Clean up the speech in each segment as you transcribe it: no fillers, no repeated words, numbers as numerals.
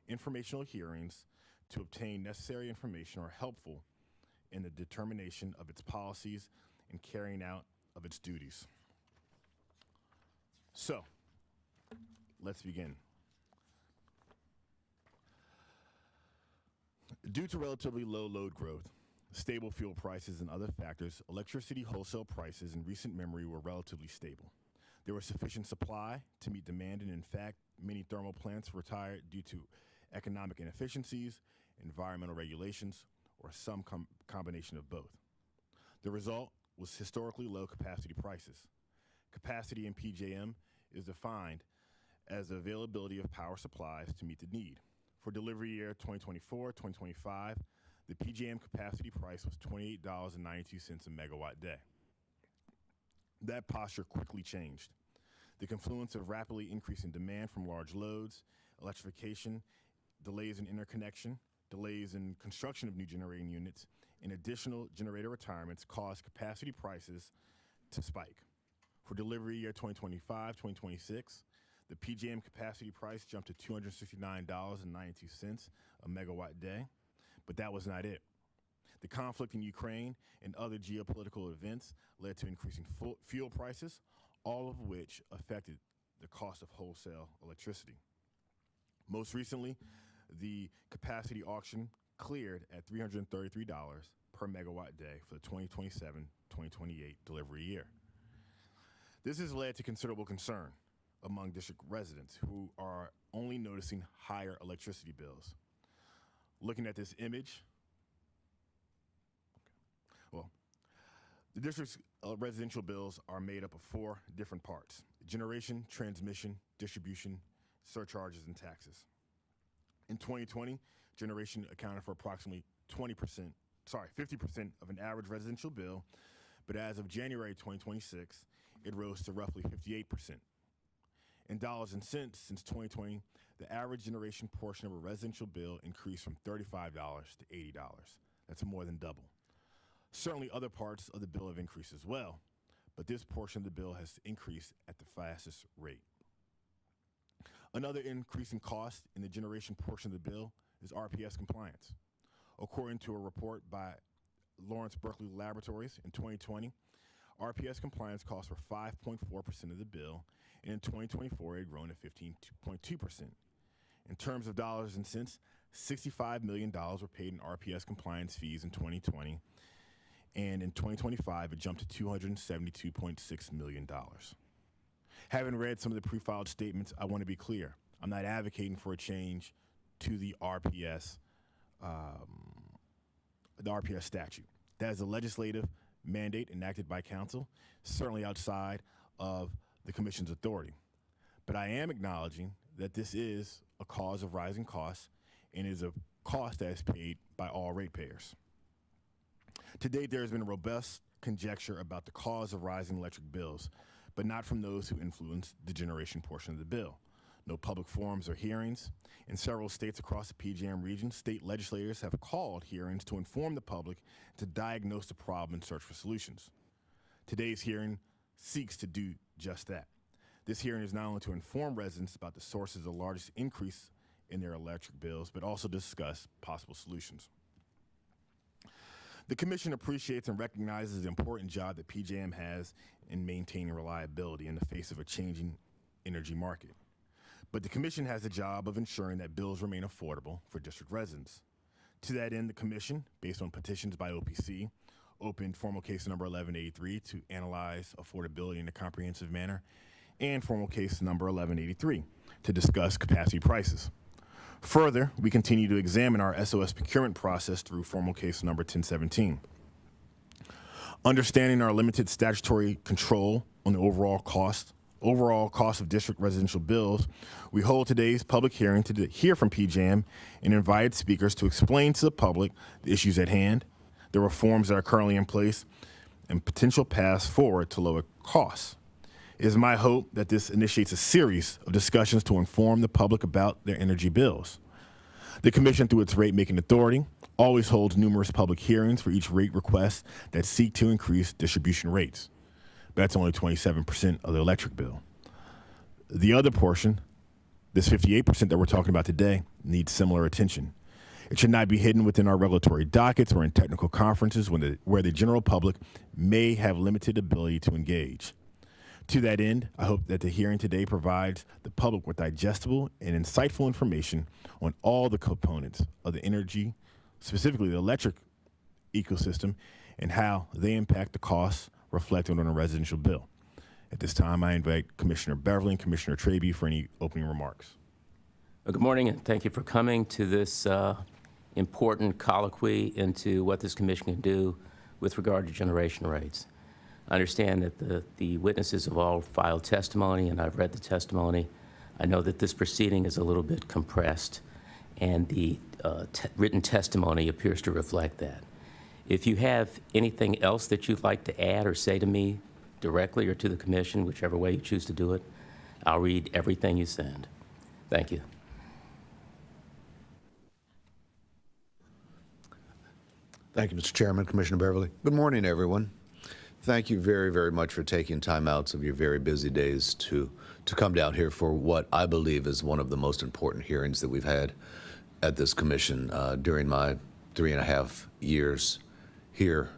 informational hearings to obtain necessary information are helpful in the determination of its policies and carrying out of its duties. So, let's begin. Due to relatively low load growth, stable fuel prices, and other factors, electricity wholesale prices in recent memory were relatively stable. There was sufficient supply to meet demand, and in fact, many thermal plants retired due to economic inefficiencies, environmental regulations, or some combination of both. The result was historically low capacity prices. Capacity in PJM is defined as the availability of power supplies to meet the need. For delivery year 2024-2025, the PJM capacity price was $28.92 a megawatt day. That posture quickly changed. The confluence of rapidly increasing demand from large loads, electrification, delays in interconnection, delays in construction of new generating units, and additional generator retirements caused capacity prices to spike. For delivery year 2025-2026, the PJM capacity price jumped to $269.92 a megawatt day, but that was not it. The conflict in Ukraine and other geopolitical events led to increasing fuel prices, all of which affected the cost of wholesale electricity. Most recently, the capacity auction cleared at $333 per megawatt day for the 2027-2028 delivery year. This has led to considerable concern among district residents who are only noticing higher electricity bills. Looking at this image, the district's residential bills are made up of 4 different parts: generation, transmission, distribution, surcharges, and taxes. In 2020, generation accounted for approximately 50% of an average residential bill, but as of January 2026, it rose to roughly 58%. In dollars and cents since 2020, the average generation portion of a residential bill increased from $35 to $80. That's more than double. Certainly other parts of the bill have increased as well, but this portion of the bill has increased at the fastest rate. Another increasing cost in the generation portion of the bill is RPS compliance. According to a report by Lawrence Berkeley Laboratories in 2020, RPS compliance costs were 5.4% of the bill, and in 2024 it had grown to 15.2%. In terms of dollars and cents, $65 million were paid in RPS compliance fees in 2020, and in 2025 it jumped to $272.6 million. Having read some of the pre-filed statements, I want to be clear. I'm not advocating for a change to the RPS statute. That is a legislative mandate enacted by council, certainly outside of the commission's authority. But I am acknowledging that this is a cause of rising costs and is a cost that is paid by all ratepayers. To date, there has been robust conjecture about the cause of rising electric bills, but not from those who influence the generation portion of the bill. No public forums or hearings. In several states across the PJM region, state legislators have called hearings to inform the public, to diagnose the problem and search for solutions. Today's hearing seeks to do just that. This hearing is not only to inform residents about the sources of the largest increase in their electric bills, but also discuss possible solutions. The Commission appreciates and recognizes the important job that PJM has in maintaining reliability in the face of a changing energy market. But the Commission has the job of ensuring that bills remain affordable for district residents. To that end, the Commission, based on petitions by OPC, opened formal case number 1183 to analyze affordability in a comprehensive manner, and formal case number 1183 to discuss capacity prices. Further, we continue to examine our SOS procurement process through formal case number 1017. Understanding our limited statutory control on the overall cost of district residential bills, we hold today's public hearing to hear from PJM and invited speakers to explain to the public the issues at hand, the reforms that are currently in place, and potential paths forward to lower costs. It is my hope that this initiates a series of discussions to inform the public about their energy bills. The Commission, through its rate-making authority, always holds numerous public hearings for each rate request that seek to increase distribution rates. That's only 27% of the electric bill. The other portion, This 58% that we're talking about today needs similar attention. It should not be hidden within our regulatory dockets or in technical conferences where the general public may have limited ability to engage. To that end, I hope that the hearing today provides the public with digestible and insightful information on all the components of the energy, specifically the electric ecosystem, and how they impact the costs reflected on a residential bill. At this time, I invite Commissioner Beverly and Commissioner Traby for any opening remarks. Good morning, and thank you for coming to this important colloquy into what this commission can do with regard to generation rates. I understand that the witnesses have all filed testimony, and I've read the testimony. I know that this proceeding is a little bit compressed, and the written testimony appears to reflect that. If you have anything else that you'd like to add or say to me directly or to the commission, whichever way you choose to do it, I'll read everything you send. Thank you. Thank you, Mr. Chairman, Commissioner Beverly. Good morning, everyone. Thank you very, very much for taking time out of your very busy days to come down here for what I believe is one of the most important hearings that we've had at this commission during my 3.5 years here.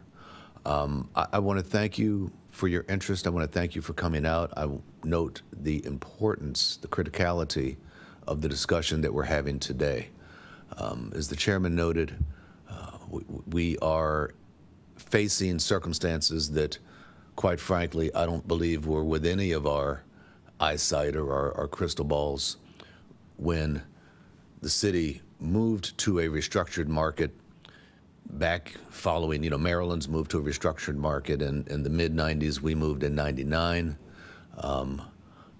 I want to thank you for your interest. I want to thank you for coming out. I note the importance, the criticality of the discussion that we're having today. As the chairman noted, we are facing circumstances that, quite frankly, I don't believe were with any of our eyesight or our crystal balls when the city moved to a restructured market back following, Maryland's moved to a restructured market in the mid-90s. We moved in 99.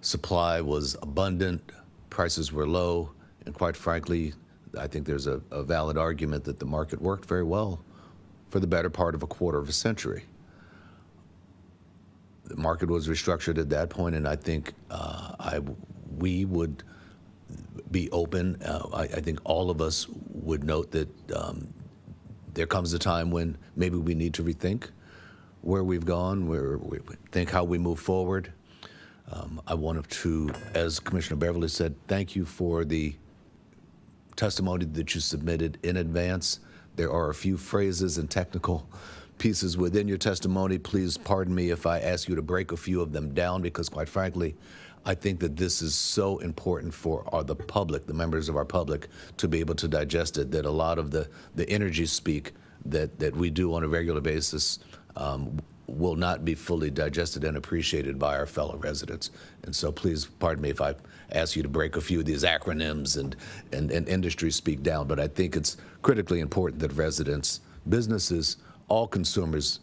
Supply was abundant, prices were low, and quite frankly, I think there's a valid argument that the market worked very well for the better part of a quarter of a century. The market was restructured at that point, and I think we would be open. I think all of us would note that there comes a time when maybe we need to rethink where we've gone, where we think how we move forward. I wanted to, as Commissioner Beverly said, thank you for the testimony that you submitted in advance. There are a few phrases and technical pieces within your testimony. Please pardon me if I ask you to break a few of them down, because quite frankly, I think that this is so important for the public, the members of our public, to be able to digest it, that a lot of the energy speak that we do on a regular basis will not be fully digested and appreciated by our fellow residents. And so please pardon me if I ask you to break a few of these acronyms and industry speak down, but I think it's critically important that residents, businesses, all consumers,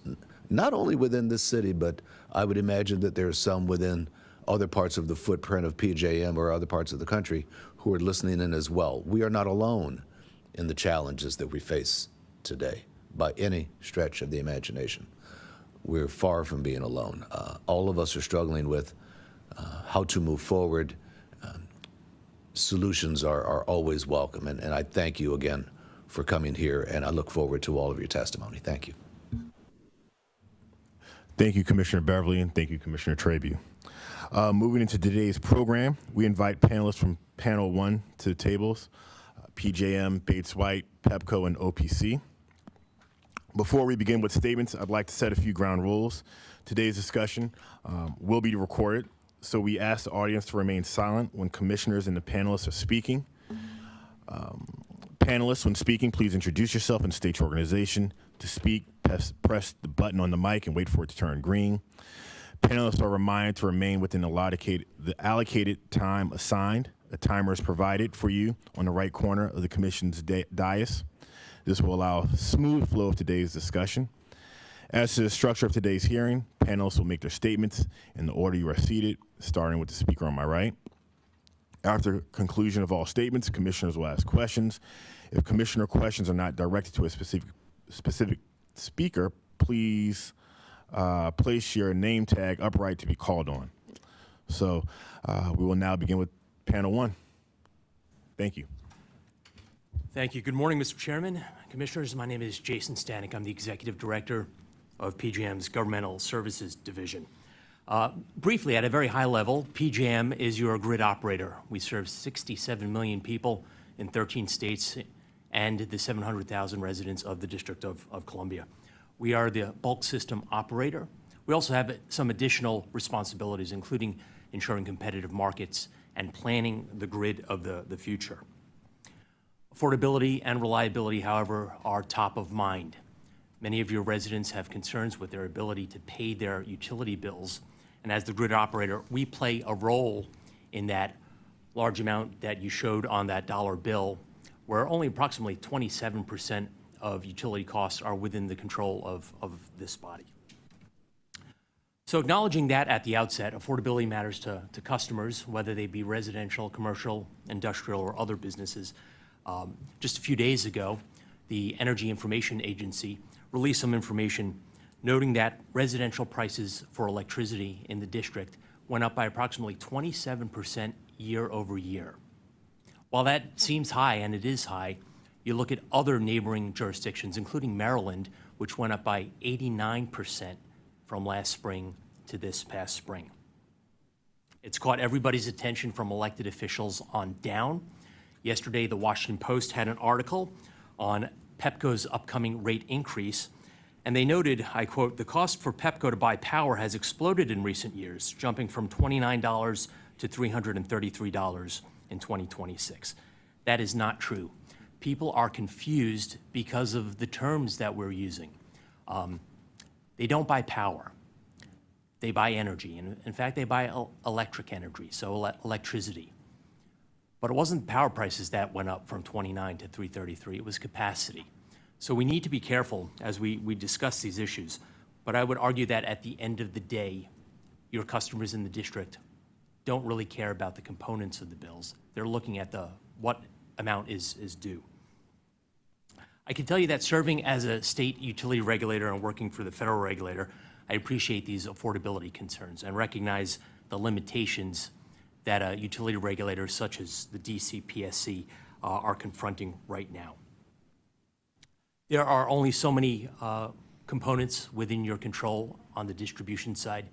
not only within this city, but I would imagine that there are some within other parts of the footprint of PJM or other parts of the country who are listening in as well. We are not alone in the challenges that we face today by any stretch of the imagination. We're far from being alone. All of us are struggling with how to move forward. Solutions are always welcome, and I thank you again for coming here, and I look forward to all of your testimony. Thank you. Thank you, Commissioner Beverly, and thank you, Commissioner Traby. Moving into today's program, we invite panelists from Panel 1 to the tables, PJM, Bates White, PEPCO, and OPC. Before we begin with statements, I'd like to set a few ground rules. Today's discussion will be recorded, so we ask the audience to remain silent when commissioners and the panelists are speaking. Panelists, when speaking, please introduce yourself and state your organization. To speak, press the button on the mic and wait for it to turn green. Panelists are reminded to remain within the allocated time assigned. A timer is provided for you on the right corner of the commission's dais. This will allow a smooth flow of today's discussion. As to the structure of today's hearing, panelists will make their statements in the order you are seated, starting with the speaker on my right. After conclusion of all statements, commissioners will ask questions. If commissioner questions are not directed to a specific speaker, please place your name tag upright to be called on. So we will now begin with panel 1. Thank you. Thank you. Good morning, Mr. Chairman. Commissioners, my name is Jason Stanek. I'm the Executive Director of PJM's Governmental Services Division. Briefly, at a very high level, PJM is your grid operator. We serve 67 million people in 13 states and the 700,000 residents of the District of Columbia. We are the bulk system operator. We also have some additional responsibilities, including ensuring competitive markets and planning the grid of the future. Affordability and reliability, however, are top of mind. Many of your residents have concerns with their ability to pay their utility bills, and as the grid operator, we play a role in that large amount that you showed on that dollar bill, where only approximately 27% of utility costs are within the control of this body. So acknowledging that at the outset, affordability matters to customers, whether they be residential, commercial, industrial, or other businesses. Just a few days ago, the Energy Information Agency released some information noting that residential prices for electricity in the district went up by approximately 27% year over year. While that seems high, and it is high, you look at other neighboring jurisdictions, including Maryland, which went up by 89% from last spring to this past spring. It's caught everybody's attention from elected officials on down. Yesterday, the Washington Post had an article on Pepco's upcoming rate increase, and they noted, I quote, "The cost for Pepco to buy power has exploded in recent years, jumping from $29 to $333 in 2026. That is not true. People are confused because of the terms that we're using. They don't buy power. They buy energy. And in fact, they buy electric energy, so electricity. But it wasn't power prices that went up from 29 to 333, it was capacity. So we need to be careful as we discuss these issues. But I would argue that at the end of the day, your customers in the district don't really care about the components of the bills. They're looking at what amount is due. I can tell you that serving as a state utility regulator and working for the federal regulator, I appreciate these affordability concerns and recognize the limitations that utility regulators such as the DC PSC are confronting right now. There are only so many components within your control on the distribution side.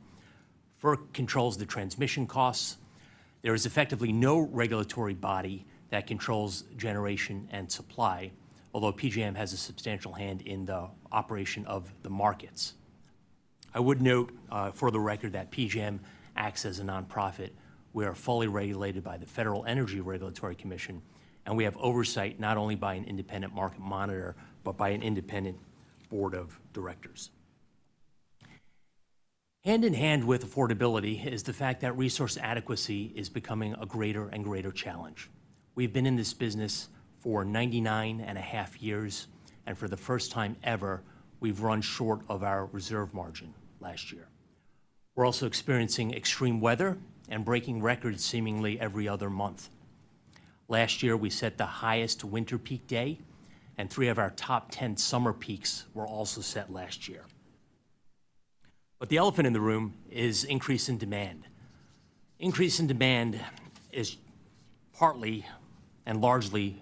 FERC controls the transmission costs. There is effectively no regulatory body that controls generation and supply, although PJM has a substantial hand in the operation of the markets. I would note for the record that PJM acts as a nonprofit. We are fully regulated by the Federal Energy Regulatory Commission, and we have oversight not only by an independent market monitor, but by an independent board of directors. Hand in hand with affordability is the fact that resource adequacy is becoming a greater and greater challenge. We've been in this business for 99.5 years, and for the first time ever, we've run short of our reserve margin last year. We're also experiencing extreme weather and breaking records seemingly every other month. Last year, we set the highest winter peak day, and 3 of our top 10 summer peaks were also set last year. But the elephant in the room is increase in demand. Increase in demand is partly and largely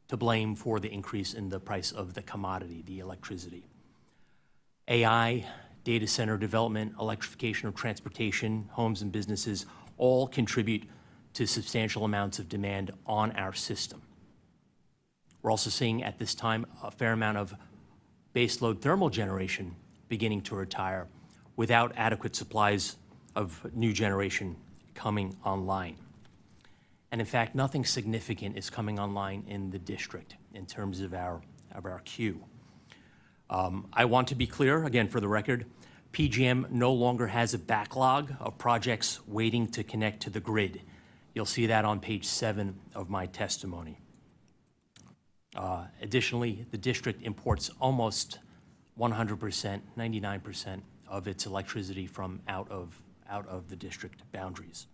to blame for the increase in the price of the commodity, the electricity. AI, data center development, electrification of transportation, homes and businesses all contribute to substantial amounts of demand on our system. We're also seeing at this time a fair amount of baseload thermal generation beginning to retire without adequate supplies of new generation coming online. And in fact, nothing significant is coming online in the district in terms of our queue. I want to be clear, again, for the record, PJM no longer has a backlog of projects waiting to connect to the grid. You'll see that on page 7 of my testimony. Additionally, the district imports almost 100%, 99% of its electricity from out of the district boundaries.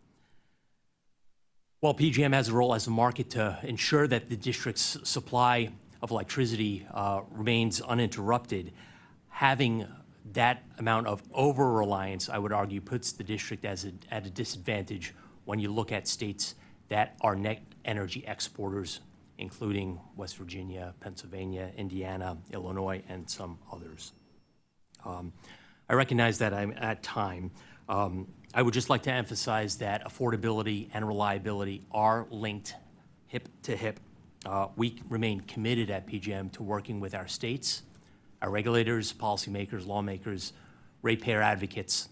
While PJM has a role as a market to ensure that the district's supply of electricity remains uninterrupted, having that amount of over-reliance, I would argue, puts the district at a disadvantage when you look at states that are net energy exporters, including West Virginia, Pennsylvania, Indiana, Illinois, and some others. I recognize that I'm at time. I would just like to emphasize that affordability and reliability are linked hip to hip. We remain committed at PJM to working with our states, our regulators, policymakers, lawmakers, ratepayer advocates,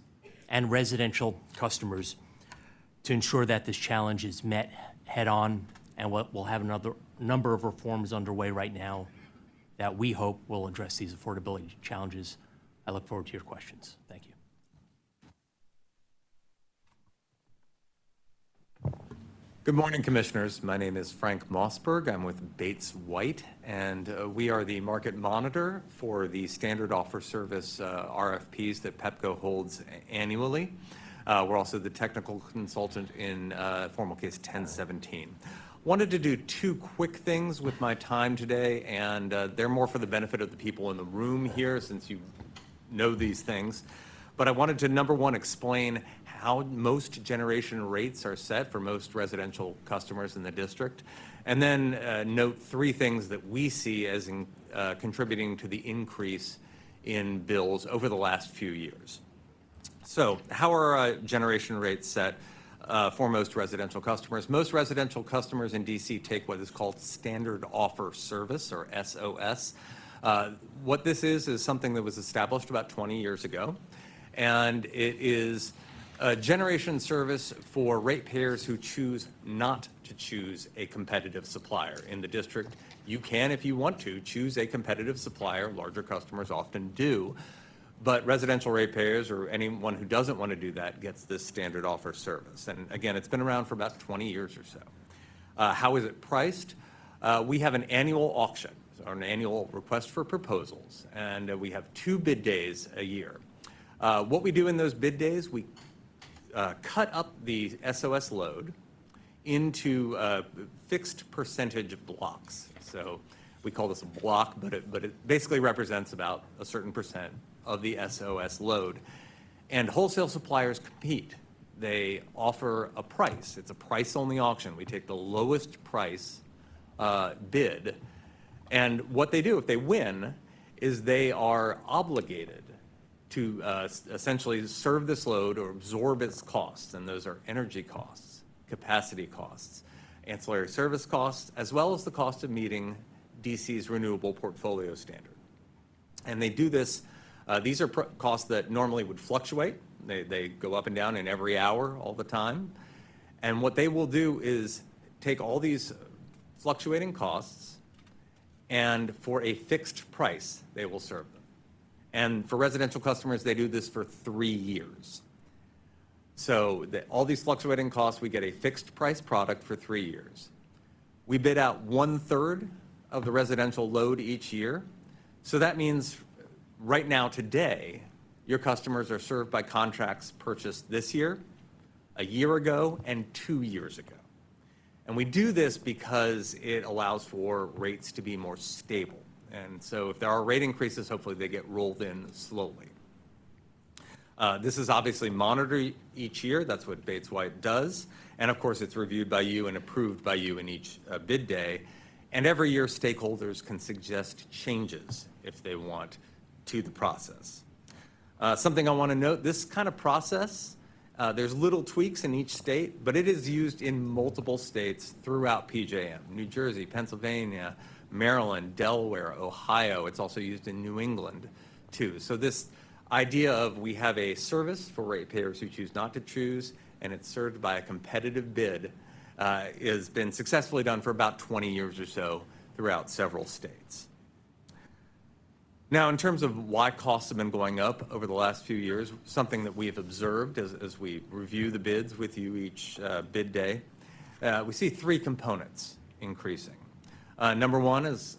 and residential customers to ensure that this challenge is met head-on, and we'll have another number of reforms underway right now that we hope will address these affordability challenges. I look forward to your questions. Thank you. Good morning, Commissioners. My name is Frank Mossberg. I'm with Bates White, and we are the market monitor for the standard offer service RFPs that PEPCO holds annually. We're also the technical consultant in formal case 1017. Wanted to do two quick things with my time today, and they're more for the benefit of the people in the room here, since you know these things. But I wanted to, number one, explain how most generation rates are set for most residential customers in the district, and then note three things that we see as contributing to the increase in bills over the last few years. So how are generation rates set for most residential customers? Most residential customers in DC take what is called standard offer service, or SOS. What this is something that was established about 20 years ago, and it is a generation service for ratepayers who choose not to choose a competitive supplier. In the district, you can, if you want to, choose a competitive supplier. Larger customers often do. But residential ratepayers, or anyone who doesn't want to do that, gets this standard offer service. And again, it's been around for about 20 years or so. How is it priced? We have an annual auction, or an annual request for proposals, and we have 2 bid days a year. What we do in those bid days, we cut up the SOS load into fixed percentage blocks. So we call this a block, but it basically represents about a certain percent of the SOS load. And wholesale suppliers compete. They offer a price. It's a price-only auction. We take the lowest price bid. And what they do, if they win, is they are obligated to essentially serve this load or absorb its costs, and those are energy costs, capacity costs, ancillary service costs, as well as the cost of meeting DC's renewable portfolio standard. And they do this, these are costs that normally would fluctuate. They go up and down in every hour all the time. And what they will do is take all these fluctuating costs, and for a fixed price, they will serve them. And for residential customers, they do this for 3 years. So all these fluctuating costs, we get a fixed price product for 3 years. We bid out 1/3 of the residential load each year. So that means right now, today, your customers are served by contracts purchased this year, a year ago, and 2 years ago. And we do this because it allows for rates to be more stable. And so if there are rate increases, hopefully they get rolled in slowly. This is obviously monitored each year. That's what Bates White does. And of course, it's reviewed by you and approved by you in each bid day. And every year, stakeholders can suggest changes if they want to the process. Something I want to note, this kind of process, there's little tweaks in each state, but it is used in multiple states throughout PJM: New Jersey, Pennsylvania, Maryland, Delaware, Ohio. It's also used in New England, too. So this idea of we have a service for ratepayers who choose not to choose, and it's served by a competitive bid, has been successfully done for about 20 years or so throughout several states. Now, in terms of why costs have been going up over the last few years, something that we've observed as we review the bids with you each bid day, we see 3 components increasing. Number one, as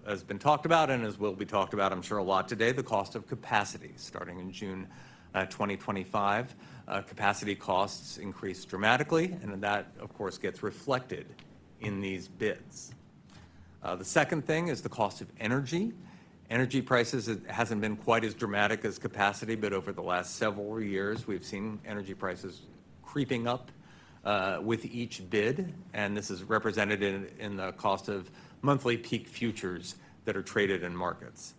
has been talked about and as will be talked about, I'm sure, a lot today, the cost of capacity. Starting in June 2025, capacity costs increased dramatically, and that, of course, gets reflected in these bids. The second thing is the cost of energy. Energy prices, it hasn't been quite as dramatic as capacity, but over the last several years, we've seen energy prices creeping up with each bid, and this is represented in the cost of monthly peak futures that are traded in markets.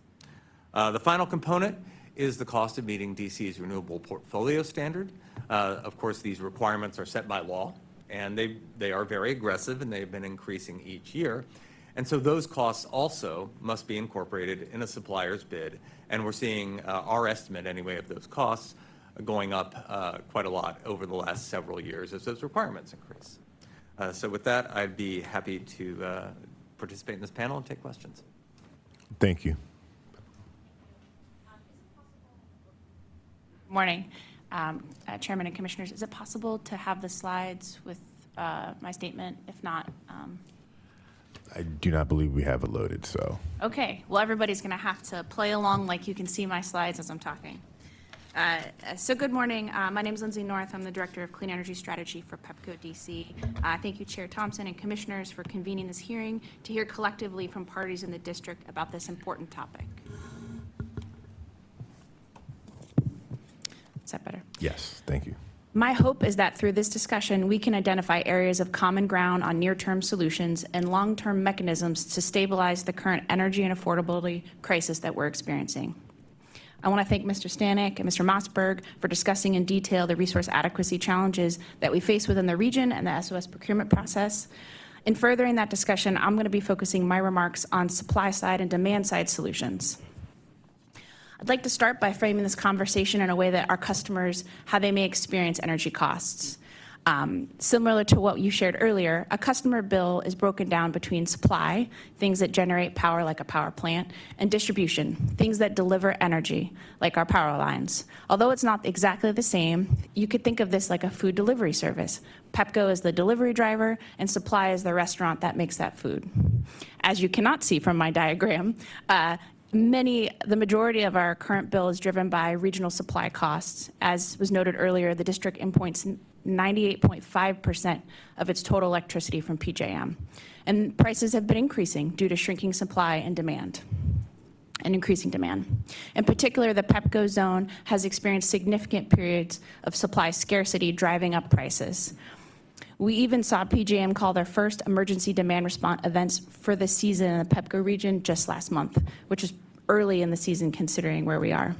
The final component is the cost of meeting DC's renewable portfolio standard. Of course, these requirements are set by law, and they are very aggressive, and they've been increasing each year. And so those costs also must be incorporated in a supplier's bid. And we're seeing our estimate, anyway, of those costs going up quite a lot over the last several years as those requirements increase. So with that, I'd be happy to participate in this panel and take questions. Thank you. Good morning, Chairman and Commissioners. Is it possible to have the slides with my statement? If not, I do not believe we have it loaded, so. okay. Well, everybody's going to have to play along like you can see my slides as I'm talking. So good morning. My name is Lindsay North. I'm the Director of Clean Energy Strategy for PEPCO DC. Thank you, Chair Thompson and Commissioners, for convening this hearing to hear collectively from parties in the district about this important topic. Is that better? Yes, thank you. My hope is that through this discussion, we can identify areas of common ground on near-term solutions and long-term mechanisms to stabilize the current energy and affordability crisis that we're experiencing. I want to thank Mr. Stanek and Mr. Mossberg for discussing in detail the resource adequacy challenges that we face within the region and the SOS procurement process. In furthering that discussion, I'm going to be focusing my remarks on supply side and demand side solutions. I'd like to start by framing this conversation in a way that our customers, how they may experience energy costs. Similar to what you shared earlier, a customer bill is broken down between supply, things that generate power like a power plant, and distribution, things that deliver energy like our power lines. Although it's not exactly the same, you could think of this like a food delivery service. PEPCO is the delivery driver, and supply is the restaurant that makes that food. As you cannot see from my diagram, the majority of our current bill is driven by regional supply costs. As was noted earlier, the district imports 98.5% of its total electricity from PJM. And prices have been increasing due to shrinking supply and demand, and increasing demand. In particular, the PEPCO zone has experienced significant periods of supply scarcity driving up prices. We even saw PJM call their first emergency demand response events for the season in the PEPCO region just last month, which is early in the season considering where we are.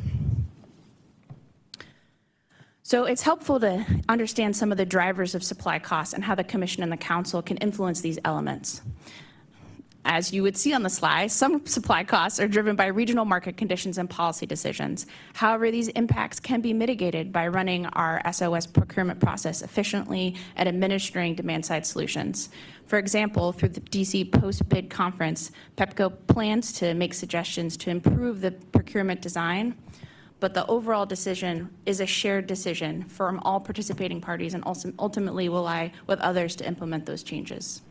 So it's helpful to understand some of the drivers of supply costs and how the Commission and the Council can influence these elements. As you would see on the slide, some supply costs are driven by regional market conditions and policy decisions. However, these impacts can be mitigated by running our SOS procurement process efficiently and administering demand-side solutions. For example, through the DC post-bid conference, PEPCO plans to make suggestions to improve the procurement design, but the overall decision is a shared decision from all participating parties and ultimately will lie with others to implement those changes.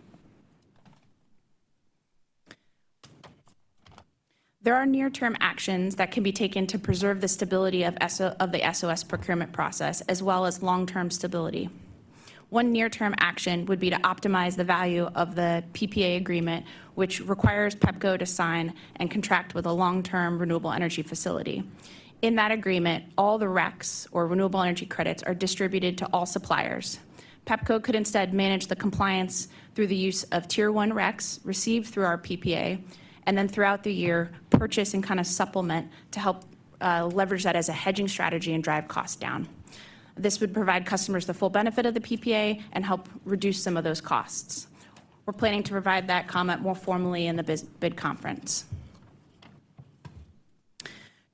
There are near-term actions that can be taken to preserve the stability of the SOS procurement process, as well as long-term stability. One near-term action would be to optimize the value of the PPA agreement, which requires PEPCO to sign and contract with a long-term renewable energy facility. In that agreement, all the RECs, or renewable energy credits, are distributed to all suppliers. PEPCO could instead manage the compliance through the use of Tier 1 RECs received through our PPA, and then throughout the year, purchase and kind of supplement to help leverage that as a hedging strategy and drive costs down. This would provide customers the full benefit of the PPA and help reduce some of those costs. We're planning to provide that comment more formally in the bid conference.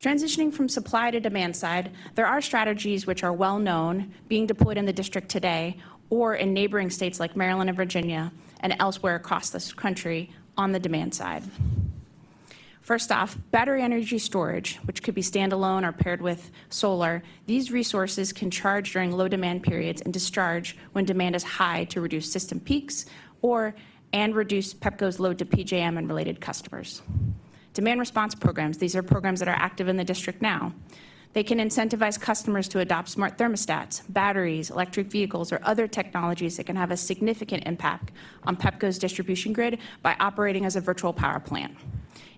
Transitioning from supply to demand side, there are strategies which are well known being deployed in the district today or in neighboring states like Maryland and Virginia and elsewhere across this country on the demand side. First off, battery energy storage, which could be standalone or paired with solar. These resources can charge during low demand periods and discharge when demand is high to reduce system peaks and reduce PEPCO's load to PJM and related customers. Demand response programs, these are programs that are active in the district now. They can incentivize customers to adopt smart thermostats, batteries, electric vehicles, or other technologies that can have a significant impact on PEPCO's distribution grid by operating as a virtual power plant.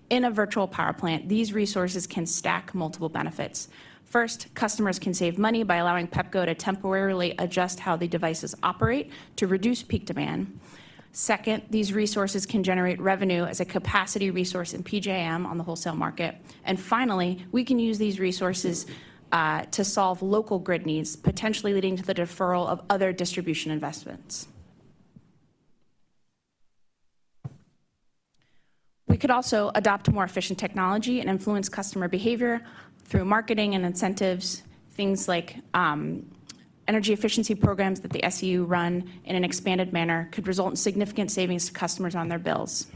In a virtual power plant, these resources can stack multiple benefits. First, customers can save money by allowing PEPCO to temporarily adjust how the devices operate to reduce peak demand. Second, these resources can generate revenue as a capacity resource in PJM on the wholesale market. And finally, we can use these resources to solve local grid needs, potentially leading to the deferral of other distribution investments. We could also adopt more efficient technology and influence customer behavior through marketing and incentives, things like energy efficiency programs that the SEU run in an expanded manner could result in significant savings to customers on their bills.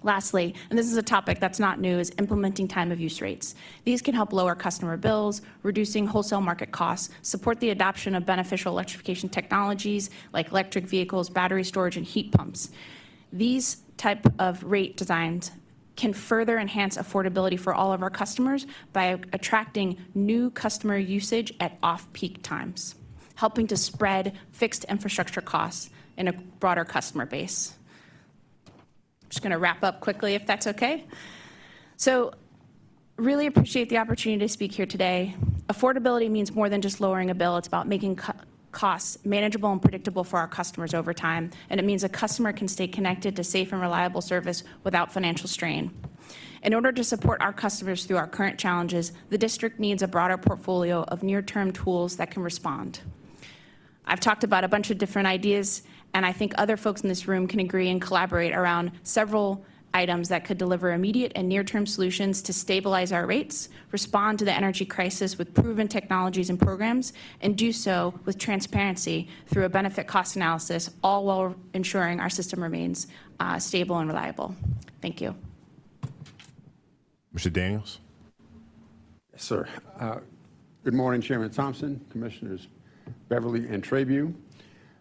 Lastly, and this is a topic that's not new, is implementing time of use rates. These can help lower customer bills, reducing wholesale market costs, support the adoption of beneficial electrification technologies like electric vehicles, battery storage, and heat pumps. These type of rate designs can further enhance affordability for all of our customers by attracting new customer usage at off-peak times, helping to spread fixed infrastructure costs in a broader customer base. I'm just going to wrap up quickly, if that's okay. So, really appreciate the opportunity to speak here today. Affordability means more than just lowering a bill. It's about making costs manageable and predictable for our customers over time, and it means a customer can stay connected to safe and reliable service without financial strain. In order to support our customers through our current challenges, the district needs a broader portfolio of near-term tools that can respond. I've talked about a bunch of different ideas, and I think other folks in this room can agree and collaborate around several items that could deliver immediate and near-term solutions to stabilize our rates, respond to the energy crisis with proven technologies and programs, and do so with transparency through a benefit cost analysis, all while ensuring our system remains stable and reliable. Thank you. Mr. Daniels. Yes, sir. Good morning, Chairman Thompson, Commissioners Beverly and Trabue.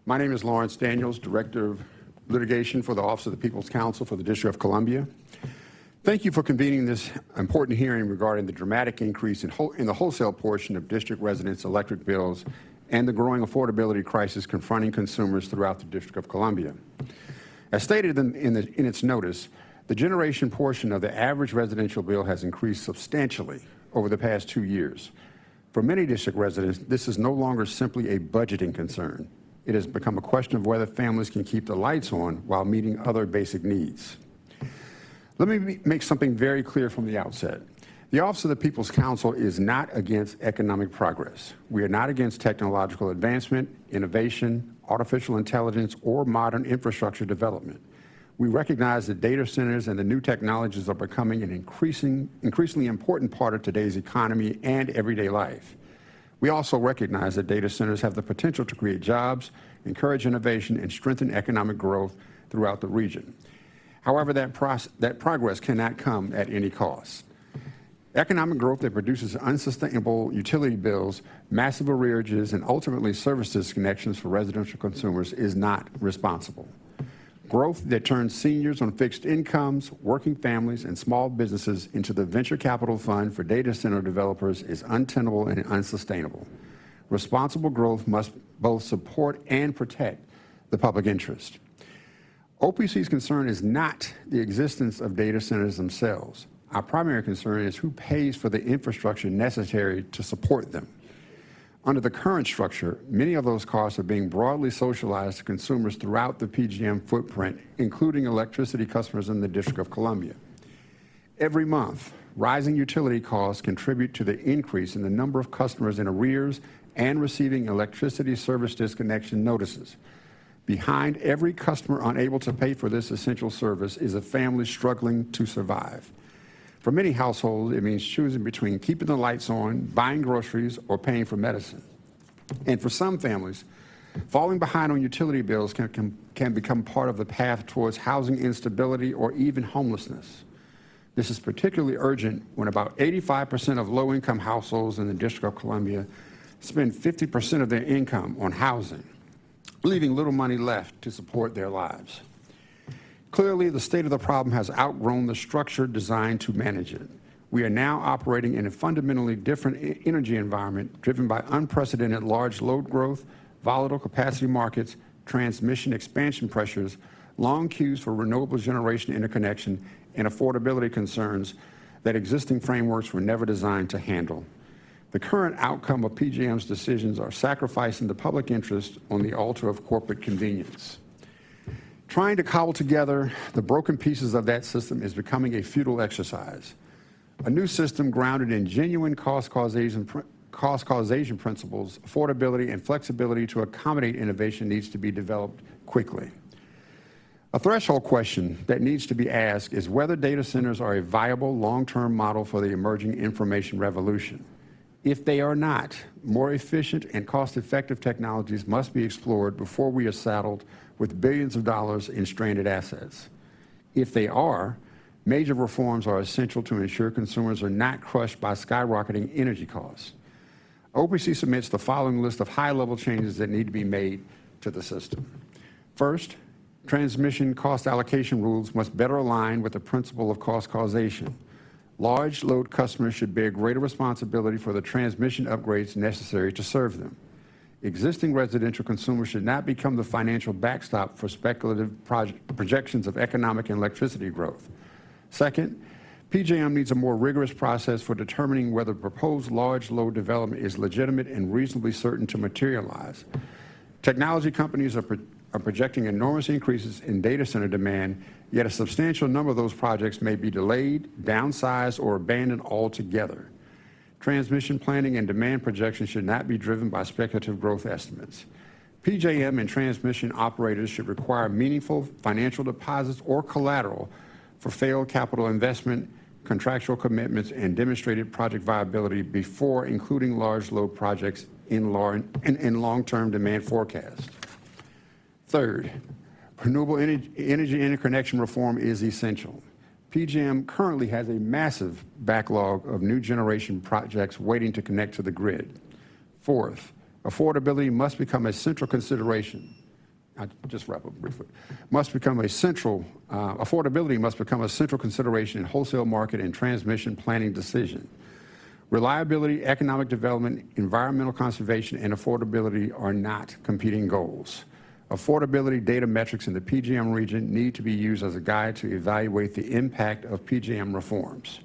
My name is Lawrence Daniels, Director of Litigation for the Office of the People's Counsel for the District of Columbia. Thank you for convening this important hearing regarding the dramatic increase in the wholesale portion of district residents' electric bills and the growing affordability crisis confronting consumers throughout the District of Columbia. As stated in its notice, the generation portion of the average residential bill has increased substantially over the past 2 years. For many district residents, this is no longer simply a budgeting concern. It has become a question of whether families can keep the lights on while meeting other basic needs. Let me make something very clear from the outset. The Office of the People's Counsel is not against economic progress. We are not against technological advancement, innovation, artificial intelligence, or modern infrastructure development. We recognize that data centers and the new technologies are becoming an increasingly important part of today's economy and everyday life. We also recognize that data centers have the potential to create jobs, encourage innovation, and strengthen economic growth throughout the region. However, that progress cannot come at any cost. Economic growth that produces unsustainable utility bills, massive arrearages, and ultimately service disconnections for residential consumers is not responsible. Growth that turns seniors on fixed incomes, working families, and small businesses into the venture capital fund for data center developers is untenable and unsustainable. Responsible growth must both support and protect the public interest. OPC's concern is not the existence of data centers themselves. Our primary concern is who pays for the infrastructure necessary to support them. Under the current structure, many of those costs are being broadly socialized to consumers throughout the PJM footprint, including electricity customers in the District of Columbia. Every month, rising utility costs contribute to the increase in the number of customers in arrears and receiving electricity service disconnection notices. Behind every customer unable to pay for this essential service is a family struggling to survive. For many households, it means choosing between keeping the lights on, buying groceries, or paying for medicine. And for some families, falling behind on utility bills can become part of the path towards housing instability or even homelessness. This is particularly urgent when about 85% of low-income households in the District of Columbia spend 50% of their income on housing, leaving little money left to support their lives. Clearly, the state of the problem has outgrown the structure designed to manage it. We are now operating in a fundamentally different energy environment driven by unprecedented large load growth, volatile capacity markets, transmission expansion pressures, long queues for renewable generation interconnection, and affordability concerns that existing frameworks were never designed to handle. The current outcome of PJM's decisions are sacrificing the public interest on the altar of corporate convenience. Trying to cobble together the broken pieces of that system is becoming a futile exercise. A new system grounded in genuine cost causation principles, affordability, and flexibility to accommodate innovation needs to be developed quickly. A threshold question that needs to be asked is whether data centers are a viable long-term model for the emerging information revolution. If they are not, more efficient and cost-effective technologies must be explored before we are saddled with billions of dollars in stranded assets. If they are, major reforms are essential to ensure consumers are not crushed by skyrocketing energy costs. OPC submits the following list of high-level changes that need to be made to the system. First, transmission cost allocation rules must better align with the principle of cost causation. Large load customers should bear greater responsibility for the transmission upgrades necessary to serve them. Existing residential consumers should not become the financial backstop for speculative projections of economic and electricity growth. Second, PJM needs a more rigorous process for determining whether proposed large load development is legitimate and reasonably certain to materialize. Technology companies are projecting enormous increases in data center demand, yet a substantial number of those projects may be delayed, downsized, or abandoned altogether. Transmission planning and demand projections should not be driven by speculative growth estimates. PJM and transmission operators should require meaningful financial deposits or collateral for failed capital investment, contractual commitments, and demonstrated project viability before including large load projects in long-term demand forecasts. Third, renewable energy interconnection reform is essential. PJM currently has a massive backlog of new generation projects waiting to connect to the grid. Fourth, affordability must become a central consideration. I'll just wrap up briefly. Affordability must become a central consideration in wholesale market and transmission planning decision. Reliability, economic development, environmental conservation, and affordability are not competing goals. Affordability data metrics in the PJM region need to be used as a guide to evaluate the impact of PJM reforms.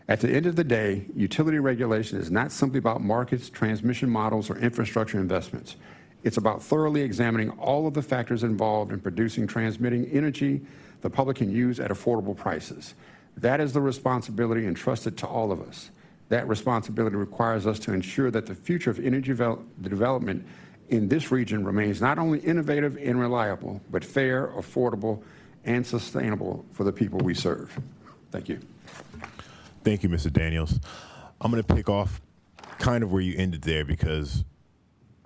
At the end of the day, utility regulation is not simply about markets, transmission models, or infrastructure investments. It's about thoroughly examining all of the factors involved in producing transmitting energy the public can use at affordable prices. That is the responsibility entrusted to all of us. That responsibility requires us to ensure that the future of energy development in this region remains not only innovative and reliable, but fair, affordable, and sustainable for the people we serve. Thank you. Thank you, Mr. Daniels. I'm going to pick off kind of where you ended there because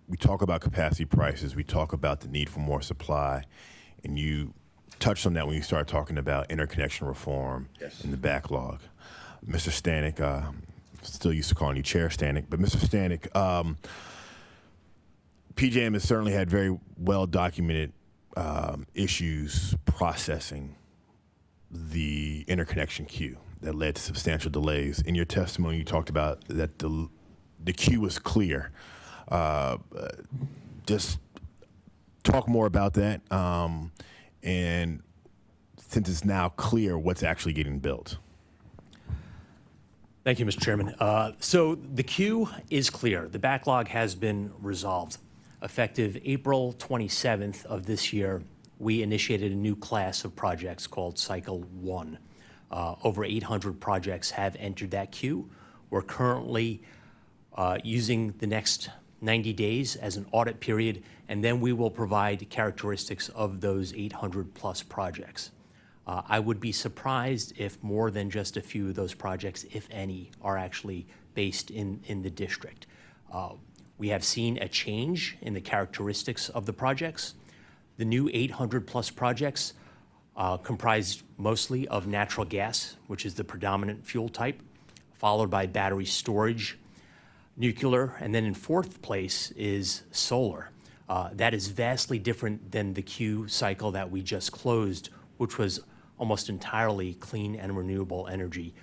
we talk about capacity prices, we talk about the need for more supply, and you touched on that when you started talking about interconnection reform and the backlog. Mr. Stanek, still used to calling you Chair Stanek, but Mr. Stanek, PJM has certainly had very well-documented issues processing the interconnection queue that led to substantial delays. In your testimony, you talked about that the queue was clear. Just talk more about that, and since it's now clear, what's actually getting built? Thank you, Mr. Chairman. So the queue is clear. The backlog has been resolved. Effective April 27th of this year, we initiated a new class of projects called Cycle 1. Over 800 projects have entered that queue. We're currently using the next 90 days as an audit period, and then we will provide characteristics of those 800 plus projects. I would be surprised if more than just a few of those projects, if any, are actually based in the district. We have seen a change in the characteristics of the projects. The new 800 plus projects comprised mostly of natural gas, which is the predominant fuel type, followed by battery storage, nuclear, and then in fourth place is solar. That is vastly different than the queue cycle that we just closed, which was almost entirely clean and renewable energy,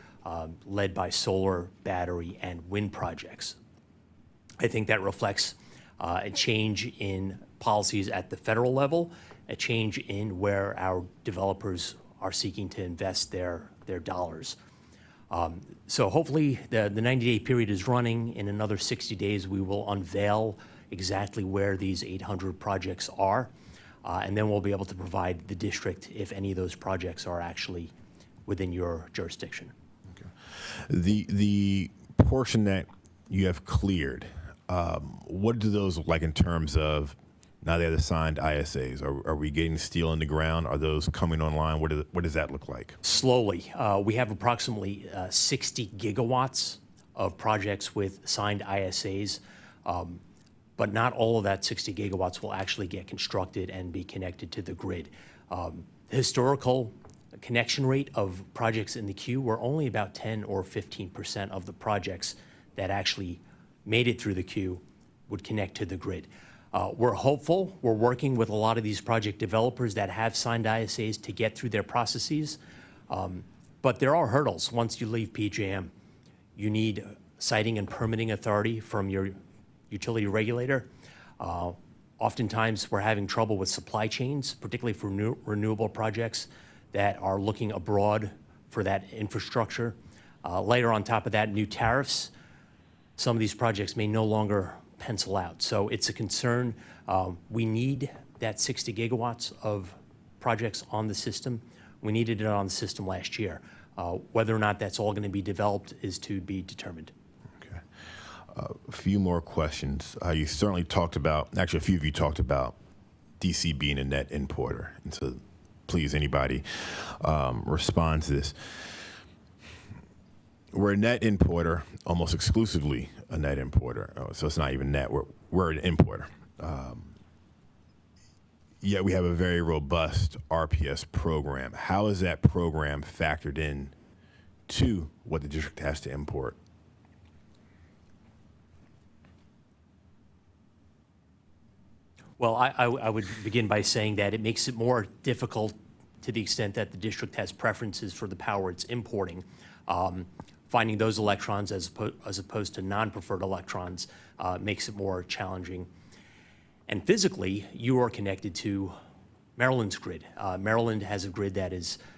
led by solar, battery, and wind projects. I think that reflects a change in policies at the federal level, a change in where our developers are seeking to invest their dollars. So hopefully the 90-day period is running. In another 60 days, we will unveil exactly where these 800 projects are. and then we'll be able to provide the district if any of those projects are actually within your jurisdiction. Okay. The portion that you have cleared, what do those look like in terms of now they have the signed ISAs? Are we getting steel in the ground? Are those coming online? What does that look like? Slowly. We have approximately 60 gigawatts of projects with signed ISAs, but not all of that 60 gigawatts will actually get constructed and be connected to the grid. The historical connection rate of projects in the queue were only about 10 or 15% of the projects that actually made it through the queue would connect to the grid. We're hopeful. We're working with a lot of these project developers that have signed ISAs to get through their processes. But there are hurdles. Once you leave PJM, you need siting and permitting authority from your utility regulator. Oftentimes, we're having trouble with supply chains, particularly for renewable projects that are looking abroad for that infrastructure. Later on top of that, new tariffs. Some of these projects may no longer pencil out. So it's a concern. We need that 60 gigawatts of projects on the system. We needed it on the system last year. Whether or not that's all going to be developed is to be determined. Okay. A few more questions. You certainly talked about, actually a few of you talked about DC being a net importer. And so please, anybody respond to this. We're a net importer, almost exclusively a net importer. So it's not even net, we're an importer. Yet we have a very robust RPS program. How is that program factored in to what the district has to import? Well, I would begin by saying that it makes it more difficult to the extent that the district has preferences for the power it's importing. Finding those electrons as opposed to non-preferred electrons makes it more challenging. And physically, you are connected to Maryland's grid. Maryland has a grid that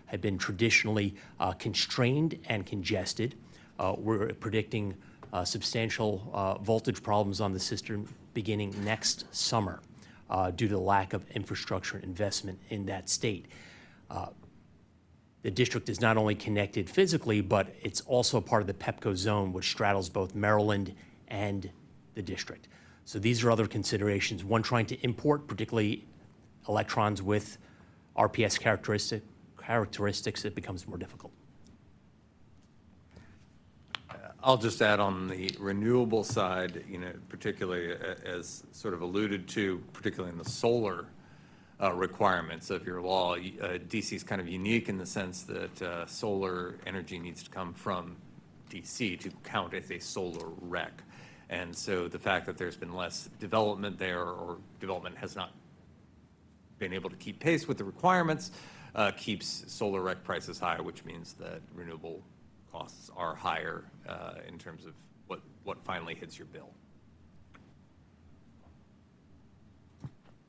had been traditionally constrained and congested. We're predicting substantial voltage problems on the system beginning next summer due to the lack of infrastructure investment in that state. The district is not only connected physically, but it's also part of the PEPCO zone, which straddles both Maryland and the district. So these are other considerations. One, trying to import, particularly electrons with RPS characteristics, it becomes more difficult. I'll just add on the renewable side, particularly as sort of alluded to, particularly in the solar requirements of your law. DC is kind of unique in the sense that solar energy needs to come from DC to count as a solar rec. And so the fact that there's been less development there, or development has not been able to keep pace with the requirements, keeps solar rec prices high, which means that renewable costs are higher in terms of what finally hits your bill.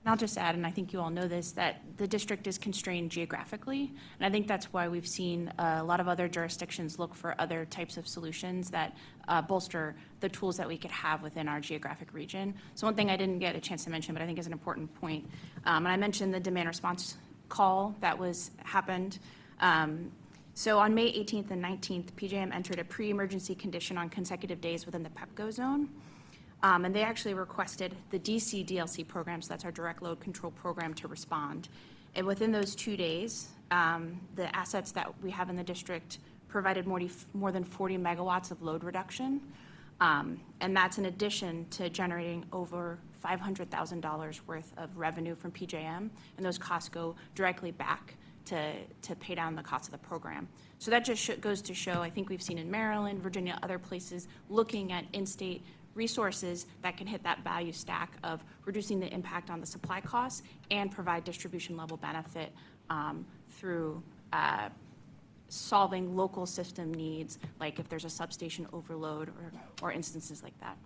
And I'll just add, and I think you all know this, that the district is constrained geographically. And I think that's why we've seen a lot of other jurisdictions look for other types of solutions that bolster the tools that we could have within our geographic region. So one thing I didn't get a chance to mention, but I think is an important point, and I mentioned the demand response call that happened. So on May 18th and 19th, PJM entered a pre-emergency condition on consecutive days within the PEPCO zone. And they actually requested the DC DLC program, so that's our direct load control program, to respond. And within those 2 days, the assets that we have in the district provided more than 40 megawatts of load reduction. And that's in addition to generating over $500,000 worth of revenue from PJM. And those costs go directly back to pay down the cost of the program. So that just goes to show, I think we've seen in Maryland, Virginia, other places, looking at in-state resources that can hit that value stack of reducing the impact on the supply costs and provide distribution level benefit through solving local system needs, like if there's a substation overload or instances like that.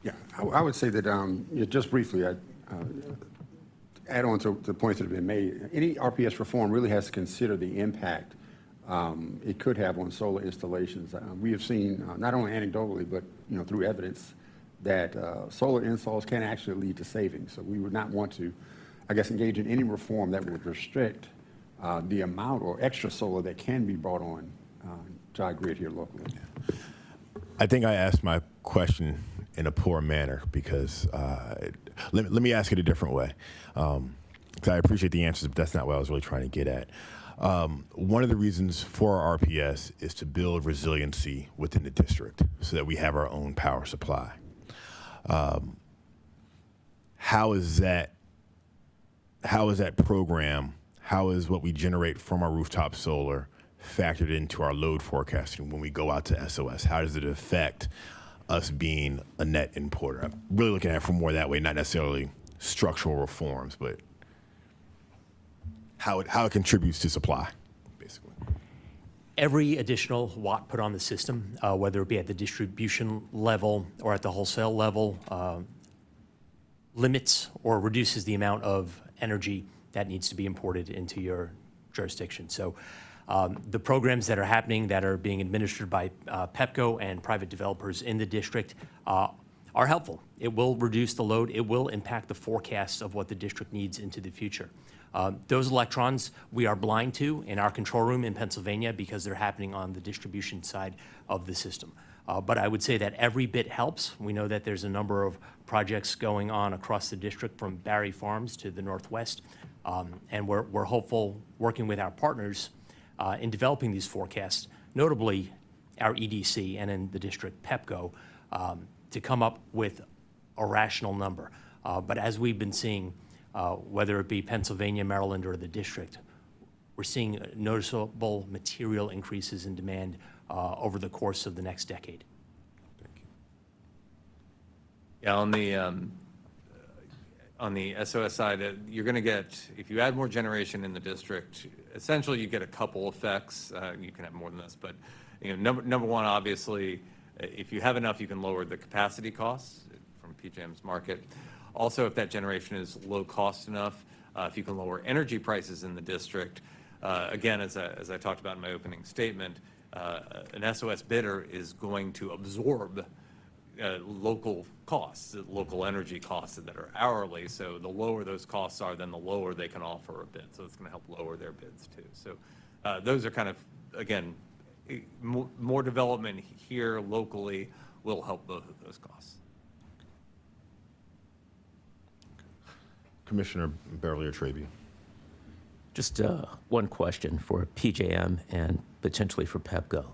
Yeah, I would say that, just briefly, add on to the points that have been made. Any RPS reform really has to consider the impact it could have on solar installations. We have seen, not only anecdotally, but through evidence, that solar installs can actually lead to savings. So we would not want to, I guess, engage in any reform that would restrict the amount or extra solar that can be brought on to our grid here locally. I think I asked my question in a poor manner because let me ask it a different way. 'Cause I appreciate the answers, but that's not what I was really trying to get at. One of the reasons for our RPS is to build resiliency within the district so that we have our own power supply. How is that program, how is what we generate from our rooftop solar factored into our load forecasting when we go out to SOS? How does it affect us being a net importer? I'm really looking at it from more that way, not necessarily structural reforms, but how it contributes to supply, basically. Every additional watt put on the system, whether it be at the distribution level or at the wholesale level, limits or reduces the amount of energy that needs to be imported into your jurisdiction. So the programs that are happening that are being administered by PEPCO and private developers in the district are helpful. It will reduce the load. It will impact the forecasts of what the district needs into the future. Those electrons we are blind to in our control room in Pennsylvania because they're happening on the distribution side of the system. But I would say that every bit helps. We know that there's a number of projects going on across the district from Barry Farms to the northwest. And we're hopeful, working with our partners in developing these forecasts, notably our EDC and in the district PEPCO, to come up with a rational number. But as we've been seeing, whether it be Pennsylvania, Maryland, or the district, we're seeing noticeable material increases in demand over the course of the next decade. Thank you. Yeah, on the SOS side, you're going to get, if you add more generation in the district, essentially you get a couple effects. You can have more than this, but number one, obviously, if you have enough, you can lower the capacity costs from PJM's market. Also, if that generation is low cost enough, if you can lower energy prices in the district, again, as I talked about in my opening statement, an SOS bidder is going to absorb local costs, local energy costs that are hourly. So the lower those costs are, then the lower they can offer a bid. So it's going to help lower their bids too. So those are kind of, again, more development here locally will help both of those costs. Commissioner Beverly or Traby. Just one question for PJM and potentially for PEPCO.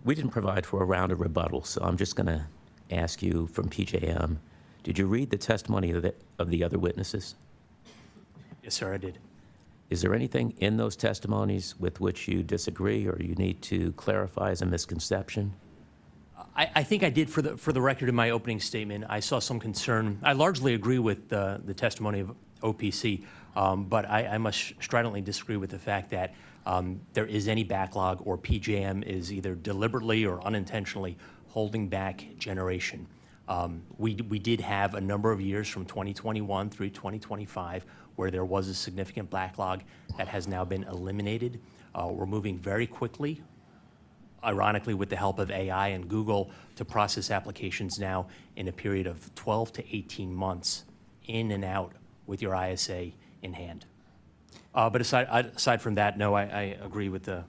We didn't provide for a round of rebuttal, so I'm just going to ask you from PJM, did you read the testimony of the other witnesses? Yes, sir, I did. Is there anything in those testimonies with which you disagree or you need to clarify as a misconception? I think I did for the record in my opening statement. I saw some concern. I largely agree with the testimony of OPC, but I must stridently disagree with the fact that there is any backlog or PJM is either deliberately or unintentionally holding back generation. We did have a number of years from 2021 through 2025 where there was a significant backlog that has now been eliminated. We're moving very quickly, ironically with the help of AI and Google, to process applications now in a period of 12 to 18 months in and out with your ISA in hand. But aside from that, no, I agree with the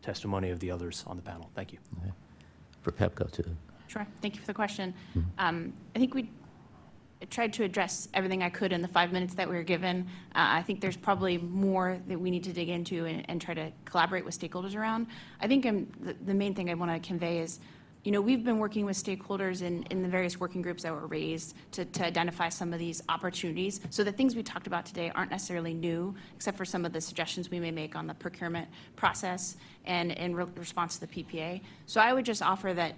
testimony of the others on the panel. Thank you. Okay. For PEPCO too. Sure. Thank you for the question. I think we tried to address everything I could in the 5 minutes that we were given. I think there's probably more that we need to dig into and try to collaborate with stakeholders around. I think the main thing I want to convey is, we've been working with stakeholders in the various working groups that were raised to identify some of these opportunities. So the things we talked about today aren't necessarily new, except for some of the suggestions we may make on the procurement process and in response to the PPA. So I would just offer that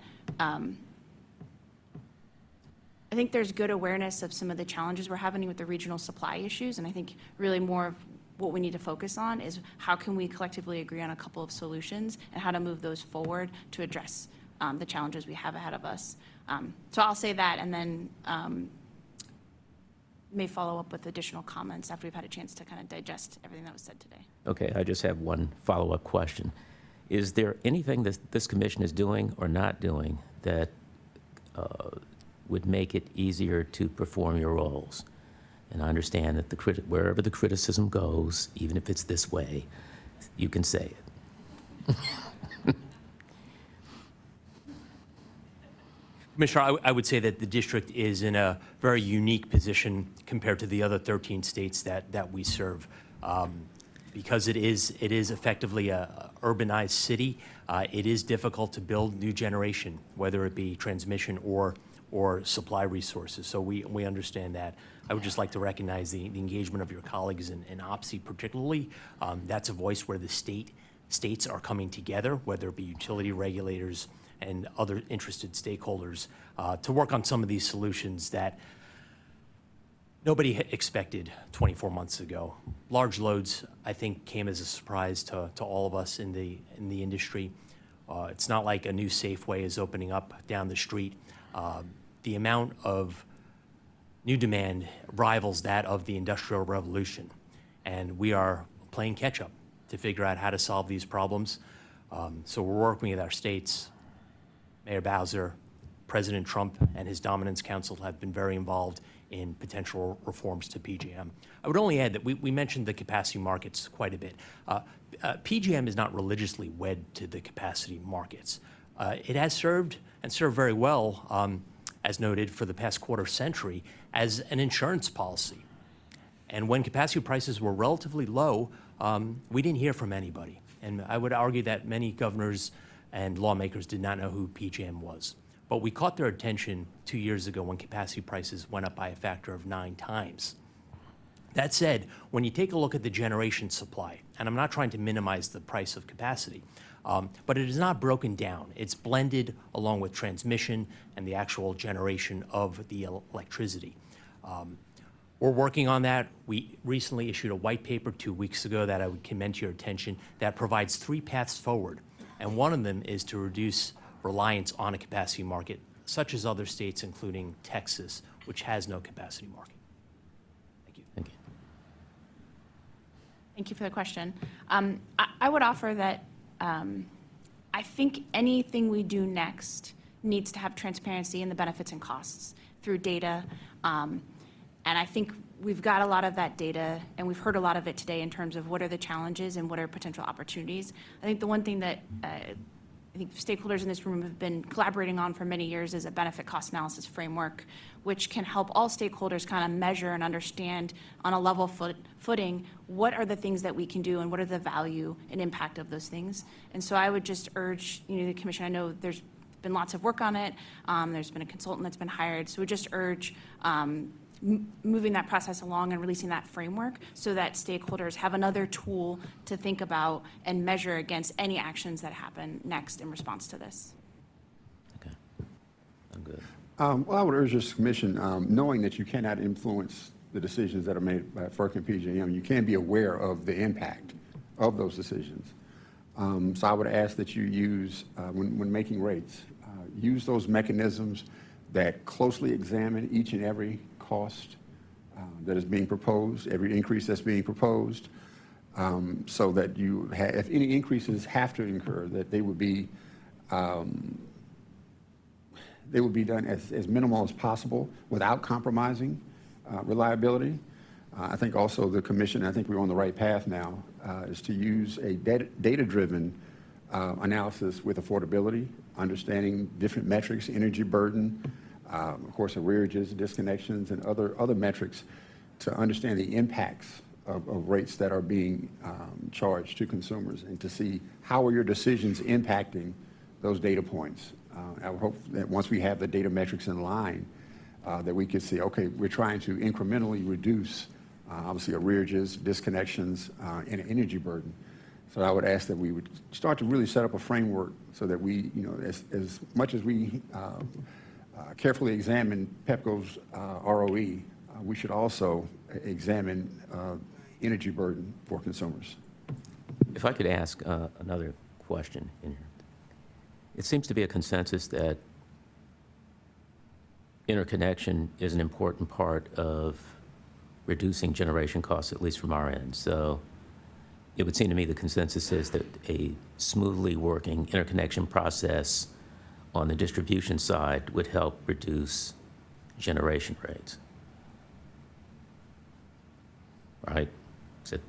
I think there's good awareness of some of the challenges we're having with the regional supply issues, and I think really more of what we need to focus on is how can we collectively agree on a couple of solutions and how to move those forward to address the challenges we have ahead of us. So I'll say that, and then may follow up with additional comments after we've had a chance to kind of digest everything that was said today. Okay, I just have one follow-up question. Is there anything that this commission is doing or not doing that would make it easier to perform your roles. And I understand that wherever the criticism goes, even if it's this way, you can say it. Commissioner, I would say that the district is in a very unique position compared to the other 13 states that we serve. Because it is effectively a urbanized city, it is difficult to build new generation, whether it be transmission or supply resources. So we understand that. I would just like to recognize the engagement of your colleagues in OPSI particularly. That's a voice where the states are coming together, whether it be utility regulators and other interested stakeholders, to work on some of these solutions that nobody expected 24 months ago. Large loads, I think, came as a surprise to all of us in the industry. It's not like a new Safeway is opening up down the street. The amount of new demand rivals that of the Industrial Revolution, and we are playing catch-up to figure out how to solve these problems. So we're working with our states. Mayor Bowser, President Trump, and his Dominance Council have been very involved in potential reforms to PJM. I would only add that we mentioned the capacity markets quite a bit. PJM is not religiously wed to the capacity markets. It has served very well, as noted, for the past quarter century as an insurance policy. And when capacity prices were relatively low, we didn't hear from anybody. And I would argue that many governors and lawmakers did not know who PJM was. But we caught their attention 2 years ago when capacity prices went up by a factor of 9 times. That said, when you take a look at the generation supply, and I'm not trying to minimize the price of capacity, but it is not broken down. It's blended along with transmission and the actual generation of the electricity. We're working on that. We recently issued a white paper 2 weeks ago that I would commend to your attention that provides 3 paths forward. And one of them is to reduce reliance on a capacity market, such as other states, including Texas, which has no capacity market. Thank you. Thank you. Thank you for the question. I would offer that I think anything we do next needs to have transparency in the benefits and costs through data. And I think we've got a lot of that data, and we've heard a lot of it today in terms of what are the challenges and what are potential opportunities. I think the one thing that I think stakeholders in this room have been collaborating on for many years is a benefit cost analysis framework, which can help all stakeholders kind of measure and understand on a level footing what are the things that we can do and what are the value and impact of those things. And so I would just urge, the commission, I know there's been lots of work on it. There's been a consultant that's been hired. So we just urge moving that process along and releasing that framework so that stakeholders have another tool to think about and measure against any actions that happen next in response to this. Okay. I'm good. Well, I would urge this commission, knowing that you cannot influence the decisions that are made by FERC and PJM, you can be aware of the impact of those decisions. So I would ask that you use, when making rates, use those mechanisms that closely examine each and every cost that is being proposed, every increase that's being proposed, so that you if any increases have to incur, that they would be done as minimal as possible without compromising reliability. I think also the commission, I think we're on the right path now, is to use a data-driven analysis with affordability, understanding different metrics, energy burden, of course, arrearages, disconnections, and other metrics to understand the impacts of rates that are being charged to consumers and to see how are your decisions impacting those data points. I would hope that once we have the data metrics in line, that we could see, okay, we're trying to incrementally reduce, obviously, arrearages, disconnections, and energy burden. So I would ask that we would start to really set up a framework so that we, as much as we carefully examine PEPCO's ROE, we should also examine energy burden for consumers. If I could ask another question in here. It seems to be a consensus that interconnection is an important part of reducing generation costs, at least from our end. So it would seem to me the consensus is that a smoothly working interconnection process on the distribution side would help reduce generation rates. Right? Is it?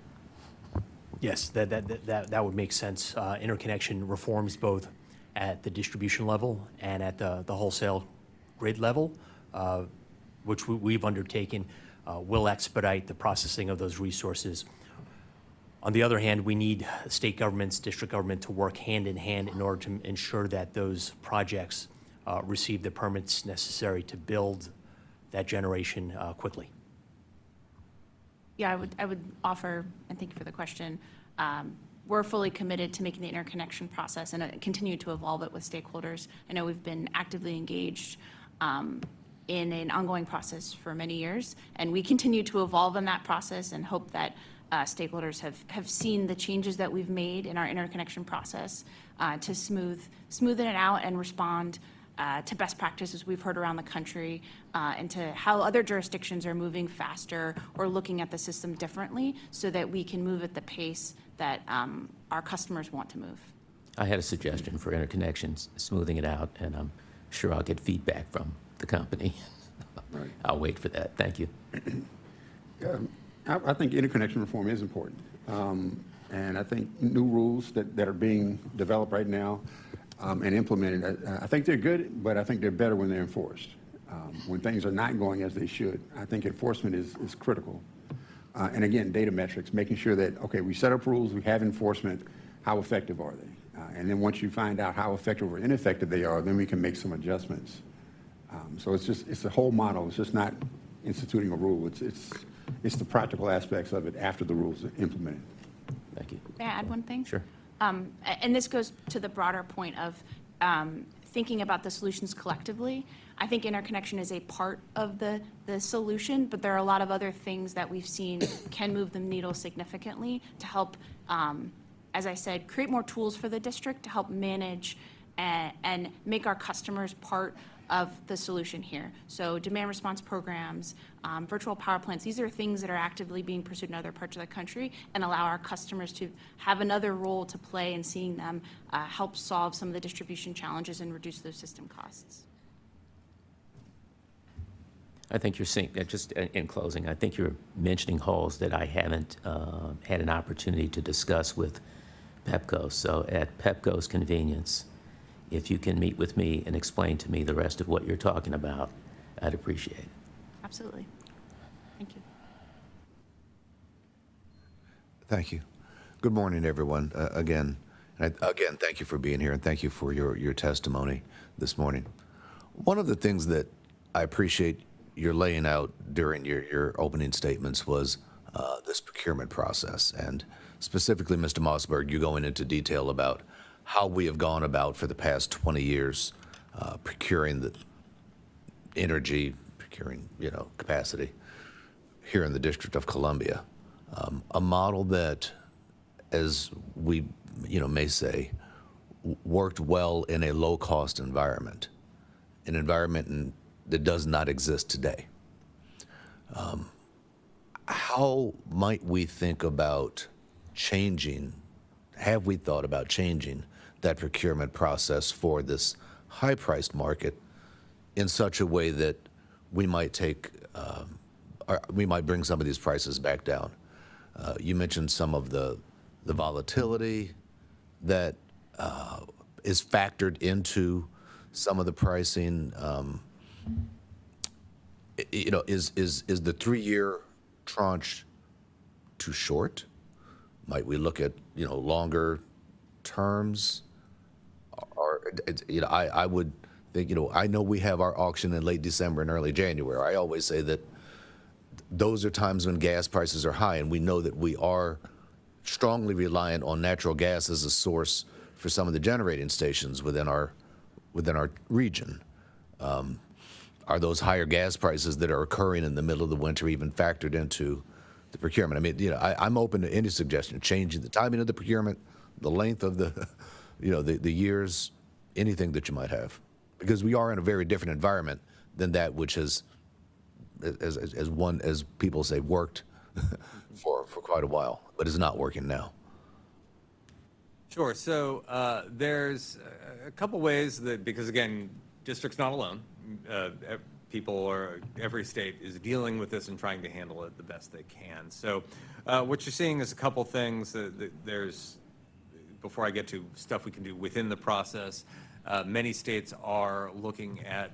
Yes, that would make sense. Interconnection reforms both at the distribution level and at the wholesale grid level, which we've undertaken, will expedite the processing of those resources. On the other hand, we need state governments, district government to work hand in hand in order to ensure that those projects receive the permits necessary to build that generation quickly. Yeah, I would offer, and thank you for the question, we're fully committed to making the interconnection process and continue to evolve it with stakeholders. I know we've been actively engaged in an ongoing process for many years, and we continue to evolve in that process and hope that stakeholders have seen the changes that we've made in our interconnection process to smoothen it out and respond to best practices we've heard around the country and to how other jurisdictions are moving faster or looking at the system differently so that we can move at the pace that our customers want to move. I had a suggestion for interconnections, smoothing it out, and I'm sure I'll get feedback from the company. Right. I'll wait for that. Thank you. I think interconnection reform is important. And I think new rules that are being developed right now and implemented, I think they're good, but I think they're better when they're enforced. When things are not going as they should, I think enforcement is critical. And again, data metrics, making sure that, okay, we set up rules, we have enforcement, how effective are they? And then once you find out how effective or ineffective they are, then we can make some adjustments. So it's a whole model. It's just not instituting a rule. It's the practical aspects of it after the rules are implemented. Thank you. May I add one thing? Sure. And this goes to the broader point of thinking about the solutions collectively. I think interconnection is a part of the solution, but there are a lot of other things that we've seen can move the needle significantly to help, as I said, create more tools for the district to help manage and make our customers part of the solution here. So demand response programs, virtual power plants, these are things that are actively being pursued in other parts of the country and allow our customers to have another role to play in seeing them help solve some of the distribution challenges and reduce those system costs. I think you're seeing, just in closing, I think you're mentioning holes that I haven't had an opportunity to discuss with PEPCO. So at PEPCO's convenience, if you can meet with me and explain to me the rest of what you're talking about, I'd appreciate it. Absolutely. Thank you. Thank you. Good morning, everyone. Again, thank you for being here, and thank you for your testimony this morning. One of the things that I appreciate you're laying out during your opening statements was this procurement process, and specifically, Mr. Mossberg, you going into detail about how we have gone about for the past 20 years procuring the energy, capacity here in the District of Columbia. A model that, as we may say, worked well in a low-cost environment, an environment that does not exist today. How might we think about changing, have we thought about changing that procurement process for this high-priced market in such a way that we might we might bring some of these prices back down? You mentioned some of the volatility that is factored into some of the pricing. Is the 3-year tranche too short? Might we look at longer terms? Or I would think I know we have our auction in late December and early January. I always say that those are times when gas prices are high, and we know that we are strongly reliant on natural gas as a source for some of the generating stations within our region. Are those higher gas prices that are occurring in the middle of the winter even factored into the procurement? I mean, I'm open to any suggestion, changing the timing of the procurement, the length of the years, anything that you might have, because we are in a very different environment than that which has, as people say, worked for quite a while, but is not working now. Sure. So there's a couple ways that, because again, district's not alone. People or every state is dealing with this and trying to handle it the best they can. So what you're seeing is a couple things that there's, before I get to stuff we can do within the process, many states are looking at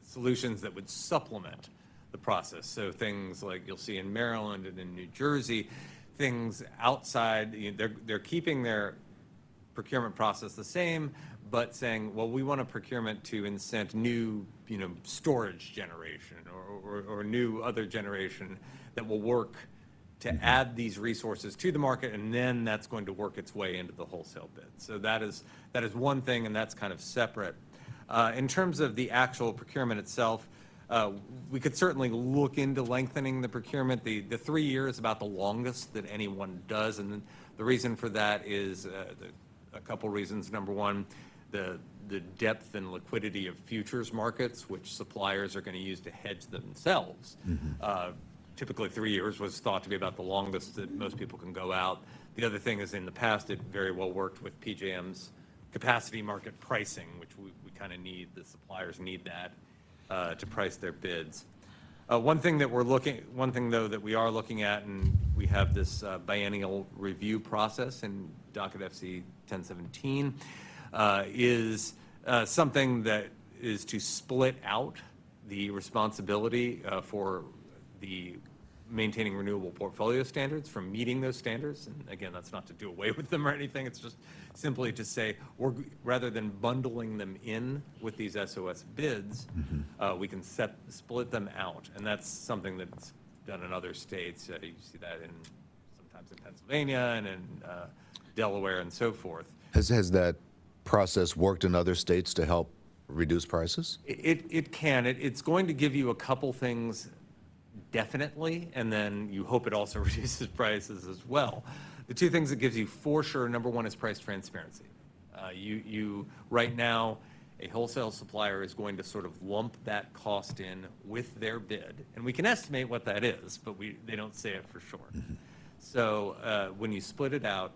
solutions that would supplement the process. So things like you'll see in Maryland and in New Jersey, things outside, they're keeping their procurement process the same, but saying, well, we want a procurement to incent new, storage generation or new other generation that will work to add these resources to the market, and then that's going to work its way into the wholesale bid. So that is one thing, and that's kind of separate. In terms of the actual procurement itself, we could certainly look into lengthening the procurement. The 3 years is about the longest that anyone does, and the reason for that is a couple reasons. Number one, the depth and liquidity of futures markets, which suppliers are going to use to hedge themselves. Typically 3 years was thought to be about the longest that most people can go out. The other thing is, in the past, it very well worked with PJM's capacity market pricing, which we kind of need, the suppliers need that to price their bids. One thing though that we are looking at, and we have this biennial review process in docket FC 1017, is something that is to split out the responsibility for the maintaining renewable portfolio standards from meeting those standards. And again, that's not to do away with them or anything. It's just simply to say, rather than bundling them in with these SOS bids, we can split them out. And that's something that's done in other states. You see that sometimes in Pennsylvania and in Delaware and so forth. Has that process worked in other states to help reduce prices? It can. It's going to give you a couple things definitely, and then you hope it also reduces prices as well. The two things it gives you for sure, number one is price transparency. You right now, a wholesale supplier is going to sort of lump that cost in with their bid, and we can estimate what that is, but they don't say it for sure. So when you split it out,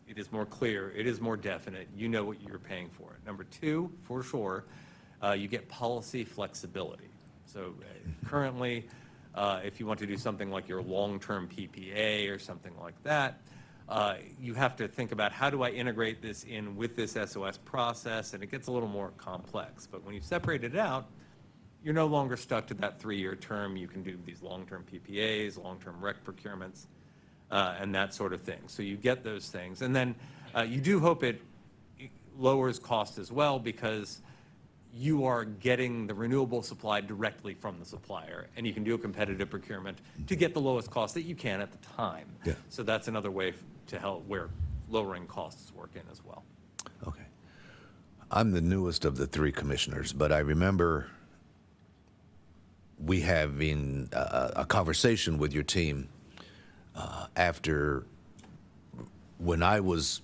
it is more clear, it is more definite, you know what you're paying for it. Number two, for sure, you get policy flexibility. So currently, if you want to do something like your long-term PPA or something like that, you have to think about, how do I integrate this in with this SOS process? And it gets a little more complex. But when you separate it out, you're no longer stuck to that 3-year term. You can do these long-term PPAs, long-term rec procurements, and that sort of thing. So you get those things. And then you do hope it lowers cost as well, because you are getting the renewable supply directly from the supplier, and you can do a competitive procurement to get the lowest cost that you can at the time. Yeah. So that's another way to help where lowering costs work in as well. Okay. I'm the newest of the 3 commissioners, but I remember we having a conversation with your team after, when I was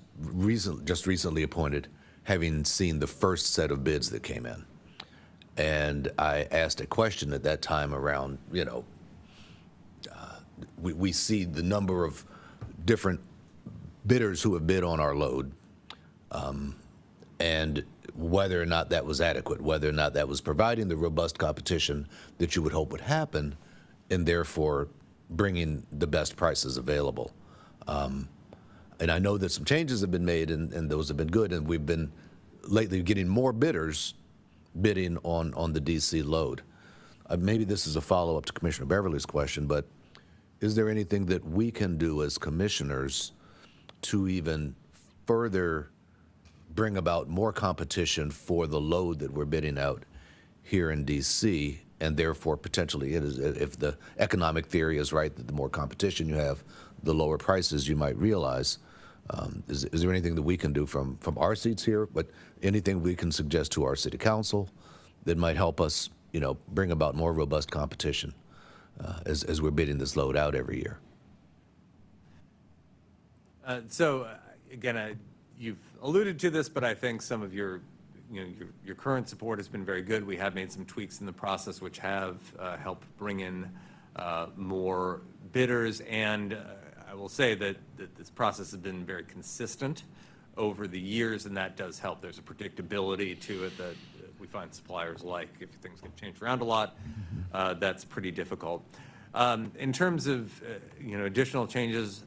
just recently appointed, having seen the first set of bids that came in. And I asked a question at that time around, we see the number of different bidders who have bid on our load, and whether or not that was adequate, whether or not that was providing the robust competition that you would hope would happen, and therefore bringing the best prices available. And I know that some changes have been made, and those have been good, and we've been lately getting more bidders bidding on the DC load. Maybe this is a follow-up to Commissioner Beverly's question, but is there anything that we can do as commissioners to even further bring about more competition for the load that we're bidding out here in DC, and therefore potentially, if the economic theory is right, that the more competition you have, the lower prices you might realize? Is there anything that we can do from our seats here, but anything we can suggest to our city council that might help us, bring about more robust competition as we're bidding this load out every year? Again, you've alluded to this, but I think some of your current support has been very good. We have made some tweaks in the process which have helped bring in more bidders, and I will say that this process has been very consistent over the years, and that does help. There's a predictability to it that we find suppliers like. If things get changed around a lot, that's pretty difficult. In terms of additional changes,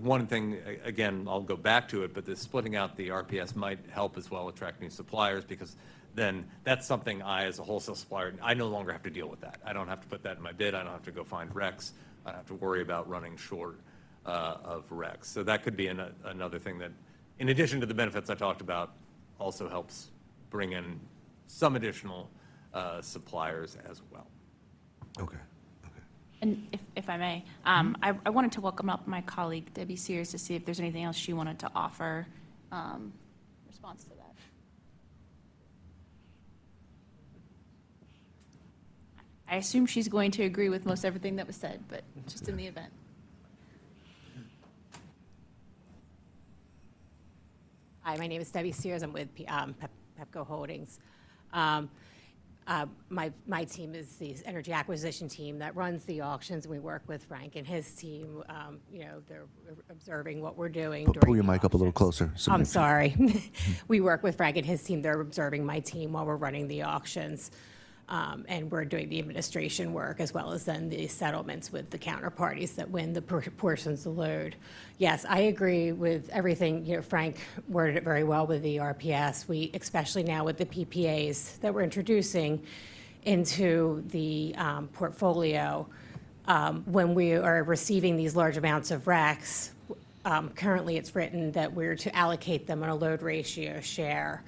one thing, again, I'll go back to it, but the splitting out the RPS might help as well attract new suppliers, because then that's something I, as a wholesale supplier, I no longer have to deal with that. I don't have to put that in my bid. I don't have to go find recs. I don't have to worry about running short of recs. So that could be another thing that, in addition to the benefits I talked about, also helps bring in some additional suppliers as well. Okay. And if I may, I wanted to welcome up my colleague, Debbie Sears, to see if there's anything else she wanted to offer response to that. I assume she's going to agree with most everything that was said, but just in the event. Hi, my name is Debbie Sears. I'm with Pepco Holdings. My team is the energy acquisition team that runs the auctions, and we work with Frank and his team. They're observing what we're doing. Pull your mic up a little closer. I'm sorry. We work with Frank and his team. They're observing my team while we're running the auctions. And we're doing the administration work as well as then the settlements with the counterparties that win the portions of the load. Yes, I agree with everything. Frank worded it very well with the RPS. We, especially now with the PPAs that we're introducing into the portfolio, when we are receiving these large amounts of RECs, currently it's written that we're to allocate them on a load ratio share.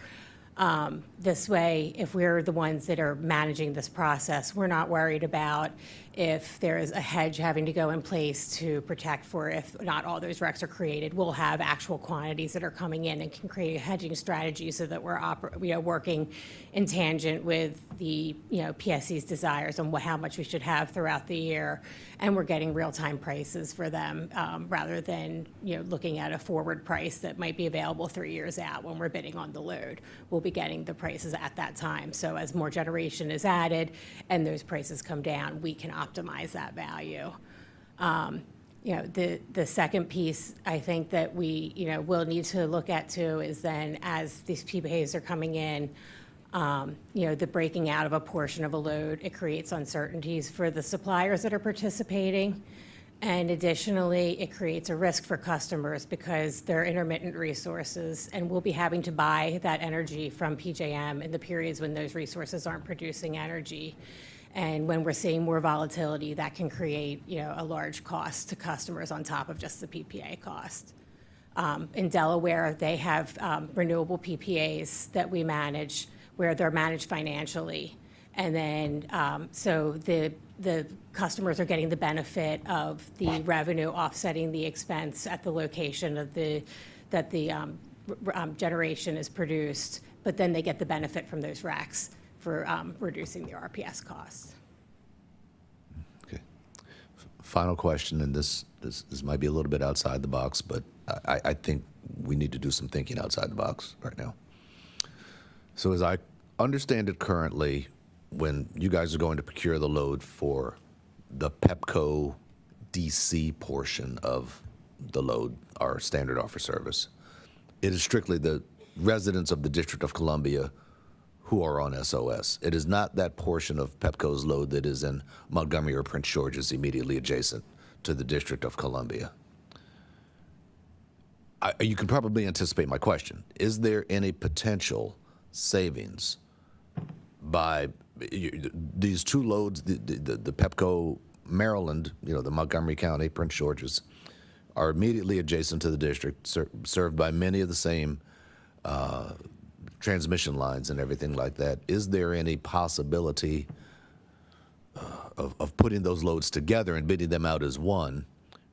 This way, if we're the ones that are managing this process, we're not worried about if there is a hedge having to go in place to protect for if not all those RECs are created. We'll have actual quantities that are coming in and can create a hedging strategy so that we're working in tangent with the PSC's desires on how much we should have throughout the year, and we're getting real-time prices for them rather than looking at a forward price that might be available 3 years out when we're bidding on the load. We'll be getting the prices at that time. So as more generation is added and those prices come down, we can optimize that value. The second piece I think that we will need to look at too is then as these PPAs are coming in, the breaking out of a portion of a load, it creates uncertainties for the suppliers that are participating. And additionally, it creates a risk for customers because they're intermittent resources, and we'll be having to buy that energy from PJM in the periods when those resources aren't producing energy. And when we're seeing more volatility, that can create a large cost to customers on top of just the PPA cost. In Delaware, they have renewable PPAs that we manage where they're managed financially. And then, so the customers are getting the benefit of the revenue offsetting the expense at the location of that the generation is produced, but then they get the benefit from those RECs for reducing the RPS costs. Okay. Final question, and this might be a little bit outside the box, but I think we need to do some thinking outside the box right now. So as I understand it currently, when you guys are going to procure the load for the Pepco DC portion of the load, our standard offer service, it is strictly the residents of the District of Columbia who are on SOS. It is not that portion of Pepco's load that is in Montgomery or Prince George's immediately adjacent to the District of Columbia. You can probably anticipate my question. Is there any potential savings by these two loads, the Pepco Maryland, the Montgomery County, Prince George's, are immediately adjacent to the district, served by many of the same transmission lines and everything like that. Is there any possibility of putting those loads together and bidding them out as one,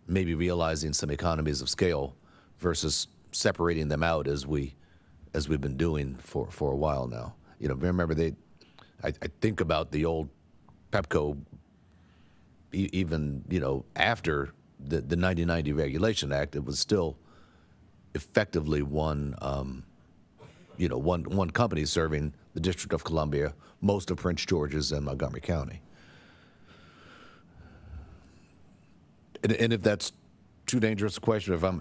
maybe realizing some economies of scale versus separating them out as we've been doing for a while now? Remember I think about the old Pepco, even after the 1990 Regulation Act, it was still effectively one company serving the District of Columbia, most of Prince George's, and Montgomery County. And if that's too dangerous a question. If I'm,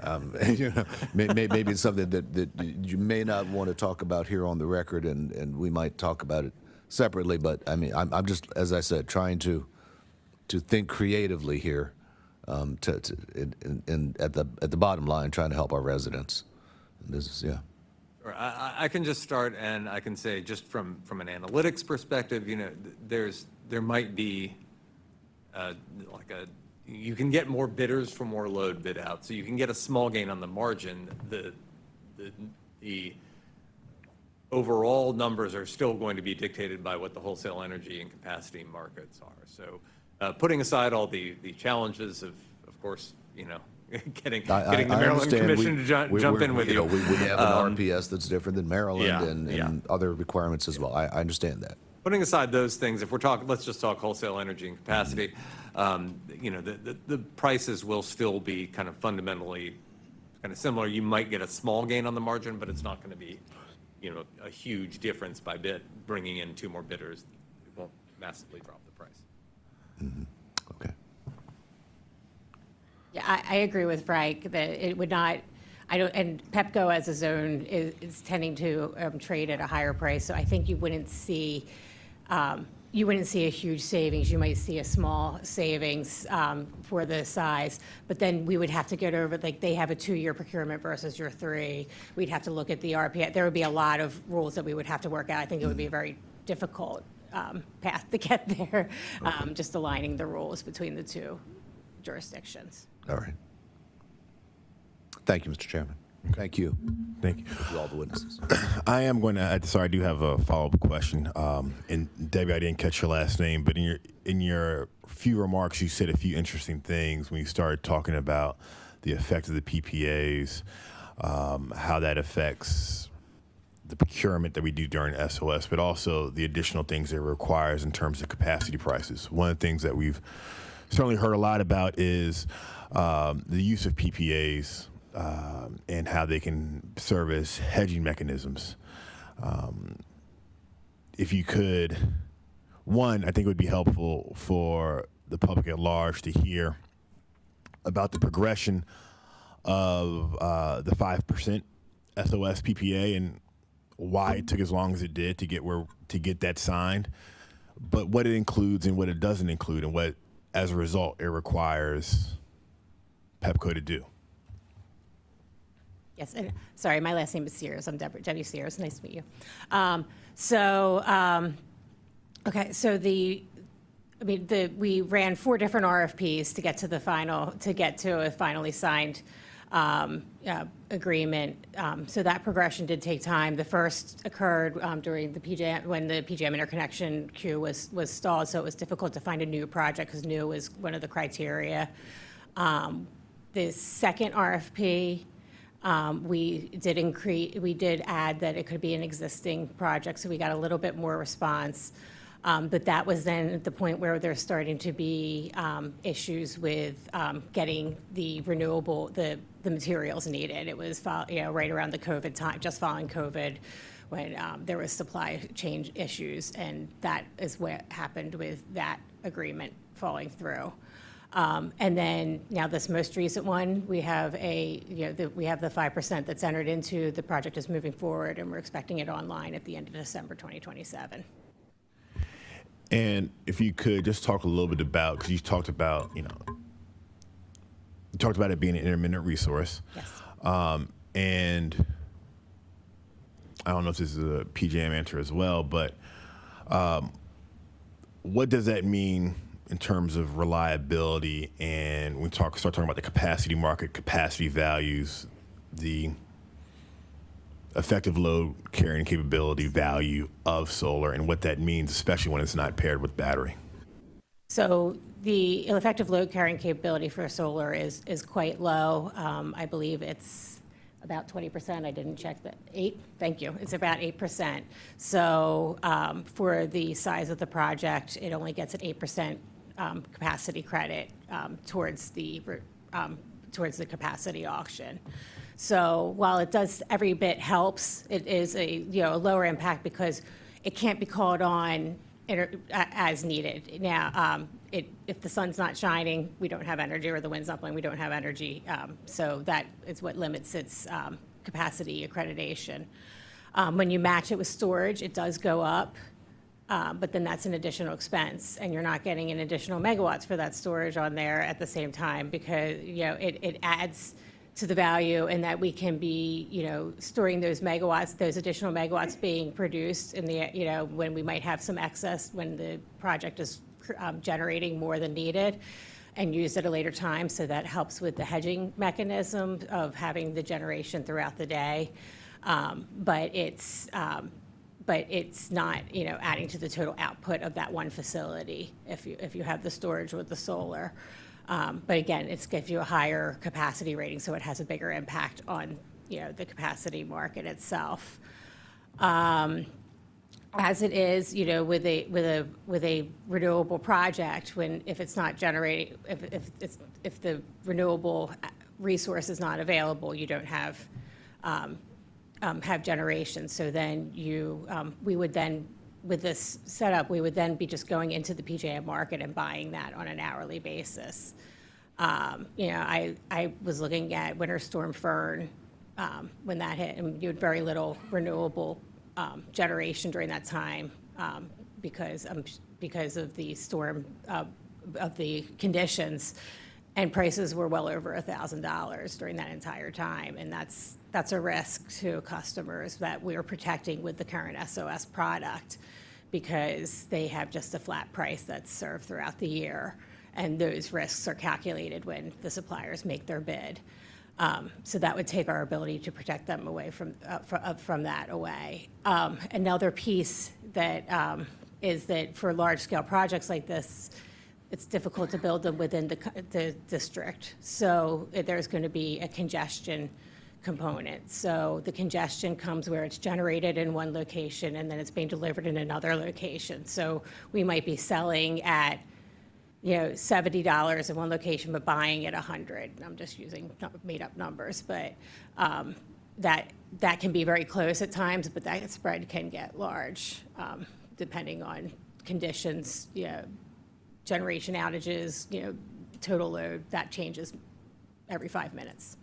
you know, maybe it's something that you may not want to talk about here on the record, and we might talk about it separately. But I mean, I'm just, as I said, trying to think creatively here, at the bottom line, trying to help our residents. This is, yeah. Sure. I can just start, and I can say, just from an analytics perspective, you know, there might be you can get more bidders for more load bid out, so you can get a small gain on the margin. The overall numbers are still going to be dictated by what the wholesale energy and capacity markets are. So, putting aside all the challenges of course, you know, getting the Maryland Commission to jump in with you. We have an RPS that's different than Maryland Yeah, and yeah. other requirements as well. I understand that. Putting aside those things, if we're talking, let's just talk wholesale energy and capacity. You know, the prices will still be kind of fundamentally kind of similar. You might get a small gain on the margin, but it's not going to be, you know, a huge difference by bringing in 2 more bidders. It won't massively drop the price. Mm-hmm. Okay. Yeah, I agree with Frank that it would not, and Pepco as a zone is tending to trade at a higher price, so I think you wouldn't see a huge savings. You might see a small savings for the size, but then we would have to get over, like, they have a 2-year procurement versus your 3. We'd have to look at the RPI. There would be a lot of rules that we would have to work out. I think it would be a very difficult path to get there, just aligning the rules between the 2 jurisdictions. All right. Thank you, Mr. Chairman. Thank you. Thank you. To all the witnesses. I am going to. Sorry, I do have a follow-up question. And Debbie, I didn't catch your last name, but in your few remarks, you said a few interesting things when you started talking about the effect of the PPAs, how that affects the procurement that we do during SOS, but also the additional things that it requires in terms of capacity prices. One of the things that we've certainly heard a lot about is the use of PPAs. And how they can serve as hedging mechanisms. If you could, one, I think it would be helpful for the public at large to hear about the progression of the 5% SOS PPA and why it took as long as it did to get that signed, but what it includes and what it doesn't include, and what, as a result, it requires Pepco to do. Yes, and sorry, my last name is Sears. I'm Debbie Sears. Nice to meet you. Okay, so we ran 4 different RFPs to get to a finally signed agreement. So that progression did take time. The first occurred during when the PJM interconnection queue was stalled, so it was difficult to find a new project because new was one of the criteria. The second RFP, we did add that it could be an existing project, so we got a little bit more response. But that was then at the point where there's starting to be issues with getting the materials needed. It was right around the COVID time, just following COVID, when there was supply chain issues, and that is what happened with that agreement falling through. And then now this most recent one, we have the 5% that's entered into. The project is moving forward, and we're expecting it online at the end of December 2027. And if you could just talk a little bit about, because you talked about it being an intermittent resource. Yes. And I don't know if this is a PJM answer as well, but what does that mean in terms of reliability? And we start talking about the capacity market, capacity values, the effective load carrying capability value of solar, and what that means, especially when it's not paired with battery. So the effective load carrying capability for solar is quite low. I believe it's about 20%. I didn't check that. 8? Thank you. It's about 8%. So for the size of the project, it only gets an 8% capacity credit towards the capacity auction. So while it does, every bit helps, it is a lower impact because it can't be called on as needed. Now, if the sun's not shining, we don't have energy, or the wind's not blowing, we don't have energy. So that is what limits its capacity accreditation. When you match it with storage, it does go up, but then that's an additional expense, and you're not getting an additional megawatts for that storage on there at the same time, because, you know, it adds to the value, and that we can be, you know, storing those megawatts, those additional megawatts being produced in the, you know, when we might have some excess, when the project is generating more than needed, and used at a later time. So that helps with the hedging mechanism of having the generation throughout the day. But it's not, you know, adding to the total output of that one facility if you have the storage with the solar. But again, it gives you a higher capacity rating, so it has a bigger impact on, you know, the capacity market itself. As it is, you know, with a renewable project, if it's not generating, if the renewable resource is not available, you don't have generation. So then we would then, with this setup, we would then be just going into the PJM market and buying that on an hourly basis. You know, I was looking at Winter Storm Fern when that hit, and you had very little renewable generation during that time because of the storm, of the conditions, and prices were well over $1,000 during that entire time, and that's a risk to customers that we are protecting with the current SOS product, because they have just a flat price that's served throughout the year, and those risks are calculated when the suppliers make their bid. So that would take our ability to protect them away from that away. Another piece that is that for large-scale projects like this, it's difficult to build them within the district. So there's going to be a congestion component. So the congestion comes where it's generated in one location and then it's being delivered in another location. So we might be selling at, you know, $70 in one location, but buying at $100. I'm just using made-up numbers, but that can be very close at times, but that spread can get large depending on conditions, you know, generation outages, you know, total load, that changes every 5 minutes.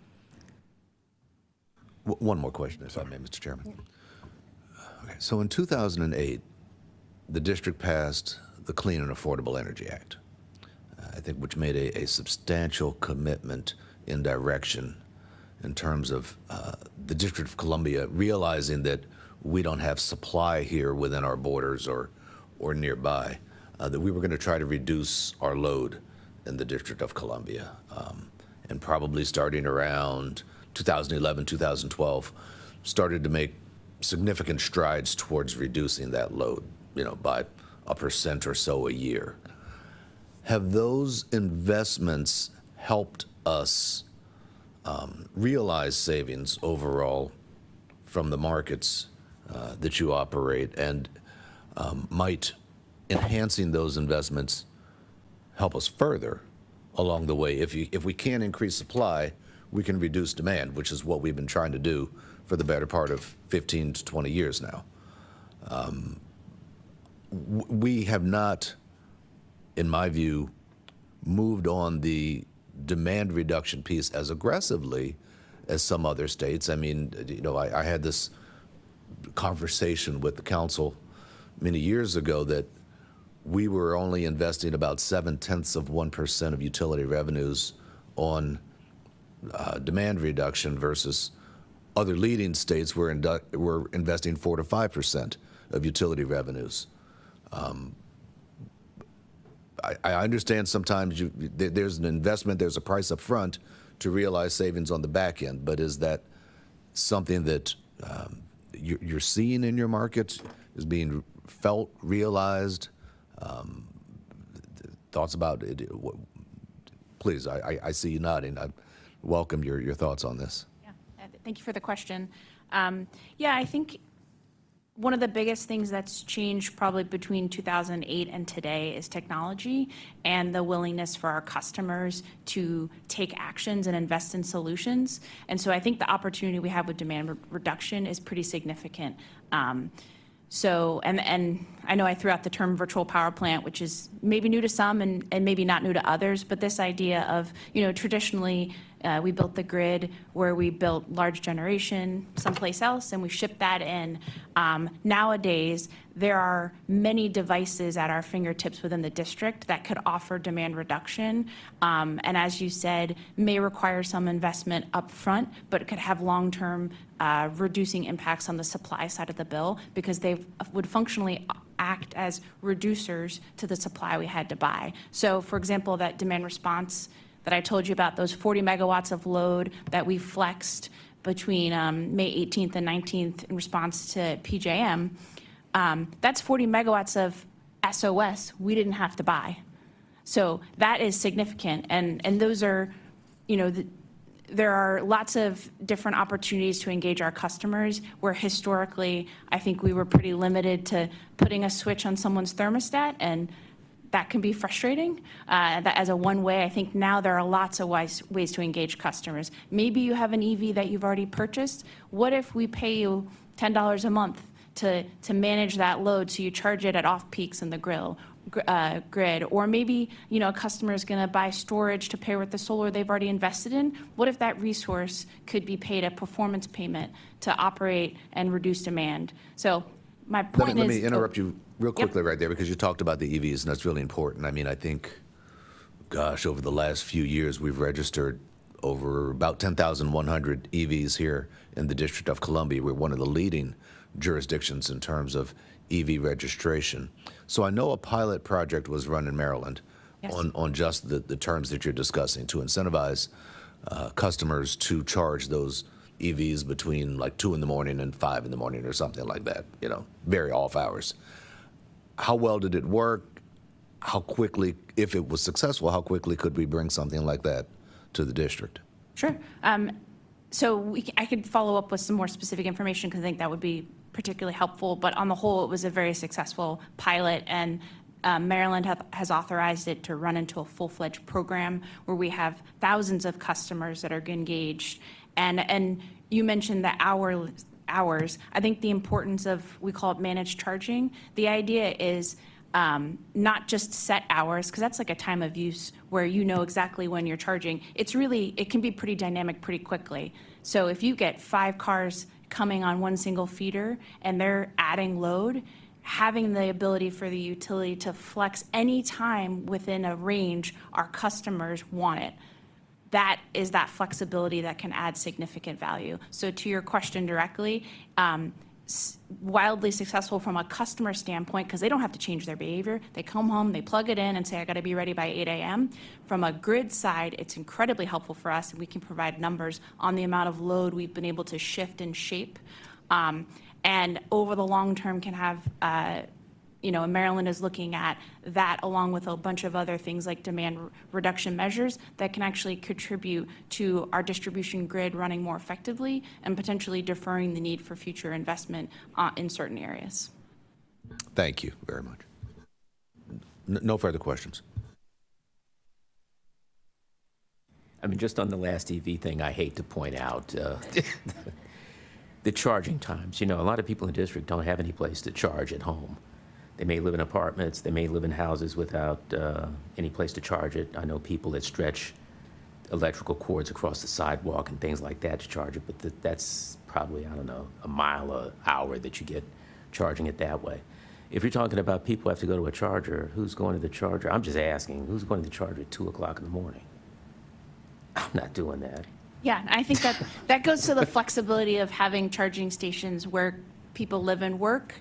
One more question, if I may, Mr. Chairman. Okay, so in 2008, the district passed the Clean and Affordable Energy Act, I think, which made a substantial commitment in direction in terms of the District of Columbia realizing that we don't have supply here within our borders or nearby, that we were going to try to reduce our load in the District of Columbia. And probably starting around 2011, 2012, started to make significant strides towards reducing that load, you know, by 1% or so a year. Have those investments helped us realize savings overall from the markets that you operate, and might enhancing those investments help us further along the way? If we can increase supply, we can reduce demand, which is what we've been trying to do for the better part of 15 to 20 years now. We have not, in my view, moved on the demand reduction piece as aggressively as some other states. I mean, you know, I had this conversation with the council many years ago that we were only investing about 0.7% of utility revenues on demand reduction versus other leading states were investing 4 to 5% of utility revenues. I understand sometimes there's an investment, there's a price up front to realize savings on the back end, but is that something that you're seeing in your market, is being felt, realized? Thoughts about it? Please, I see you nodding. I welcome your thoughts on this. Yeah, thank you for the question. Yeah, I think one of the biggest things that's changed probably between 2008 and today is technology and the willingness for our customers to take actions and invest in solutions. And so I think the opportunity we have with demand reduction is pretty significant. So, and I know I threw out the term virtual power plant, which is maybe new to some and maybe not new to others, but this idea of, traditionally, we built the grid where we built large generation someplace else and we shipped that in. Nowadays, there are many devices at our fingertips within the district that could offer demand reduction. And as you said, may require some investment up front, but it could have long-term reducing impacts on the supply side of the bill because they would functionally act as reducers to the supply we had to buy. So for example, that demand response that I told you about, those 40 megawatts of load that we flexed between May 18th and 19th in response to PJM, that's 40 megawatts of SOS we didn't have to buy. So that is significant. And those are, there are lots of different opportunities to engage our customers where historically, I think we were pretty limited to putting a switch on someone's thermostat, and that can be frustrating that as a one way. I think now there are lots of ways to engage customers. Maybe you have an EV that you've already purchased. What if we pay you $10 a month to manage that load so you charge it at off peaks in the grid? Or maybe, a customer is going to buy storage to pair with the solar they've already invested in. What if that resource could be paid a performance payment to operate and reduce demand? So my point is... Let me interrupt you real quickly Yep. right there because you talked about the EVs, and that's really important. I mean, I think, gosh, over the last few years, we've registered over about 10,100 EVs here in the District of Columbia. We're one of the leading jurisdictions in terms of EV registration. So I know a pilot project was run in Maryland Yes. on just the terms that you're discussing to incentivize customers to charge those EVs between like 2 in the morning and 5 in the morning or something like that, very off hours. How well did it work? How quickly, if it was successful, how quickly could we bring something like that to the district? Sure. So I could follow up with some more specific information because I think that would be particularly helpful. But on the whole, it was a very successful pilot, and Maryland has authorized it to run into a full-fledged program where we have thousands of customers that are engaged. And you mentioned the hours. I think the importance of, we call it managed charging. The idea is not just set hours, because that's like a time of use where you know exactly when you're charging. It can be pretty dynamic pretty quickly. So if you get 5 cars coming on one single feeder and they're adding load, having the ability for the utility to flex any time within a range our customers want it. That is that flexibility that can add significant value. So to your question directly, wildly successful from a customer standpoint because they don't have to change their behavior. They come home, they plug it in and say, I got to be ready by 8 a.m. From a grid side, it's incredibly helpful for us, and we can provide numbers on the amount of load we've been able to shift and shape. And over the long term can have, and Maryland is looking at that along with a bunch of other things like demand reduction measures that can actually contribute to our distribution grid running more effectively and potentially deferring the need for future investment in certain areas. Thank you very much. No further questions. I mean, just on the last EV thing, I hate to point out the charging times. A lot of people in the district don't have any place to charge at home. They may live in apartments, they may live in houses without any place to charge it. I know people that stretch electrical cords across the sidewalk and things like that to charge it, but that's probably, a mile an hour that you get charging it that way. If you're talking about people who have to go to a charger, who's going to the charger? I'm just asking, who's going to the charger at 2 o'clock in the morning? I'm not doing that. Yeah, I think that goes to the flexibility of having charging stations where people live and work.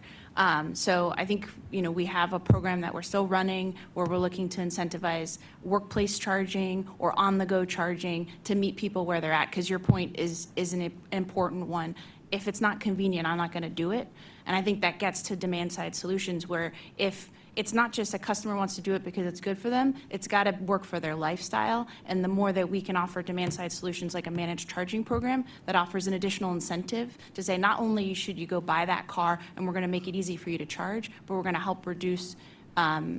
So I think, we have a program that we're still running where we're looking to incentivize workplace charging or on-the-go charging to meet people where they're at, because your point is an important one. If it's not convenient, I'm not going to do it. And I think that gets to demand-side solutions where if it's not just a customer wants to do it because it's good for them, it's got to work for their lifestyle. And the more that we can offer demand-side solutions like a managed charging program that offers an additional incentive to say, not only should you go buy that car and we're going to make it easy for you to charge, but we're going to help reduce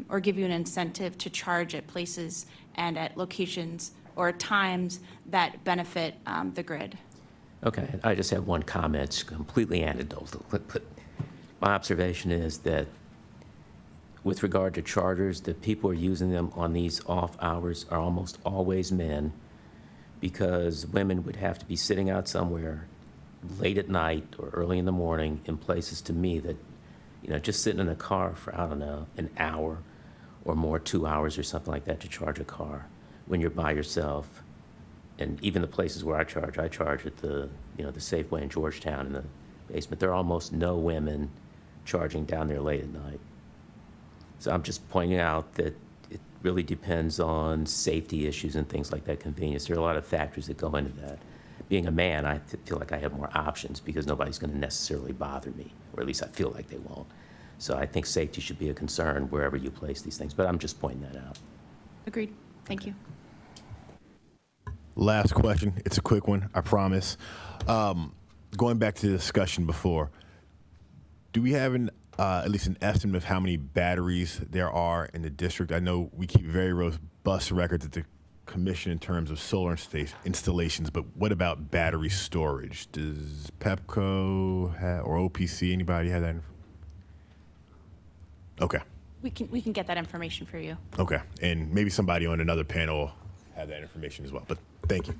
or give you an incentive to charge at places and at locations or times that benefit the grid. Okay, I just have one comment, it's completely anecdotal, but My observation is that with regard to chargers, the people who are using them on these off hours are almost always men, because women would have to be sitting out somewhere late at night or early in the morning in places, to me, that, just sitting in a car for, I don't know, an hour or more, 2 hours or something like that to charge a car when you're by yourself. And even the places where I charge at the Safeway in Georgetown in the basement. There are almost no women charging down there late at night. So I'm just pointing out that it really depends on safety issues and things like that, convenience. There are a lot of factors that go into that. Being a man, I feel like I have more options because nobody's going to necessarily bother me, or at least I feel like they won't. So I think safety should be a concern wherever you place these things, but I'm just pointing that out. Agreed. Thank you. Last question. It's a quick one, I promise. Going back to the discussion before, do we have at least an estimate of how many batteries there are in the district? I know we keep very robust records at the commission in terms of solar installations, but what about battery storage? Does PEPCO or OPC, anybody have that? Okay. We can get that information for you. Okay. And maybe somebody on another panel will have that information as well. But thank you.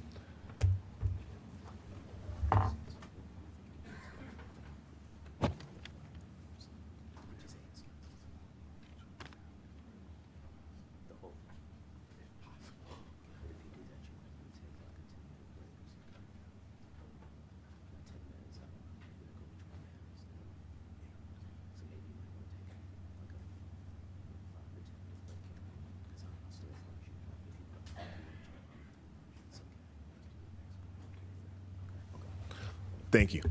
Thank you.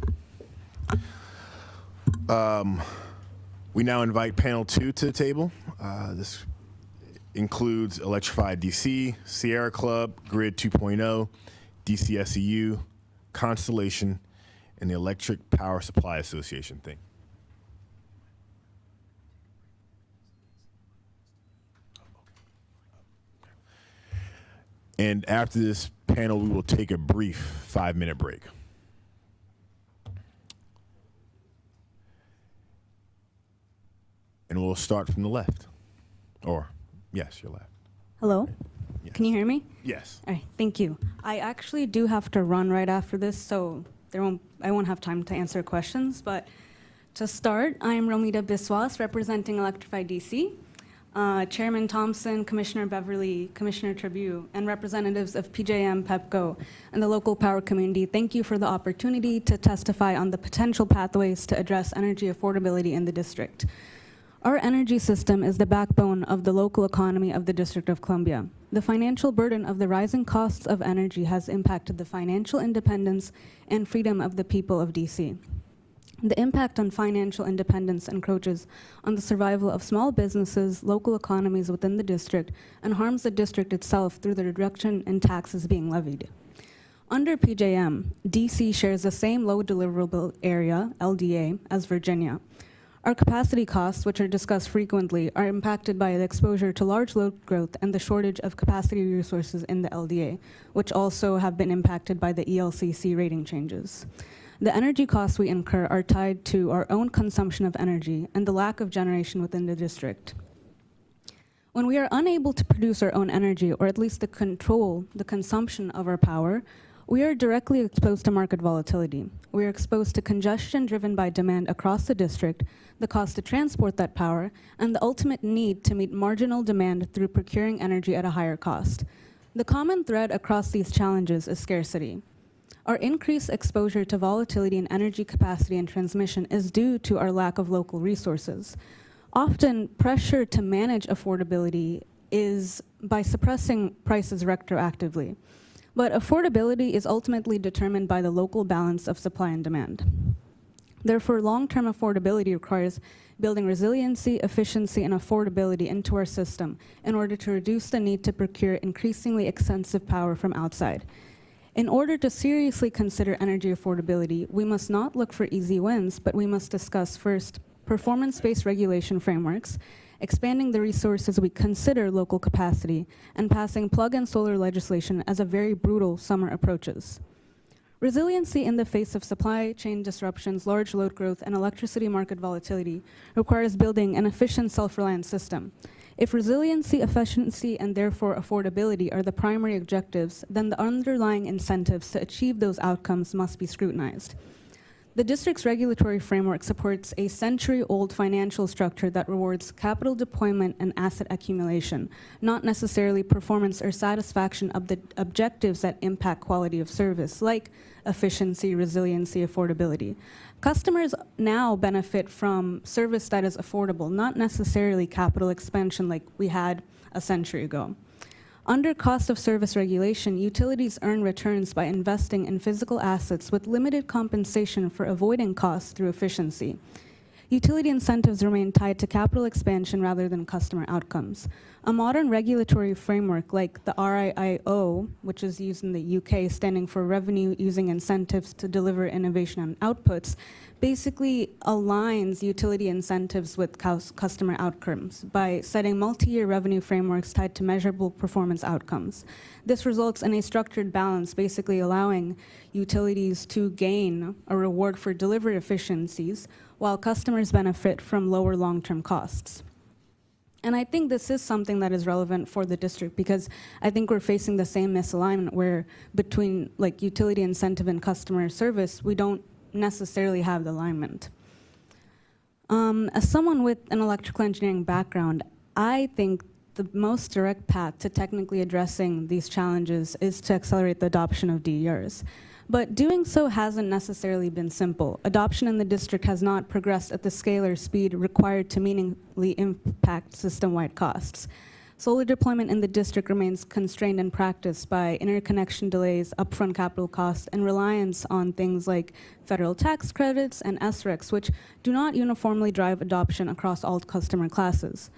We now invite panel 2 to the table. This includes Electrified DC, Sierra Club, Grid 2.0, DCSEU, Constellation, and the Electric Power Supply Association thing. And after this panel, we will take a brief 5-minute break. And we'll start from the left. Or, yes, your left. Hello? Yes. Can you hear me? Yes. All right, thank you. I actually do have to run right after this, so I won't have time to answer questions. But to start, I am Romita Biswas, representing Electrified DC. Chairman Thompson, Commissioner Beverly, Commissioner Tribune, and representatives of PJM, PEPCO, and the local power community, thank you for the opportunity to testify on the potential pathways to address energy affordability in the district. Our energy system is the backbone of the local economy of the District of Columbia. The financial burden of the rising costs of energy has impacted the financial independence and freedom of the people of DC. The impact on financial independence encroaches on the survival of small businesses, local economies within the district, and harms the district itself through the reduction in taxes being levied. Under PJM, DC shares the same low deliverable area, LDA, as Virginia. Our capacity costs, which are discussed frequently, are impacted by the exposure to large load growth and the shortage of capacity resources in the LDA, which also have been impacted by the ELCC rating changes. The energy costs we incur are tied to our own consumption of energy and the lack of generation within the district. When we are unable to produce our own energy, or at least to control the consumption of our power, we are directly exposed to market volatility. We are exposed to congestion driven by demand across the district, the cost to transport that power, and the ultimate need to meet marginal demand through procuring energy at a higher cost. The common thread across these challenges is scarcity. Our increased exposure to volatility in energy capacity and transmission is due to our lack of local resources. Often, pressure to manage affordability is by suppressing prices retroactively. But affordability is ultimately determined by the local balance of supply and demand. Therefore, long-term affordability requires building resiliency, efficiency, and affordability into our system in order to reduce the need to procure increasingly expensive power from outside. In order to seriously consider energy affordability, we must not look for easy wins, but we must discuss first performance-based regulation frameworks, expanding the resources we consider local capacity, and passing plug-in solar legislation as a very brutal summer approaches. Resiliency in the face of supply chain disruptions, large load growth, and electricity market volatility requires building an efficient, self-reliant system. If resiliency, efficiency, and therefore affordability are the primary objectives, then the underlying incentives to achieve those outcomes must be scrutinized. The district's regulatory framework supports a century-old financial structure that rewards capital deployment and asset accumulation, not necessarily performance or satisfaction of the objectives that impact quality of service, like efficiency, resiliency, affordability. Customers now benefit from service that is affordable, not necessarily capital expansion like we had a century ago. Under cost of service regulation, utilities earn returns by investing in physical assets with limited compensation for avoiding costs through efficiency. Utility incentives remain tied to capital expansion rather than customer outcomes. A modern regulatory framework like the RIIO, which is used in the UK, standing for Revenue Using Incentives to Deliver Innovation and Outputs, basically aligns utility incentives with customer outcomes by setting multi-year revenue frameworks tied to measurable performance outcomes. This results in a structured balance, basically allowing utilities to gain a reward for delivery efficiencies while customers benefit from lower long-term costs. And I think this is something that is relevant for the district because I think we're facing the same misalignment where between like utility incentive and customer service, we don't necessarily have the alignment. As someone with an electrical engineering background, I think the most direct path to technically addressing these challenges is to accelerate the adoption of DERs. But doing so hasn't necessarily been simple. Adoption in the district has not progressed at the scale or speed required to meaningfully impact system-wide costs. Solar deployment in the district remains constrained in practice by interconnection delays, upfront capital costs, and reliance on things like federal tax credits and SRECs, which do not uniformly drive adoption across all customer classes.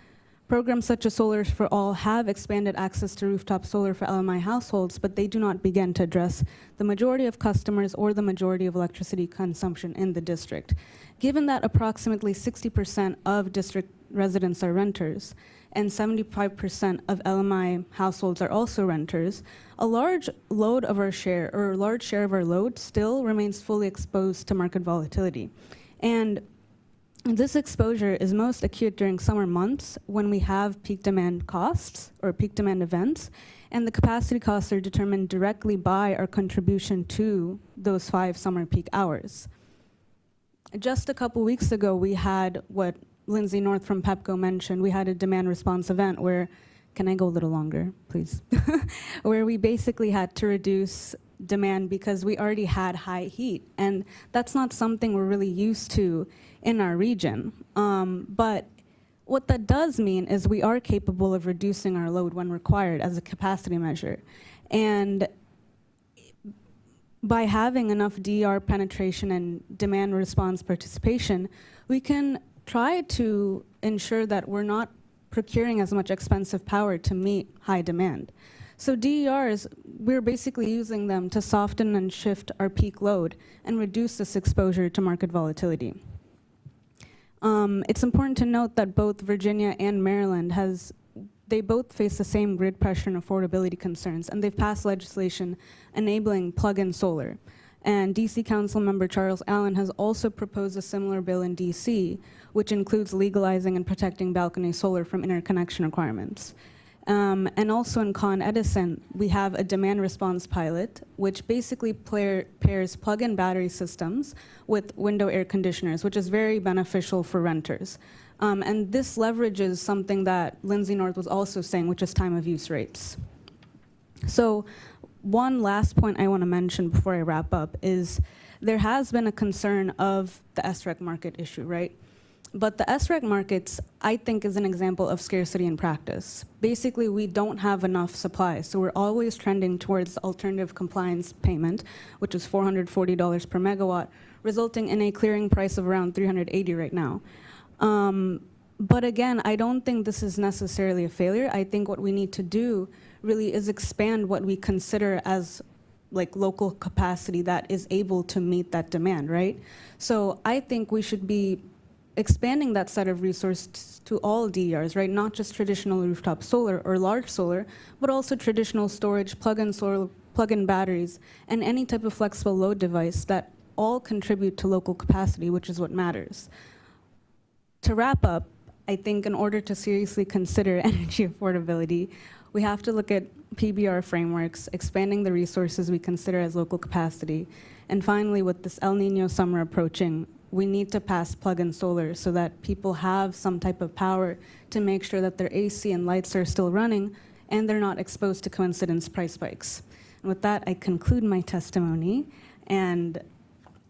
Programs such as Solar for All have expanded access to rooftop solar for LMI households, but they do not begin to address the majority of customers or the majority of electricity consumption in the district. Given that approximately 60% of district residents are renters, and 75% of LMI households are also renters, a large load of our share, or a large share of our load still remains fully exposed to market volatility. And this exposure is most acute during summer months when we have peak demand costs or peak demand events, and the capacity costs are determined directly by our contribution to those 5 summer peak hours. Just a couple weeks ago, we had what Lindsay North from PEPCO mentioned. We had a demand response event where, can I go a little longer, please? Where we basically had to reduce demand because we already had high heat. And that's not something we're really used to in our region. But what that does mean is we are capable of reducing our load when required as a capacity measure. And by having enough DER penetration and demand response participation, we can try to ensure that we're not procuring as much expensive power to meet high demand. So DERs, we're basically using them to soften and shift our peak load and reduce this exposure to market volatility. It's important to note that both Virginia and Maryland they both face the same grid pressure and affordability concerns, and they've passed legislation enabling plug-in solar. And DC Council member Charles Allen has also proposed a similar bill in DC, which includes legalizing and protecting balcony solar from interconnection requirements. And also in Con Edison, we have a demand response pilot, which basically pairs plug-in battery systems with window air conditioners, which is very beneficial for renters. And this leverages something that Lindsay North was also saying, which is time of use rates. So one last point I want to mention before I wrap up is there has been a concern of the SREC market issue, right? But the SREC markets, I think, is an example of scarcity in practice. Basically, we don't have enough supply, so we're always trending towards alternative compliance payment, which is $440 per megawatt, resulting in a clearing price of around $380 right now. But again, I don't think this is necessarily a failure. I think what we need to do really is expand what we consider as like local capacity that is able to meet that demand, right? So I think we should be expanding that set of resources to all DERs, right? Not just traditional rooftop solar or large solar, but also traditional storage, plug-in plug-in batteries, and any type of flexible load device that all contribute to local capacity, which is what matters. To wrap up, I think in order to seriously consider energy affordability, we have to look at PBR frameworks, expanding the resources we consider as local capacity. And finally, with this El Nino summer approaching, we need to pass plug-in solar so that people have some type of power to make sure that their AC and lights are still running and they're not exposed to coincidence price spikes. And with that, I conclude my testimony, and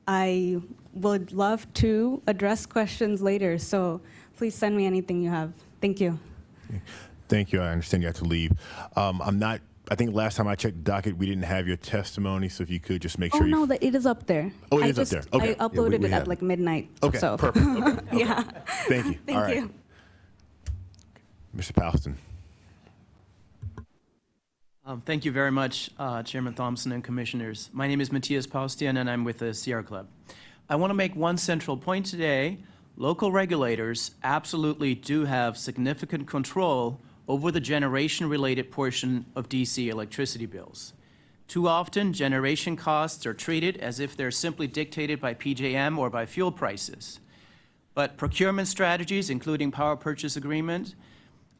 I would love to address questions later, so please send me anything you have. Thank you. Thank you. I understand you have to leave. I think last time I checked the docket, we didn't have your testimony, so if you could just make sure Oh, no, it is up there. Oh, it is up there. Okay. I uploaded we it have at like midnight. Okay, so. perfect. Okay. Yeah. Thank you. Thank All right. you. Mr. Palston. Thank you very much, Chairman Thompson and Commissioners. My name is Matthias Paustian, and I'm with the Sierra Club. I want to make one central point today. Local regulators absolutely do have significant control over the generation-related portion of DC electricity bills. Too often, generation costs are treated as if they're simply dictated by PJM or by fuel prices. But procurement strategies, including power purchase agreement,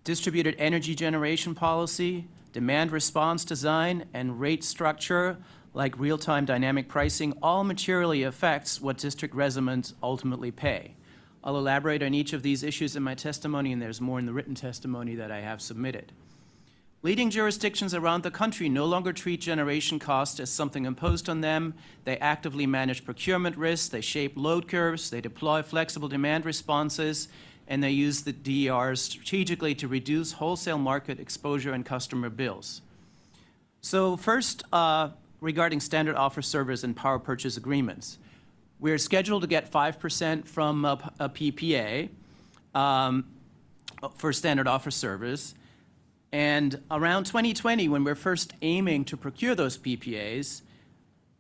distributed energy generation policy, demand response design, and rate structure, like real-time dynamic pricing, all materially affects what district residents ultimately pay. I'll elaborate on each of these issues in my testimony, and there's more in the written testimony that I have submitted. Leading jurisdictions around the country no longer treat generation costs as something imposed on them. They actively manage procurement risks, they shape load curves, they deploy flexible demand responses, and they use the DERs strategically to reduce wholesale market exposure and customer bills. So first, regarding standard offer service and power purchase agreements. We're scheduled to get 5% from a PPA for standard offer service. And around 2020, when we're first aiming to procure those PPAs,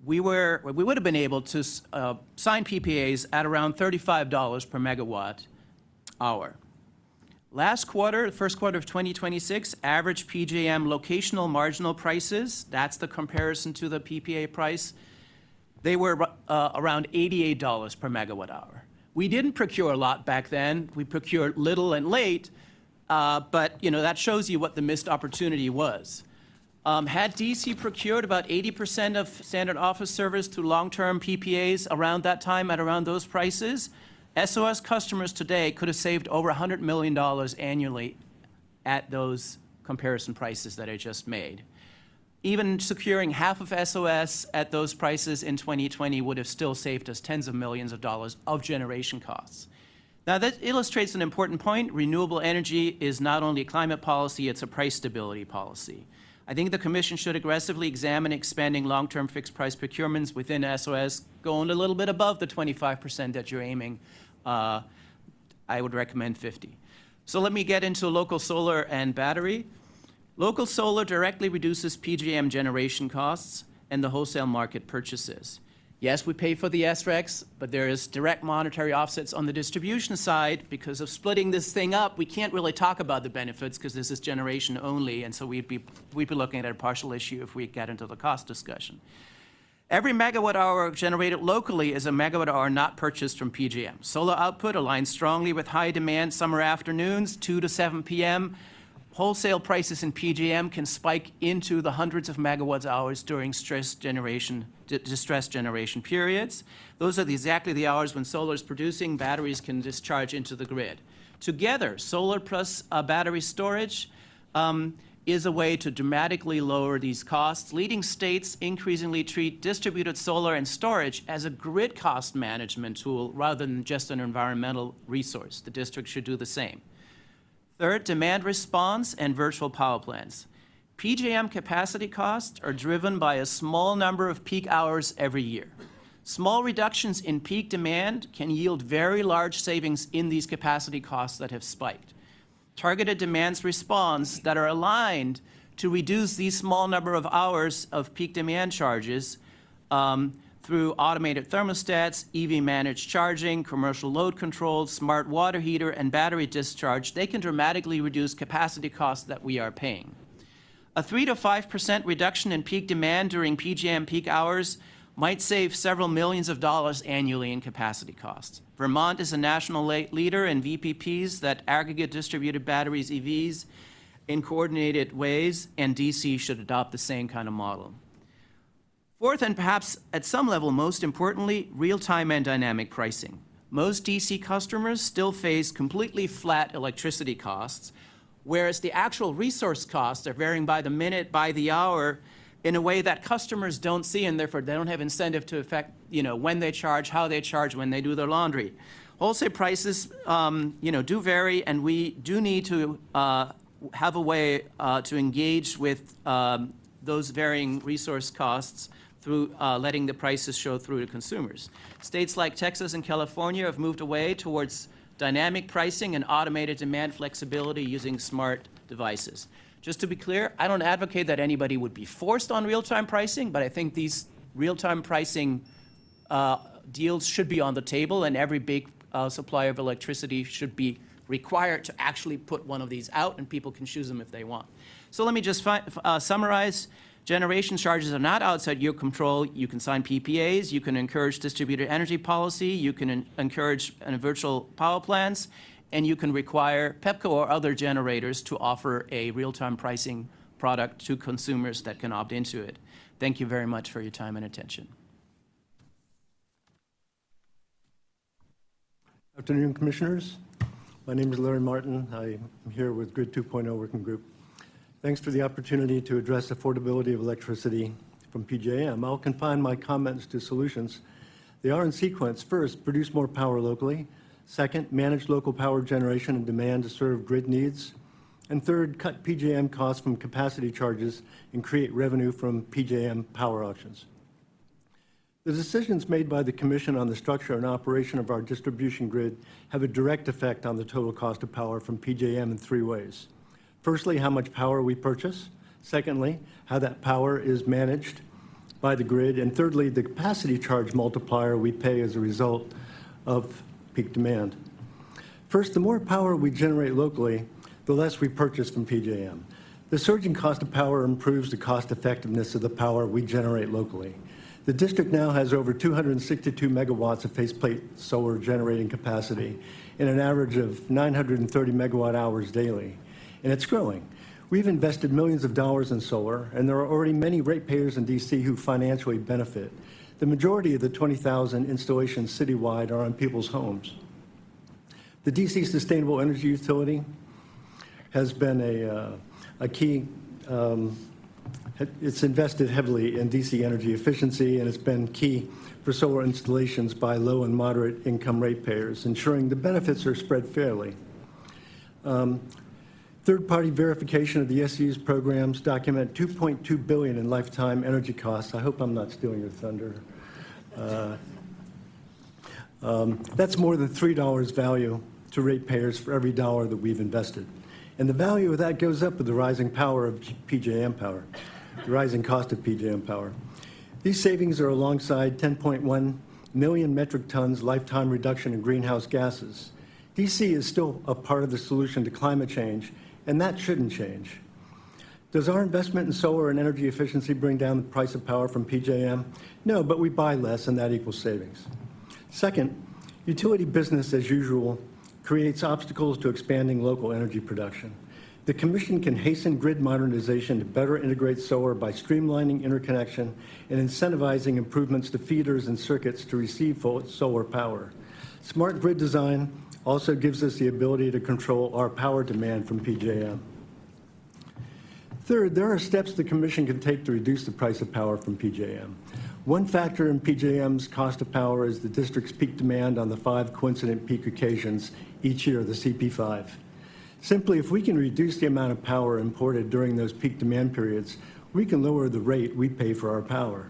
we would have been able to sign PPAs at around $35 per megawatt hour. Last quarter, the first quarter of 2026, average PJM locational marginal prices, that's the comparison to the PPA price, they were around $88 per megawatt hour. We didn't procure a lot back then. We procured little and late, but that shows you what the missed opportunity was. Had DC procured about 80% of standard office service through long-term PPAs around that time at around those prices, SOS customers today could have saved over $100 million annually at those comparison prices that I just made. Even securing half of SOS at those prices in 2020 would have still saved us tens of millions of dollars of generation costs. Now, that illustrates an important point. Renewable energy is not only a climate policy, it's a price stability policy. I think the Commission should aggressively examine expanding long-term fixed-price procurements within SOS, going a little bit above the 25% that you're aiming. I would recommend 50. So let me get into local solar and battery. Local solar directly reduces PJM generation costs and the wholesale market purchases. Yes, we pay for the SRECs, but there is direct monetary offsets on the distribution side. Because of splitting this thing up, we can't really talk about the benefits because this is generation only, and so we'd be looking at a partial issue if we get into the cost discussion. Every megawatt hour generated locally is a megawatt hour not purchased from PJM. Solar output aligns strongly with high demand summer afternoons, 2 to 7 p.m. Wholesale prices in PJM can spike into the hundreds of megawatt hours during distress generation periods. Those are exactly the hours when solar is producing, batteries can discharge into the grid. Together, solar plus battery storage is a way to dramatically lower these costs. Leading states increasingly treat distributed solar and storage as a grid cost management tool rather than just an environmental resource. The district should do the same. Third, demand response and virtual power plants. PJM capacity costs are driven by a small number of peak hours every year. Small reductions in peak demand can yield very large savings in these capacity costs that have spiked. Targeted demands response that are aligned to reduce these small number of hours of peak demand charges through automated thermostats, EV-managed charging, commercial load control, smart water heater, and battery discharge, they can dramatically reduce capacity costs that we are paying. A 3 to 5% reduction in peak demand during PJM peak hours might save several millions of dollars annually in capacity costs. Vermont is a national leader in VPPs, that aggregate distributed batteries, EVs, in coordinated ways, and DC should adopt the same kind of model. Fourth, and perhaps at some level most importantly, real-time and dynamic pricing. Most DC customers still face completely flat electricity costs, whereas the actual resource costs are varying by the minute, by the hour, in a way that customers don't see, and therefore they don't have incentive to affect, when they charge, how they charge, when they do their laundry. Wholesale prices, do vary, and we do need to have a way to engage with those varying resource costs through letting the prices show through to consumers. States like Texas and California have moved away towards dynamic pricing and automated demand flexibility using smart devices. Just to be clear, I don't advocate that anybody would be forced on real-time pricing, but I think these real-time pricing deals should be on the table, and every big supplier of electricity should be required to actually put one of these out, and people can choose them if they want. So let me just summarize. Generation charges are not outside your control. You can sign PPAs, you can encourage distributed energy policy, you can encourage virtual power plants, and you can require PEPCO or other generators to offer a real-time pricing product to consumers that can opt into it. Thank you very much for your time and attention. Afternoon, Commissioners. My name is Larry Martin. I'm here with Grid 2.0 Working Group. Thanks for the opportunity to address affordability of electricity from PJM. I'll confine my comments to solutions. They are in sequence. First, produce more power locally. Second, manage local power generation and demand to serve grid needs. And third, cut PJM costs from capacity charges and create revenue from PJM power auctions. The decisions made by the Commission on the structure and operation of our distribution grid have a direct effect on the total cost of power from PJM in three ways. Firstly, how much power we purchase. Secondly, how that power is managed by the grid. And thirdly, the capacity charge multiplier we pay as a result of peak demand. First, the more power we generate locally, the less we purchase from PJM. The surging cost of power improves the cost effectiveness of the power we generate locally. The district now has over 262 megawatts of faceplate solar generating capacity and an average of 930 megawatt hours daily, and it's growing. We've invested millions of dollars in solar, and there are already many ratepayers in DC who financially benefit. The majority of the 20,000 installations citywide are on people's homes. The DC Sustainable Energy Utility has been a key, it's invested heavily in DC energy efficiency, and it's been key for solar installations by low and moderate income ratepayers, ensuring the benefits are spread fairly. Third-party verification of the SU's programs document $2.2 billion in lifetime energy costs. I hope I'm not stealing your thunder. That's more than $3 value to ratepayers for every dollar that we've invested. And the value of that goes up with the rising power of PJM power, the rising cost of PJM power. These savings are alongside 10.1 million metric tons lifetime reduction in greenhouse gases. DC is still a part of the solution to climate change, and that shouldn't change. Does our investment in solar and energy efficiency bring down the price of power from PJM? No, but we buy less, and that equals savings. Second, utility business as usual creates obstacles to expanding local energy production. The Commission can hasten grid modernization to better integrate solar by streamlining interconnection and incentivizing improvements to feeders and circuits to receive solar power. Smart grid design also gives us the ability to control our power demand from PJM. Third, there are steps the Commission can take to reduce the price of power from PJM. One factor in PJM's cost of power is the district's peak demand on the 5 coincident peak occasions each year, the CP5. Simply, if we can reduce the amount of power imported during those peak demand periods, we can lower the rate we pay for our power.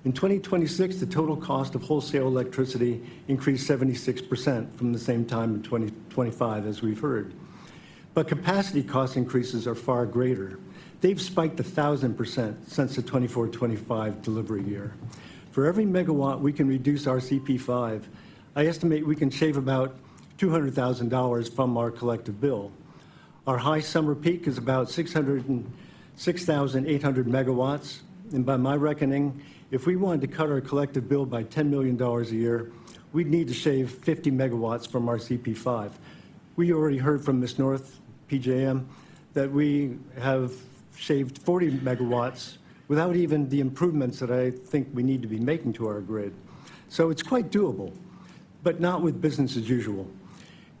In 2026, the total cost of wholesale electricity increased 76% from the same time in 2025, as we've heard. But capacity cost increases are far greater. They've spiked 1,000% since the 24-25 delivery year. For every megawatt we can reduce our CP5, I estimate we can shave about $200,000 from our collective bill. Our high summer peak is about 660 6,800 megawatts. And by my reckoning, if we wanted to cut our collective bill by $10 million a year, we'd need to shave 50 megawatts from our CP5. We already heard from Ms. North, PJM, that we have shaved 40 megawatts without even the improvements that I think we need to be making to our grid. So it's quite doable, but not with business as usual.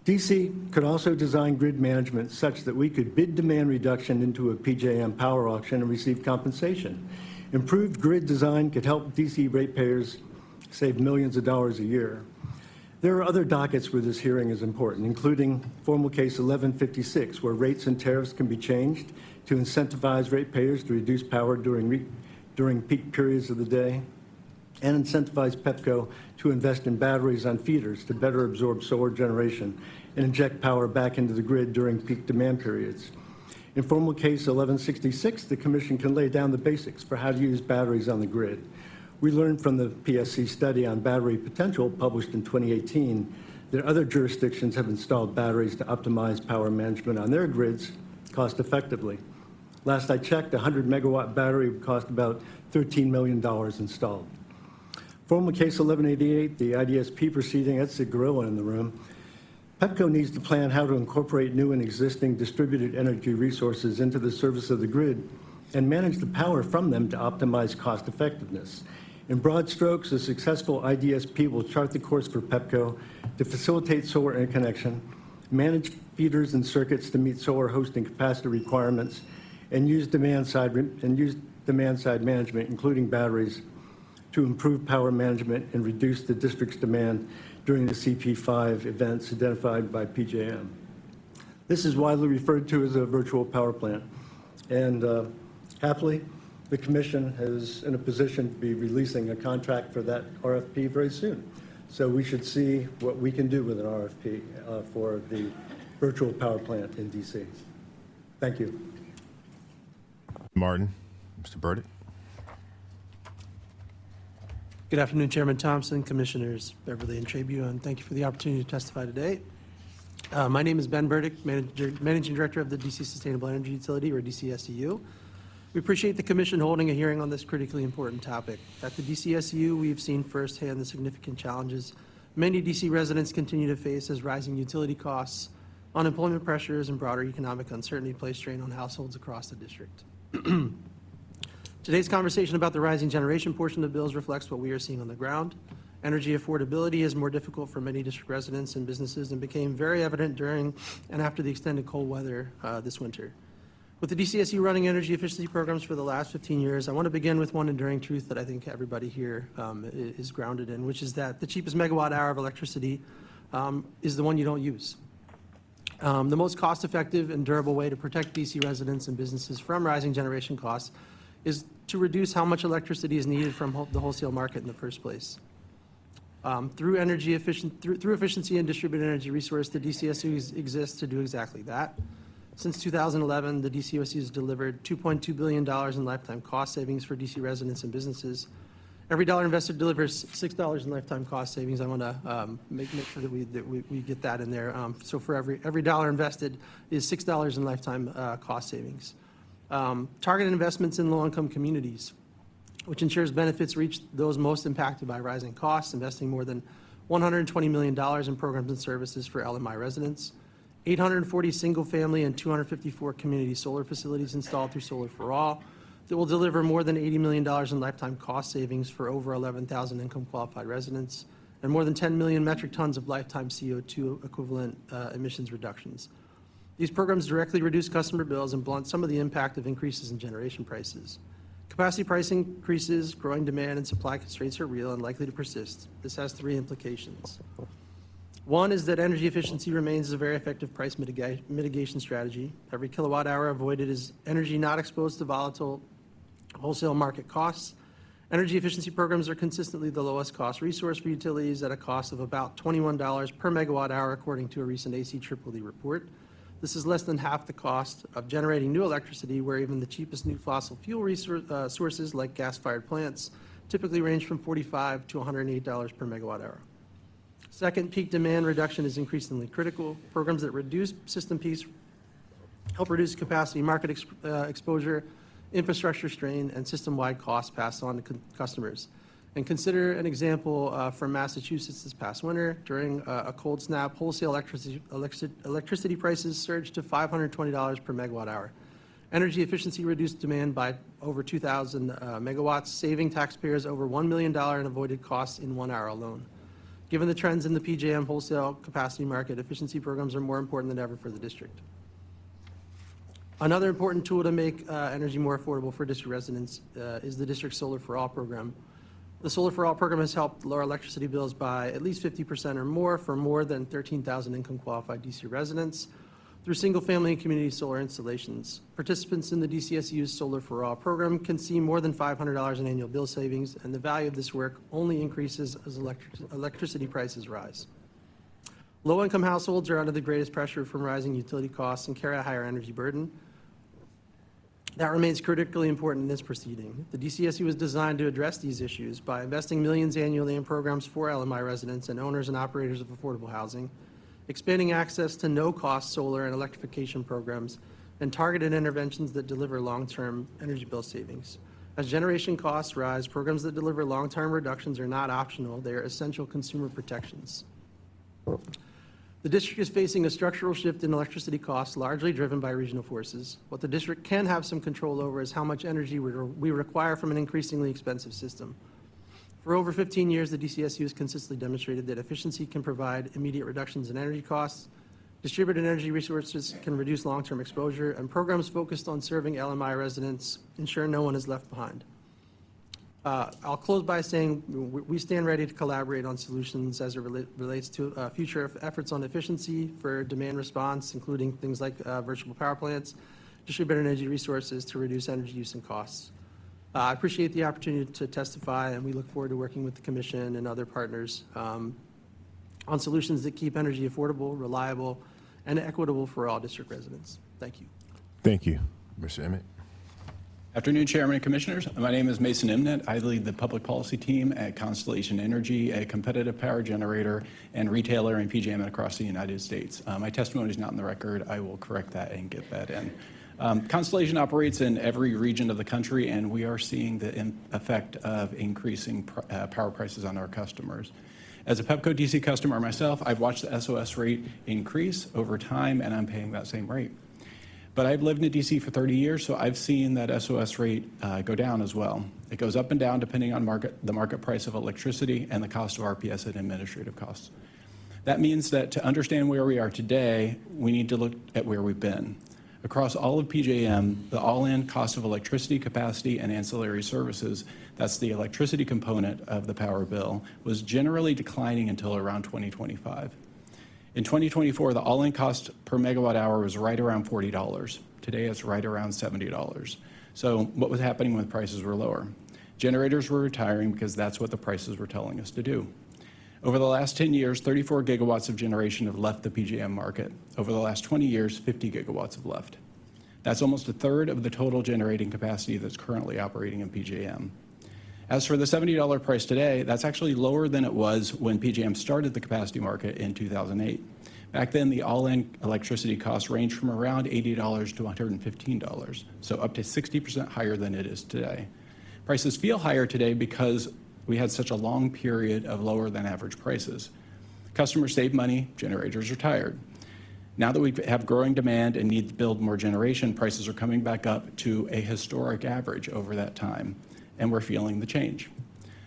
DC could also design grid management such that we could bid demand reduction into a PJM power auction and receive compensation. Improved grid design could help DC ratepayers save millions of dollars a year. There are other dockets where this hearing is important, including formal case 1156, where rates and tariffs can be changed to incentivize ratepayers to reduce power during peak periods of the day, and incentivize PEPCO to invest in batteries on feeders to better absorb solar generation and inject power back into the grid during peak demand periods. In formal case 1166, the Commission can lay down the basics for how to use batteries on the grid. We learned from the PSC study on battery potential published in 2018 that other jurisdictions have installed batteries to optimize power management on their grids cost effectively. Last I checked, a 100 megawatt battery would cost about $13 million installed. Formal case 1188, the IDSP proceeding, that's the gorilla in the room. PEPCO needs to plan how to incorporate new and existing distributed energy resources into the service of the grid and manage the power from them to optimize cost effectiveness. In broad strokes, a successful IDSP will chart the course for PEPCO to facilitate solar interconnection, manage feeders and circuits to meet solar hosting capacity requirements, and use demand-side management, including batteries, to improve power management and reduce the district's demand during the CP5 events identified by PJM. This is widely referred to as a virtual power plant. And happily, the Commission is in a position to be releasing a contract for that RFP very soon. So we should see what we can do with an RFP for the virtual power plant in DC. Thank you. Martin. Mr. Burdick. Good afternoon, Chairman Thompson, Commissioners Beverly and Trabue, and thank you for the opportunity to testify today. My name is Ben Burdick, Managing Director of the DC Sustainable Energy Utility, or DCSEU. We appreciate the Commission holding a hearing on this critically important topic. At the DCSEU, we've seen firsthand the significant challenges many DC residents continue to face as rising utility costs, unemployment pressures, and broader economic uncertainty place strain on households across the district. Today's conversation about the rising generation portion of bills reflects what we are seeing on the ground. Energy affordability is more difficult for many district residents and businesses and became very evident during and after the extended cold weather this winter. With the DCSU running energy efficiency programs for the last 15 years, I want to begin with one enduring truth that I think everybody here is grounded in, which is that the cheapest megawatt hour of electricity is the one you don't use. The most cost-effective and durable way to protect DC residents and businesses from rising generation costs is to reduce how much electricity is needed from the wholesale market in the first place. Through efficiency and distributed energy resource, the DCSU exists to do exactly that. Since 2011, the DCSU has delivered $2.2 billion in lifetime cost savings for DC residents and businesses. Every dollar invested delivers $6 in lifetime cost savings. I want to make sure that we get that in there. So for every dollar invested is $6 in lifetime cost savings. Targeted investments in low-income communities, which ensures benefits reach those most impacted by rising costs, investing more than $120 million in programs and services for LMI residents, 840 single-family and 254 community solar facilities installed through Solar for All that will deliver more than $80 million in lifetime cost savings for over 11,000 income-qualified residents, and more than 10 million metric tons of lifetime CO2 equivalent emissions reductions. These programs directly reduce customer bills and blunt some of the impact of increases in generation prices. Capacity price increases, growing demand, and supply constraints are real and likely to persist. This has three implications. One is that energy efficiency remains a very effective price mitigation strategy. Every kilowatt hour avoided is energy not exposed to volatile wholesale market costs. Energy efficiency programs are consistently the lowest cost resource for utilities at a cost of about $21 per megawatt hour, according to a recent ACEEE report. This is less than half the cost of generating new electricity, where even the cheapest new fossil fuel sources like gas-fired plants typically range from $45 to $108 per megawatt hour. Second, peak demand reduction is increasingly critical. Programs that reduce system peaks help reduce capacity market exposure infrastructure strain, and system-wide costs passed on to customers. And consider an example from Massachusetts this past winter. During a cold snap, wholesale electricity prices surged to $520 per megawatt hour. Energy efficiency reduced demand by over 2,000 megawatts, saving taxpayers over $1 million in avoided costs in 1 hour alone. Given the trends in the PJM wholesale capacity market, efficiency programs are more important than ever for the district. Another important tool to make energy more affordable for district residents is the District Solar for All program. The Solar for All program has helped lower electricity bills by at least 50% or more for more than 13,000 income-qualified DC residents through single-family and community solar installations. Participants in the DCSU's Solar for All program can see more than $500 in annual bill savings, and the value of this work only increases as electricity prices rise. Low-income households are under the greatest pressure from rising utility costs and carry a higher energy burden. That remains critically important in this proceeding. The DCSU was designed to address these issues by investing millions annually in programs for LMI residents and owners and operators of affordable housing, expanding access to no-cost solar and electrification programs, and targeted interventions that deliver long-term energy bill savings. As generation costs rise, programs that deliver long-term reductions are not optional. They are essential consumer protections. The district is facing a structural shift in electricity costs, largely driven by regional forces. What the district can have some control over is how much energy we require from an increasingly expensive system. For over 15 years, the DCSU has consistently demonstrated that efficiency can provide immediate reductions in energy costs, distributed energy resources can reduce long-term exposure, and programs focused on serving LMI residents ensure no one is left behind. I'll close by saying we stand ready to collaborate on solutions as it relates to future efforts on efficiency for demand response, including things like virtual power plants, distributed energy resources to reduce energy use and costs. I appreciate the opportunity to testify, and we look forward to working with the Commission and other partners on solutions that keep energy affordable, reliable, and equitable for all district residents. Thank you. Thank you. Mr. Emmett. Afternoon, Chairman and Commissioners. My name is Mason Imnett. I lead the public policy team at Constellation Energy, a competitive power generator and retailer in PJM and across the United States. My testimony is not in the record. I will correct that and get that in. Constellation operates in every region of the country, and we are seeing the effect of increasing power prices on our customers. As a Pepco DC customer myself, I've watched the SOS rate increase over time, and I'm paying that same rate. But I've lived in DC for 30 years, so I've seen that SOS rate go down as well. It goes up and down depending on the market price of electricity and the cost of RPS and administrative costs. That means that to understand where we are today, we need to look at where we've been. Across all of PJM, the all-in cost of electricity, capacity, and ancillary services, that's the electricity component of the power bill, was generally declining until around 2025. In 2024, the all-in cost per megawatt hour was right around $40. Today, it's right around $70. So what was happening when prices were lower? Generators were retiring because that's what the prices were telling us to do. Over the last 10 years, 34 gigawatts of generation have left the PJM market. Over the last 20 years, 50 gigawatts have left. That's almost a third of the total generating capacity that's currently operating in PJM. As for the $70 price today, that's actually lower than it was when PJM started the capacity market in 2008. Back then, the all-in electricity cost ranged from around $80 to $115, so up to 60% higher than it is today. Prices feel higher today because we had such a long period of lower than average prices. Customers save money, generators are tired. Now that we have growing demand and need to build more generation, prices are coming back up to a historic average over that time, and we're feeling the change.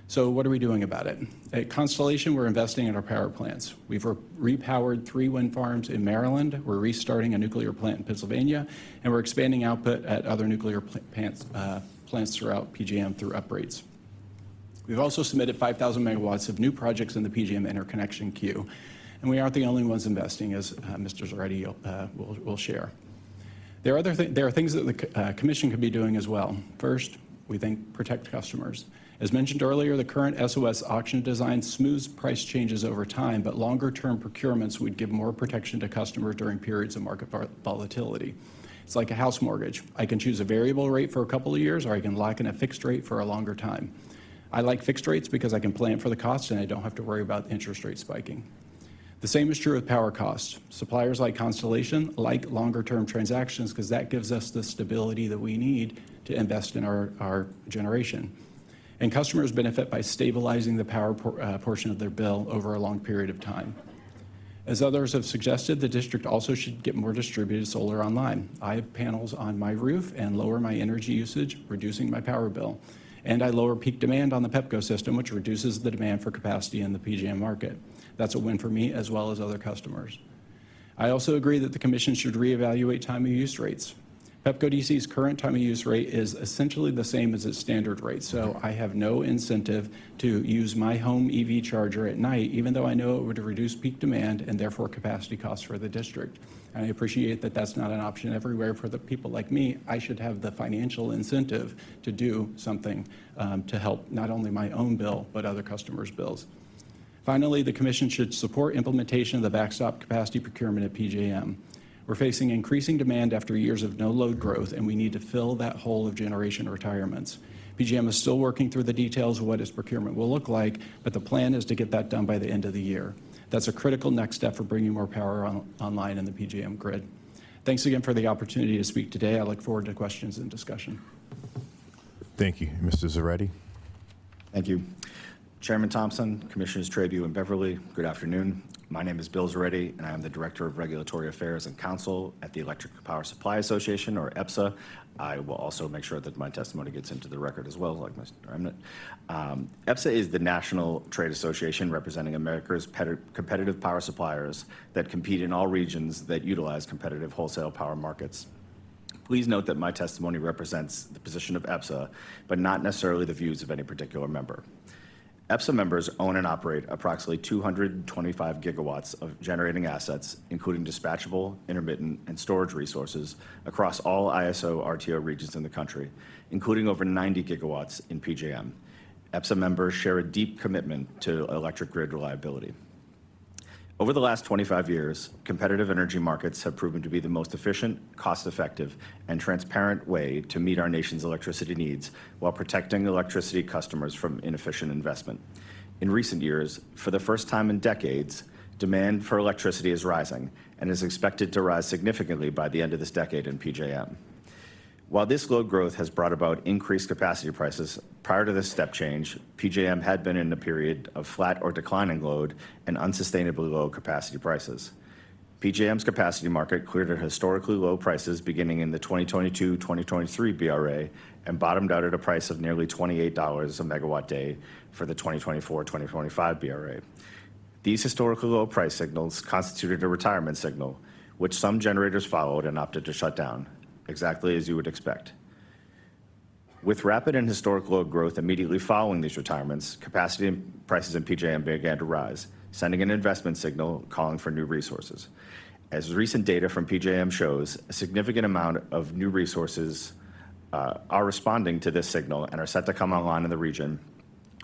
So what are we doing about it? At Constellation, we're investing in our power plants. We've repowered 3 wind farms in Maryland, we're restarting a nuclear plant in Pennsylvania, and we're expanding output at other nuclear plants throughout PJM through upgrades. We've also submitted 5,000 megawatts of new projects in the PJM interconnection queue, and we aren't the only ones investing, as Mr. Zaretti will share. There are things that the Commission could be doing as well. First, we think protect customers. As mentioned earlier, the current SOS auction design smooths price changes over time, but longer-term procurements would give more protection to customers during periods of market volatility. It's like a house mortgage. I can choose a variable rate for a couple of years, or I can lock in a fixed rate for a longer time. I like fixed rates because I can plan for the cost and I don't have to worry about interest rates spiking. The same is true with power costs. Suppliers like Constellation like longer-term transactions because that gives us the stability that we need to invest in our generation. And customers benefit by stabilizing the power portion of their bill over a long period of time. As others have suggested, the district also should get more distributed solar online. I have panels on my roof and lower my energy usage, reducing my power bill. And I lower peak demand on the PEPCO system, which reduces the demand for capacity in the PJM market. That's a win for me as well as other customers. I also agree that the Commission should reevaluate time of use rates. PEPCO DC's current time of use rate is essentially the same as its standard rate, so I have no incentive to use my home EV charger at night, even though I know it would reduce peak demand and therefore capacity costs for the district. And I appreciate that that's not an option everywhere for the people like me. I should have the financial incentive to do something to help not only my own bill, but other customers' bills. Finally, the Commission should support implementation of the backstop capacity procurement at PJM. We're facing increasing demand after years of no load growth, and we need to fill that hole of generation retirements. PJM is still working through the details of what its procurement will look like, but the plan is to get that done by the end of the year. That's a critical next step for bringing more power online in the PJM grid. Thanks again for the opportunity to speak today. I look forward to questions and discussion. Thank you. Mr. Zaretti. Thank you. Chairman Thompson, Commissioners Trabue and Beverly, good afternoon. My name is Bill Zaretti, and I am the Director of Regulatory Affairs and Counsel at the Electric Power Supply Association, or EPSA. I will also make sure that my testimony gets into the record as well, like Mr. Remnant. EPSA is the national trade association representing America's competitive power suppliers that compete in all regions that utilize competitive wholesale power markets. Please note that my testimony represents the position of EPSA, but not necessarily the views of any particular member. EPSA members own and operate approximately 225 gigawatts of generating assets, including dispatchable, intermittent, and storage resources across all ISO RTO regions in the country, including over 90 gigawatts in PJM. EPSA members share a deep commitment to electric grid reliability. Over the last 25 years, competitive energy markets have proven to be the most efficient, cost-effective, and transparent way to meet our nation's electricity needs while protecting electricity customers from inefficient investment. In recent years, for the first time in decades, demand for electricity is rising and is expected to rise significantly by the end of this decade in PJM. While this load growth has brought about increased capacity prices, prior to this step change, PJM had been in a period of flat or declining load and unsustainably low capacity prices. PJM's capacity market cleared at historically low prices beginning in the 2022-2023 BRA and bottomed out at a price of nearly $28 a megawatt day for the 2024-2025 BRA. These historically low price signals constituted a retirement signal, which some generators followed and opted to shut down, exactly as you would expect. With rapid and historic load growth immediately following these retirements, capacity prices in PJM began to rise, sending an investment signal calling for new resources. As recent data from PJM shows, a significant amount of new resources are responding to this signal and are set to come online in the region,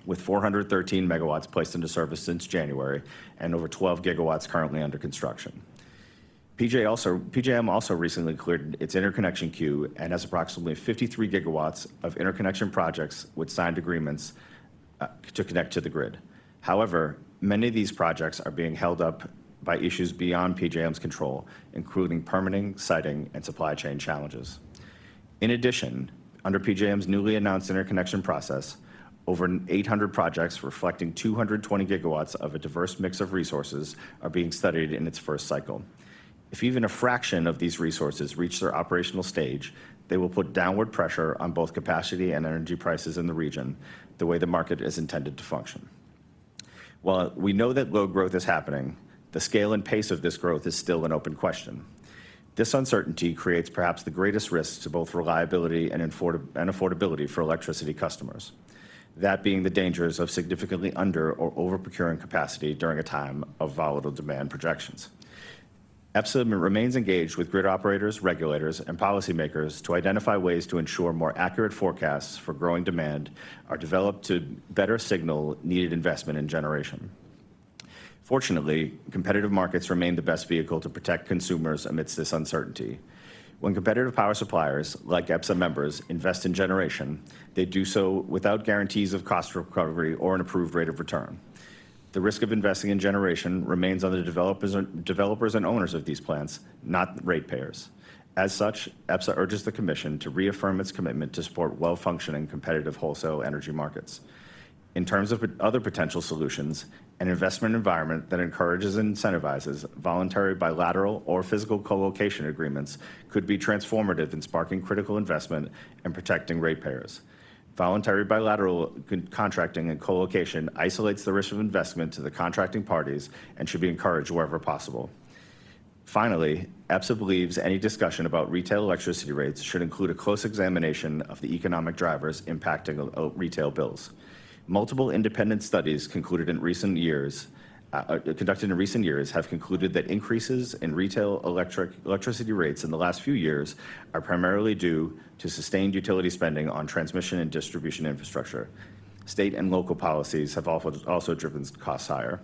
with 413 megawatts placed into service since January and over 12 gigawatts currently under construction. PJM also recently cleared its interconnection queue and has approximately 53 gigawatts of interconnection projects with signed agreements to connect to the grid. However, many of these projects are being held up by issues beyond PJM's control, including permitting, siting, and supply chain challenges. In addition, under PJM's newly announced interconnection process, over 800 projects reflecting 220 gigawatts of a diverse mix of resources are being studied in its first cycle. If even a fraction of these resources reach their operational stage, they will put downward pressure on both capacity and energy prices in the region, the way the market is intended to function. While we know that load growth is happening, the scale and pace of this growth is still an open question. This uncertainty creates perhaps the greatest risks to both reliability and affordability for electricity customers, that being the dangers of significantly under or over procuring capacity during a time of volatile demand projections. EPSA remains engaged with grid operators, regulators, and policymakers to identify ways to ensure more accurate forecasts for growing demand are developed to better signal needed investment in generation. Fortunately, competitive markets remain the best vehicle to protect consumers amidst this uncertainty. When competitive power suppliers, like EPSA members, invest in generation, they do so without guarantees of cost recovery or an approved rate of return. The risk of investing in generation remains on the developers and owners of these plants, not ratepayers. As such, EPSA urges the Commission to reaffirm its commitment to support well-functioning competitive wholesale energy markets. In terms of other potential solutions, an investment environment that encourages and incentivizes voluntary bilateral or physical co-location agreements could be transformative in sparking critical investment and protecting ratepayers. Voluntary bilateral contracting and co-location isolates the risk of investment to the contracting parties and should be encouraged wherever possible. Finally, EPSA believes any discussion about retail electricity rates should include a close examination of the economic drivers impacting retail bills. Multiple independent studies conducted in recent years have concluded that increases in retail electricity rates in the last few years are primarily due to sustained utility spending on transmission and distribution infrastructure. State and local policies have also driven costs higher.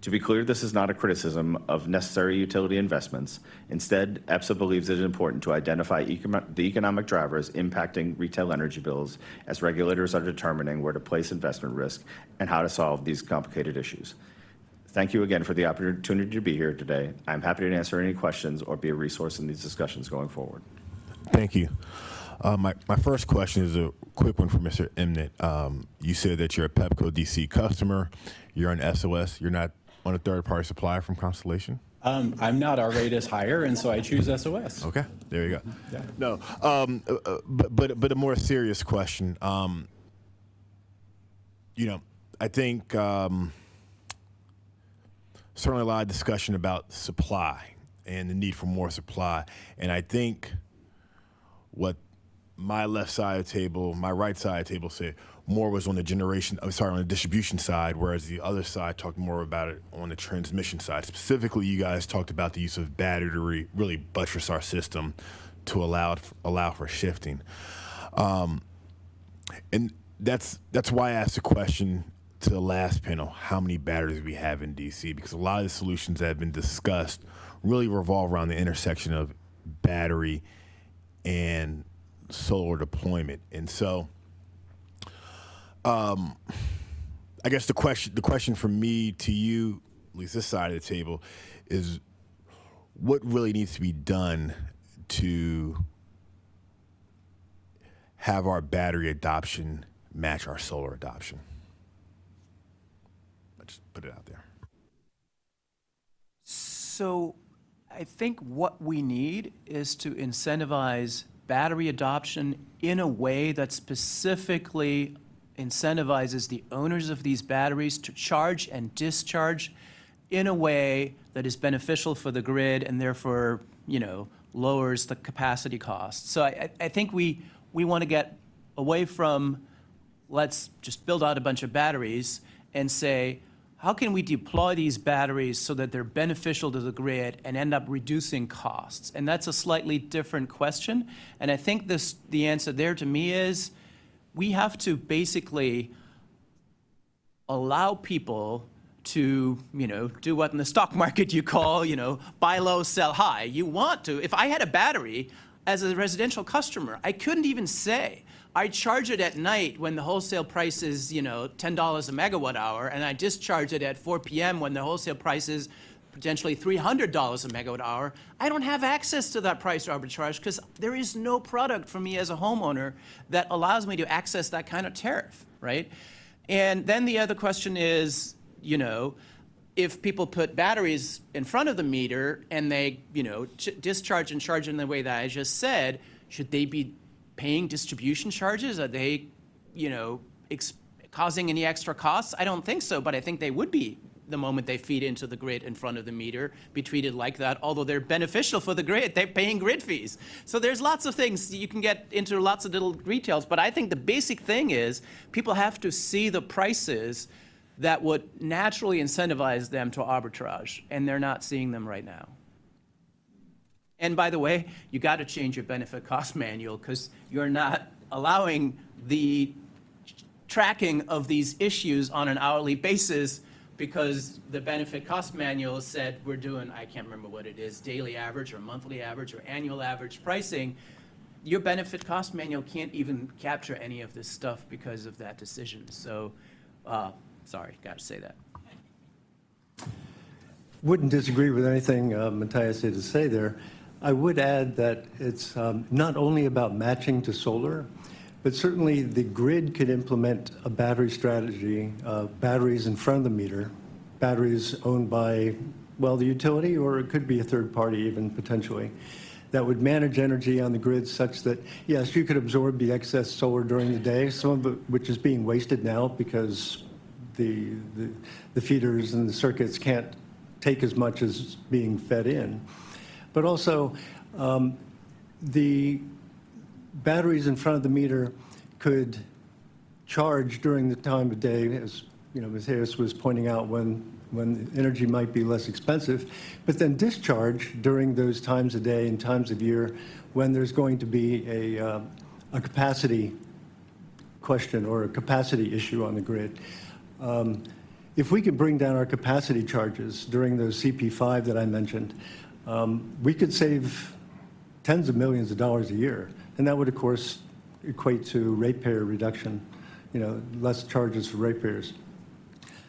To be clear, this is not a criticism of necessary utility investments. Instead, EPSA believes it is important to identify the economic drivers impacting retail energy bills as regulators are determining where to place investment risk and how to solve these complicated issues. Thank you again for the opportunity to be here today. I'm happy to answer any questions or be a resource in these discussions going forward. Thank you. My first question is a quick one for Mr. Imnett. You said that you're a Pepco DC customer. You're an SOS. You're not on a third-party supplier from Constellation? I'm not. Our rate is higher, and so I choose SOS. Okay, there you go. Yeah. No, but a more serious question. I think certainly a lot of discussion about supply and the need for more supply, and I think what my left side of the table, my right side of the table said more was on the on the distribution side, whereas the other side talked more about it on the transmission side. Specifically, you guys talked about the use of battery to really buttress our system to allow for shifting. And that's why I asked the question to the last panel, how many batteries we have in DC, because a lot of the solutions that have been discussed really revolve around the intersection of battery and solar deployment. And so I guess the question from me to you, at least this side of the table, is what really needs to be done to have our battery adoption match our solar adoption? Let's just put it out there. So I think what we need is to incentivize battery adoption in a way that specifically incentivizes the owners of these batteries to charge and discharge in a way that is beneficial for the grid and therefore, lowers the capacity costs. So I think we want to get away from let's just build out a bunch of batteries and say, how can we deploy these batteries so that they're beneficial to the grid and end up reducing costs? And that's a slightly different question. And I think the answer there to me is we have to basically allow people to, do what in the stock market you call, buy low, sell high. You want to. If I had a battery as a residential customer, I couldn't even say, I charge it at night when the wholesale price is, $10 a megawatt hour, and I discharge it at 4 p.m. when the wholesale price is potentially $300 a megawatt hour. I don't have access to that price arbitrage because there is no product for me as a homeowner that allows me to access that kind of tariff, right? And then the other question is, if people put batteries in front of the meter and they, discharge and charge in the way that I just said, should they be paying distribution charges? Are they, causing any extra costs? I don't think so, but I think they would be the moment they feed into the grid in front of the meter, be treated like that. Although they're beneficial for the grid, they're paying grid fees. So there's lots of things. You can get into lots of little details, but I think the basic thing is people have to see the prices that would naturally incentivize them to arbitrage, and they're not seeing them right now. And by the way, you got to change your benefit cost manual because you're not allowing the tracking of these issues on an hourly basis because the benefit cost manual said we're doing, I can't remember what it is, daily average or monthly average or annual average pricing. Your benefit cost manual can't even capture any of this stuff because of that decision. So, sorry, got to say that. wouldn't disagree with anything Matthias had to say there. I would add that it's not only about matching to solar, but certainly the grid could implement a battery strategy, batteries in front of the meter, batteries owned by, well, the utility, or it could be a third party even potentially, that would manage energy on the grid such that, yes, you could absorb the excess solar during the day, some of it which is being wasted now because the feeders and the circuits can't take as much as being fed in. But also, the batteries in front of the meter could charge during the time of day, as Ms. Hayes was pointing out, when energy might be less expensive, but then discharge during those times of day and times of year when there's going to be a capacity question or a capacity issue on the grid. If we could bring down our capacity charges during those CP5 that I mentioned, we could save tens of millions of dollars a year. And that would, of course, equate to ratepayer reduction, less charges for ratepayers.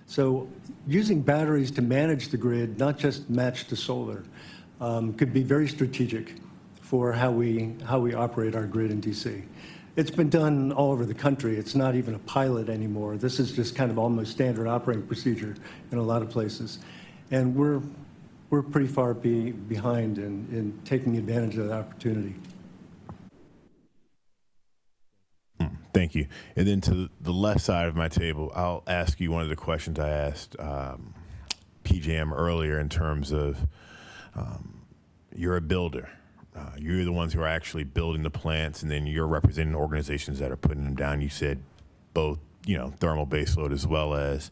So using batteries to manage the grid, not just match to solar, could be very strategic for how we operate our grid in DC. It's been done all over the country. It's not even a pilot anymore. This is just kind of almost standard operating procedure in a lot of places. And we're pretty far behind in taking advantage of that opportunity. Thank you. And then to the left side of my table, I'll ask you one of the questions I asked PJM earlier in terms of you're a builder. You're the ones who are actually building the plants, and then you're representing organizations that are putting them down. You said both, thermal baseload as well as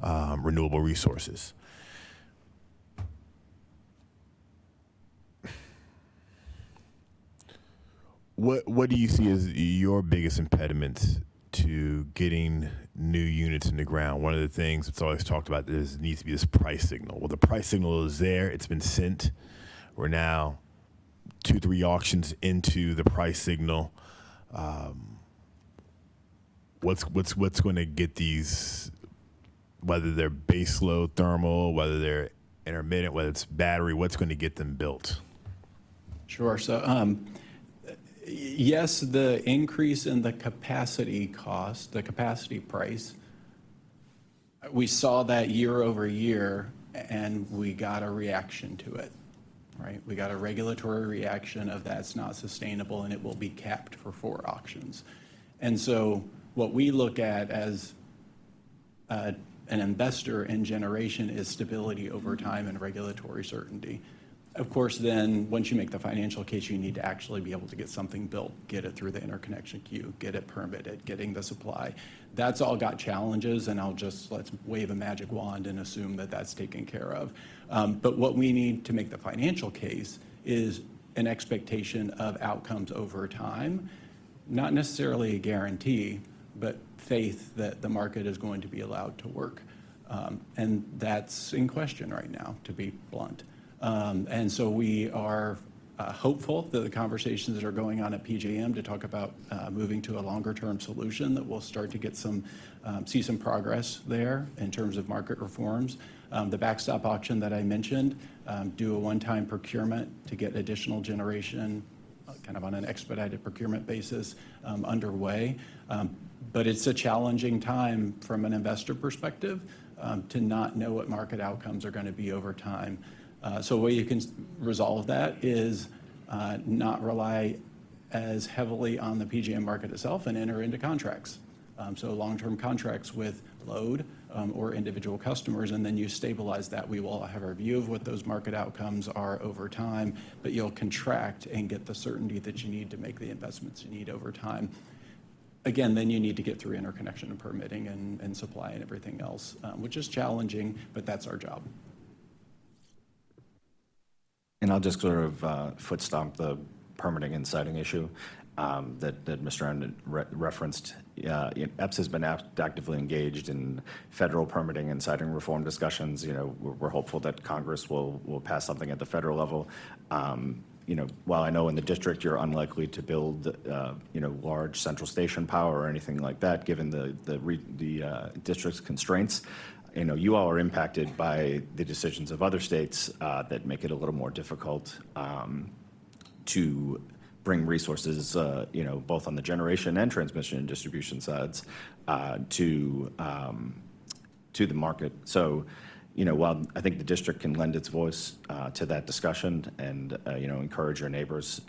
renewable resources. What do you see as your biggest impediments to getting new units in the ground? One of the things that's always talked about is needs to be this price signal. Well, the price signal is there. It's been sent. We're now 2-3 auctions into the price signal. What's going to get these, whether they're base load thermal, whether they're intermittent, whether it's battery, what's going to get them built? Sure. So, yes, the increase in the capacity cost, the capacity price, we saw that year over year, and we got a reaction to it, right? We got a regulatory reaction of that's not sustainable, and it will be capped for 4 auctions. And so what we look at as an investor in generation is stability over time and regulatory certainty. Of course, then, once you make the financial case, you need to actually be able to get something built, get it through the interconnection queue, get it permitted, getting the supply. That's all got challenges, and let's wave a magic wand and assume that that's taken care of. But what we need to make the financial case is an expectation of outcomes over time, not necessarily a guarantee, but faith that the market is going to be allowed to work. And that's in question right now, to be blunt. And so we are hopeful that the conversations that are going on at PJM to talk about moving to a longer-term solution, that we'll start to get see some progress there in terms of market reforms. The backstop auction that I mentioned, do a one-time procurement to get additional generation kind of on an expedited procurement basis underway. But it's a challenging time from an investor perspective to not know what market outcomes are going to be over time. So a way you can resolve that is not rely as heavily on the PJM market itself and enter into contracts. So long-term contracts with load or individual customers, and then you stabilize that. We will have a view of what those market outcomes are over time, but you'll contract and get the certainty that you need to make the investments you need over time. Again, then you need to get through interconnection and permitting and supply and everything else, which is challenging, but that's our job. And I'll just sort of foot stomp the permitting and siting issue that Mr. Arndt referenced. EPS has been actively engaged in federal permitting and siting reform discussions. We're hopeful that Congress will pass something at the federal level. While I know in the district you're unlikely to build, large central station power or anything like that, given the district's constraints, you all are impacted by the decisions of other states that make it a little more difficult to bring resources, both on the generation and transmission and distribution sides to the market. So, while I think the district can lend its voice to that discussion and, encourage our neighbors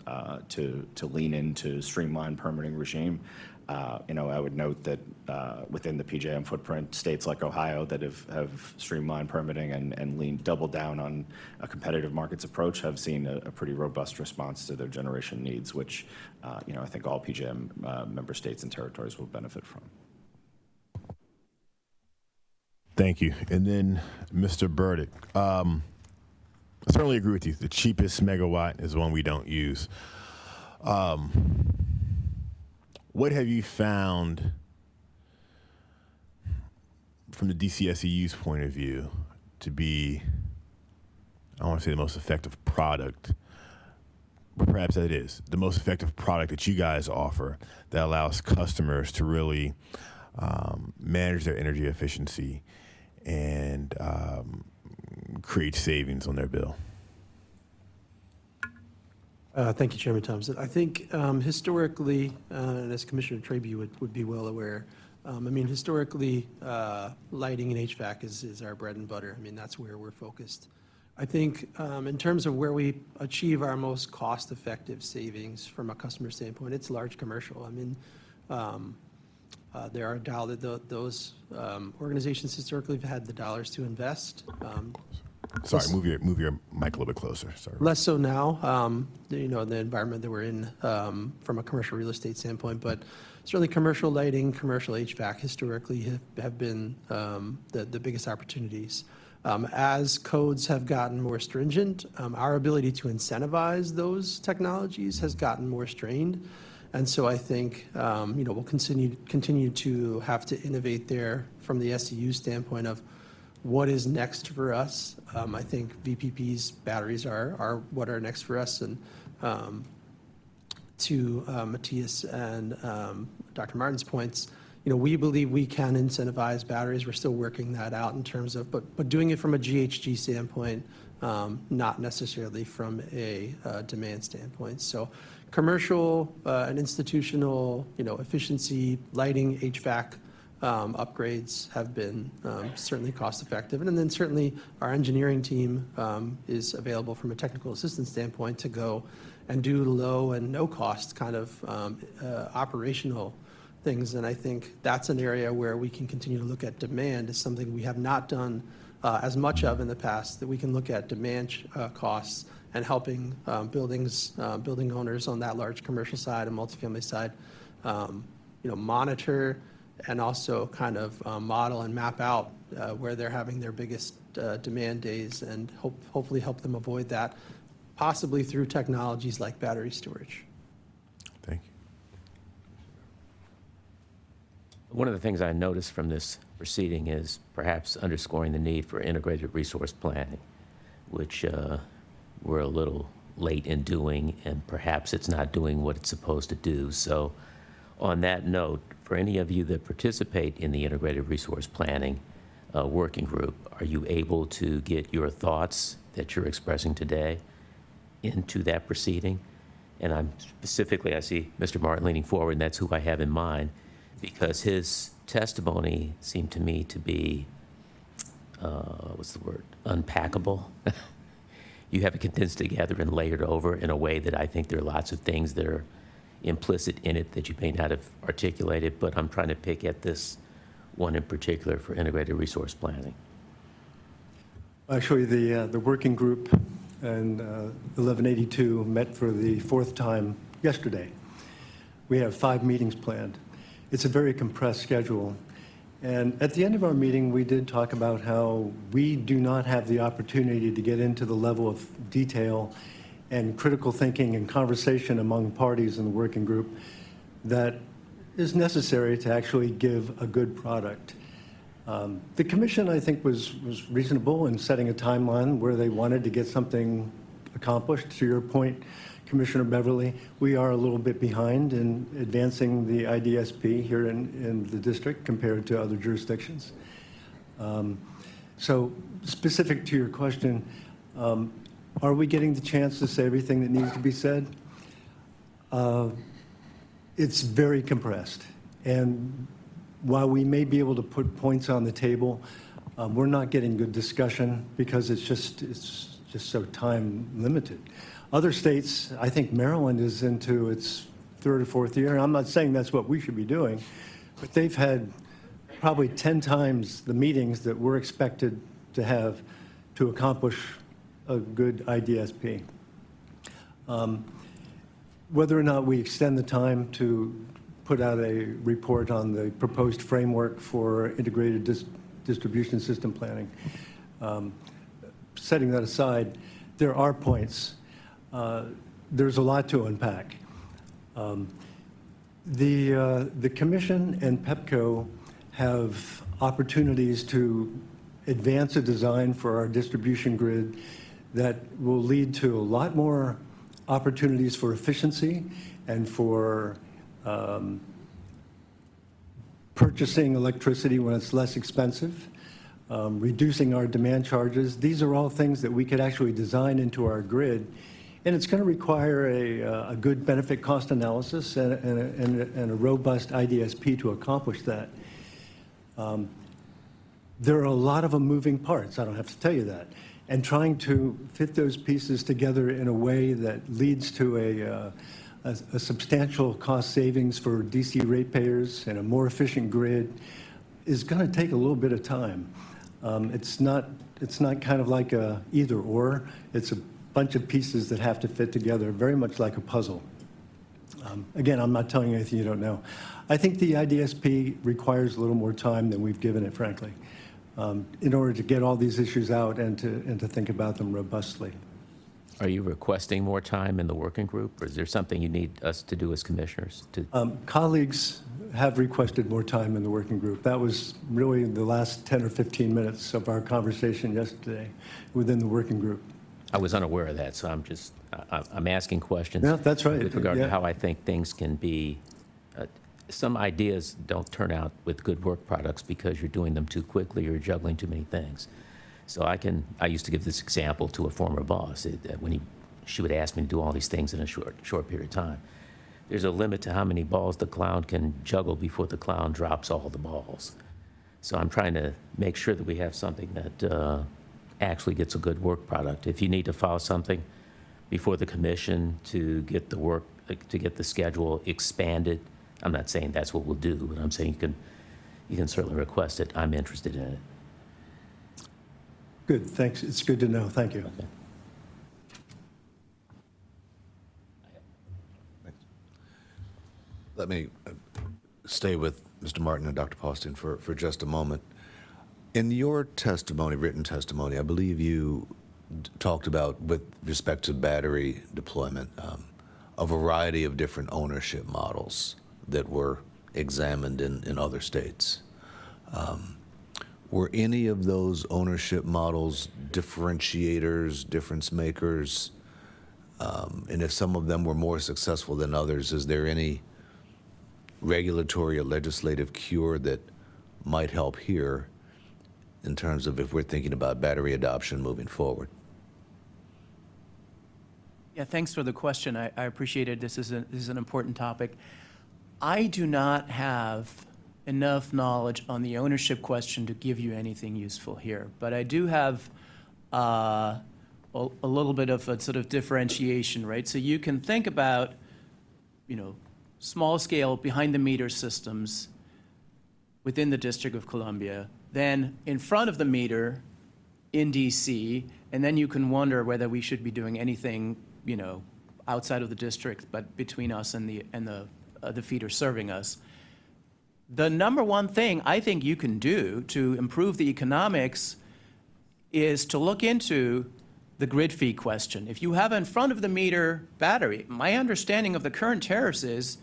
to lean into streamlined permitting regime, I would note that within the PJM footprint, states like Ohio that have streamlined permitting and doubled down on a competitive markets approach have seen a pretty robust response to their generation needs, which, I think all PJM member states and territories will benefit from. Thank you. And then Mr. Burdick, I certainly agree with you. The cheapest megawatt is one we don't use. What have you found from the DCSEU's point of view to be, I don't want to say the most effective product, but perhaps that is the most effective product that you guys offer that allows customers to really manage their energy efficiency and create savings on their bill? Thank you, Chairman Thompson. I think historically, and as Commissioner Trabue would be well aware, historically, lighting and HVAC is our bread and butter. That's where we're focused. I think in terms of where we achieve our most cost-effective savings from a customer standpoint, it's large commercial. There are those organizations historically have had the dollars to invest. Sorry, move your mic a little bit closer. Sorry. Less so now, the environment that we're in from a commercial real estate standpoint, but certainly commercial lighting, commercial HVAC historically have been the biggest opportunities. As codes have gotten more stringent, our ability to incentivize those technologies has gotten more strained. And so I think, we'll continue to have to innovate there from the SEU standpoint of what is next for us. I think VPP's batteries are what are next for us. And to Matthias and Dr. Martin's points, we believe we can incentivize batteries. We're still working that out in terms of, but doing it from a GHG standpoint, not necessarily from a demand standpoint. So commercial and institutional, efficiency, lighting, HVAC upgrades have been certainly cost effective. And then certainly our engineering team is available from a technical assistance standpoint to go and do low and no cost kind of operational things. And I think that's an area where we can continue to look at demand as something we have not done as much of in the past, that we can look at demand costs and helping building owners on that large commercial side and multifamily side, monitor and also kind of model and map out where they're having their biggest demand days and hopefully help them avoid that, possibly through technologies like battery storage. Thank you. One of the things I noticed from this proceeding is perhaps underscoring the need for integrated resource planning, which we're a little late in doing, and perhaps it's not doing what it's supposed to do. So on that note, for any of you that participate in the integrated resource planning working group, are you able to get your thoughts that you're expressing today into that proceeding? And I'm specifically, I see Mr. Martin leaning forward, and that's who I have in mind, because his testimony seemed to me to be, what's the word, unpackable. You have it condensed together and layered over in a way that I think there are lots of things that are implicit in it that you may not have articulated, but I'm trying to pick at this one in particular for integrated resource planning. Actually, the working group and 1182 met for the fourth time yesterday. We have 5 meetings planned. It's a very compressed schedule. And at the end of our meeting, we did talk about how we do not have the opportunity to get into the level of detail and critical thinking and conversation among parties in the working group that is necessary to actually give a good product. The commission, I think, was reasonable in setting a timeline where they wanted to get something accomplished. To your point, Commissioner Beverly, we are a little bit behind in advancing the IDSP here in the district compared to other jurisdictions. So specific to your question, are we getting the chance to say everything that needs to be said? It's very compressed. And while we may be able to put points on the table, we're not getting good discussion because it's just so time limited. Other states, I think Maryland is into its third or fourth year. I'm not saying that's what we should be doing, but they've had probably 10 times the meetings that we're expected to have to accomplish a good IDSP. Whether or not we extend the time to put out a report on the proposed framework for integrated distribution system planning, setting that aside, there are points. There's a lot to unpack. The Commission and PEPCO have opportunities to advance a design for our distribution grid that will lead to a lot more opportunities for efficiency and for purchasing electricity when it's less expensive, reducing our demand charges. These are all things that we could actually design into our grid. And it's going to require a good benefit cost analysis and a robust IDSP to accomplish that. There are a lot of moving parts, I don't have to tell you that. And trying to fit those pieces together in a way that leads to a substantial cost savings for DC ratepayers and a more efficient grid is going to take a little bit of time. It's not kind of like a either or. It's a bunch of pieces that have to fit together, very much like a puzzle. Again, I'm not telling you anything you don't know. I think the IDSP requires a little more time than we've given it, frankly, in order to get all these issues out and to think about them robustly. Are you requesting more time in the working group, or is there something you need us to do as commissioners? Colleagues have requested more time in the working group. That was really the last 10 or 15 minutes of our conversation yesterday within the working group. I was unaware of that, so I'm asking questions. Yeah, that's right. With regard Yeah. to how I think things can be, some ideas don't turn out with good work products because you're doing them too quickly or juggling too many things. So I used to give this example to a former boss when she would ask me to do all these things in a short period of time. There's a limit to how many balls the clown can juggle before the clown drops all the balls. So I'm trying to make sure that we have something that actually gets a good work product. If you need to file something before the commission to get the schedule expanded, I'm not saying that's what we'll do, but I'm saying you can certainly request it. I'm interested in it. Good, thanks. It's good to know. Thank you. Okay. Let me stay with Mr. Martin and Dr. Poston for just a moment. In your testimony, written testimony, I believe you talked about, with respect to battery deployment, a variety of different ownership models that were examined in other states. Were any of those ownership models differentiators, difference makers? And if some of them were more successful than others, is there any regulatory or legislative cure that might help here in terms of if we're thinking about battery adoption moving forward? Yeah, thanks for the question. I appreciate it. This is an important topic. I do not have enough knowledge on the ownership question to give you anything useful here, but I do have a little bit of a sort of differentiation, right? So you can think about, small scale behind the meter systems within the District of Columbia, then in front of the meter in DC, and then you can wonder whether we should be doing anything, outside of the district, but between us and the feeder serving us. The number one thing I think you can do to improve the economics is to look into the grid fee question. If you have in front of the meter battery, my understanding of the current tariffs is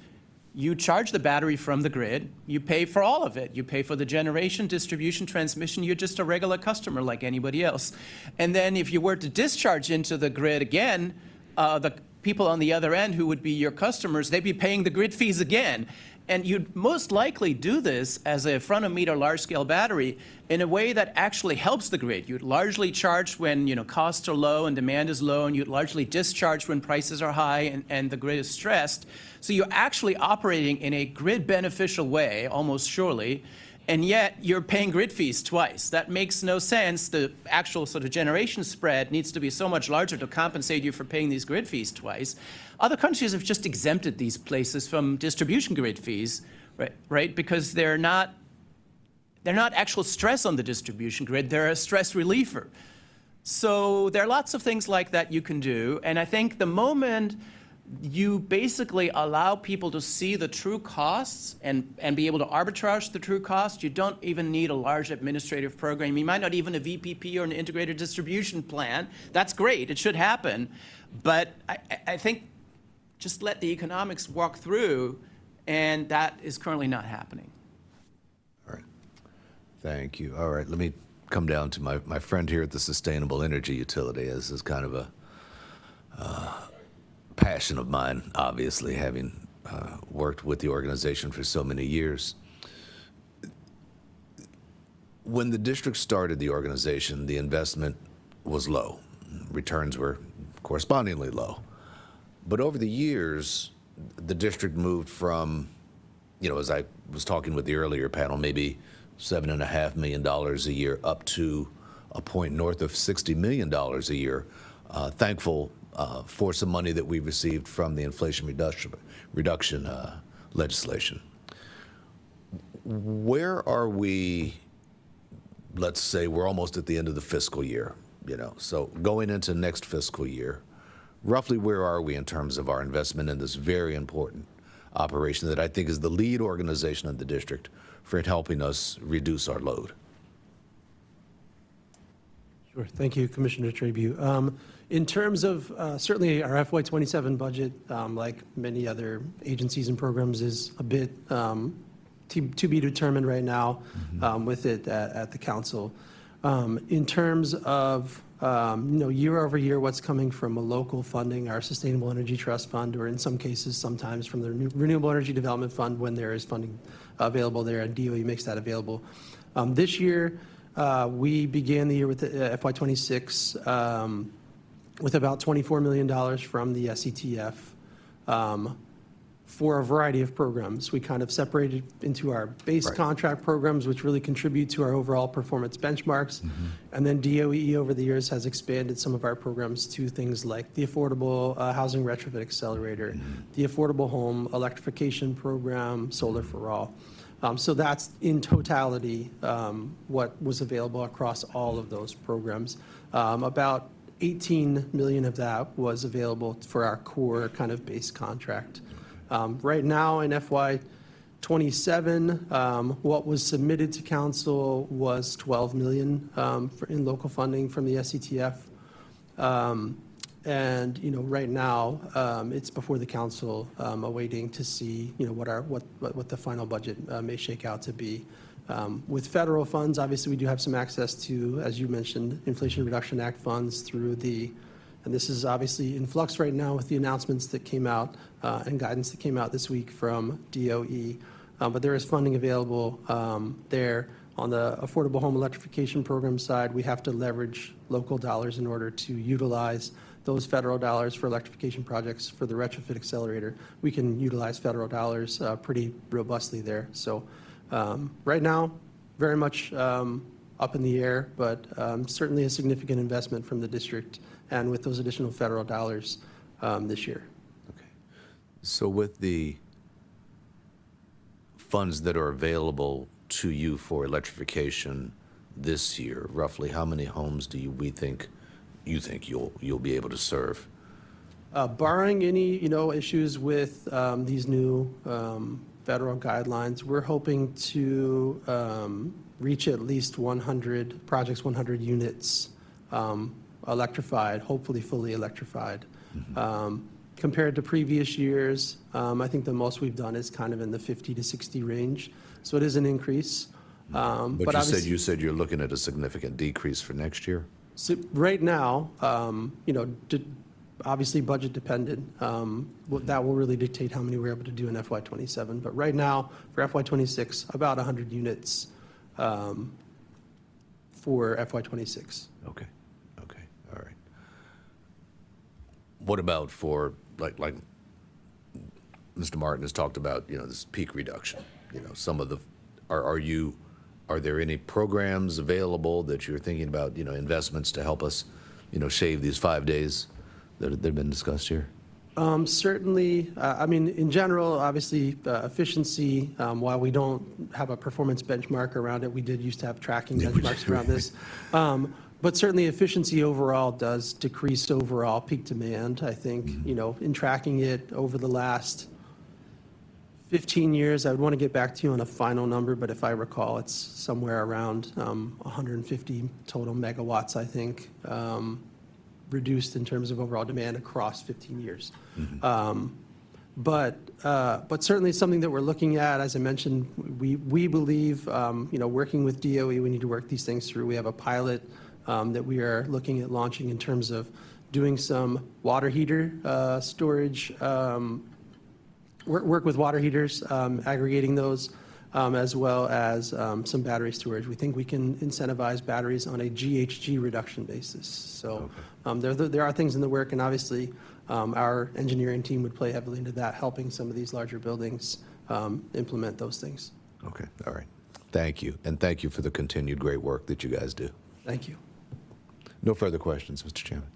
you charge the battery from the grid, you pay for all of it. You pay for the generation, distribution, transmission, you're just a regular customer like anybody else. And then if you were to discharge into the grid again, the people on the other end who would be your customers, they'd be paying the grid fees again. And you'd most likely do this as a front-of-meter large-scale battery in a way that actually helps the grid. You'd largely charge when costs are low and demand is low, and you'd largely discharge when prices are high and the grid is stressed. So you're actually operating in a grid-beneficial way, almost surely, and yet you're paying grid fees twice. That makes no sense. The actual sort of generation spread needs to be so much larger to compensate you for paying these grid fees twice. Other countries have just exempted these places from distribution grid fees, right? Because they're not actual stress on the distribution grid, they're a stress reliever. So there are lots of things like that you can do, and I think the moment you basically allow people to see the true costs and be able to arbitrage the true cost, you don't even need a large administrative program. You might not even a VPP or an integrated distribution plan. That's great, it should happen. But I think just let the economics walk through, and that is currently not happening. All right. Thank you. All right, let me come down to my friend here at the Sustainable Energy Utility. This is kind of a passion of mine, obviously, having worked with the organization for so many years. When the district started the organization, the investment was low. Returns were correspondingly low. But over the years, the district moved from, as I was talking with the earlier panel, maybe $7.5 million a year up to a point north of $60 million a year. Thankful for some money that we received from the Inflation Reduction legislation. Where are we? Let's say we're almost at the end of the fiscal year, so going into next fiscal year, roughly where are we in terms of our investment in this very important operation that I think is the lead organization in the district for helping us reduce our load? Sure. Thank you, Commissioner Trabue. In terms of certainly our FY27 budget, like many other agencies and programs, is a bit to be determined right now with it at the council. In terms of year over year, what's coming from a local funding, our Sustainable Energy Trust Fund, or in some cases, sometimes from the Renewable Energy Development Fund when there is funding available there, and DOE makes that available. This year, we began the year with the FY26 with about $24 million from the SETF for a variety of programs. We kind of separated into our base contract programs, which really contribute to our overall performance benchmarks. And then DOE over the years has expanded some of our programs to things like the Affordable Housing Retrofit Accelerator, the Affordable Home Electrification Program, Solar for All. So that's in totality what was available across all of those programs. About 18 million of that was available for our core kind of base contract. Right now in FY27, what was submitted to council was 12 million in local funding from the SETF. And right now it's before the council, awaiting to see what the final budget may shake out to be. With federal funds, obviously we do have some access to, as you mentioned, Inflation Reduction Act funds through and this is obviously in flux right now with the announcements that came out and guidance that came out this week from DOE. But there is funding available there. On the Affordable Home Electrification Program side, we have to leverage local dollars in order to utilize those federal dollars for electrification projects. For the Retrofit Accelerator, we can utilize federal dollars pretty robustly there. So right now, very much up in the air, but certainly a significant investment from the district and with those additional federal dollars this year. Okay. So with the funds that are available to you for electrification this year, roughly how many homes do you think you'll be able to serve? Barring any issues with these new federal guidelines, we're hoping to reach at least 100 projects, 100 units electrified, hopefully fully electrified. Compared to previous years, I think the most we've done is kind of in the 50 to 60 range. So it is an increase. But you said you're looking at a significant decrease for next year? So right now, obviously budget dependent. That will really dictate how many we're able to do in FY27. But right now, for FY26, about 100 units for FY26. Okay, okay, all right. What about for, like Mr. Martin has talked about, this peak reduction? Some of the, are there any programs available that you're thinking about, investments to help us, shave these 5 days that have been discussed here? Certainly, I mean, in general, obviously, efficiency, while we don't have a performance benchmark around it, we did used to have tracking benchmarks around this. But certainly, efficiency overall does decrease overall peak demand. I think, in tracking it over the last 15 years, I would want to get back to you on a final number, but if I recall, it's somewhere around 150 total megawatts, I think, reduced in terms of overall demand across 15 years. But certainly something that we're looking at, as I mentioned, we believe, working with DOE, we need to work these things through. We have a pilot that we are looking at launching in terms of doing some water heater storage, work with water heaters, aggregating those, as well as some battery storage. We think we can incentivize batteries on a GHG reduction basis. So there are things in the work, and obviously our engineering team would play heavily into that, helping some of these larger buildings implement those things. Okay, all right. Thank you, and thank you for the continued great work that you guys do. Thank you. No further questions, Mr. Chairman.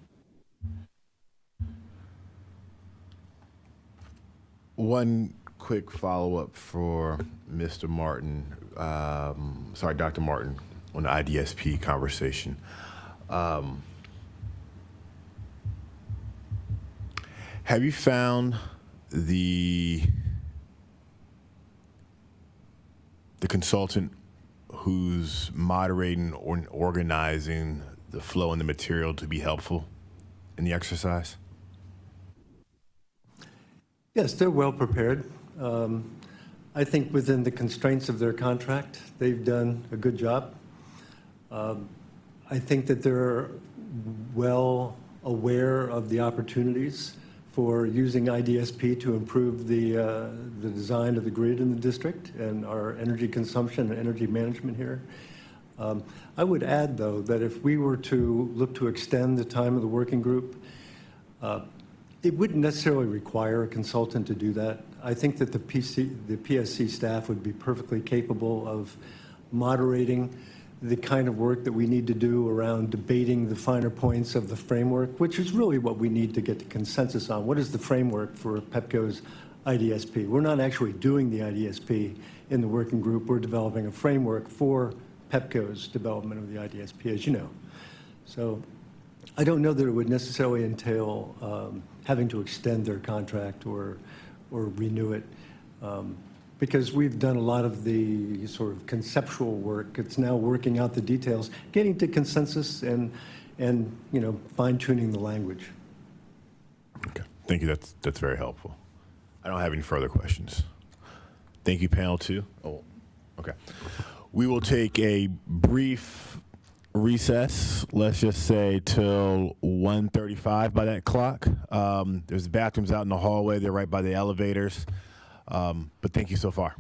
One quick follow-up for Mr. Martin, Dr. Martin, on the IDSP conversation. Have you found the consultant who's moderating or organizing the flow and the material to be helpful in the exercise? Yes, they're well prepared. I think within the constraints of their contract, they've done a good job. I think that they're well aware of the opportunities for using IDSP to improve the design of the grid in the district and our energy consumption and energy management here. I would add, though, that if we were to look to extend the time of the working group, it wouldn't necessarily require a consultant to do that. I think that the PSC staff would be perfectly capable of moderating the kind of work that we need to do around debating the finer points of the framework, which is really what we need to get the consensus on. What is the framework for PEPCO's IDSP? We're not actually doing the IDSP in the working group. We're developing a framework for PEPCO's development of the IDSP, as you know. So I don't know that it would necessarily entail having to extend their contract or renew it, because we've done a lot of the sort of conceptual work. It's now working out the details, getting to consensus, and fine-tuning the language. Okay, thank you. That's very helpful. I don't have any further questions. Thank you, panel two. Oh, okay. We will take a brief recess, let's just say till 1:35 by that clock. There's bathrooms out in the hallway. They're right by the elevators. But thank you so far.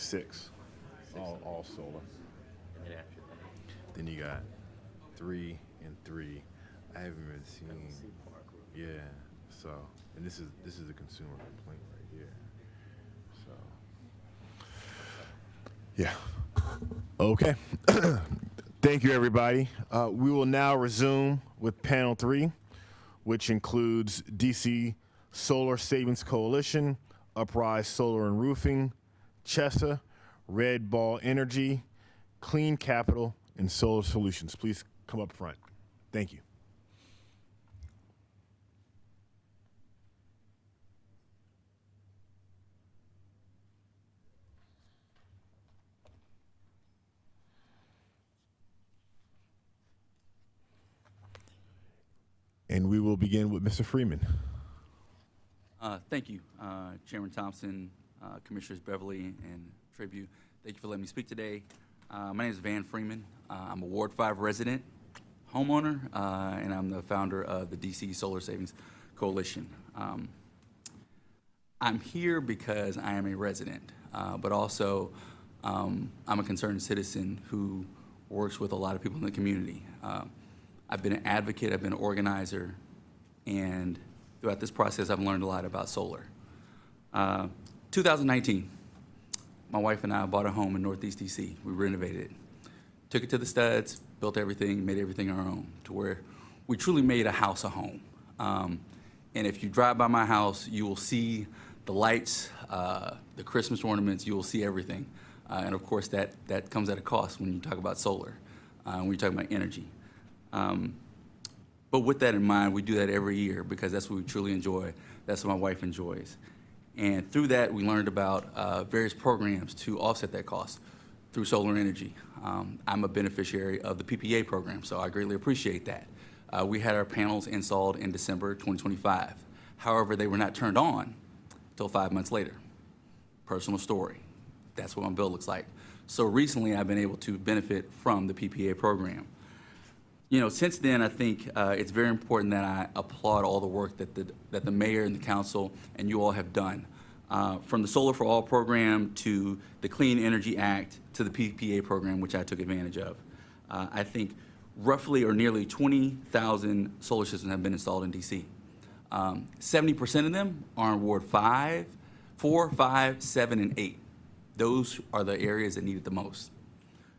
6, all solar. And then after that, Then you got 3 and 3. I haven't even seen. Yeah. So, and this is a consumer complaint right here. So. Yeah. Okay. Thank you, everybody. We will now resume with panel 3, which includes DC Solar Savings Coalition, Uprise Solar and Roofing, Chesa, Red Ball Energy, Clean Capital, and Solar Solutions. Please come up front. Thank you. And we will begin with Mr. Freeman. Thank you, Chairman Thompson, Commissioners Beverly and Tribune. Thank you for letting me speak today. My name is Van Freeman. I'm a Ward 5 resident, homeowner, and I'm the founder of the DC Solar Savings Coalition. I'm here because I am a resident, but also I'm a concerned citizen who works with a lot of people in the community. I've been an advocate, I've been an organizer, and throughout this process, I've learned a lot about solar. 2019, my wife and I bought a home in Northeast DC. We renovated it, took it to the studs, built everything, made everything our own, to where we truly made a house a home. And if you drive by my house, you will see the lights, the Christmas ornaments, you will see everything. And of course, that comes at a cost when you talk about solar, when you talk about energy. But with that in mind, we do that every year because that's what we truly enjoy. That's what my wife enjoys. And through that, we learned about various programs to offset that cost through solar energy. I'm a beneficiary of the PPA program, so I greatly appreciate that. We had our panels installed in December 2025. However, they were not turned on until 5 months later. Personal story. That's what my bill looks like. So recently, I've been able to benefit from the PPA program. You know, since then, I think it's very important that I applaud all the work that the mayor and the council and you all have done. From the Solar for All program to the Clean Energy Act to the PPA program, which I took advantage of. I think roughly or nearly 20,000 solar systems have been installed in DC. 70% of them are in Ward 5, 4, 5, 7, and 8. Those are the areas that need it the most.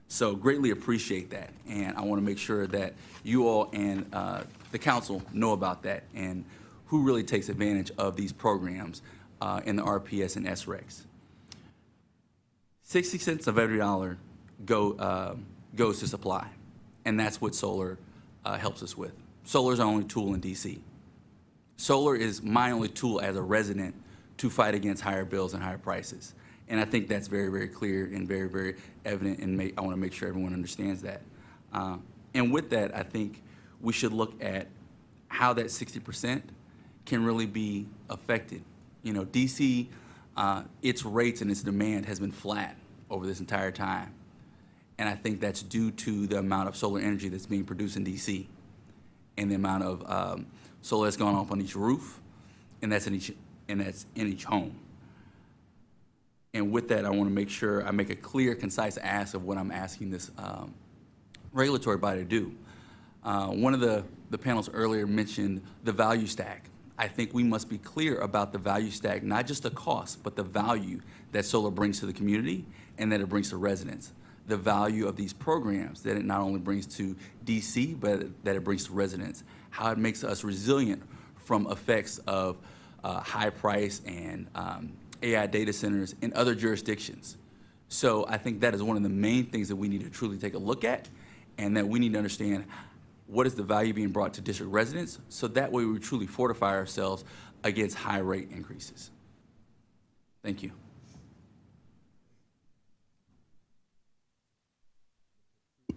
So greatly appreciate that, and I want to make sure that you all and the council know about that and who really takes advantage of these programs in the RPS and SRECs. 60 cents of every dollar goes to supply, and that's what solar helps us with. Solar is our only tool in DC. Solar is my only tool as a resident to fight against higher bills and higher prices. And I think that's very, very clear and very, very evident, and I want to make sure everyone understands that. And with that, I think we should look at how that 60% can really be affected. You know, DC, its rates and its demand has been flat over this entire time. And I think that's due to the amount of solar energy that's being produced in DC and the amount of solar that's gone off on each roof, and that's in each home. And with that, I want to make sure I make a clear, concise ask of what I'm asking this regulatory body to do. One of the panels earlier mentioned the value stack. I think we must be clear about the value stack, not just the cost, but the value that solar brings to the community and that it brings to residents. The value of these programs that it not only brings to DC, but that it brings to residents. How it makes us resilient from effects of high price and AI data centers in other jurisdictions. So I think that is one of the main things that we need to truly take a look at, and that we need to understand what is the value being brought to district residents, so that way we truly fortify ourselves against high rate increases. Thank you.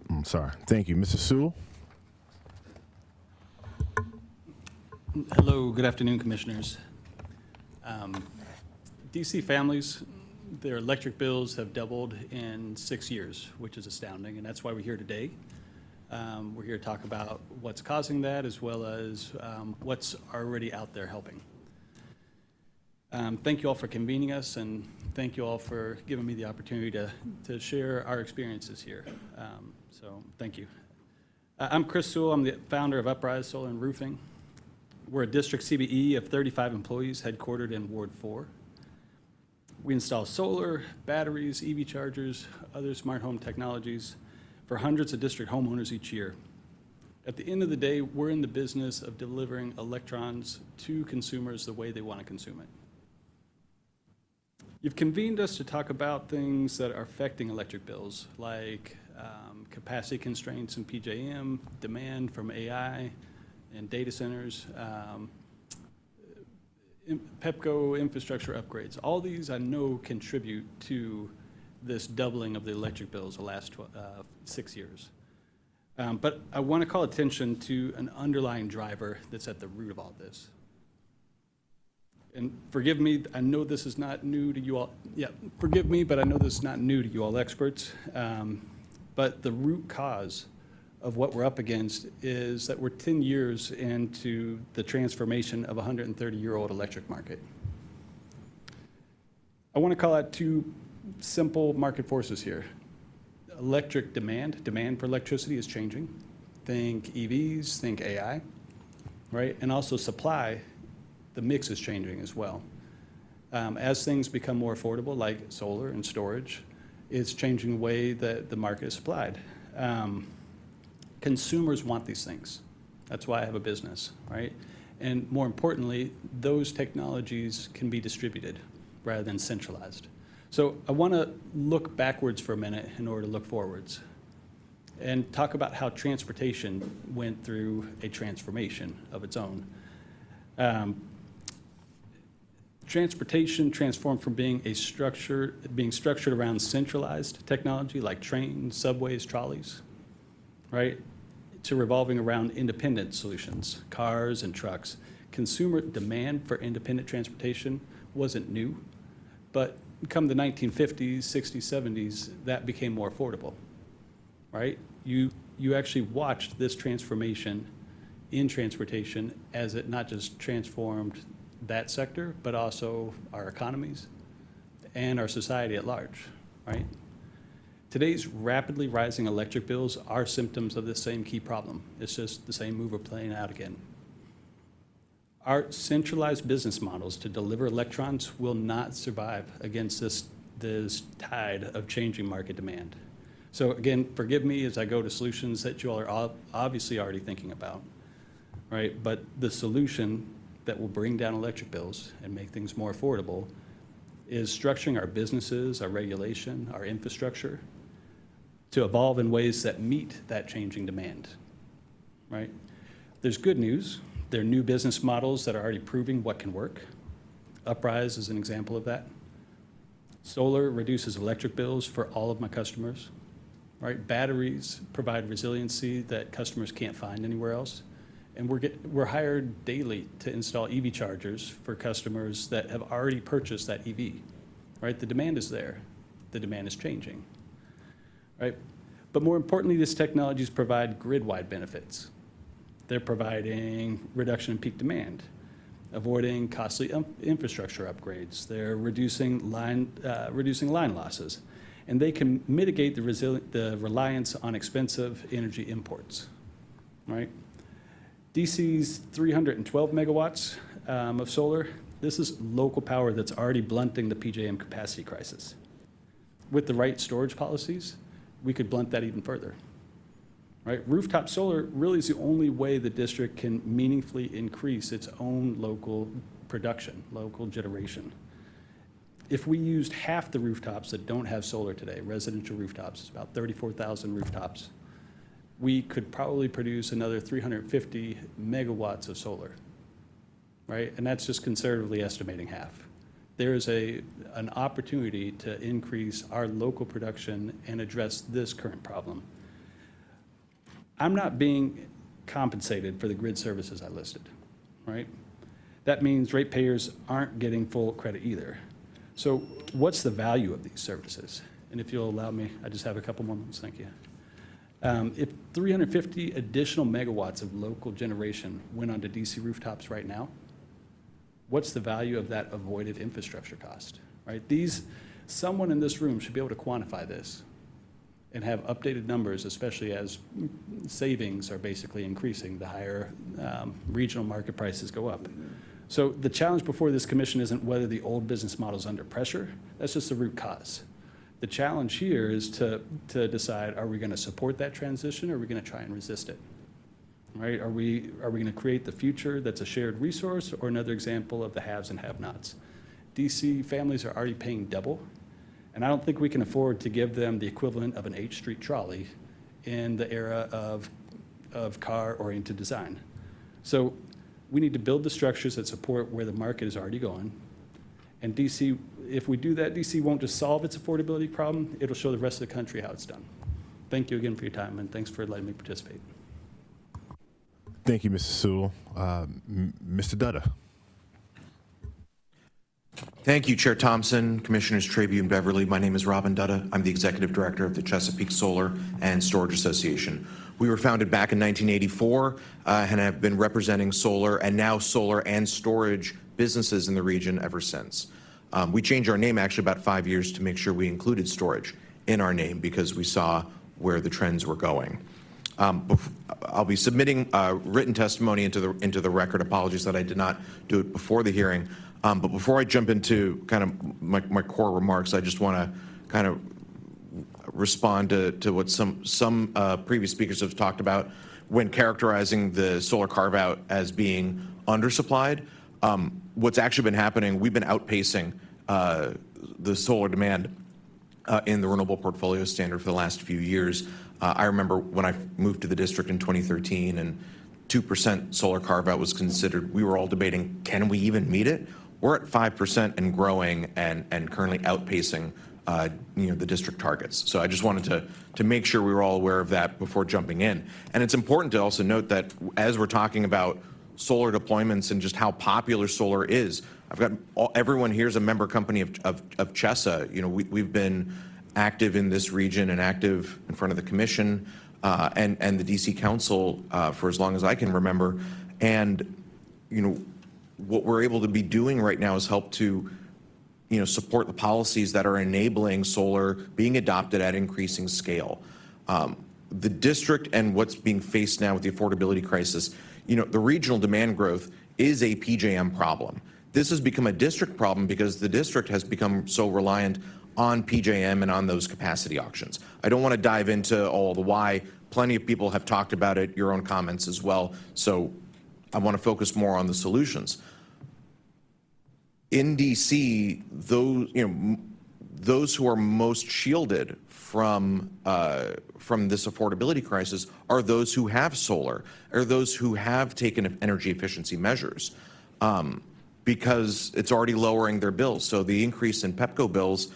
I'm sorry. Thank you. Mr. Sewell? Hello, good afternoon, Commissioners. DC families, their electric bills have doubled in 6 years, which is astounding, and that's why we're here today. We're here to talk about what's causing that, as well as what's already out there helping. Thank you all for convening us, and thank you all for giving me the opportunity to share our experiences here. So thank you. I'm Chris Sewell. I'm the founder of Uprise Solar and Roofing. We're a district CBE of 35 employees headquartered in Ward 4. We install solar, batteries, EV chargers, other smart home technologies for hundreds of district homeowners each year. At the end of the day, we're in the business of delivering electrons to consumers the way they want to consume it. You've convened us to talk about things that are affecting electric bills, like capacity constraints in PJM, demand from AI and data centers, PEPCO infrastructure upgrades. All these I know contribute to this doubling of the electric bills the last 6 years. But I want to call attention to an underlying driver that's at the root of all this. And forgive me, I know this is not new to you all. Yeah, forgive me, but I know this is not new to you all experts. But the root cause of what we're up against is that we're 10 years into the transformation of a 130-year-old electric market. I want to call out two simple market forces here. Electric demand for electricity is changing. Think EVs, think AI, right? And also supply, the mix is changing as well. As things become more affordable, like solar and storage, it's changing the way that the market is supplied. Consumers want these things. That's why I have a business, right? And more importantly, those technologies can be distributed rather than centralized. So I want to look backwards for a minute in order to look forwards and talk about how transportation went through a transformation of its own. Transportation transformed from being structured around centralized technology like trains, subways, trolleys, right, to revolving around independent solutions, cars and trucks. Consumer demand for independent transportation wasn't new, but come the 1950s, 60s, 70s, that became more affordable, right? You actually watched this transformation in transportation as it not just transformed that sector, but also our economies and our society at large, right? Today's rapidly rising electric bills are symptoms of this same key problem. It's just the same mover playing out again. Our centralized business models to deliver electrons will not survive against this tide of changing market demand. So again, forgive me as I go to solutions that you all are obviously already thinking about, right? But the solution that will bring down electric bills and make things more affordable is structuring our businesses, our regulation, our infrastructure to evolve in ways that meet that changing demand, right? There's good news. There are new business models that are already proving what can work. Uprise is an example of that. Solar reduces electric bills for all of my customers, right? Batteries provide resiliency that customers can't find anywhere else. And we're hired daily to install EV chargers for customers that have already purchased that EV, right? The demand is there. The demand is changing, right? But more importantly, these technologies provide grid-wide benefits. They're providing reduction in peak demand, avoiding costly infrastructure upgrades. They're reducing line losses, and they can mitigate the reliance on expensive energy imports, right? DC's 312 megawatts of solar, this is local power that's already blunting the PJM capacity crisis. With the right storage policies, we could blunt that even further, right? Rooftop solar really is the only way the district can meaningfully increase its own local production, local generation. If we used half the rooftops that don't have solar today, residential rooftops, it's about 34,000 rooftops, we could probably produce another 350 megawatts of solar, right? And that's just conservatively estimating half. There is an opportunity to increase our local production and address this current problem. I'm not being compensated for the grid services I listed, right? That means ratepayers aren't getting full credit either. So what's the value of these services? And if you'll allow me, I just have a couple more minutes, thank you. If 350 additional megawatts of local generation went onto DC rooftops right now, what's the value of that avoided infrastructure cost, right? Someone in this room should be able to quantify this and have updated numbers, especially as savings are basically increasing the higher regional market prices go up. So the challenge before this commission isn't whether the old business model is under pressure. That's just the root cause. The challenge here is to decide, are we going to support that transition or are we going to try and resist it? Right? Are we going to create the future that's a shared resource or another example of the haves and have-nots? DC families are already paying double, and I don't think we can afford to give them the equivalent of an H Street trolley in the era of car-oriented design. So we need to build the structures that support where the market is already going. And DC, if we do that, DC won't just solve its affordability problem, it'll show the rest of the country how it's done. Thank you again for your time, and thanks for letting me participate. Thank you, Mr. Sewell. Mr. Dutta. Thank you, Chair Thompson, Commissioners Trabue and Beverly. My name is Robin Dutta. I'm the Executive Director of the Chesapeake Solar and Storage Association. We were founded back in 1984 and have been representing solar and now solar and storage businesses in the region ever since. We changed our name actually about 5 years to make sure we included storage in our name because we saw where the trends were going. I'll be submitting written testimony into the record. Apologies that I did not do it before the hearing. But before I jump into kind of my core remarks, I just want to kind of respond to what some previous speakers have talked about when characterizing the solar carve-out as being undersupplied. What's actually been happening, we've been outpacing the solar demand in the renewable portfolio standard for the last few years. I remember when I moved to the district in 2013 and 2% solar carve-out was considered, we were all debating, can we even meet it? We're at 5% and growing and currently outpacing the district targets. So I just wanted to make sure we were all aware of that before jumping in. And it's important to also note that as we're talking about solar deployments and just how popular solar is, I've got everyone here is a member company of CHESA. We've been active in this region and active in front of the commission and the DC Council for as long as I can remember. And what we're able to be doing right now is help to support the policies that are enabling solar being adopted at increasing scale. The district and what's being faced now with the affordability crisis, the regional demand growth is a PJM problem. This has become a district problem because the district has become so reliant on PJM and on those capacity auctions. I don't want to dive into all the why. Plenty of people have talked about it, your own comments as well. So I want to focus more on the solutions. In DC, those who are most shielded from this affordability crisis are those who have solar or those who have taken energy efficiency measures because it's already lowering their bills. So the increase in PEPCO bills,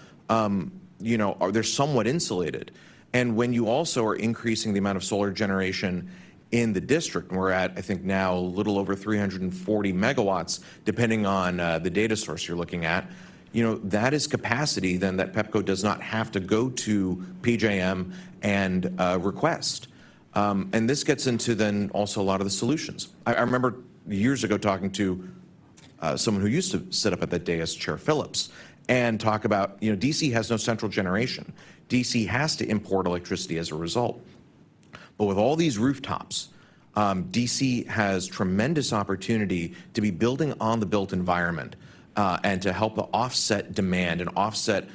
they're somewhat insulated. And when you also are increasing the amount of solar generation in the district, and we're at, I think now, a little over 340 megawatts, depending on the data source you're looking at, that is capacity then that PEPCO does not have to go to PJM and request. And this gets into then also a lot of the solutions. I remember years ago talking to someone who used to sit up at that dais, Chair Phillips, and talk about, DC has no central generation. DC has to import electricity as a result. But with all these rooftops, DC has tremendous opportunity to be building on the built environment and to help offset demand and offset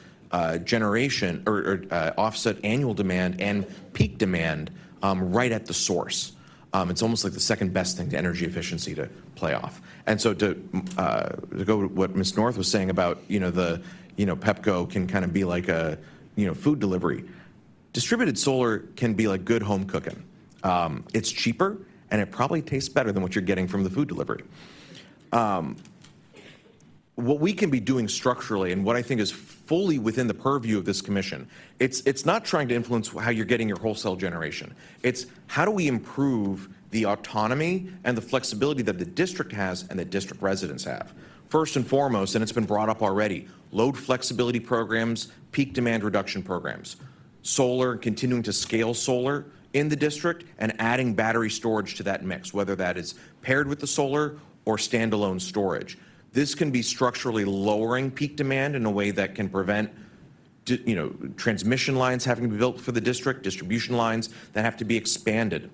generation or offset annual demand and peak demand right at the source. It's almost like the second best thing to energy efficiency to play off. And so to go with what Ms. North was saying about, PEPCO can kind of be like a, food delivery. Distributed solar can be like good home cooking. It's cheaper, and it probably tastes better than what you're getting from the food delivery. What we can be doing structurally, and what I think is fully within the purview of this commission, it's not trying to influence how you're getting your wholesale generation. It's how do we improve the autonomy and the flexibility that the district has and that district residents have. First and foremost, and it's been brought up already, load flexibility programs, peak demand reduction programs. Solar, continuing to scale solar in the district and adding battery storage to that mix, whether that is paired with the solar or standalone storage. This can be structurally lowering peak demand in a way that can prevent transmission lines having to be built for the district, distribution lines that have to be expanded.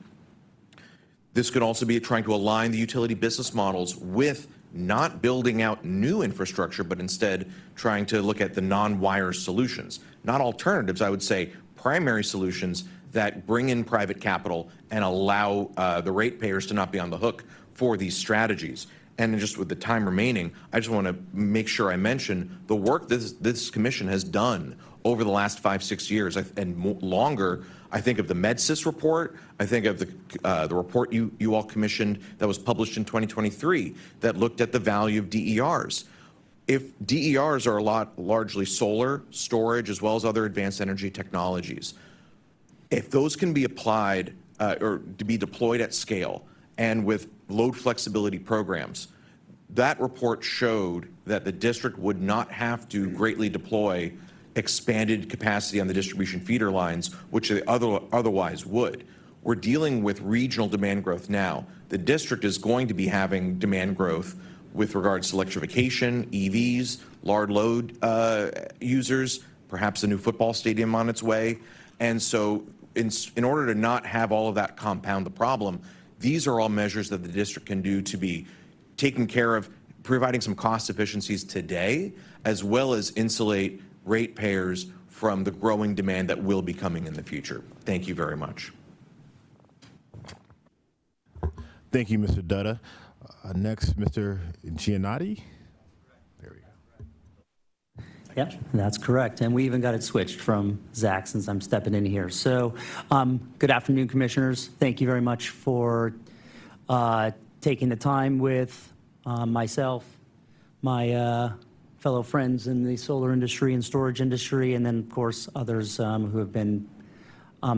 This could also be trying to align the utility business models with not building out new infrastructure, but instead trying to look at the non-wire solutions. Not alternatives, I would say primary solutions that bring in private capital and allow the ratepayers to not be on the hook for these strategies. And just with the time remaining, I just want to make sure I mention the work this commission has done over the last 5-6 years and longer. I think of the MedSys report. I think of the report you all commissioned that was published in 2023 that looked at the value of DERs. If DERs are largely solar, storage, as well as other advanced energy technologies, if those can be applied or to be deployed at scale and with load flexibility programs, that report showed that the district would not have to greatly deploy expanded capacity on the distribution feeder lines, which they otherwise would. We're dealing with regional demand growth now. The district is going to be having demand growth with regards to electrification, EVs, large load users, perhaps a new football stadium on its way. And so in order to not have all of that compound the problem, these are all measures that the district can do to be taking care of providing some cost efficiencies today, as well as insulate ratepayers from the growing demand that will be coming in the future. Thank you very much. Thank you, Mr. Dutta. Next, Mr. Giannotti. There we go. Yep, that's correct. And we even got it switched from Zach since I'm stepping in here. So good afternoon, commissioners. Thank you very much for taking the time with myself, my fellow friends in the solar industry and storage industry, and then, of course, others who have been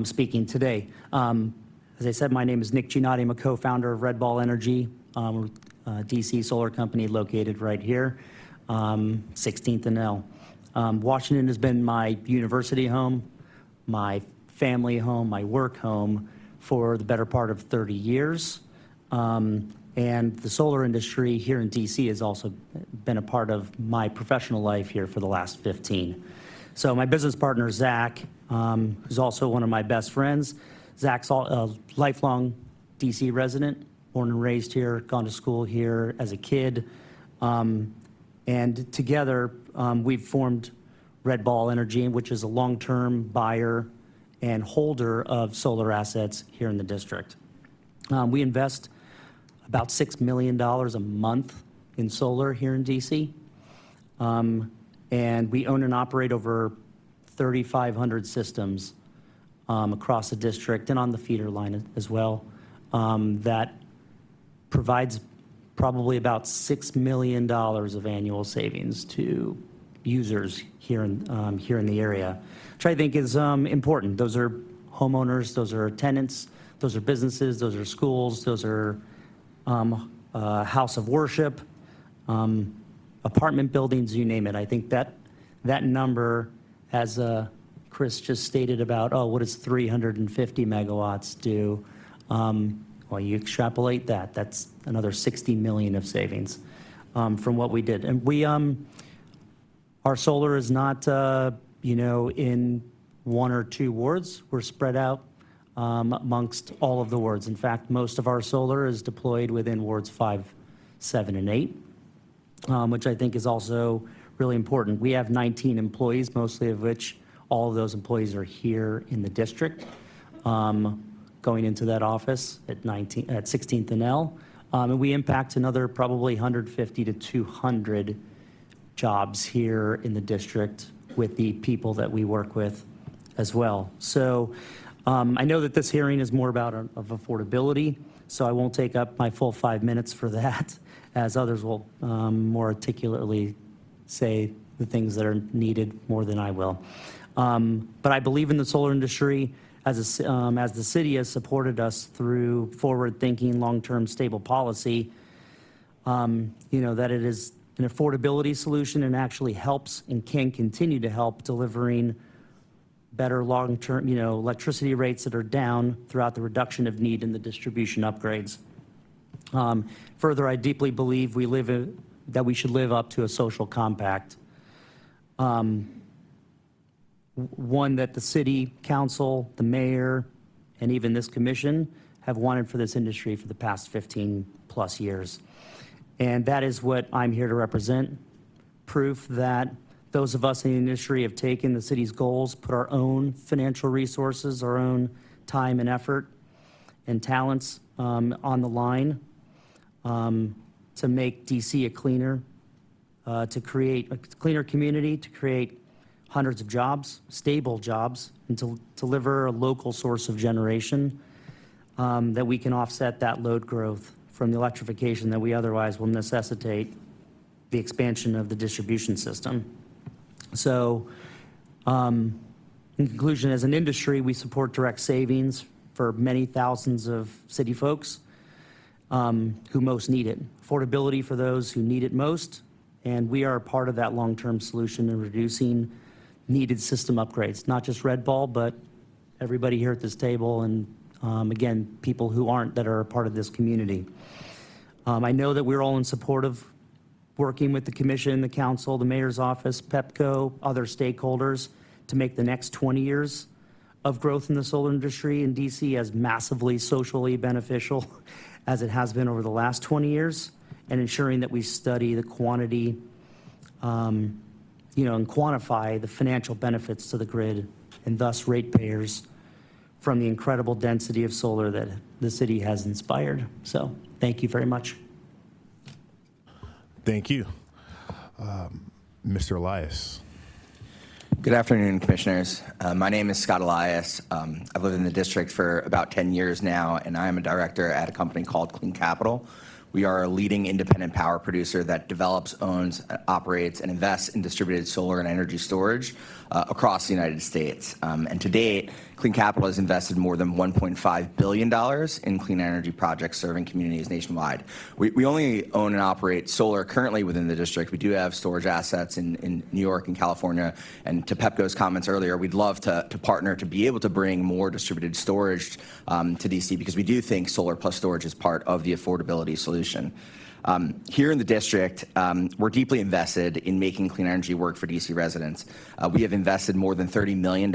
speaking today. As I said, my name is Nick Giannotti. I'm a co-founder of Red Ball Energy, a DC solar company located right here, 16th and L. Washington has been my university home, my family home, my work home for the better part of 30 years. And the solar industry here in DC has also been a part of my professional life here for the last 15. So my business partner, Zach, who's also one of my best friends. Zach's a lifelong DC resident, born and raised here, gone to school here as a kid. And together, we've formed Red Ball Energy, which is a long-term buyer and holder of solar assets here in the district. We invest about $6 million a month in solar here in DC. And we own and operate over 3,500 systems across the district and on the feeder line as well. That provides probably about $6 million of annual savings to users here in the area, which I think is important. Those are homeowners, those are tenants, those are businesses, those are schools, those are house of worship, apartment buildings, you name it. I think that number, as Chris just stated about, what does 350 megawatts do? Well, you extrapolate that. That's another 60 million of savings from what we did. And we, our solar is not, in one or two wards. We're spread out amongst all of the wards. In fact, most of our solar is deployed within wards 5, 7, and 8, which I think is also really important. We have 19 employees, mostly of which all of those employees are here in the district, going into that office at 16th and L. And we impact another probably 150 to 200 jobs here in the district with the people that we work with as well. So I know that this hearing is more about of affordability, so I won't take up my full 5 minutes for that, as others will more articulately say the things that are needed more than I will. But I believe in the solar industry as the city has supported us through forward-thinking, long-term, stable policy, that it is an affordability solution and actually helps and can continue to help delivering better long-term, electricity rates that are down throughout the reduction of need and the distribution upgrades. Further, I deeply believe we live that we should live up to a social compact. One that the city council, the mayor, and even this commission have wanted for this industry for the past 15 plus years. And that is what I'm here to represent. Proof that those of us in the industry have taken the city's goals, put our own financial resources, our own time and effort and talents on the line to make DC a cleaner, to create a cleaner community, to create hundreds of jobs, stable jobs, and to deliver a local source of generation that we can offset that load growth from the electrification that we otherwise will necessitate the expansion of the distribution system. So, in conclusion, as an industry, we support direct savings for many thousands of city folks who most need it. Affordability for those who need it most, and we are a part of that long-term solution in reducing needed system upgrades, not just Red Ball, but everybody here at this table and, again, people who aren't that are a part of this community. I know that we're all in support of working with the commission, the council, the mayor's office, PEPCO, other stakeholders to make the next 20 years of growth in the solar industry in DC as massively socially beneficial as it has been over the last 20 years, and ensuring that we study the quantity, and quantify the financial benefits to the grid and thus ratepayers from the incredible density of solar that the city has inspired. So thank you very much. Thank you. Mr. Elias. Good afternoon, commissioners. My name is Scott Elias. I've lived in the district for about 10 years now, and I am a director at a company called Clean Capital. We are a leading independent power producer that develops, owns, operates, and invests in distributed solar and energy storage across the United States. And to date, Clean Capital has invested more than $1.5 billion in clean energy projects serving communities nationwide. We only own and operate solar currently within the district. We do have storage assets in New York and California. And to PEPCO's comments earlier, we'd love to partner to be able to bring more distributed storage to DC, because we do think solar plus storage is part of the affordability solution. Here in the district, we're deeply invested in making clean energy work for DC residents. We have invested more than $30 million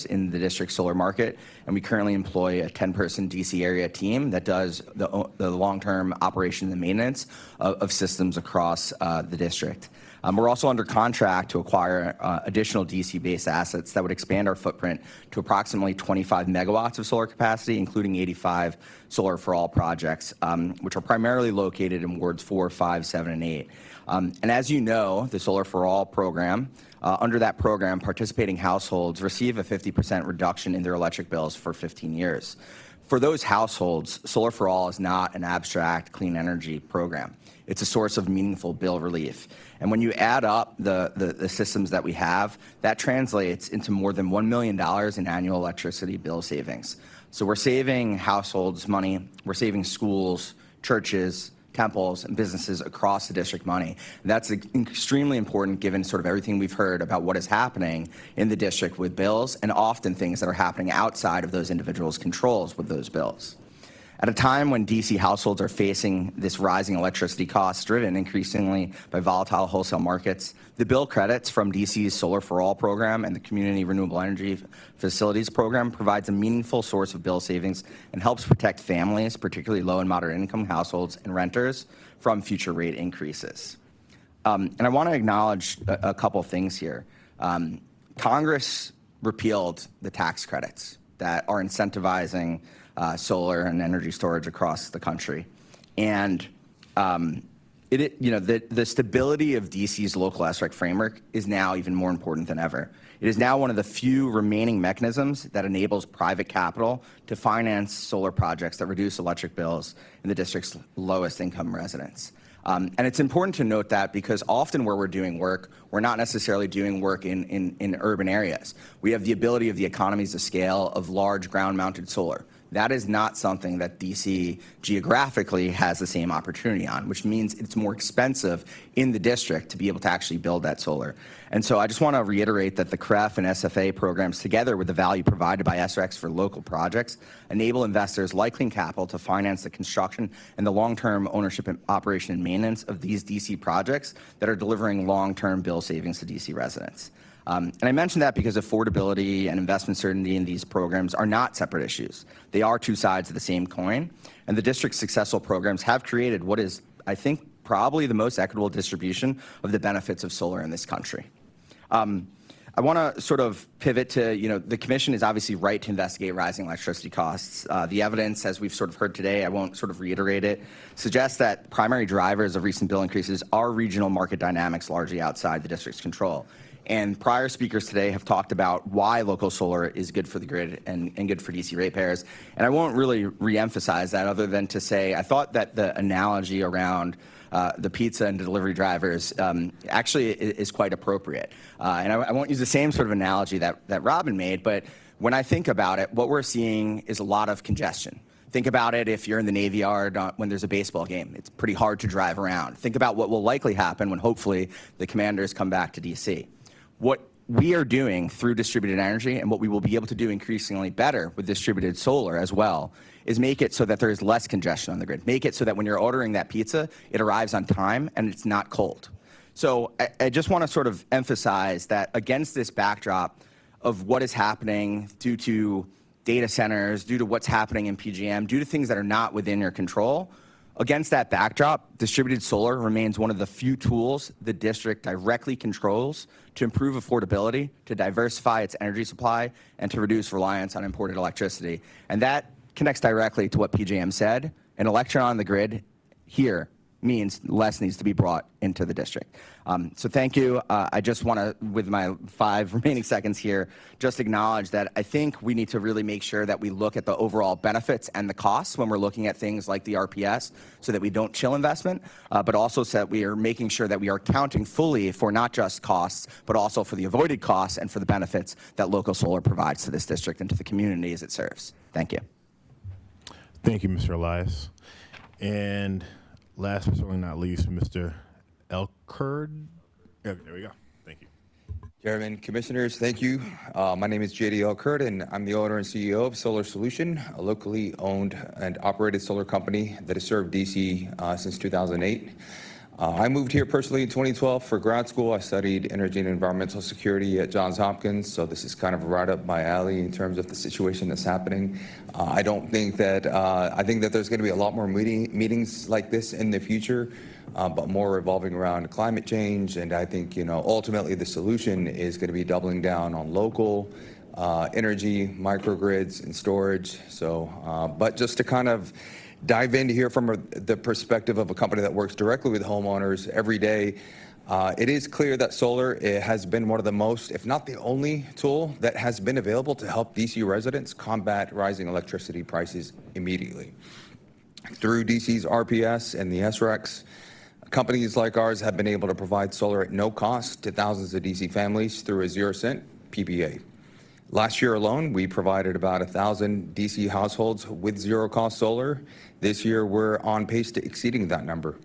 in the district's solar market, and we currently employ a 10-person DC area team that does the long-term operation and maintenance of systems across the district. We're also under contract to acquire additional DC-based assets that would expand our footprint to approximately 25 megawatts of solar capacity, including 85 solar for all projects, which are primarily located in wards 4, 5, 7, and 8. And as you know, the Solar for All program, under that program, participating households receive a 50% reduction in their electric bills for 15 years. For those households, Solar for All is not an abstract clean energy program. It's a source of meaningful bill relief. And when you add up the systems that we have, that translates into more than $1 million in annual electricity bill savings. So we're saving households money, we're saving schools, churches, temples, and businesses across the district money. And that's extremely important given sort of everything we've heard about what is happening in the district with bills, and often things that are happening outside of those individuals' controls with those bills. At a time when DC households are facing this rising electricity costs driven increasingly by volatile wholesale markets, the bill credits from DC's Solar for All program and the Community Renewable Energy Facilities program provides a meaningful source of bill savings and helps protect families, particularly low and moderate income households and renters, from future rate increases. And I want to acknowledge a couple of things here. Congress repealed the tax credits that are incentivizing solar and energy storage across the country. And the stability of DC's local SREC framework is now even more important than ever. It is now one of the few remaining mechanisms that enables private capital to finance solar projects that reduce electric bills in the district's lowest income residents. And it's important to note that because often where we're doing work, we're not necessarily doing work in urban areas. We have the ability of the economies of scale of large ground-mounted solar. That is not something that DC geographically has the same opportunity on, which means it's more expensive in the district to be able to actually build that solar. And so I just want to reiterate that the CREF and SFA programs, together with the value provided by SREX for local projects, enable investors like Clean Capital to finance the construction and the long-term ownership and operation and maintenance of these DC projects that are delivering long-term bill savings to DC residents. And I mention that because affordability and investment certainty in these programs are not separate issues. They are two sides of the same coin, and the district's successful programs have created what is, I think, probably the most equitable distribution of the benefits of solar in this country. I want to sort of pivot to, the Commission is obviously right to investigate rising electricity costs. The evidence, as we've sort of heard today, I won't sort of reiterate it, suggests that primary drivers of recent bill increases are regional market dynamics largely outside the district's control. And prior speakers today have talked about why local solar is good for the grid and good for DC ratepayers. And I won't really reemphasize that other than to say I thought that the analogy around the pizza and delivery drivers actually is quite appropriate. And I won't use the same sort of analogy that Robin made, but when I think about it, what we're seeing is a lot of congestion. Think about it if you're in the Navy Yard when there's a baseball game. It's pretty hard to drive around. Think about what will likely happen when hopefully the commanders come back to DC. What we are doing through distributed energy and what we will be able to do increasingly better with distributed solar as well is make it so that there is less congestion on the grid. Make it so that when you're ordering that pizza, it arrives on time and it's not cold. So I just want to sort of emphasize that against this backdrop of what is happening due to data centers, due to what's happening in PJM, due to things that are not within your control, against that backdrop, distributed solar remains one of the few tools the district directly controls to improve affordability, to diversify its energy supply, and to reduce reliance on imported electricity. And that connects directly to what PJM said. An electron on the grid here means less needs to be brought into the district. So thank you. I just want to, with my 5 remaining seconds here, just acknowledge that I think we need to really make sure that we look at the overall benefits and the costs when we're looking at things like the RPS so that we don't chill investment, but also so that we are making sure that we are accounting fully for not just costs, but also for the avoided costs and for the benefits that local solar provides to this district and to the communities it serves. Thank you. Thank you, Mr. Elias. And last but certainly not least, Mr. Elkerd. There we go. Thank you. Chairman, Commissioners, thank you. My name is JD Elkerd, and I'm the owner and CEO of Solar Solution, a locally owned and operated solar company that has served DC since 2008. I moved here personally in 2012 for grad school. I studied energy and environmental security at Johns Hopkins, so this is kind of right up my alley in terms of the situation that's happening. I think that there's going to be a lot more meetings like this in the future, but more revolving around climate change. And I think, ultimately the solution is going to be doubling down on local energy, microgrids, and storage. So, but just to kind of dive into here from the perspective of a company that works directly with homeowners every day, it is clear that solar has been one of the most, if not the only tool that has been available to help DC residents combat rising electricity prices immediately. Through DC's RPS and the SREX, companies like ours have been able to provide solar at no cost to thousands of DC families through a 0-cent PPA. Last year alone, we provided about 1,000 DC households with zero-cost solar. This year, we're on pace to exceeding that number.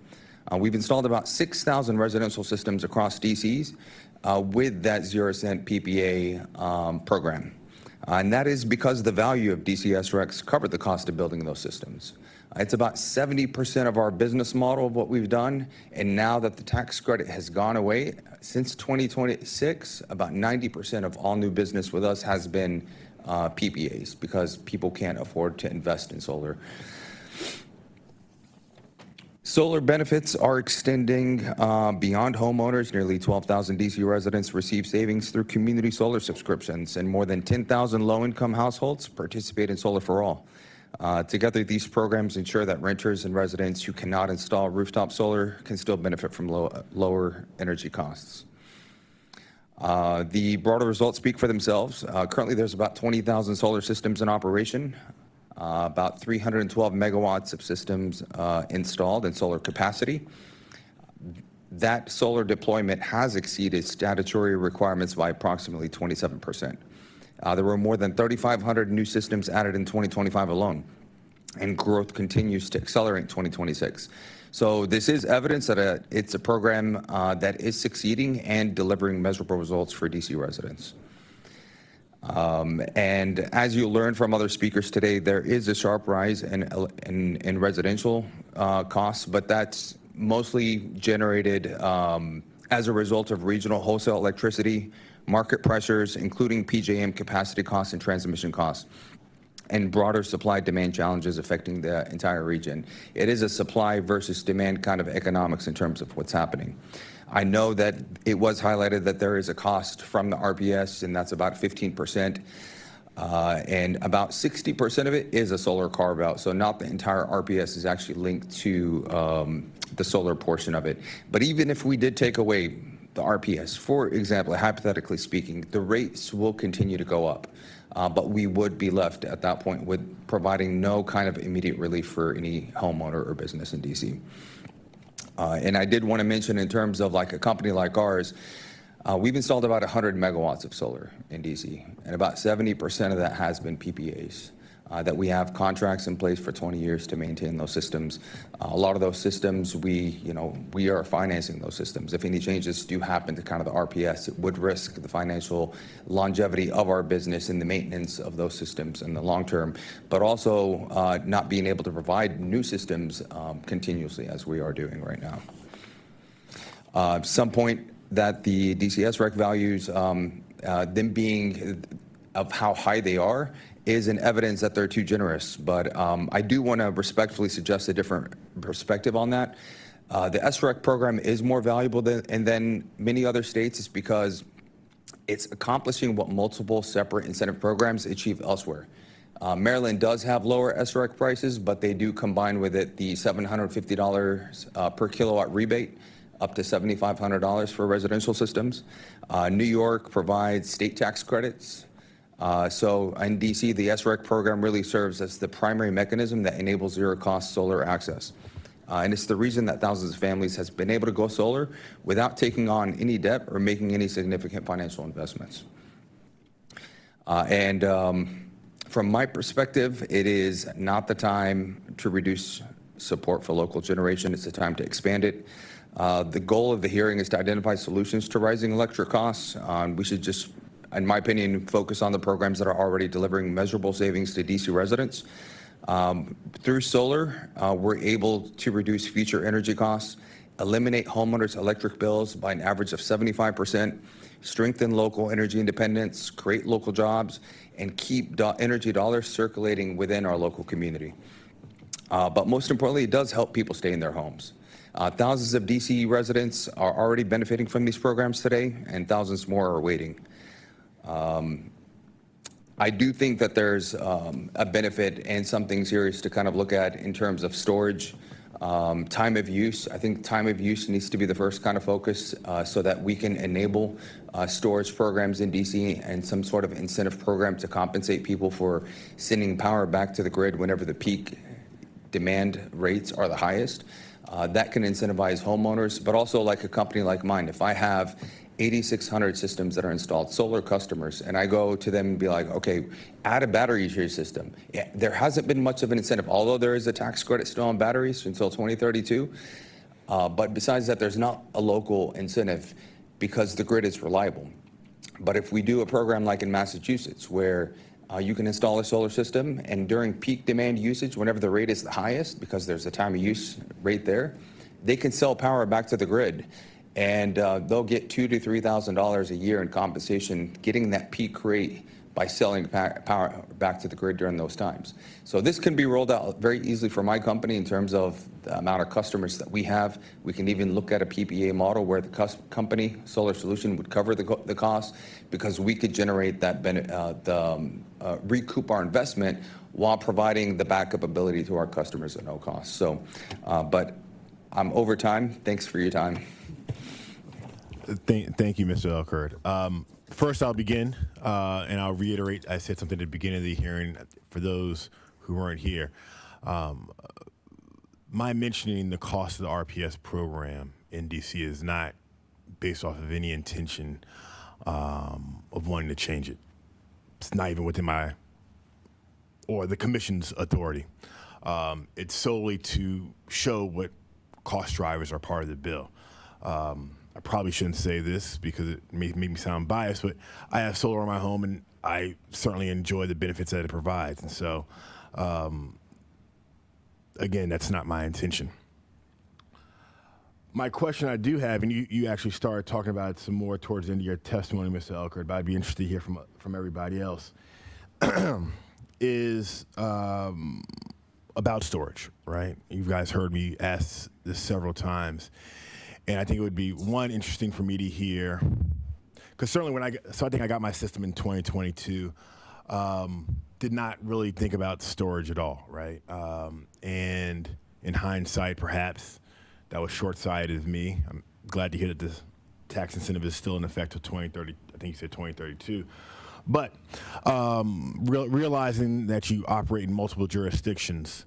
We've installed about 6,000 residential systems across DCs with that 0-cent PPA program. And that is because the value of DC SREX covered the cost of building those systems. It's about 70% of our business model of what we've done, and now that the tax credit has gone away, since 2026, about 90% of all new business with us has been PPAs because people can't afford to invest in solar. Solar benefits are extending beyond homeowners. Nearly 12,000 DC residents receive savings through community solar subscriptions, and more than 10,000 low-income households participate in Solar for All. Together, these programs ensure that renters and residents who cannot install rooftop solar can still benefit from lower energy costs. The broader results speak for themselves. Currently, there's about 20,000 solar systems in operation, about 312 megawatts of systems installed in solar capacity. That solar deployment has exceeded statutory requirements by approximately 27%. There were more than 3,500 new systems added in 2025 alone, and growth continues to accelerate in 2026. So this is evidence that it's a program that is succeeding and delivering measurable results for DC residents. And as you learned from other speakers today, there is a sharp rise in residential costs, but that's mostly generated as a result of regional wholesale electricity market pressures, including PJM capacity costs and transmission costs, and broader supply-demand challenges affecting the entire region. It is a supply versus demand kind of economics in terms of what's happening. I know that it was highlighted that there is a cost from the RPS, and that's about 15%. And about 60% of it is a solar carve-out, so not the entire RPS is actually linked to the solar portion of it. But even if we did take away the RPS, for example, hypothetically speaking, the rates will continue to go up. But we would be left at that point with providing no kind of immediate relief for any homeowner or business in DC. And I did want to mention, in terms of like a company like ours, we've installed about 100 megawatts of solar in DC, and about 70% of that has been PPAs. That we have contracts in place for 20 years to maintain those systems. A lot of those systems, we are financing those systems. If any changes do happen to kind of the RPS, it would risk the financial longevity of our business and the maintenance of those systems in the long term, but also not being able to provide new systems continuously as we are doing right now. Some point that the DCS rec values, them being of how high they are, is an evidence that they're too generous. But I do want to respectfully suggest a different perspective on that. The SREC program is more valuable than many other states. It's because it's accomplishing what multiple separate incentive programs achieve elsewhere. Maryland does have lower SREC prices, but they do combine with it the $750 per kilowatt rebate, up to $7,500 for residential systems. New York provides state tax credits. So in DC, the SREC program really serves as the primary mechanism that enables zero-cost solar access. And it's the reason that thousands of families has been able to go solar without taking on any debt or making any significant financial investments. From my perspective, it is not the time to reduce support for local generation. It's the time to expand it. The goal of the hearing is to identify solutions to rising electric costs. We should just, in my opinion, focus on the programs that are already delivering measurable savings to DC residents. Through solar, we're able to reduce future energy costs, eliminate homeowners' electric bills by an average of 75%, strengthen local energy independence, create local jobs, and keep energy dollars circulating within our local community. But most importantly, it does help people stay in their homes. Thousands of DC residents are already benefiting from these programs today, and thousands more are waiting. I do think that there's a benefit and some things here is to kind of look at in terms of storage, time of use. I think time of use needs to be the first kind of focus so that we can enable storage programs in DC and some sort of incentive program to compensate people for sending power back to the grid whenever the peak demand rates are the highest. That can incentivize homeowners, but also like a company like mine. If I have 8,600 systems that are installed, solar customers, and I go to them and be like, okay, add a battery to your system. Yeah, there hasn't been much of an incentive, although there is a tax credit still on batteries until 2032. But besides that, there's not a local incentive because the grid is reliable. But if we do a program like in Massachusetts, where you can install a solar system, and during peak demand usage, whenever the rate is the highest, because there's a time of use rate there, they can sell power back to the grid. And they'll get $2,000 to $3,000 a year in compensation, getting that peak rate by selling power back to the grid during those times. So this can be rolled out very easily for my company in terms of the amount of customers that we have. We can even look at a PPA model where the company, Solar Solution, would cover the cost, because we could generate that recoup our investment while providing the backup ability to our customers at no cost. So, but I'm over time. Thanks for your time. Thank you, Mr. Elkert. First, I'll begin, and I'll reiterate, I said something at the beginning of the hearing for those who weren't here. My mentioning the cost of the RPS program in DC is not based off of any intention of wanting to change it. it's not even within my or the commission's authority. It's solely to show what cost drivers are part of the bill. I probably shouldn't say this because it may make me sound biased, but I have solar in my home, and I certainly enjoy the benefits that it provides. And so, again, that's not my intention. My question I do have, and you actually started talking about it some more towards the end of your testimony, Mr. Elkert, but I'd be interested to hear from everybody else, is about storage, right? You guys heard me ask this several times, and I think it would be, one, interesting for me to hear, because certainly I think I got my system in 2022, did not really think about storage at all, right? And in hindsight, perhaps, that was short-sighted of me. I'm glad to hear that this tax incentive is still in effect till 2030. I think you said 2032. But realizing that you operate in multiple jurisdictions,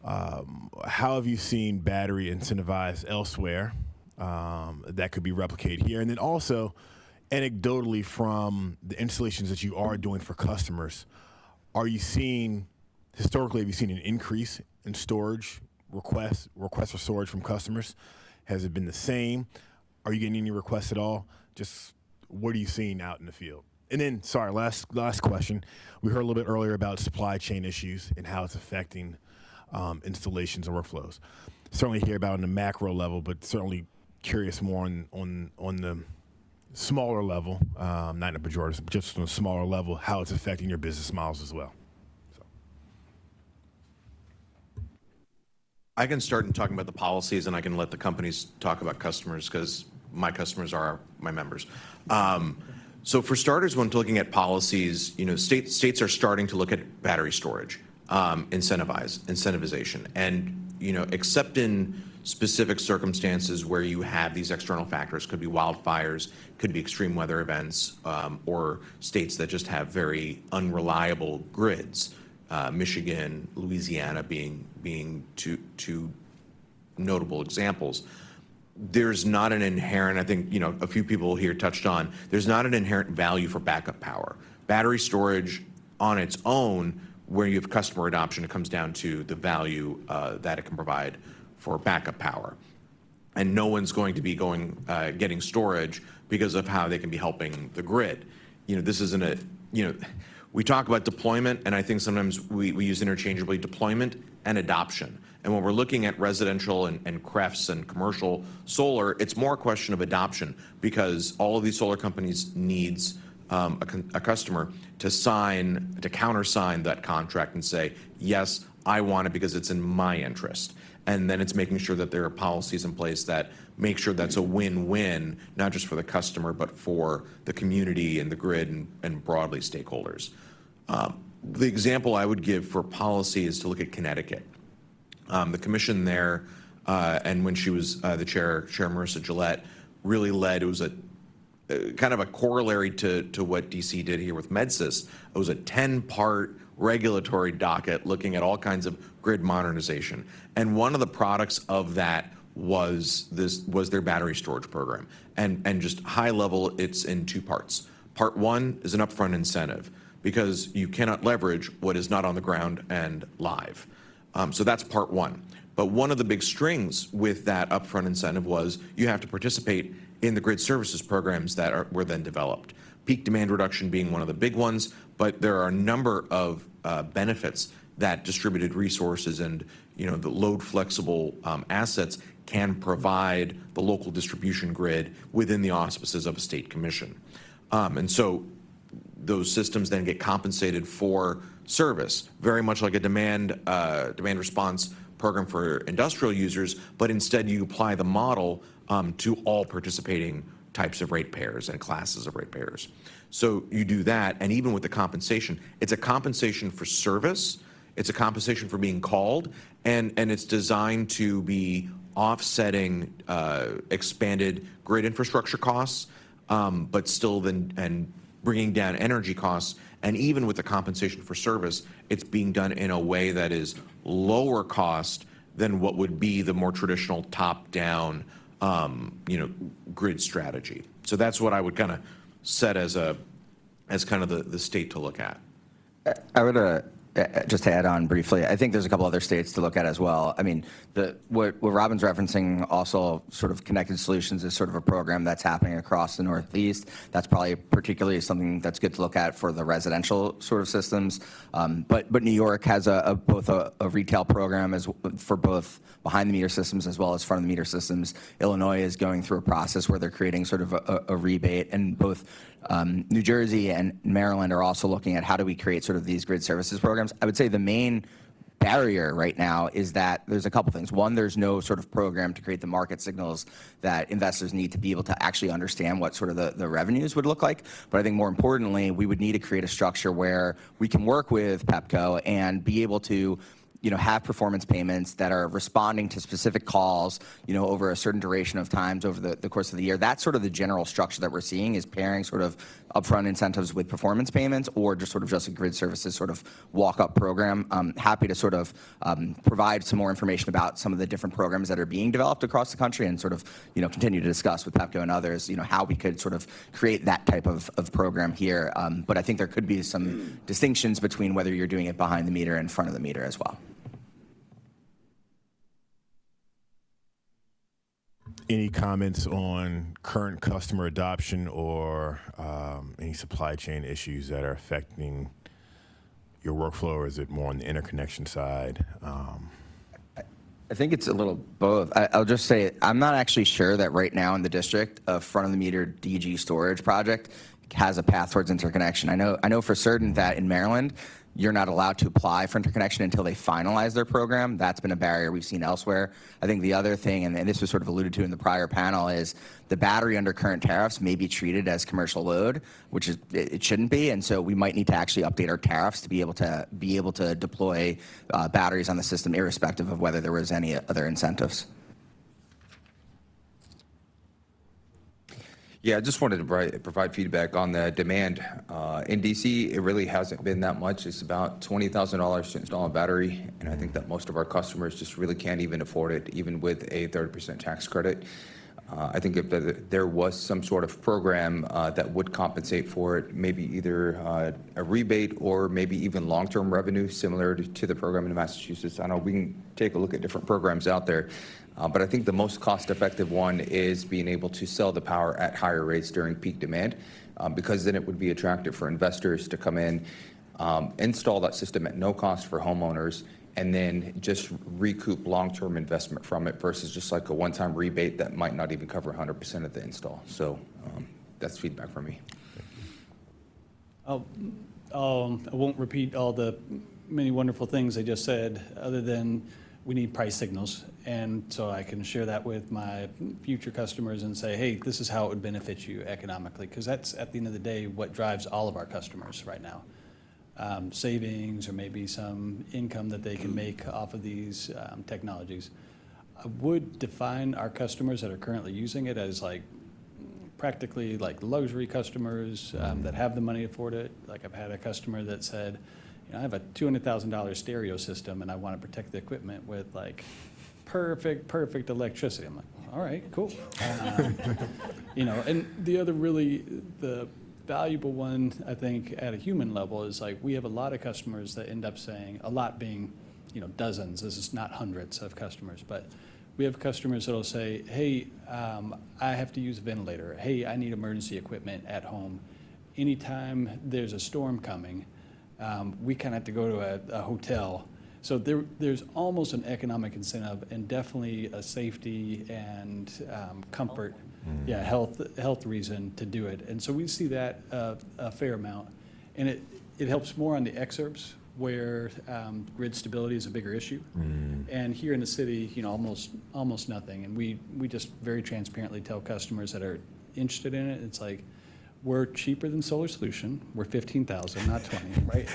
how have you seen battery incentivized elsewhere that could be replicated here? And then also, anecdotally, from the installations that you are doing for customers, are you seeing, historically, have you seen an increase in storage requests for storage from customers? Has it been the same? Are you getting any requests at all? Just what are you seeing out in the field? And then, sorry, last question. We heard a little bit earlier about supply chain issues and how it's affecting installations and workflows. Certainly hear about it on the macro level, but certainly curious more on the smaller level, not in a pejorative, but just on a smaller level, how it's affecting your business models as well. I can start in talking about the policies, and I can let the companies talk about customers, because my customers are my members. So for starters, when looking at policies, states are starting to look at battery storage, incentivization, and except in specific circumstances where you have these external factors, could be wildfires, could be extreme weather events, or states that just have very unreliable grids. Michigan, Louisiana being two notable examples. There's not an inherent, I think, a few people here touched on, there's not an inherent value for backup power. Battery storage on its own, where you have customer adoption, it comes down to the value that it can provide for backup power. And no one's going to be getting storage because of how they can be helping the grid. This isn't we talk about deployment, and I think sometimes we use interchangeably deployment and adoption. And when we're looking at residential and CREFs and commercial solar, it's more a question of adoption, because all of these solar companies needs a customer to countersign that contract and say, yes, I want it because it's in my interest. And then it's making sure that there are policies in place that make sure that's a win-win, not just for the customer, but for the community and the grid and broadly stakeholders. The example I would give for policy is to look at Connecticut. The commission there, and when she was the chair Marissa Gillette, really led. It was a kind of a corollary to what DC did here with MedSys. It was a 10-part regulatory docket looking at all kinds of grid modernization. And one of the products of that was their battery storage program. And just high level, it's in two parts. Part one is an upfront incentive, because you cannot leverage what is not on the ground and live. So that's part one. But one of the big strings with that upfront incentive was you have to participate in the grid services programs that were then developed. Peak demand reduction being one of the big ones, but there are a number of benefits that distributed resources and the load flexible assets can provide the local distribution grid within the auspices of a state commission. And so those systems then get compensated for service, very much like a demand response program for industrial users, but instead you apply the model to all participating types of ratepayers and classes of ratepayers. So you do that, and even with the compensation, it's a compensation for service, it's a compensation for being called, and it's designed to be offsetting expanded grid infrastructure costs, but still then bringing down energy costs. And even with the compensation for service, it's being done in a way that is lower cost than what would be the more traditional top-down, grid strategy. So that's what I would kind of set as a as kind of the state to look at? I would just to add on briefly, I think there's a couple other states to look at as well. I mean, what Robin's referencing, also sort of Connected Solutions, is sort of a program that's happening across the Northeast. That's probably particularly something that's good to look at for the residential sort of systems. But New York has both a retail program for both behind the meter systems as well as front of the meter systems. Illinois is going through a process where they're creating sort of a rebate, and both New Jersey and Maryland are also looking at how do we create sort of these grid services programs. I would say the main barrier right now is that there's a couple things. One, there's no sort of program to create the market signals that investors need to be able to actually understand what sort of the revenues would look like. But I think more importantly, we would need to create a structure where we can work with PEPCO and be able to have performance payments that are responding to specific calls, over a certain duration of times over the course of the year. That's sort of the general structure that we're seeing, is pairing sort of upfront incentives with performance payments, or just a grid services sort of walk-up program. I'm happy to sort of provide some more information about some of the different programs that are being developed across the country, and sort of, continue to discuss with PEPCO and others, how we could sort of create that type of program here. But I think there could be some distinctions between whether you're doing it behind the meter and front of the meter as well. Any comments on current customer adoption or any supply chain issues that are affecting your workflow, or is it more on the interconnection side? I think it's a little both. I'll just say I'm not actually sure that right now in the district a front-of-the-meter DG storage project has a path towards interconnection. I know for certain that in Maryland, you're not allowed to apply for interconnection until they finalize their program. That's been a barrier we've seen elsewhere. I think the other thing, and this was sort of alluded to in the prior panel, is the battery under current tariffs may be treated as commercial load, which it shouldn't be. And so we might need to actually update our tariffs to be able to deploy batteries on the system, irrespective of whether there was any other incentives. Yeah, I just wanted to provide feedback on the demand. In DC, it really hasn't been that much. It's about $20,000 to install a battery, and I think that most of our customers just really can't even afford it, even with a 30% tax credit. I think if there was some sort of program that would compensate for it, maybe either a rebate or maybe even long-term revenue similar to the program in Massachusetts. I know we can take a look at different programs out there. But I think the most cost-effective one is being able to sell the power at higher rates during peak demand, because then it would be attractive for investors to come in, install that system at no cost for homeowners, and then just recoup long-term investment from it versus just like a one-time rebate that might not even cover 100% of the install. So that's feedback from me. I won't repeat all the many wonderful things I just said, other than we need price signals. And so I can share that with my future customers and say, hey, this is how it would benefit you economically, because that's, at the end of the day, what drives all of our customers right now. Savings, or maybe some income that they can make off of these technologies. I would define our customers that are currently using it as practically luxury customers that have the money to afford it. Like, I've had a customer that said, I have a $200,000 stereo system and I want to protect the equipment with perfect electricity. I'm like, all right, cool. And the other the valuable one, I think, at a human level is we have a lot of customers that end up saying, a lot being, dozens, this is not hundreds of customers, but we have customers that'll say, hey, I have to use a ventilator. Hey, I need emergency equipment at home. Anytime there's a storm coming, we kind of have to go to a hotel. So there's almost an economic incentive, and definitely a safety and comfort, health reason to do it. And so we see that a fair amount. And it helps more on the exurbs where grid stability is a bigger issue. And here in the city, almost nothing. And we just very transparently tell customers that are interested in it, it's like, we're cheaper than Solar Solution. We're $15,000, not $20,000, right?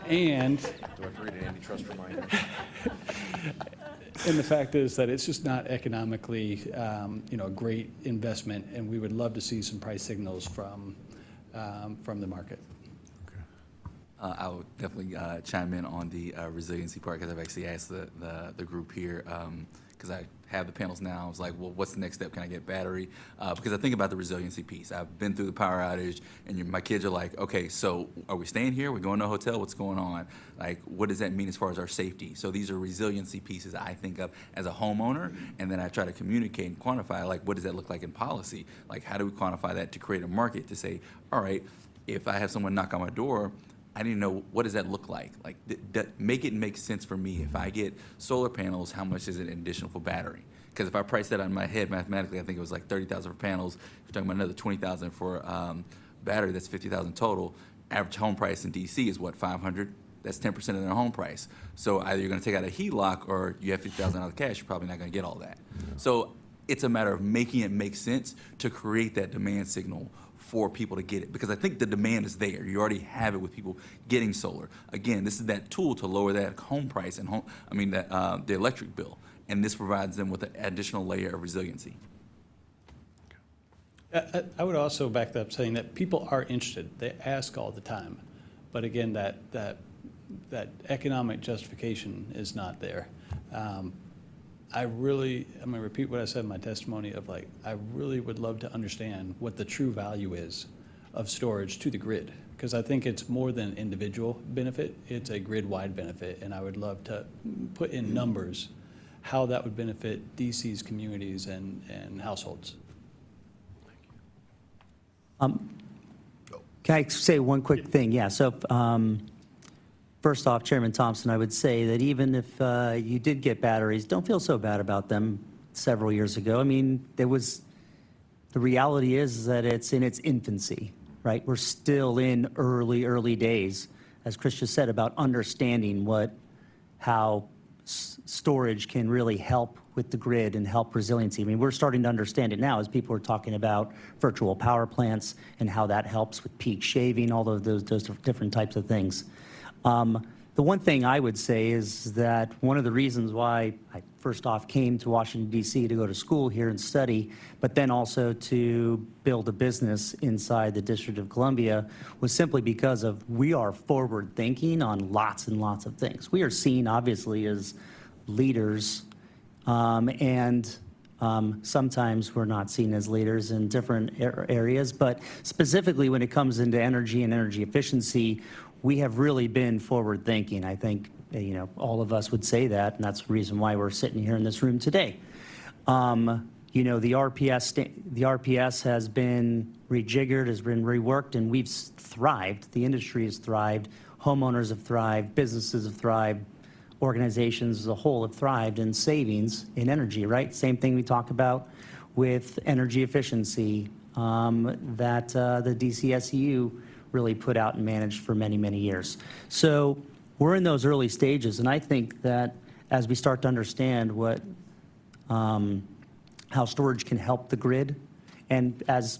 And Do I create an antitrust reminder? And the fact is that it's just not economically, a great investment, and we would love to see some price signals from the market. I would definitely chime in on the resiliency part, because I've actually asked the group here, because I have the panels now. I was like, well, what's the next step? Can I get battery? Because I think about the resiliency piece. I've been through the power outage, and my kids are like, okay, so are we staying here? We're going to a hotel? What's going on? Like, what does that mean as far as our safety? So these are resiliency pieces I think of as a homeowner, and then I try to communicate and quantify, like, what does that look like in policy? Like, how do we quantify that to create a market to say, all right, if I have someone knock on my door, I need to know, what does that look like? Like, make it make sense for me. If I get solar panels, how much is it additional for battery? Because if I price that on my head mathematically, I think it was like $30,000 for panels. If you're talking about another $20,000 for battery, that's $50,000 total. Average home price in DC is what, $500? That's 10% of their home price. So either you're going to take out a HELOC or you have $50,000 cash. You're probably not going to get all that. So it's a matter of making it make sense to create that demand signal for people to get it, because I think the demand is there. You already have it with people getting solar. Again, this is that tool to lower that home price and the electric bill, and this provides them with an additional layer of resiliency. I would also back that up saying that people are interested. They ask all the time, but again, that economic justification is not there. I'm going to repeat what I said in my testimony of, like, I really would love to understand what the true value is of storage to the grid, because I think it's more than individual benefit, it's a grid-wide benefit, and I would love to put in numbers how that would benefit DC's communities and households. Can I say one quick thing? Yeah, so first off, Chairman Thompson, I would say that even if you did get batteries, don't feel so bad about them several years ago. I mean, the reality is that it's in its infancy, right? We're still in early days, as Chris just said, about understanding how storage can really help with the grid and help resiliency. I mean, we're starting to understand it now as people are talking about virtual power plants and how that helps with peak shaving, all of those different types of things. The one thing I would say is that one of the reasons why I first off came to Washington, D.C. to go to school here and study, but then also to build a business inside the District of Columbia was simply because of we are forward thinking on lots and lots of things. We are seen obviously as leaders, and sometimes we're not seen as leaders in different areas, but specifically when it comes into energy and energy efficiency, we have really been forward thinking. I think, all of us would say that, and that's the reason why we're sitting here in this room today. The RPS has been rejiggered, has been reworked, and we've thrived. The industry has thrived. Homeowners have thrived. Businesses have thrived. Organizations as a whole have thrived in savings in energy, right? Same thing we talk about with energy efficiency that the DCSU really put out and managed for many, many years. So we're in those early stages, and I think that as we start to understand how storage can help the grid, and as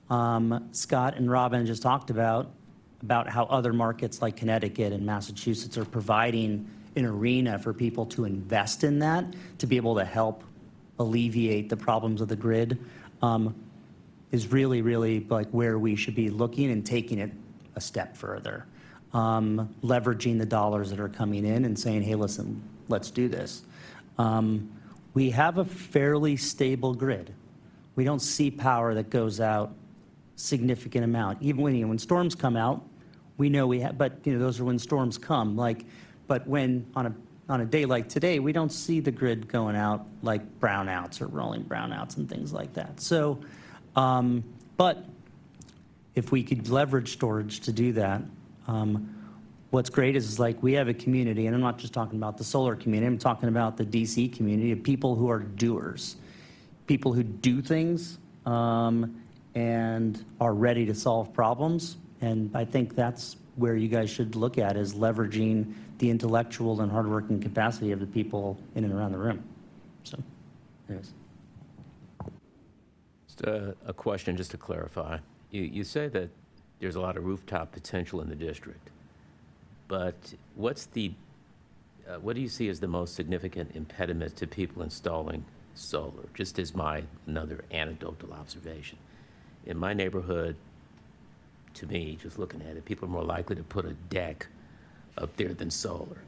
Scott and Robin just talked about how other markets like Connecticut and Massachusetts are providing an arena for people to invest in that, to be able to help alleviate the problems of the grid, is really, really like where we should be looking and taking it a step further. Leveraging the dollars that are coming in and saying, hey, listen, let's do this. We have a fairly stable grid. We don't see power that goes out significant amount. Even when storms come out, we know we have, but those are when storms come. But when on a day like today, we don't see the grid going out like brownouts or rolling brownouts and things like that. So, but if we could leverage storage to do that, what's great is like we have a community, and I'm not just talking about the solar community, I'm talking about the DC community of people who are doers, people who do things and are ready to solve problems. And I think that's where you guys should look at, is leveraging the intellectual and hardworking capacity of the people in and around the room. So, anyways. Just a question just to clarify. You say that there's a lot of rooftop potential in the district, but what do you see as the most significant impediment to people installing solar? Just as another anecdotal observation. In my neighborhood, to me, just looking at it, people are more likely to put a deck up there than solar.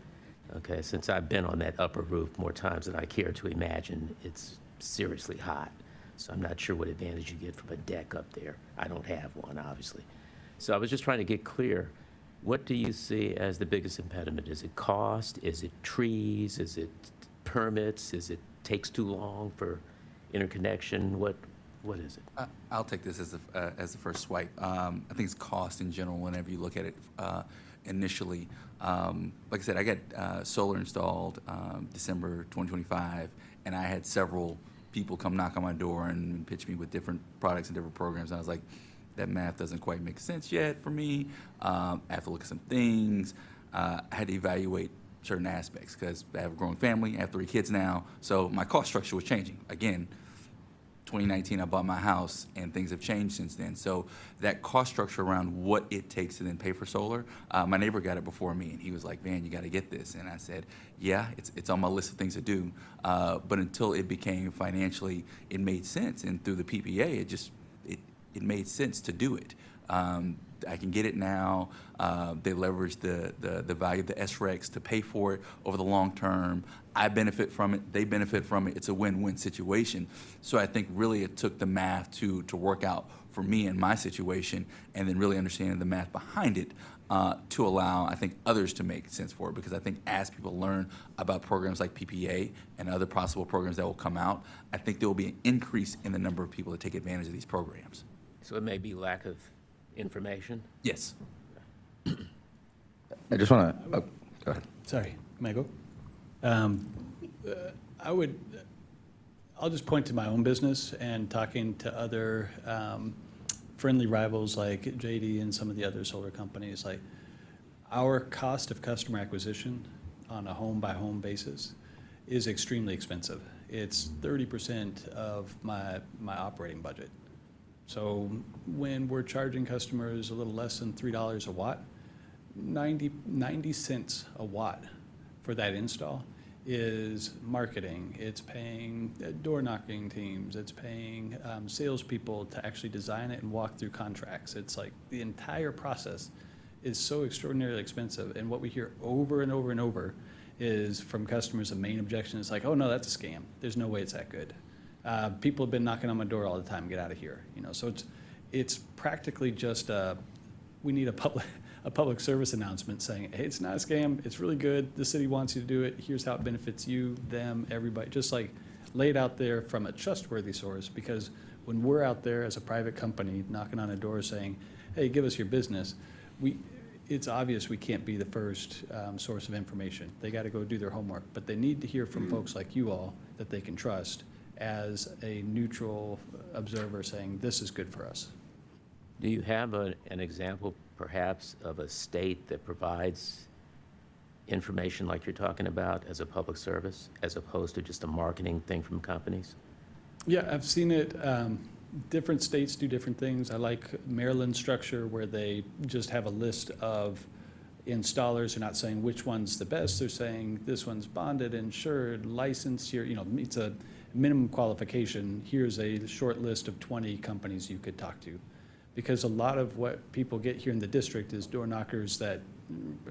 Okay, since I've been on that upper roof more times than I care to imagine, it's seriously hot. So I'm not sure what advantage you get from a deck up there. I don't have one, obviously. So I was just trying to get clear. What do you see as the biggest impediment? Is it cost? Is it trees? Is it permits? Is it takes too long for interconnection? What is it? I'll take this as the first swipe. I think it's cost in general whenever you look at it initially. Like I said, I got solar installed December 2025, and I had several people come knock on my door and pitch me with different products and different programs. And I was like, that math doesn't quite make sense yet for me. I have to look at some things. I had to evaluate certain aspects because I have a growing family. I have 3 kids now, so my cost structure was changing. Again, 2019, I bought my house, and things have changed since then. So that cost structure around what it takes to then pay for solar, my neighbor got it before me, and he was like, "Man, you got to get this." And I said, "Yeah, it's on my list of things to do." But until it became financially, it made sense, and through the PPA, it made sense to do it. I can get it now. They leverage the value of the SRECs to pay for it over the long term. I benefit from it. They benefit from it. It's a win-win situation. So I think really it took the math to work out for me in my situation, and then really understanding the math behind it to allow, I think, others to make sense for it. Because I think as people learn about programs like PPA and other possible programs that will come out, I think there will be an increase in the number of people that take advantage of these programs. So it may be lack of information? Yes. I just want to, go ahead. Sorry, may I go? I'll just point to my own business and talking to other friendly rivals like JD and some of the other solar companies. Like, our cost of customer acquisition on a home-by-home basis is extremely expensive. It's 30% of my operating budget. So when we're charging customers a little less than $3 a watt, 90 cents a watt for that install is marketing. It's paying door knocking teams. It's paying salespeople to actually design it and walk through contracts. It's like the entire process is so extraordinarily expensive. And what we hear over and over and over is from customers, the main objection is like, "Oh no, that's a scam. There's no way it's that good. People have been knocking on my door all the time. Get out of here." So it's practically just we need a public service announcement saying, "Hey, it's not a scam. It's really good. The city wants you to do it. Here's how it benefits you, them, everybody." Just like laid out there from a trustworthy source. Because when we're out there as a private company knocking on a door saying, "Hey, give us your business," it's obvious we can't be the first source of information. They got to go do their homework, but they need to hear from folks like you all that they can trust as a neutral observer saying, "This is good for us." Do you have an example, perhaps, of a state that provides information like you're talking about as a public service, as opposed to just a marketing thing from companies? Yeah, I've seen it. Different states do different things. I like Maryland's structure where they just have a list of installers. They're not saying which one's the best. They're saying this one's bonded, insured, licensed here. Meets a minimum qualification. Here's a short list of 20 companies you could talk to. Because a lot of what people get here in the district is door knockers that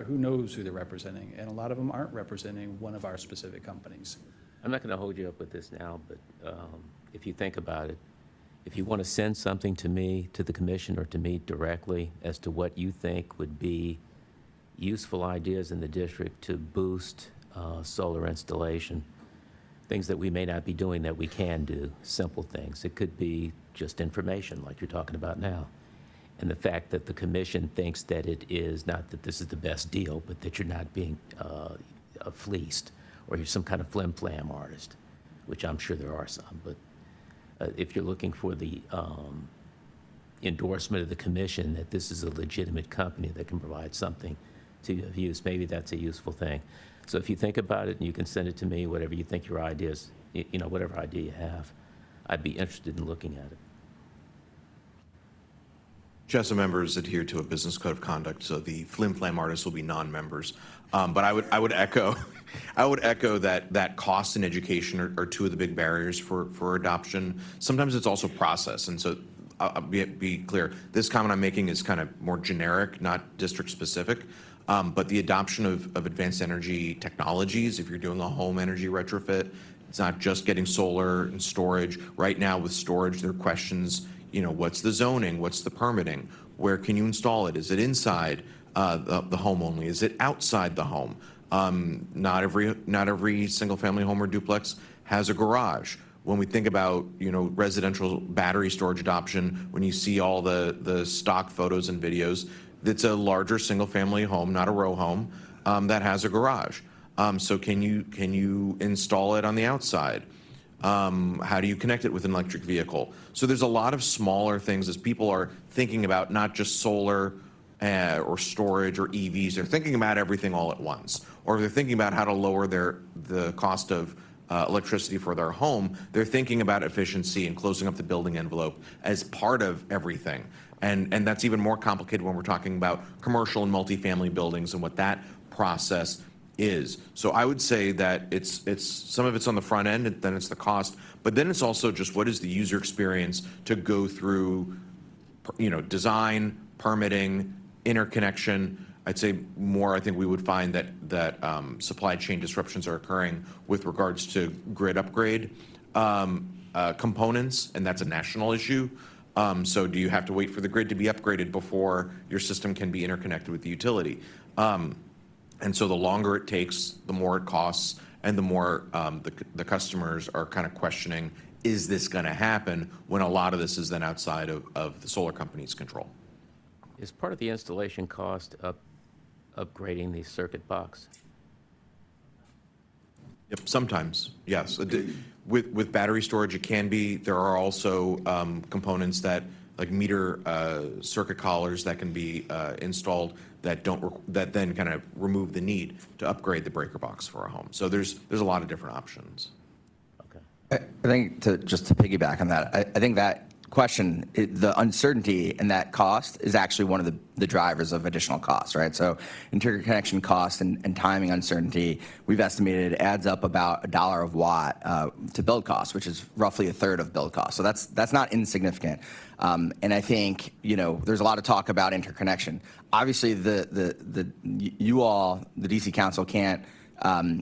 who knows who they're representing, and a lot of them aren't representing one of our specific companies. I'm not going to hold you up with this now, but if you think about it, if you want to send something to me, to the commission, or to me directly as to what you think would be useful ideas in the district to boost solar installation, things that we may not be doing that we can do, simple things. It could be just information like you're talking about now. And the fact that the commission thinks that it is not that this is the best deal, but that you're not being fleeced, or you're some kind of flim-flam artist, which I'm sure there are some. But if you're looking for the endorsement of the commission that this is a legitimate company that can provide something to your use, maybe that's a useful thing. So if you think about it and you can send it to me, whatever you think your ideas, whatever idea you have, I'd be interested in looking at it. JESA members adhere to a business code of conduct, so the flim-flam artists will be non-members. But I would echo that cost and education are two of the big barriers for adoption. Sometimes it's also process, and so I'll be clear. This comment I'm making is kind of more generic, not district specific. But the adoption of advanced energy technologies, if you're doing a home energy retrofit, it's not just getting solar and storage. Right now with storage, there are questions, what's the zoning? What's the permitting? Where can you install it? Is it inside the home only? Is it outside the home? Not every single family home or duplex has a garage. When we think about, residential battery storage adoption, when you see all the stock photos and videos, it's a larger single-family home, not a row home, that has a garage. So can you install it on the outside? How do you connect it with an electric vehicle? So there's a lot of smaller things as people are thinking about not just solar or storage or EVs. They're thinking about everything all at once. Or they're thinking about how to lower the cost of electricity for their home. They're thinking about efficiency and closing up the building envelope as part of everything. And that's even more complicated when we're talking about commercial and multifamily buildings and what that process is. So I would say that it's some of it's on the front end, and then it's the cost, but then it's also just what is the user experience to go through, design, permitting, interconnection. I'd say more. I think we would find that supply chain disruptions are occurring with regards to grid upgrade components, and that's a national issue. So do you have to wait for the grid to be upgraded before your system can be interconnected with the utility? And so the longer it takes, the more it costs, and the more the customers are kind of questioning, is this going to happen, when a lot of this is then outside of the solar company's control? Is part of the installation cost upgrading the circuit box? Yep, sometimes, yes. With battery storage, it can be. There are also components that, like meter circuit collars, that can be installed that then kind of remove the need to upgrade the breaker box for a home. So there's a lot of different options. I think just to piggyback on that, I think that question, the uncertainty and that cost is actually one of the drivers of additional costs, right? So interconnection cost and timing uncertainty, we've estimated it adds up about $1 a watt to build cost, which is roughly a third of build cost. So that's not insignificant. And I think, there's a lot of talk about interconnection. Obviously, you all, the DC Council, can't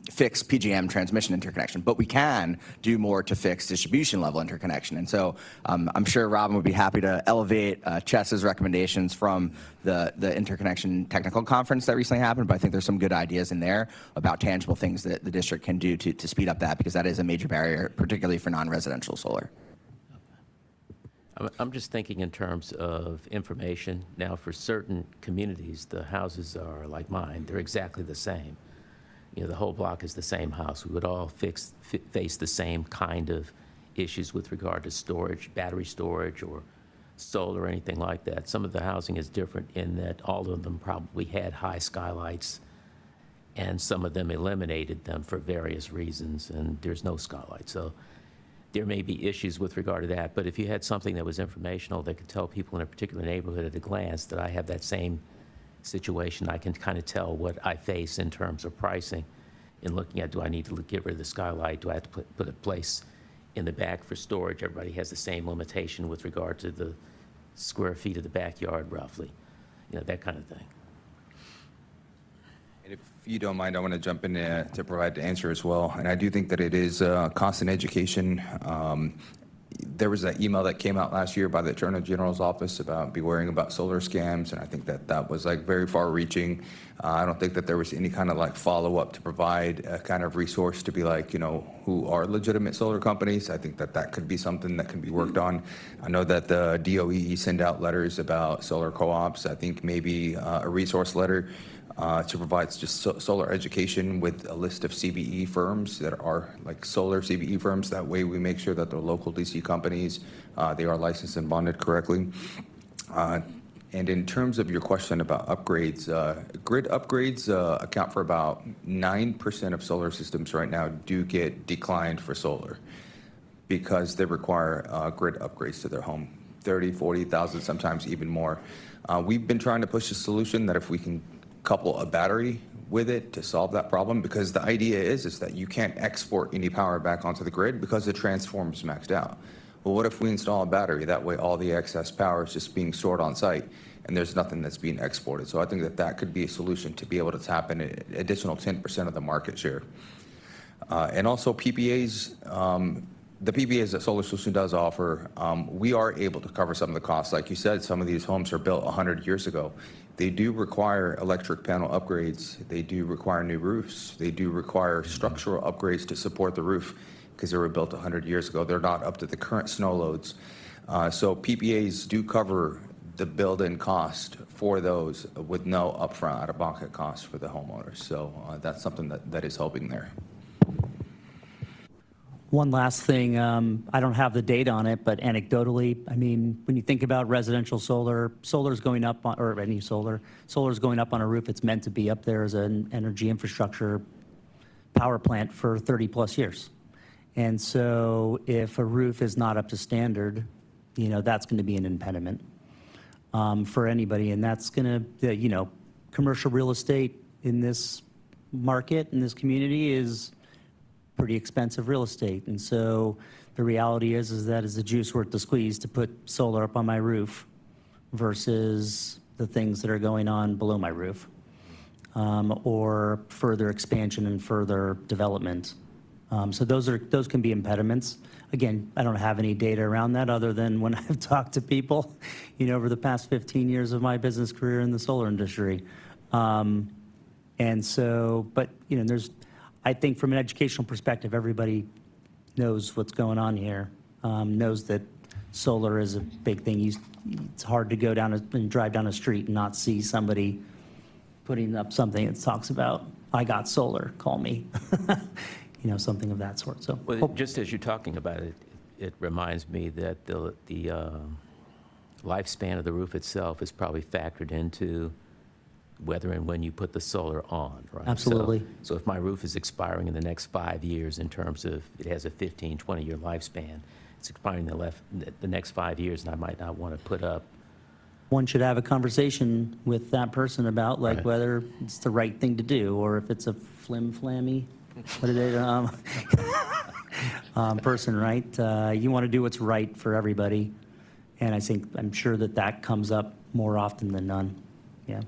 fix PJM transmission interconnection, but we can do more to fix distribution level interconnection. And so I'm sure Robin would be happy to elevate Chess's recommendations from the interconnection technical conference that recently happened, but I think there's some good ideas in there about tangible things that the district can do to speed up that, because that is a major barrier, particularly for non-residential solar. I'm just thinking in terms of information. Now, for certain communities, the houses are like mine. They're exactly the same. The whole block is the same house. We would all face the same kind of issues with regard to storage, battery storage, or solar, or anything like that. Some of the housing is different in that all of them probably had high skylights, and some of them eliminated them for various reasons, and there's no skylight. So there may be issues with regard to that, but if you had something that was informational that could tell people in a particular neighborhood at a glance that I have that same situation, I can kind of tell what I face in terms of pricing in looking at, do I need to get rid of the skylight? Do I have to put a place in the back for storage? Everybody has the same limitation with regard to the square feet of the backyard, roughly, that kind of thing. And if you don't mind, I want to jump in to provide the answer as well. And I do think that it is constant education. There was an email that came out last year by the Attorney General's office about beware about solar scams, and I think that was very far-reaching. I don't think that there was any kind of follow-up to provide a kind of resource to be who are legitimate solar companies. I think that could be something that can be worked on. I know that the DOE send out letters about solar co-ops. I think maybe a resource letter to provide just solar education with a list of CBE firms that are solar CBE firms. That way we make sure that they're local DC companies, they are licensed and bonded correctly. And in terms of your question about upgrades, grid upgrades account for about 9% of solar systems right now do get declined for solar because they require grid upgrades to their home, 30, 40,000, sometimes even more. We've been trying to push a solution that if we can couple a battery with it to solve that problem, because the idea is that you can't export any power back onto the grid because the transformer's maxed out. Well, what if we install a battery? That way all the excess power is just being stored on site and there's nothing that's being exported. So I think that that could be a solution to be able to tap in an additional 10% of the market share. And also PPAs, the PPAs that Solar Solution does offer, we are able to cover some of the costs. Like you said, some of these homes are built 100 years ago. They do require electric panel upgrades. They do require new roofs. They do require structural upgrades to support the roof because they were built 100 years ago. They're not up to the current snow loads. So PPAs do cover the build-in cost for those with no upfront out-of-pocket cost for the homeowners. So that's something that is helping there. One last thing, I don't have the data on it, but anecdotally, I mean, when you think about residential solar, solar's going up on, or any solar's going up on a roof. It's meant to be up there as an energy infrastructure power plant for 30 plus years. And so if a roof is not up to standard, you know, that's going to be an impediment for anybody. And that's going to, you know, commercial real estate in this market, in this community is pretty expensive real estate. And so the reality is that is the juice worth the squeeze to put solar up on my roof versus the things that are going on below my roof, or further expansion and further development. So those can be impediments. Again, I don't have any data around that other than when I've talked to people, you know, over the past 15 years of my business career in the solar industry. And so, but, you know, I think from an educational perspective, everybody knows what's going on here, knows that solar is a big thing. It's hard to go down and drive down a street and not see somebody putting up something that talks about, I got solar, call me. You know, something of that sort. So, well, just as you're talking about it, it reminds me that the lifespan of the roof itself is probably factored into whether and when you put the solar on, right? Absolutely. So if my roof is expiring in the next 5 years in terms of it has a 15, 20-year lifespan, it's expiring the next 5 years, and I might not want to put up. One should have a conversation with that person about like whether it's the right thing to do or if it's a flim-flammy, what are they, person, right? You want to do what's right for everybody. And I'm sure that comes up more often than none. Yeah.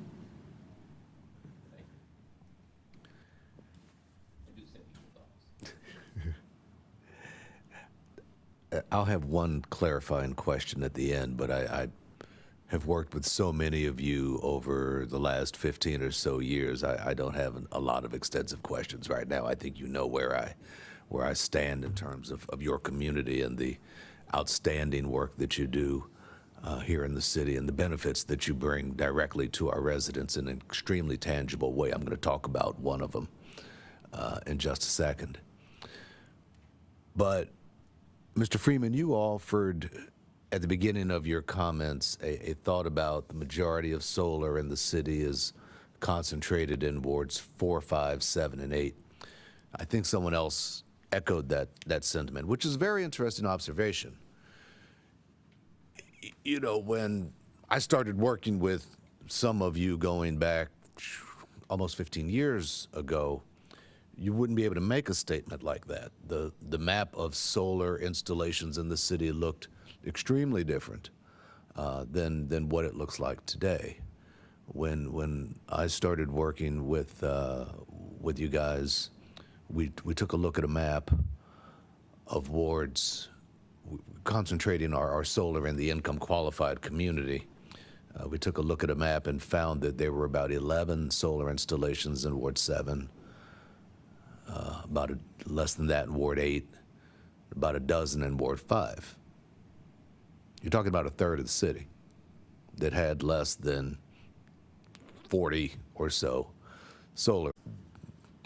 I'll have one clarifying question at the end, but I have worked with so many of you over the last 15 or so years. I don't have a lot of extensive questions right now. I think you know where I stand in terms of your community and the outstanding work that you do here in the city and the benefits that you bring directly to our residents in an extremely tangible way. I'm going to talk about one of them in just a second. But Mr. Freeman, you offered at the beginning of your comments a thought about the majority of solar in the city is concentrated in wards 4, 5, 7, and 8. I think someone else echoed that sentiment, which is a very interesting observation. You know, when I started working with some of you going back almost 15 years ago, you wouldn't be able to make a statement like that. The map of solar installations in the city looked extremely different than what it looks like today. When I started working with you guys, we took a look at a map of wards, concentrating our solar in the income qualified community. We took a look at a map and found that there were about 11 solar installations in Ward 7, less than that in Ward 8, about a dozen in Ward 5. You're talking about a third of the city that had less than 40 or so solar.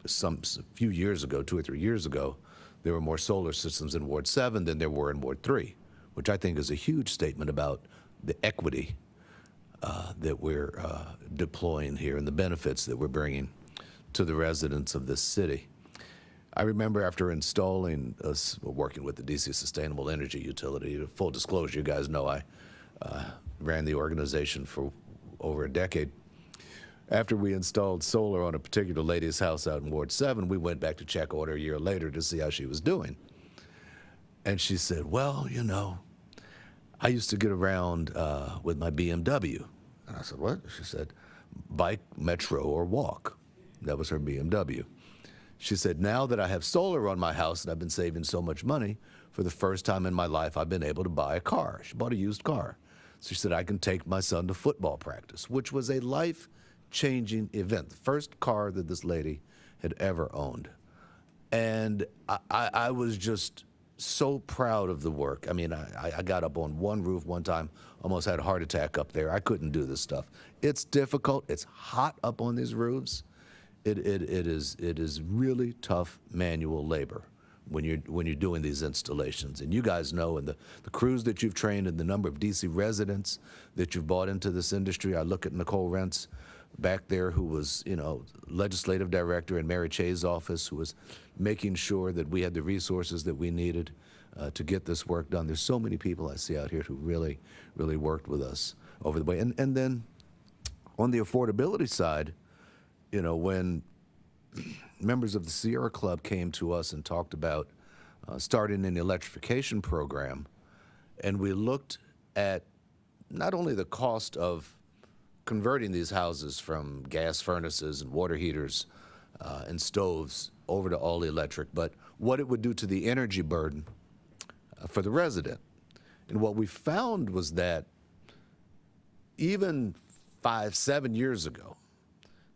A few years ago, 2 or 3 years ago, there were more solar systems in Ward 7 than there were in Ward 3, which I think is a huge statement about the equity that we're deploying here and the benefits that we're bringing to the residents of this city. I remember after installing us working with the DC Sustainable Energy Utility, full disclosure, you guys know I ran the organization for over a decade. After we installed solar on a particular lady's house out in Ward 7, we went back to check on her a year later to see how she was doing. And she said, well, you know, I used to get around with my BMW. And I said, what? She said, bike, metro, or walk. That was her BMW. She said, now that I have solar on my house and I've been saving so much money, for the first time in my life, I've been able to buy a car. She bought a used car. So she said, I can take my son to football practice, which was a life-changing event. The first car that this lady had ever owned. And I was just so proud of the work. I mean, I got up on one roof one time, almost had a heart attack up there. I couldn't do this stuff. It's difficult. It's hot up on these roofs. It is really tough manual labor when you're doing these installations. And you guys know, and the crews that you've trained and the number of DC residents that you've brought into this industry. I look at Nicole Rentz back there, who was, you know, legislative director in Mary Chay's office, who was making sure that we had the resources that we needed to get this work done. There's so many people I see out here who really, really worked with us over the way. And then on the affordability side, you know, when members of the Sierra Club came to us and talked about starting an electrification program, and we looked at not only the cost of converting these houses from gas furnaces and water heaters and stoves over to all electric, but what it would do to the energy burden for the resident. And what we found was that even 5-7 years ago,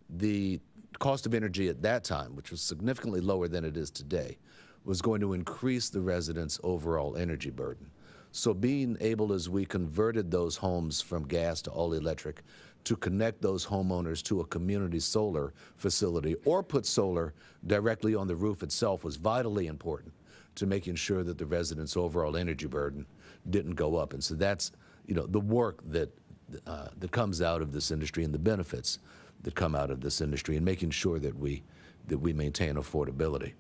the cost of energy at that time, which was significantly lower than it is today, was going to increase the residents' overall energy burden. So being able, as we converted those homes from gas to all electric, to connect those homeowners to a community solar facility or put solar directly on the roof itself was vitally important to making sure that the residents' overall energy burden didn't go up. And so that's, you know, the work that comes out of this industry and the benefits that come out of this industry, and making sure that we maintain affordability.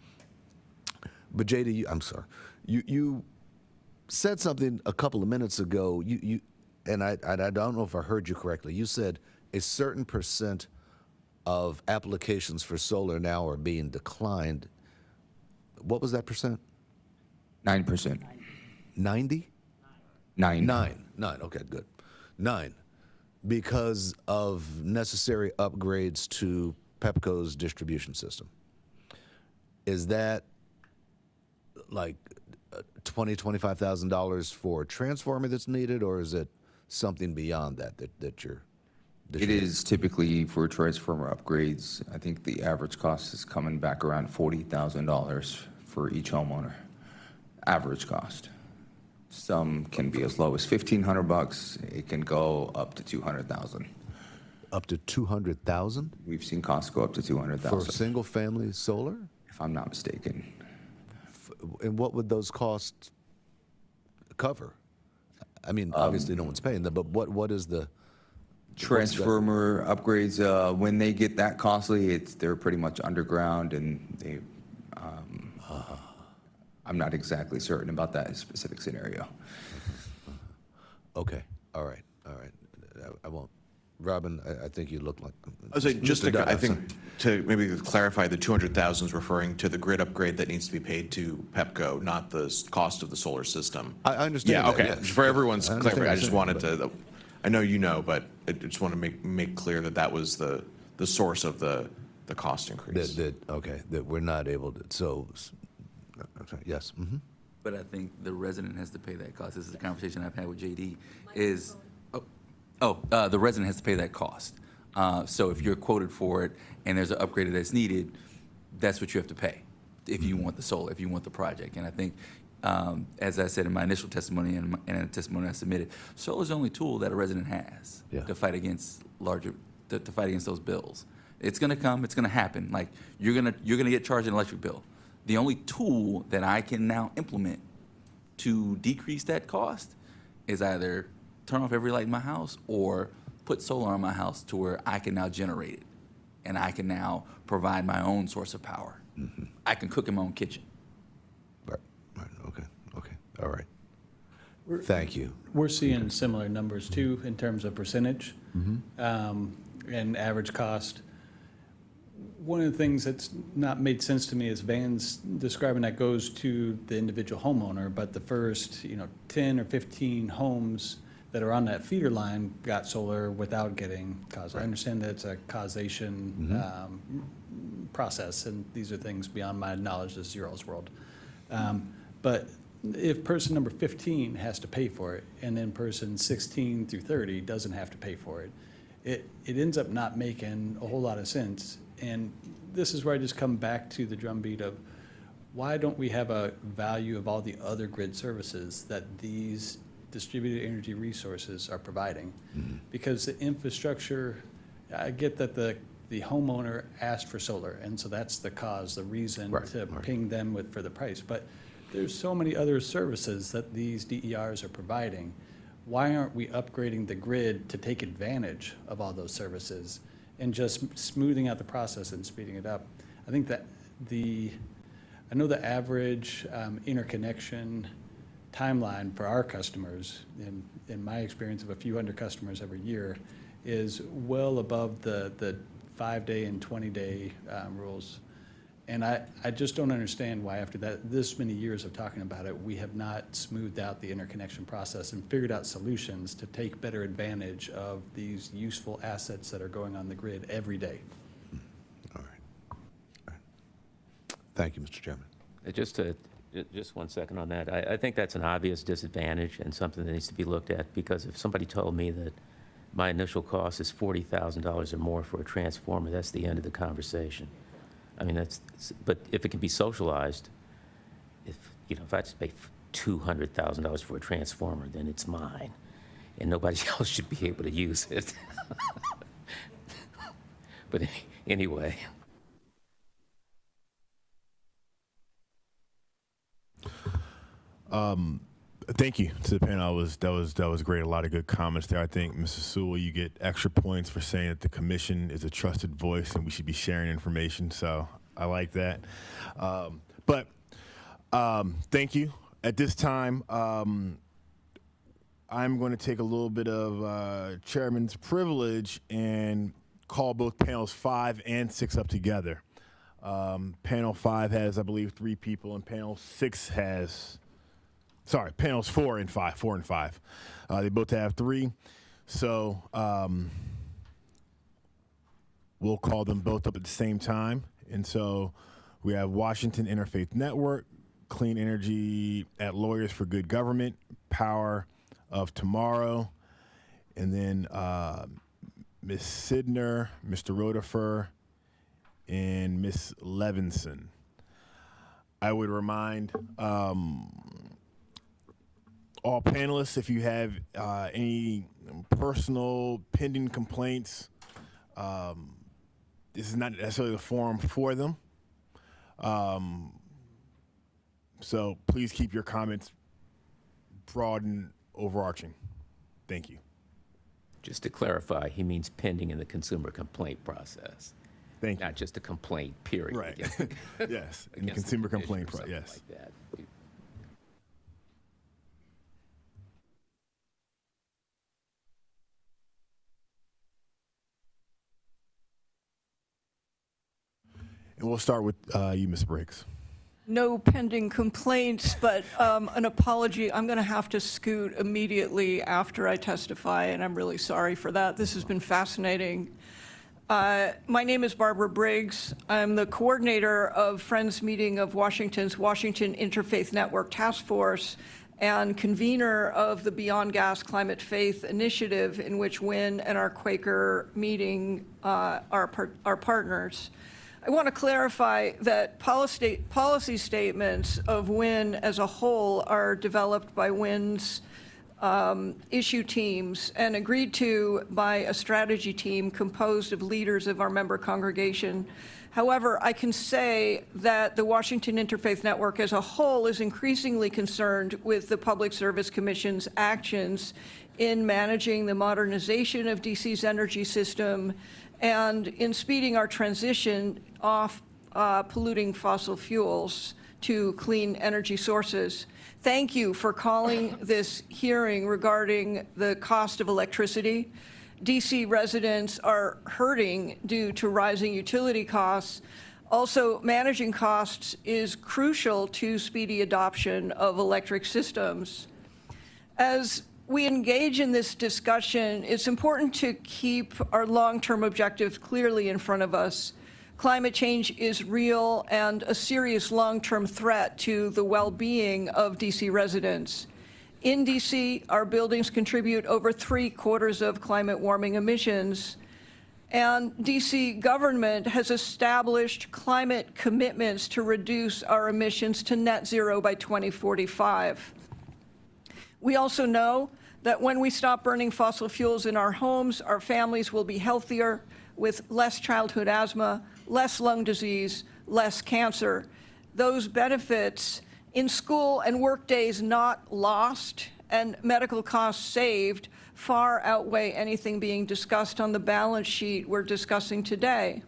But JD, I'm sorry, you said something a couple of minutes ago. And I don't know if I heard you correctly. You said a certain percent of applications for solar now are being declined. What was that percent? 9%. 90? 9. 9. Okay, good. 9. Because of necessary upgrades to Pepco's distribution system. Is that like $20,000, $25,000 for a transformer that's needed, or is it something beyond that you're? It is typically for transformer upgrades. I think the average cost is coming back around $40,000 for each homeowner. Average cost. Some can be as low as $1,500. It can go up to $200,000. Up to $200,000? We've seen costs go up to $200,000 for single-family solar, if I'm not mistaken. And what would those costs cover? I mean, obviously no one's paying them, but what is the transformer upgrades? When they get that costly, they're pretty much underground, and they. I'm not exactly certain about that specific scenario. Okay. All right. I won't. Robin, I think you look like. I was saying, just to, I think to maybe clarify, the 200,000 is referring to the grid upgrade that needs to be paid to Pepco, not the cost of the solar system. I understand. Yeah. That, Okay. yes. For everyone's I clarity, I just wanted to. to. I know you know, but I just want to make clear that that was the source of the cost increase. That we're not able to. So, yes. Mm-hmm. But I think the resident has to pay that cost. This is a conversation I've had with JD. Is the resident has to pay that cost. So if you're quoted for it and there's an upgrade that's needed, that's what you have to pay if you want the solar, if you want the project. And I think, as I said in my initial testimony and in a testimony I submitted, solar is the only tool that a resident has to fight against to fight against those bills. It's going to come. It's going to happen. Like you're going to get charged an electric bill. The only tool that I can now implement to decrease that cost is either turn off every light in my house or put solar on my house to where I can now generate it and I can now provide my own source of power. Mm-hmm. I can cook in my own kitchen. Right. Okay. All right. Thank you. We're seeing similar numbers too in terms of percentage and average cost. one of the things that's not made sense to me is Van's describing that goes to the individual homeowner, but the first, 10 or 15 homes that are on that feeder line got solar without getting caused. I understand that it's a causation process, and these are things beyond my knowledge. This is your all's world. But if person number 15 has to pay for it, and then person 16 through 30 doesn't have to pay for it, it ends up not making a whole lot of sense. And this is where I just come back to the drumbeat of why don't we have a value of all the other grid services that these distributed energy resources are providing? Because the infrastructure, I get that the homeowner asked for solar, and so that's the cause, the reason to ping them for the price. But there's so many other services that these DERs are providing. Why aren't we upgrading the grid to take advantage of all those services and just smoothing out the process and speeding it up? I think that I know the average interconnection timeline for our customers, in my experience of a few hundred customers every year, is well above the 5-day and 20-day rules. And I just don't understand why, after this many years of talking about it, we have not smoothed out the interconnection process and figured out solutions to take better advantage of these useful assets that are going on the grid every day. All right. Thank you, Mr. Chairman. Just 1 second on that. I think that's an obvious disadvantage and something that needs to be looked at, because if somebody told me that my initial cost is $40,000 or more for a transformer, that's the end of the conversation. I mean, but if it can be socialized, if I just pay $200,000 for a transformer, then it's mine, and nobody else should be able to use it. But anyway. Thank you to the panel. That was great. A lot of good comments there. I think, Mrs. Sewell, you get extra points for saying that the commission is a trusted voice and we should be sharing information. So I like that. But thank you. At this time, I'm going to take a little bit of chairman's privilege and call both panels 5 and 6 up together. Panel 5 has, I believe, 3 people, and panel 6 has. Sorry, panels 4 and 5. They both have 3. So we'll call them both up at the same time. And so we have Washington Interfaith Network, Clean Energy at Lawyers for Good Government, Power of Tomorrow, and then Ms. Sidner, Mr. Rotifer, and Ms. Levinson. I would remind all panelists, if you have any personal pending complaints, this is not necessarily the forum for them. So please keep your comments broad and overarching. Thank you. Just to clarify, he means pending in the consumer complaint process. Thank you. Not just a complaint, period. Right. Yes, in the consumer complaint process. Yes. Like that. And we'll start with you, Ms. Briggs. No pending complaints, but an apology. I'm going to have to scoot immediately after I testify, and I'm really sorry for that. This has been fascinating. My name is Barbara Briggs. I'm the coordinator of Friends Meeting of Washington's Washington Interfaith Network Task Force and convener of the Beyond Gas Climate Faith Initiative, in which WIN and our Quaker meeting are partners. I want to clarify that policy statements of WIN as a whole are developed by WIN's issue teams and agreed to by a strategy team composed of leaders of our member congregation. However, I can say that the Washington Interfaith Network as a whole is increasingly concerned with the Public Service Commission's actions in managing the modernization of DC's energy system and in speeding our transition off polluting fossil fuels to clean energy sources. Thank you for calling this hearing regarding the cost of electricity. DC residents are hurting due to rising utility costs. Also, managing costs is crucial to speedy adoption of electric systems. As we engage in this discussion, it's important to keep our long-term objectives clearly in front of us. Climate change is real and a serious long-term threat to the well-being of DC residents. In DC, our buildings contribute over 3/4 of climate warming emissions, and DC government has established climate commitments to reduce our emissions to net zero by 2045. We also know that when we stop burning fossil fuels in our homes, our families will be healthier with less childhood asthma, less lung disease, less cancer. Those benefits in school and work days not lost and medical costs saved far outweigh anything being discussed on the balance sheet we're discussing today.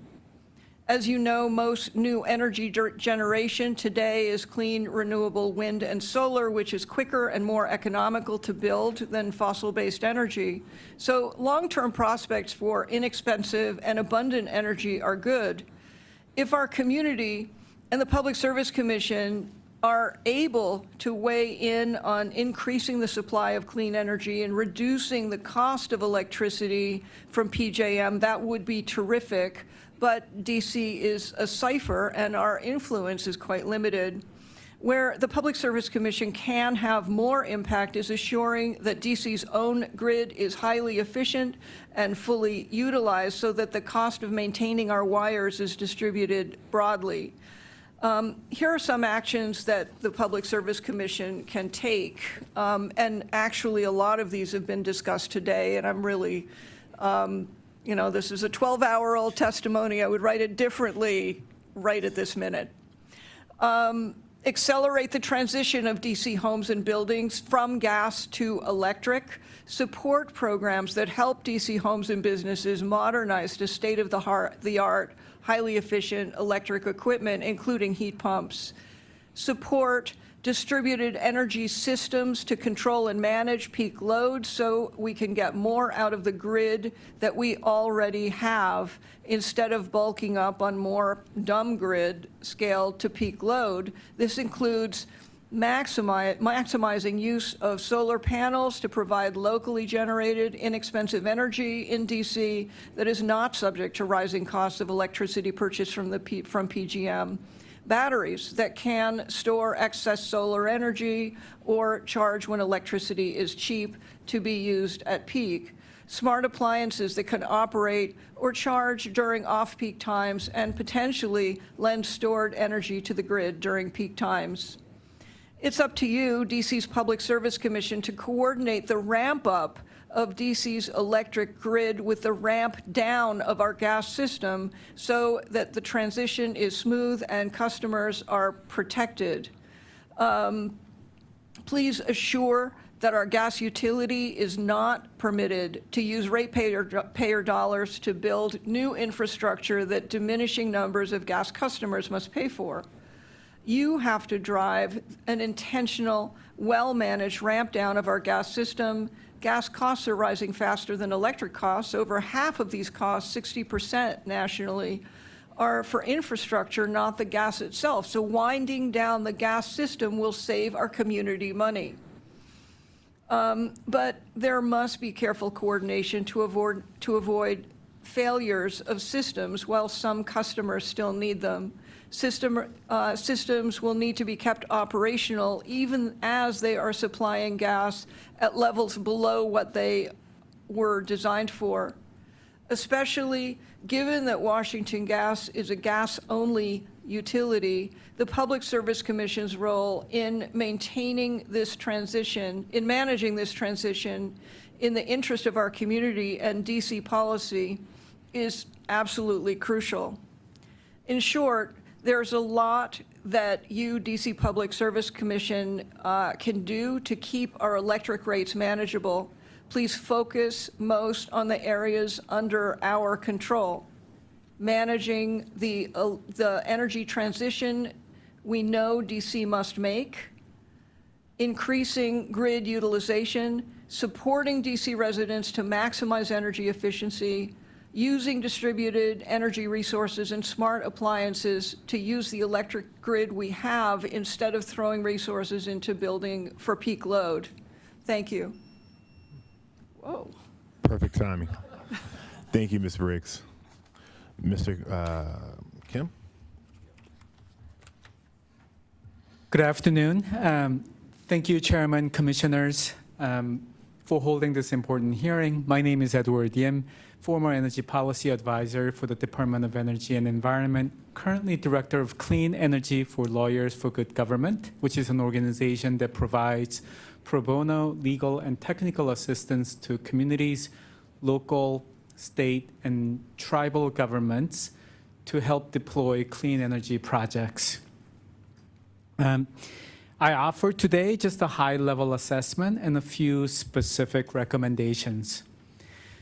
As you know, most new energy generation today is clean, renewable wind and solar, which is quicker and more economical to build than fossil-based energy. So long-term prospects for inexpensive and abundant energy are good. If our community and the Public Service Commission are able to weigh in on increasing the supply of clean energy and reducing the cost of electricity from PJM, that would be terrific. But DC is a cipher and our influence is quite limited. Where the Public Service Commission can have more impact is assuring that DC's own grid is highly efficient and fully utilized so that the cost of maintaining our wires is distributed broadly. Here are some actions that the Public Service Commission can take, and actually a lot of these have been discussed today, and I'm really, this is a 12-hour-old testimony. I would write it differently right at this minute. Accelerate the transition of DC homes and buildings from gas to electric. Support programs that help DC homes and businesses modernize to state-of-the-art, highly efficient electric equipment, including heat pumps. Support distributed energy systems to control and manage peak loads so we can get more out of the grid that we already have instead of bulking up on more dumb grid scaled to peak load. This includes maximizing use of solar panels to provide locally generated, inexpensive energy in DC that is not subject to rising costs of electricity purchased from PJM. Batteries that can store excess solar energy or charge when electricity is cheap to be used at peak. Smart appliances that can operate or charge during off-peak times and potentially lend stored energy to the grid during peak times. It's up to you, DC's Public Service Commission, to coordinate the ramp up of DC's electric grid with the ramp down of our gas system so that the transition is smooth and customers are protected. Please assure that our gas utility is not permitted to use ratepayer dollars to build new infrastructure that diminishing numbers of gas customers must pay for. You have to drive an intentional, well-managed ramp down of our gas system. Gas costs are rising faster than electric costs. Over half of these costs, 60% nationally, are for infrastructure, not the gas itself. So winding down the gas system will save our community money. But there must be careful coordination to avoid failures of systems while some customers still need them. Systems will need to be kept operational even as they are supplying gas at levels below what they were designed for, especially given that Washington Gas is a gas-only utility. The Public Service Commission's role in maintaining this transition, in managing this transition in the interest of our community and DC policy is absolutely crucial. In short, there's a lot that you, DC Public Service Commission, can do to keep our electric rates manageable. Please focus most on the areas under our control. Managing the energy transition we know DC must make. increasing grid utilization, supporting DC residents to maximize energy efficiency, using distributed energy resources and smart appliances to use the electric grid we have instead of throwing resources into building for peak load. Thank you. Whoa. Perfect timing. Thank you, Ms. Briggs. Mr. Kim? Good afternoon. Thank you, Chairman, Commissioners, for holding this important hearing. My name is Edward Yim, former Energy Policy Advisor for the Department of Energy and Environment, currently Director of Clean Energy for Lawyers for Good Government, which is an organization that provides pro bono legal and technical assistance to communities, local, state, and tribal governments to help deploy clean energy projects. I offer today just a high-level assessment and a few specific recommendations.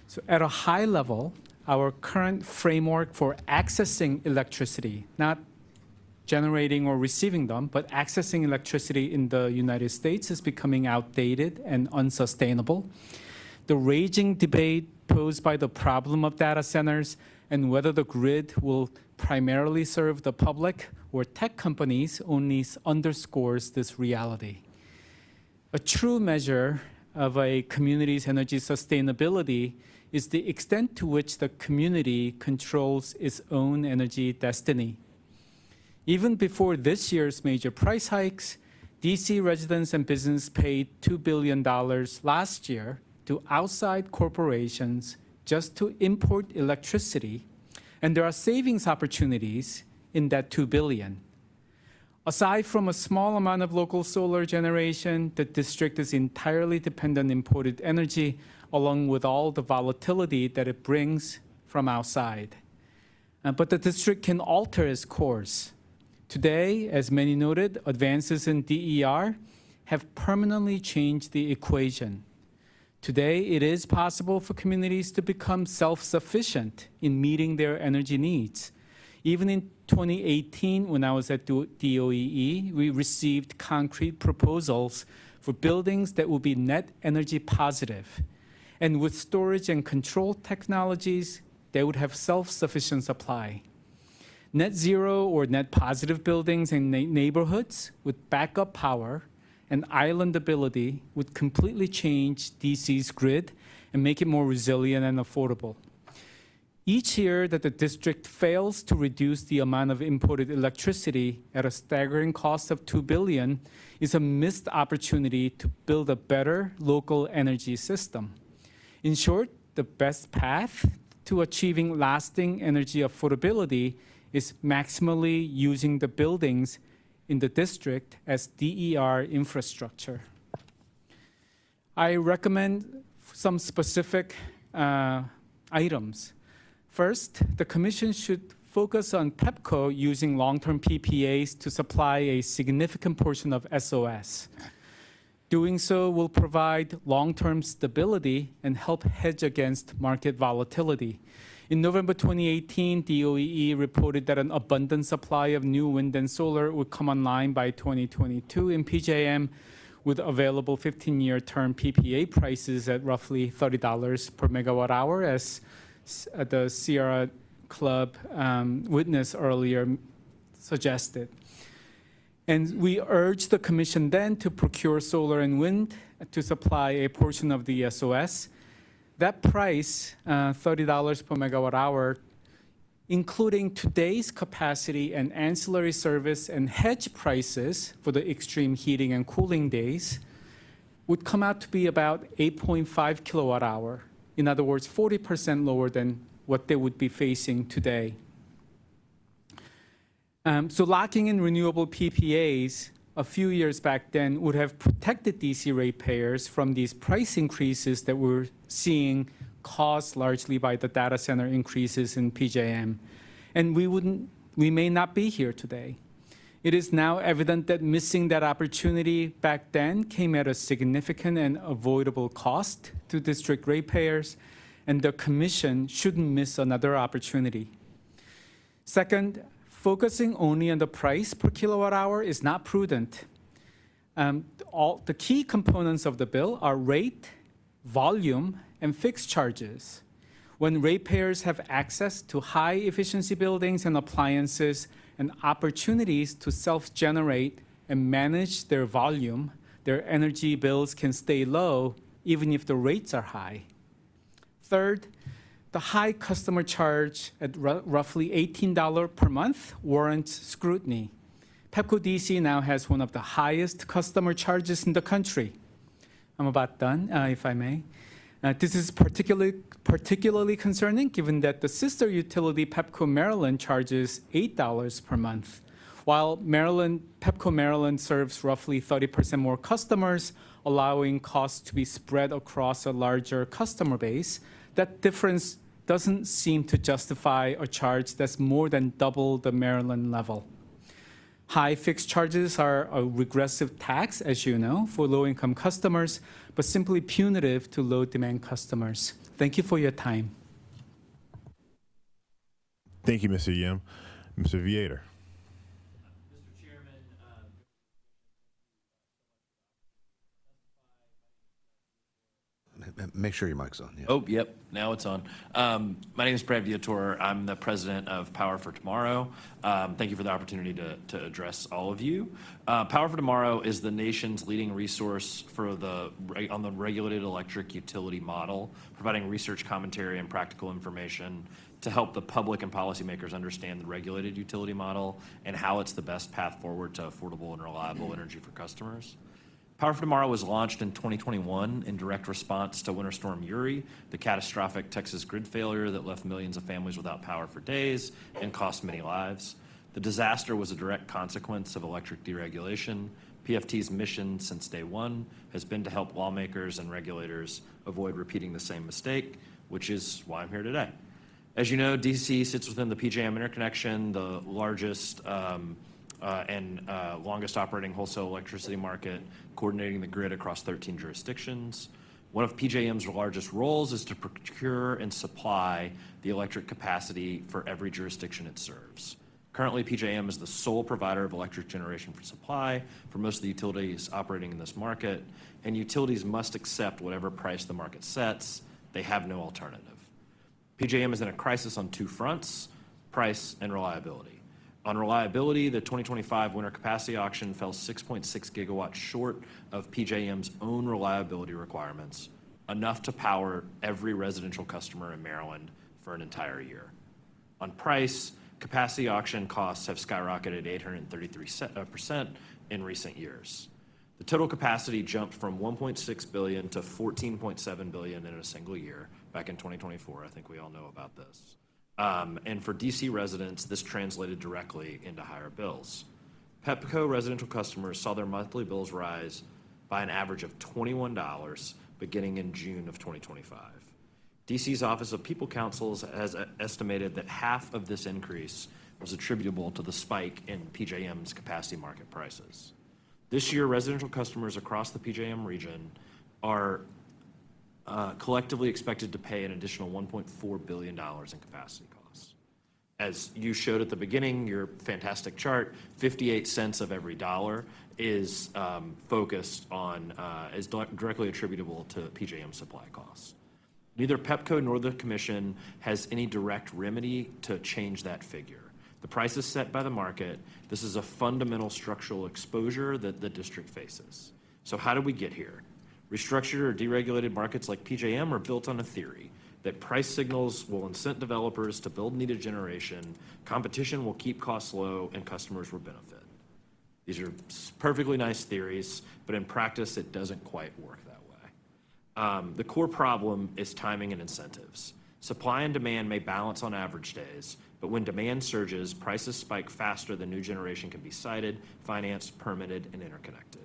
So at a high level, our current framework for accessing electricity, not generating or receiving them, but accessing electricity in the United States is becoming outdated and unsustainable. The raging debate posed by the problem of data centers and whether the grid will primarily serve the public or tech companies only underscores this reality. A true measure of a community's energy sustainability is the extent to which the community controls its own energy destiny. Even before this year's major price hikes, DC residents and business paid $2 billion last year to outside corporations just to import electricity, and there are savings opportunities in that $2 billion. Aside from a small amount of local solar generation, the district is entirely dependent on imported energy, along with all the volatility that it brings from outside. But the district can alter its course. Today, as many noted, advances in DER have permanently changed the equation. Today, it is possible for communities to become self-sufficient in meeting their energy needs. Even in 2018, when I was at DOEE, we received concrete proposals for buildings that will be net energy positive. And with storage and control technologies, they would have self-sufficient supply. Net zero or net positive buildings in neighborhoods with backup power and island ability would completely change DC's grid and make it more resilient and affordable. Each year that the district fails to reduce the amount of imported electricity at a staggering cost of $2 billion is a missed opportunity to build a better local energy system. In short, the best path to achieving lasting energy affordability is maximally using the buildings in the district as DER infrastructure. I recommend some specific items. First, the Commission should focus on PEPCO using long-term PPAs to supply a significant portion of SOS. Doing so will provide long-term stability and help hedge against market volatility. In November 2018, DOEE reported that an abundant supply of new wind and solar would come online by 2022 in PJM, with available 15-year term PPA prices at roughly $30 per megawatt hour, as the Sierra Club witness earlier suggested. And we urged the Commission then to procure solar and wind to supply a portion of the SOS. That price, $30 per megawatt hour, including today's capacity and ancillary service and hedge prices for the extreme heating and cooling days, would come out to be about 8.5 kilowatt hour. In other words, 40% lower than what they would be facing today. So locking in renewable PPAs a few years back then would have protected DC ratepayers from these price increases that we're seeing caused largely by the data center increases in PJM. And we may not be here today. It is now evident that missing that opportunity back then came at a significant and avoidable cost to district ratepayers, and the Commission shouldn't miss another opportunity. Second, focusing only on the price per kilowatt hour is not prudent. All the key components of the bill are rate, volume, and fixed charges. When ratepayers have access to high-efficiency buildings and appliances and opportunities to self-generate and manage their volume, their energy bills can stay low even if the rates are high. Third, the high customer charge at roughly $18 per month warrants scrutiny. Pepco DC now has one of the highest customer charges in the country. I'm about done, if I may. This is particularly concerning given that the sister utility Pepco Maryland charges $8 per month. While Pepco Maryland serves roughly 30% more customers, allowing costs to be spread across a larger customer base, that difference doesn't seem to justify a charge that's more than double the Maryland level. High fixed charges are a regressive tax, as you know, for low-income customers, but simply punitive to low-demand customers. Thank you for your time. Thank you, Mr. Yim. Mr. Viator. Make sure your mic's on. Yeah. Oh, yep, now it's on. My name is Brad Viator. I'm the president of Power for Tomorrow. Thank you for the opportunity to address all of you. Power for Tomorrow is the nation's leading resource for on the regulated electric utility model, providing research, commentary, and practical information to help the public and policymakers understand the regulated utility model and how it's the best path forward to affordable and reliable energy for customers. Power for Tomorrow was launched in 2021 in direct response to Winter Storm Uri, the catastrophic Texas grid failure that left millions of families without power for days and cost many lives. The disaster was a direct consequence of electric deregulation. PFT's mission since day one has been to help lawmakers and regulators avoid repeating the same mistake, which is why I'm here today. As you know, DC sits within the PJM interconnection, the largest and longest operating wholesale electricity market, coordinating the grid across 13 jurisdictions. One of PJM's largest roles is to procure and supply the electric capacity for every jurisdiction it serves. Currently, PJM is the sole provider of electric generation for supply for most of the utilities operating in this market, and utilities must accept whatever price the market sets. They have no alternative. PJM is in a crisis on two fronts: price and reliability. On reliability, the 2025 winter capacity auction fell 6.6 gigawatts short of PJM's own reliability requirements, enough to power every residential customer in Maryland for an entire year. On price, capacity auction costs have skyrocketed 833% in recent years. The total capacity jumped from $1.6 billion to $14.7 billion in a single year back in 2024. I think we all know about this. And for DC residents, this translated directly into higher bills. Pepco residential customers saw their monthly bills rise by an average of $21 beginning in June of 2025. DC's Office of People Counsels has estimated that half of this increase was attributable to the spike in PJM's capacity market prices. This year, residential customers across the PJM region are collectively expected to pay an additional $1.4 billion in capacity costs. As you showed at the beginning, your fantastic chart, 58 cents of every dollar is focused on, is directly attributable to PJM supply costs. Neither Pepco nor the Commission has any direct remedy to change that figure. The price is set by the market. This is a fundamental structural exposure that the district faces. So how did we get here? Restructured or deregulated markets like PJM are built on a theory that price signals will incent developers to build needed generation, competition will keep costs low, and customers will benefit. These are perfectly nice theories, but in practice, it doesn't quite work that way. The core problem is timing and incentives. Supply and demand may balance on average days, but when demand surges, prices spike faster than new generation can be sited, financed, permitted, and interconnected.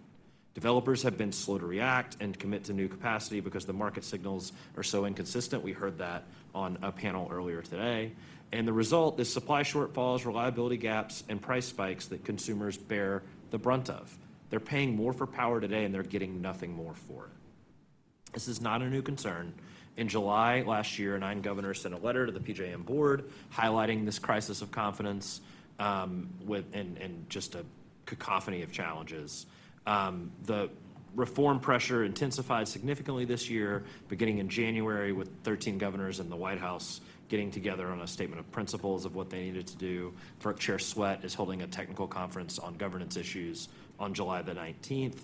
Developers have been slow to react and commit to new capacity because the market signals are so inconsistent. We heard that on a panel earlier today. And the result is supply shortfalls, reliability gaps, and price spikes that consumers bear the brunt of. They're paying more for power today and they're getting nothing more for it. This is not a new concern. In July last year, 9 governors sent a letter to the PJM board highlighting this crisis of confidence and just a cacophony of challenges. The reform pressure intensified significantly this year, beginning in January with 13 governors in the White House getting together on a statement of principles of what they needed to do. FERC Chair Sweat is holding a technical conference on governance issues on July the 19th.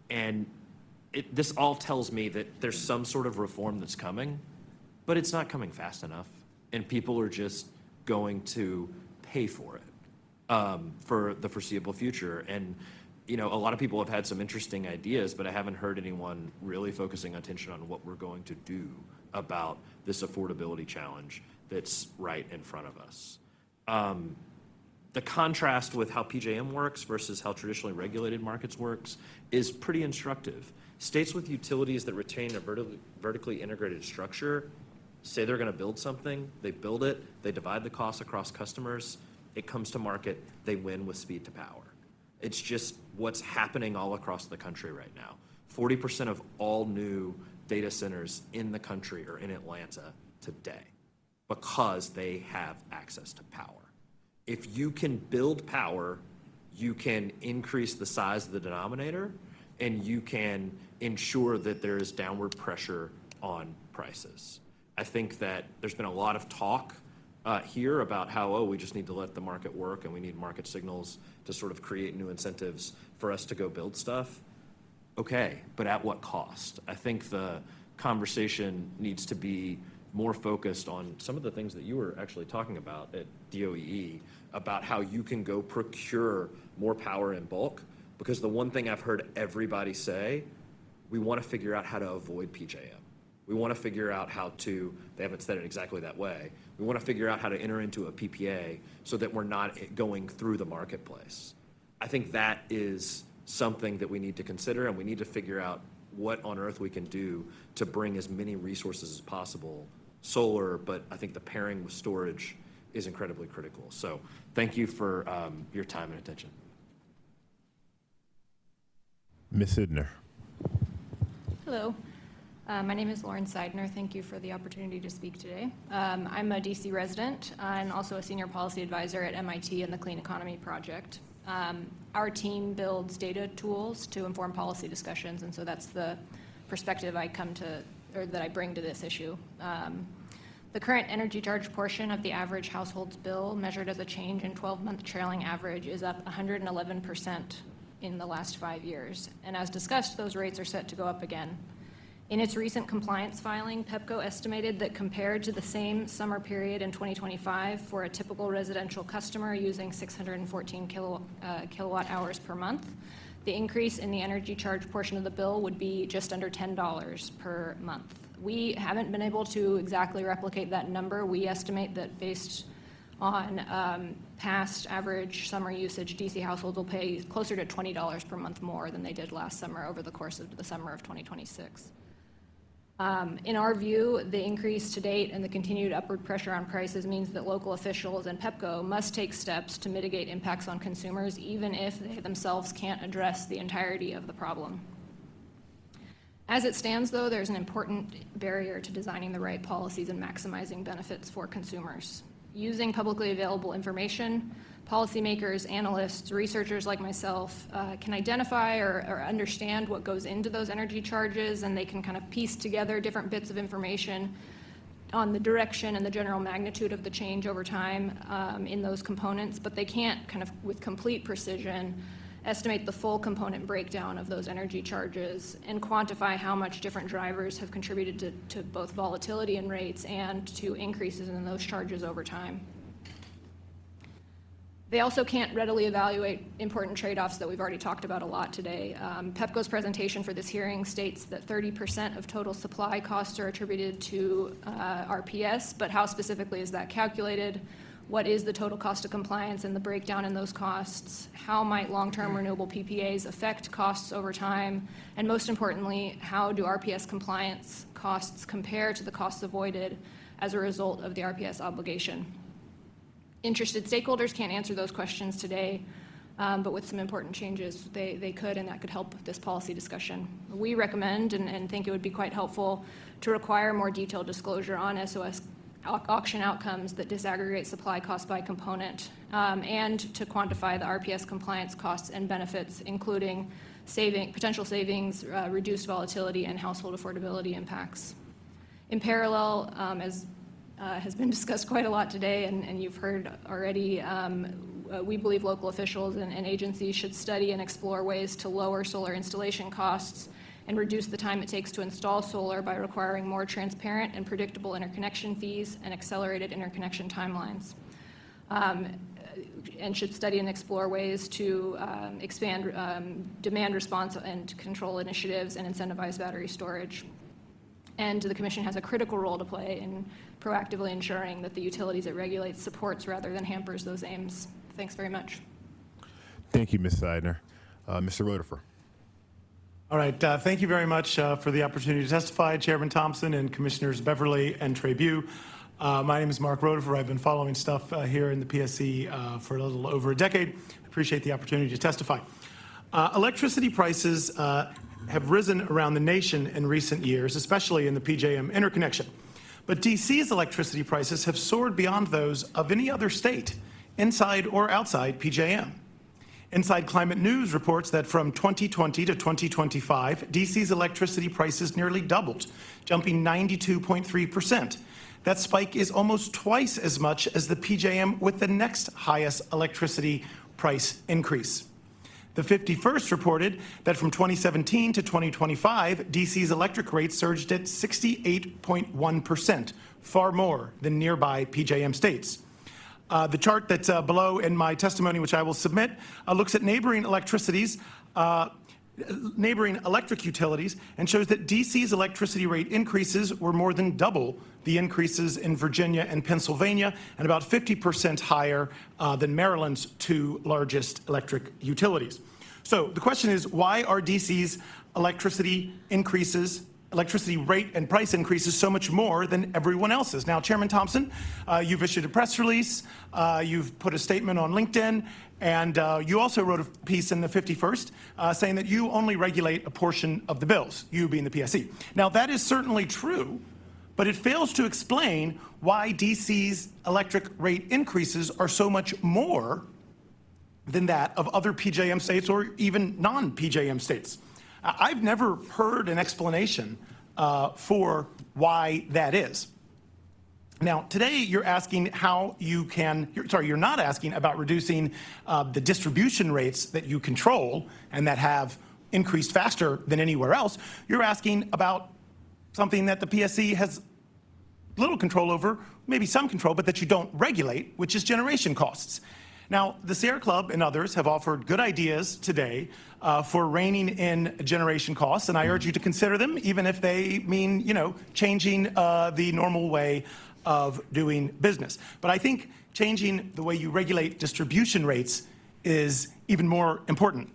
And this all tells me that there's some sort of reform that's coming, but it's not coming fast enough. And people are just going to pay for it for the foreseeable future. And you know, a lot of people have had some interesting ideas, but I haven't heard anyone really focusing attention on what we're going to do about this affordability challenge that's right in front of us. The contrast with how PJM works versus how traditionally regulated markets works is pretty instructive. States with utilities that retain a vertically integrated structure say they're going to build something, they build it, they divide the costs across customers, it comes to market, they win with speed to power. It's just what's happening all across the country right now. 40% of all new data centers in the country are in Atlanta today because they have access to power. If you can build power, you can increase the size of the denominator and you can ensure that there is downward pressure on prices. I think that there's been a lot of talk here about how, we just need to let the market work and we need market signals to sort of create new incentives for us to go build stuff. Okay, but at what cost? I think the conversation needs to be more focused on some of the things that you were actually talking about at DOEE, about how you can go procure more power in bulk, because the one thing I've heard everybody say, we want to figure out how to avoid PJM. We want to figure out how to, they haven't said it exactly that way, we want to figure out how to enter into a PPA so that we're not going through the marketplace. I think that is something that we need to consider, and we need to figure out what on earth we can do to bring as many resources as possible. Solar, but I think the pairing with storage is incredibly critical. So thank you for your time and attention. Ms. Sidner. Hello. My name is Lauren Seidner. Thank you for the opportunity to speak today. I'm a DC resident and also a senior policy advisor at MIT in the Clean Economy Project. Our team builds data tools to inform policy discussions, and so that's the perspective I come to, or that I bring to this issue. The current energy charge portion of the average household's bill, measured as a change in 12-month trailing average, is up 111% in the last 5 years. And as discussed, those rates are set to go up again. In its recent compliance filing, PEPCO estimated that compared to the same summer period in 2025 for a typical residential customer using 614 kilowatt hours per month, the increase in the energy charge portion of the bill would be just under $10 per month. We haven't been able to exactly replicate that number. We estimate that based on past average summer usage, DC households will pay closer to $20 per month more than they did last summer over the course of the summer of 2026. In our view, the increase to date and the continued upward pressure on prices means that local officials and PEPCO must take steps to mitigate impacts on consumers, even if they themselves can't address the entirety of the problem. As it stands, though, there's an important barrier to designing the right policies and maximizing benefits for consumers. Using publicly available information, policymakers, analysts, researchers like myself can identify or understand what goes into those energy charges, and they can kind of piece together different bits of information on the direction and the general magnitude of the change over time in those components, but they can't kind of with complete precision estimate the full component breakdown of those energy charges and quantify how much different drivers have contributed to both volatility in rates and to increases in those charges over time. They also can't readily evaluate important trade-offs that we've already talked about a lot today. PEPCO's presentation for this hearing states that 30% of total supply costs are attributed to RPS, but how specifically is that calculated? What is the total cost of compliance and the breakdown in those costs? How might long-term renewable PPAs affect costs over time? And most importantly, how do RPS compliance costs compare to the costs avoided as a result of the RPS obligation? Interested stakeholders can't answer those questions today, but with some important changes, they could, and that could help this policy discussion. We recommend and think it would be quite helpful to require more detailed disclosure on SOS auction outcomes that disaggregate supply costs by component, and to quantify the RPS compliance costs and benefits, including potential savings, reduced volatility, and household affordability impacts. In parallel, as has been discussed quite a lot today, and you've heard already, we believe local officials and agencies should study and explore ways to lower solar installation costs and reduce the time it takes to install solar by requiring more transparent and predictable interconnection fees and accelerated interconnection timelines. And should study and explore ways to expand demand response and control initiatives and incentivize battery storage. And the Commission has a critical role to play in proactively ensuring that the utilities it regulates supports rather than hampers those aims. Thanks very much. Thank you, Ms. Seidner. Mr. Rotifer. All right, thank you very much for the opportunity to testify, Chairman Thompson and Commissioners Beverly and Trabue. My name is Mark Rotifer. I've been following stuff here in the PSC for a little over a decade. I appreciate the opportunity to testify. Electricity prices have risen around the nation in recent years, especially in the PJM interconnection. But DC's electricity prices have soared beyond those of any other state, inside or outside PJM. Inside Climate News reports that from 2020 to 2025, DC's electricity prices nearly doubled, jumping 92.3%. That spike is almost twice as much as the PJM with the next highest electricity price increase. The 51st reported that from 2017 to 2025, DC's electric rates surged at 68.1%, far more than nearby PJM states. The chart that's below in my testimony, which I will submit, looks at neighboring electric utilities and shows that DC's electricity rate increases were more than double the increases in Virginia and Pennsylvania, and about 50% higher than Maryland's two largest electric utilities. So the question is, why are DC's electricity rate and price increases so much more than everyone else's? Now, Chairman Thompson, you've issued a press release, you've put a statement on LinkedIn, and you also wrote a piece in the 51st saying that you only regulate a portion of the bills, you being the PSC. Now, that is certainly true, but it fails to explain why DC's electric rate increases are so much more than that of other PJM states or even non-PJM states. I've never heard an explanation for why that is. Now, today you're asking how you can, you're not asking about reducing the distribution rates that you control and that have increased faster than anywhere else. You're asking about something that the PSC has little control over, maybe some control, but that you don't regulate, which is generation costs. Now, the Sierra Club and others have offered good ideas today for reining in generation costs, and I urge you to consider them, even if they mean, changing the normal way of doing business. But I think changing the way you regulate distribution rates is even more important.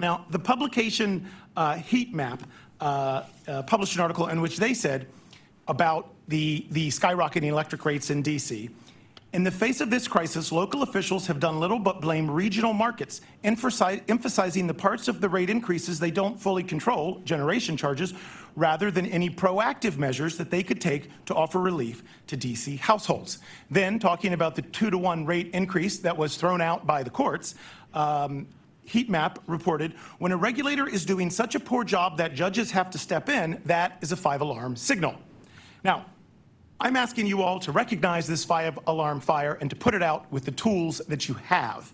Now, the publication Heat Map published an article in which they said about the skyrocketing electric rates in DC. In the face of this crisis, local officials have done little but blame regional markets, emphasizing the parts of the rate increases they don't fully control, generation charges, rather than any proactive measures that they could take to offer relief to DC households. Then, talking about the 2-to-1 rate increase that was thrown out by the courts, Heat Map reported, when a regulator is doing such a poor job that judges have to step in, that is a 5-alarm signal. Now, I'm asking you all to recognize this 5-alarm fire and to put it out with the tools that you have.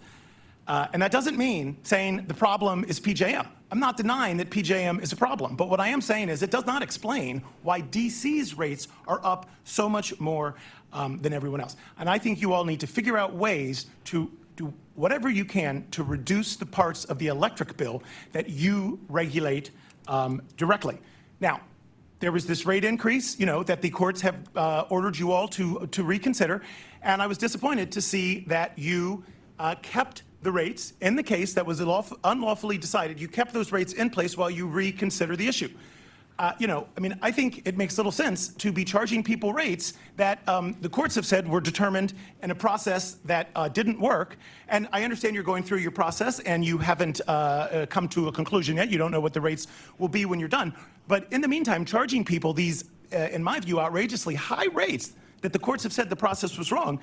And that doesn't mean saying the problem is PJM. I'm not denying that PJM is a problem, but what I am saying is it does not explain why DC's rates are up so much more than everyone else. And I think you all need to figure out ways to do whatever you can to reduce the parts of the electric bill that you regulate directly. Now, there was this rate increase, that the courts have ordered you all to reconsider, and I was disappointed to see that you kept the rates in the case that was unlawfully decided. You kept those rates in place while you reconsider the issue. I think it makes little sense to be charging people rates that the courts have said were determined in a process that didn't work. And I understand you're going through your process and you haven't come to a conclusion yet. You don't know what the rates will be when you're done. But in the meantime, charging people these, in my view, outrageously high rates that the courts have said the process was wrong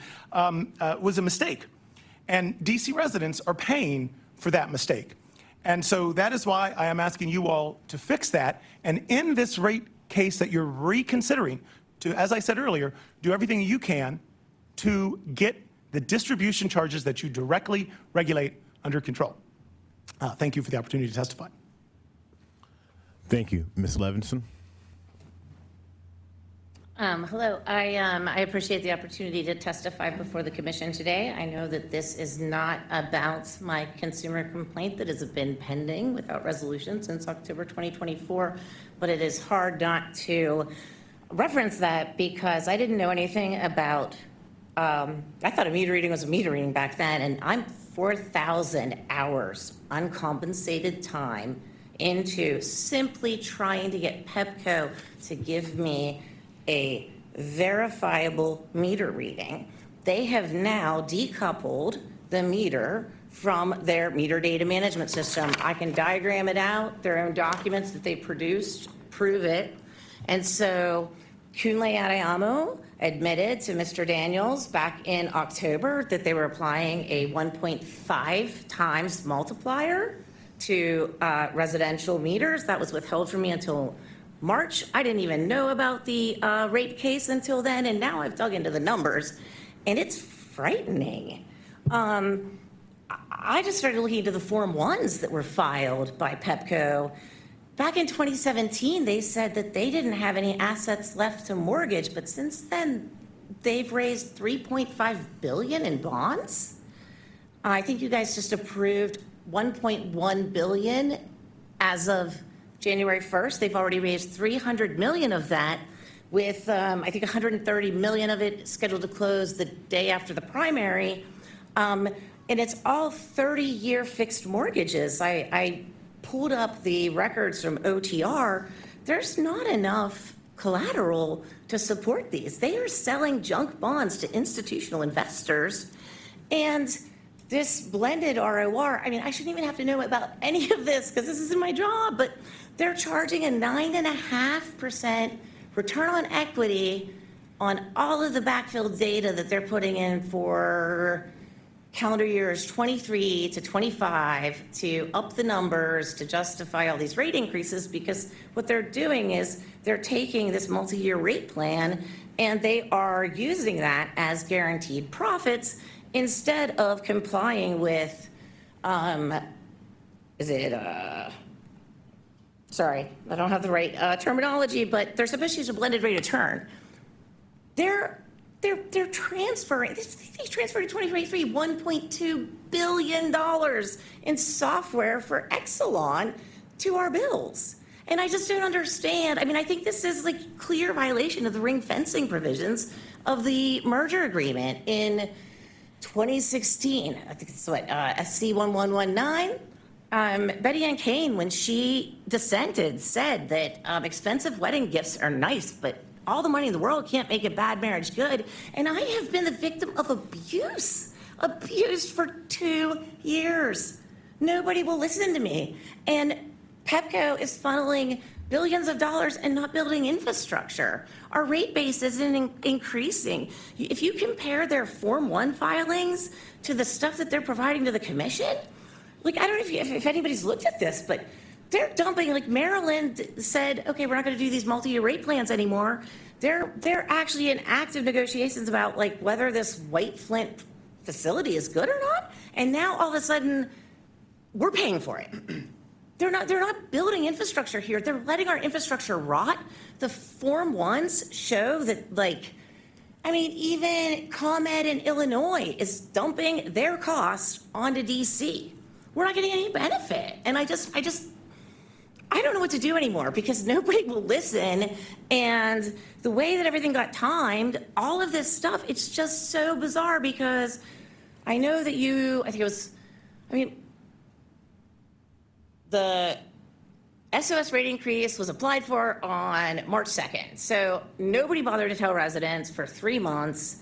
was a mistake. And DC residents are paying for that mistake. And so that is why I am asking you all to fix that. And in this rate case that you're reconsidering, to, as I said earlier, do everything you can to get the distribution charges that you directly regulate under control. Thank you for the opportunity to testify. Thank you. Ms. Levinson? Hello. I appreciate the opportunity to testify before the commission today. I know that this is not about my consumer complaint that has been pending without resolution since October 2024, but it is hard not to reference that because I didn't know anything about, I thought a meter reading was a meter reading back then, and I'm 4,000 hours uncompensated time into simply trying to get Pepco to give me a verifiable meter reading. They have now decoupled the meter from their meter data management system. I can diagram it out. Their own documents that they produced prove it. And so Kunle Adeyemo admitted to Mr. Daniels back in October that they were applying a 1.5 times multiplier to residential meters. That was withheld from me until March. I didn't even know about the rate case until then, and now I've dug into the numbers, and it's frightening. I just started looking into the Form 1s that were filed by Pepco. Back in 2017, they said that they didn't have any assets left to mortgage, but since then, they've raised $3.5 billion in bonds. I think you guys just approved $1.1 billion as of January 1st. They've already raised $300 million of that, with I think $130 million of it scheduled to close the day after the primary. And it's all 30-year fixed mortgages. I pulled up the records from OTR. There's not enough collateral to support these. They are selling junk bonds to institutional investors. And this blended ROR, I mean, I shouldn't even have to know about any of this because this isn't my job, but they're charging a 9.5% return on equity on all of the backfill data that they're putting in for calendar years 23 to 25 to up the numbers to justify all these rate increases, because what they're doing is they're taking this multi-year rate plan and they are using that as guaranteed profits instead of complying with, sorry, I don't have the right terminology, but they're supposed to use a blended rate of return. They're transferring, they transferred in 2023 $1.2 billion in software for Exelon to our bills. And I just don't understand. I mean, I think this is like clear violation of the ring fencing provisions of the merger agreement in 2016. I think it's what, FC1119. Betty Ann Kane, when she dissented, said that expensive wedding gifts are nice, but all the money in the world can't make a bad marriage good. And I have been the victim of abused for 2 years. Nobody will listen to me. And Pepco is funneling billions of dollars and not building infrastructure. Our rate base isn't increasing. If you compare their Form 1 filings to the stuff that they're providing to the commission, like, I don't know if anybody's looked at this, but they're dumping, like Maryland said, okay, we're not going to do these multi-year rate plans anymore. They're actually in active negotiations about like whether this White Flint facility is good or not. And now all of a sudden, we're paying for it. They're not building infrastructure here. They're letting our infrastructure rot. The Form 1s show that, like, I mean, even ComEd in Illinois is dumping their costs onto DC. We're not getting any benefit. And I don't know what to do anymore because nobody will listen. And the way that everything got timed, all of this stuff, it's just so bizarre because I know that the SOS rate increase was applied for on March 2nd. So nobody bothered to tell residents for 3 months.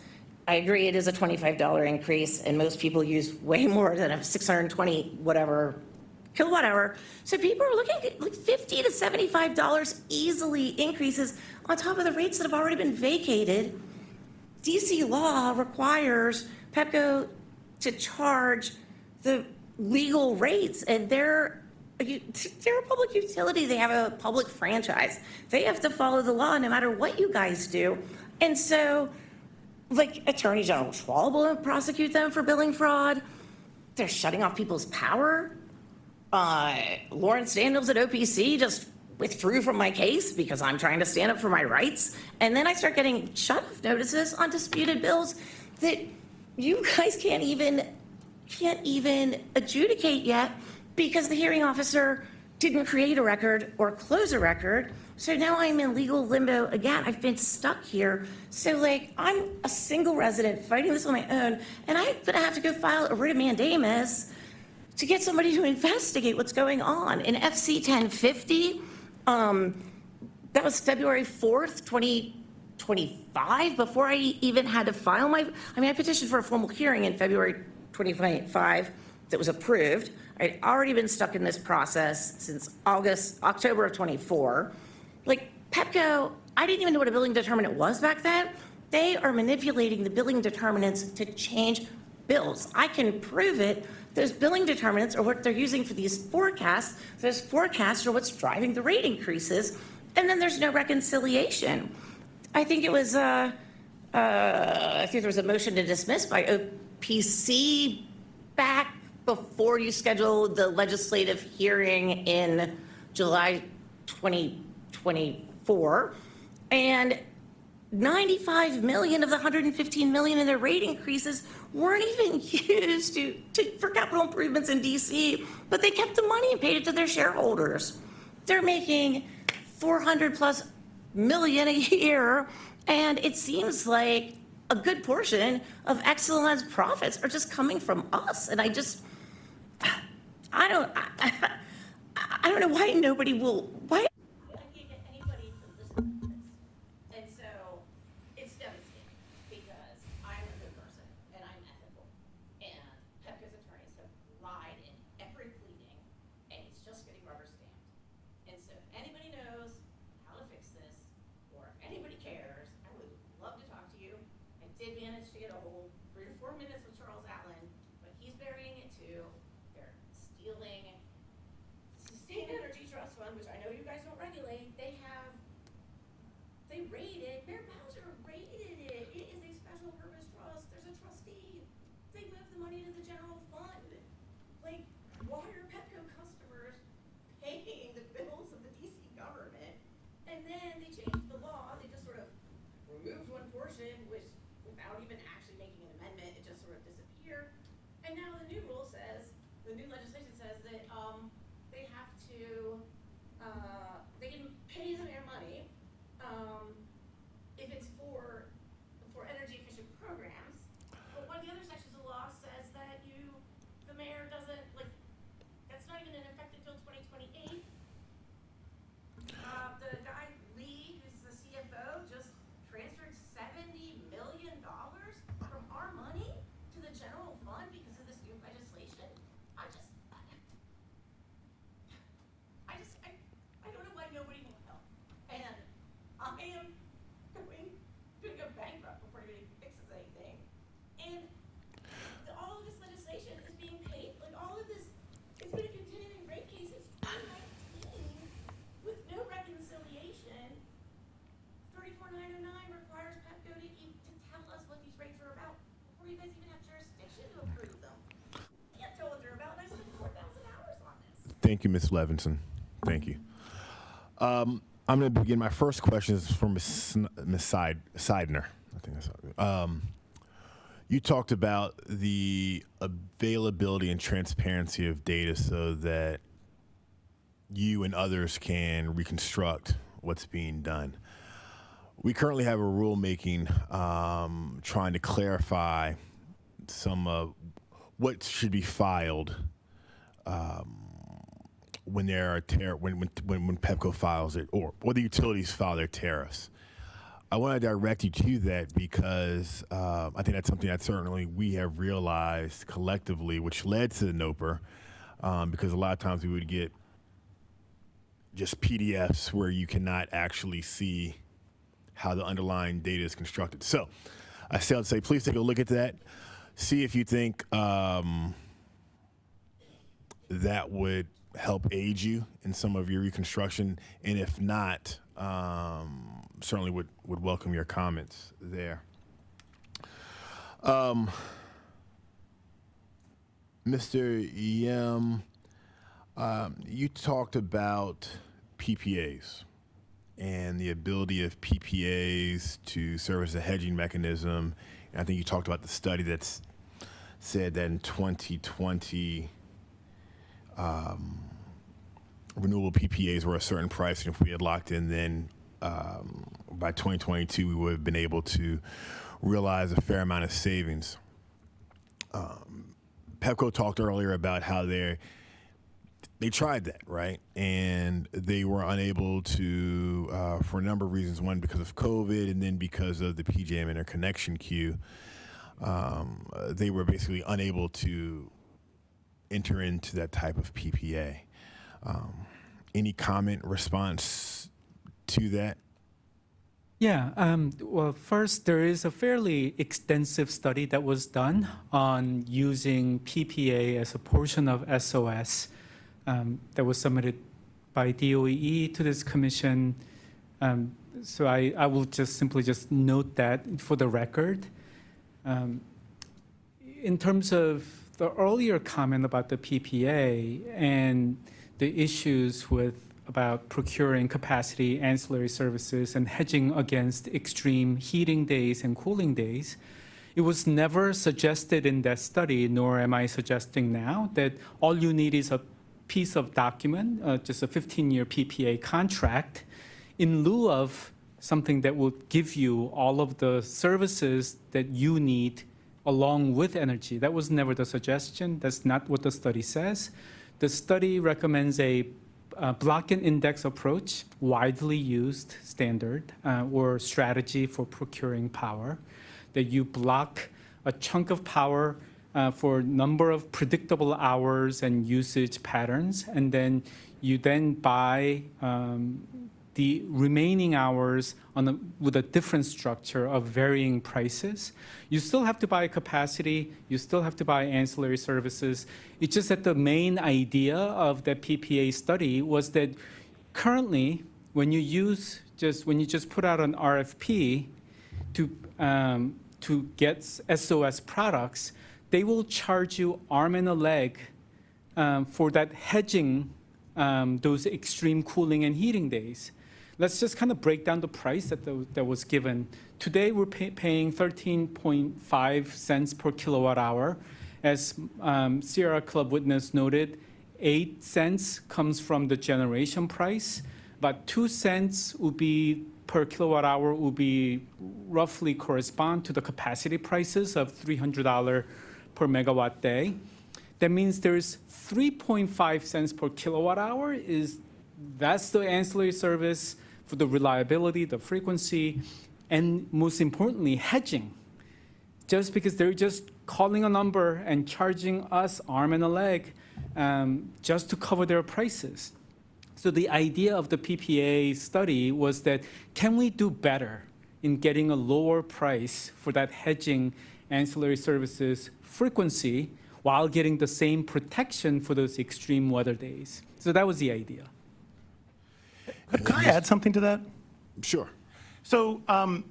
I agree it is a $25 increase and most people use way more than a 620 whatever kilowatt hour. So people are looking at like $50 to $75 easily increases on top of the rates that have already been vacated. DC law requires Pepco to charge the legal rates, and they're they're a public utility. They have a public franchise. They have to follow the law no matter what you guys do. And so, like, Attorney General Schwab will prosecute them for billing fraud. They're shutting off people's power. Lawrence Daniels at OPC just withdrew from my case because I'm trying to stand up for my rights. And then I start getting shut-off notices on disputed bills that you guys can't even adjudicate yet because the hearing officer didn't create a record or close a record. So now I'm in legal limbo again. I've been stuck here. So, like, I'm a single resident fighting this on my own, and I'm gonna have to go file a writ of mandamus to get somebody to investigate what's going on. In FC1050, that was February 4th, 2025, before I even had to file I petitioned for a formal hearing in February 2025 that was approved. I'd already been stuck in this process since October of 24. Like, Pepco, I didn't even know what a billing determinant was back then. They are manipulating the billing determinants to change bills. I can prove it. Those billing determinants are what they're using for these forecasts. Those forecasts are what's driving the rate increases. And then there's no reconciliation. I think it was, I think there was a motion to dismiss by OPC back before you scheduled the legislative hearing in July 2024. And 95 million of the 115 million in their rate increases weren't even used for capital improvements in DC, but they kept the money and paid it to their shareholders. They're making 400 plus million a year, and it seems like a good portion of Exelon's profits are just coming from us. And I don't know why nobody will, why I can't get anybody to listen to this. And so it's devastating because I'm a good person and I'm ethical. And Pepco's attorneys have lied in every pleading, and it's just getting rubber stamped. And so if anybody knows how to fix this, or if anybody cares, I would love to talk to you. I did manage to get a whole 3 to 4 minutes with Charles Allen, but he's burying it too. They're stealing Sustained Energy Trust Fund, which I know you guys don't regulate. They raided, Mayor Bowser raided it. It is a special purpose trust. There's a trustee. They moved the money to the general fund. Like, why are Petco customers paying the bills of the DC government? And then they changed the law. They just sort of removed one portion, which without even actually making an amendment, it just sort of disappeared. And now the new rule says, the new legislation says that they have to, they can pay the mayor money if it's for energy efficient programs. But one of the other sections of the law says that the mayor doesn't, like, that's not even in effect until 2028. The guy, Lee, who's the CFO, just transferred $70 million from our money to the general fund because of this new legislation. I don't know why nobody will help. And I am going to go bankrupt before anybody fixes anything. And all of this legislation is being paid, like all of this, it's been a continuing rate case since 2019 with no reconciliation. 34909 requires Pepco to tell us what these rates are about before you guys even have jurisdiction to approve them. You can't tell what they're about, and I spent 4,000 hours on this. Thank you, Ms. Levinson. Thank you. I'm going to begin. My first question is for Ms. Seidner. I think that's you talked about the availability and transparency of data so that you and others can reconstruct what's being done. We currently have a rulemaking trying to clarify some of what should be filed when there are when Pepco files it, or the utilities file their tariffs. I want to direct you to that because I think that's something that certainly we have realized collectively, which led to the NOPR, because a lot of times we would get just PDFs where you cannot actually see how the underlying data is constructed. So I still say, please take a look at that. See if you think that would help aid you in some of your reconstruction? And if not, certainly would welcome your comments there. Mr. Yem, you talked about PPAs and the ability of PPAs to serve as a hedging mechanism. And I think you talked about the study that's said that in 2020, renewable PPAs were a certain price, and if we had locked in then, by 2022, we would have been able to realize a fair amount of savings. Pepco talked earlier about how they tried that, right? And they were unable to, for a number of reasons. One, because of COVID, and then because of the PJM interconnection queue, they were basically unable to enter into that type of PPA. Any comment, response to that? Yeah, well, first, there is a fairly extensive study that was done on using PPA as a portion of SOS that was submitted by DOE to this commission. So I will just simply note that for the record. In terms of the earlier comment about the PPA and the issues about procuring capacity, ancillary services, and hedging against extreme heating days and cooling days, it was never suggested in that study, nor am I suggesting now, that all you need is a piece of document, just a 15-year PPA contract, in lieu of something that will give you all of the services that you need along with energy. That was never the suggestion. That's not what the study says. The study recommends a block and index approach, widely used standard or strategy for procuring power, that you block a chunk of power for a number of predictable hours and usage patterns, and then you buy the remaining hours with a different structure of varying prices. You still have to buy capacity, you still have to buy ancillary services. It's just that the main idea of the PPA study was that currently, when you just put out an RFP to get SOS products, they will charge you arm and a leg for that hedging those extreme cooling and heating days. Let's just kind of break down the price that was given. Today, we're paying 13.5 cents per kilowatt hour. As Sierra Club Witness noted, 8 cents comes from the generation price. About 2 cents would be per kilowatt hour would be roughly correspond to the capacity prices of $300 per megawatt day. That means there's 3.5 cents per kilowatt hour. That's the ancillary service for the reliability, the frequency, and most importantly, hedging. Just because they're just calling a number and charging us arm and a leg just to cover their prices. So the idea of the PPA study was that, can we do better in getting a lower price for that hedging ancillary services frequency while getting the same protection for those extreme weather days? So that was the idea. Could I add something to that? Sure. So on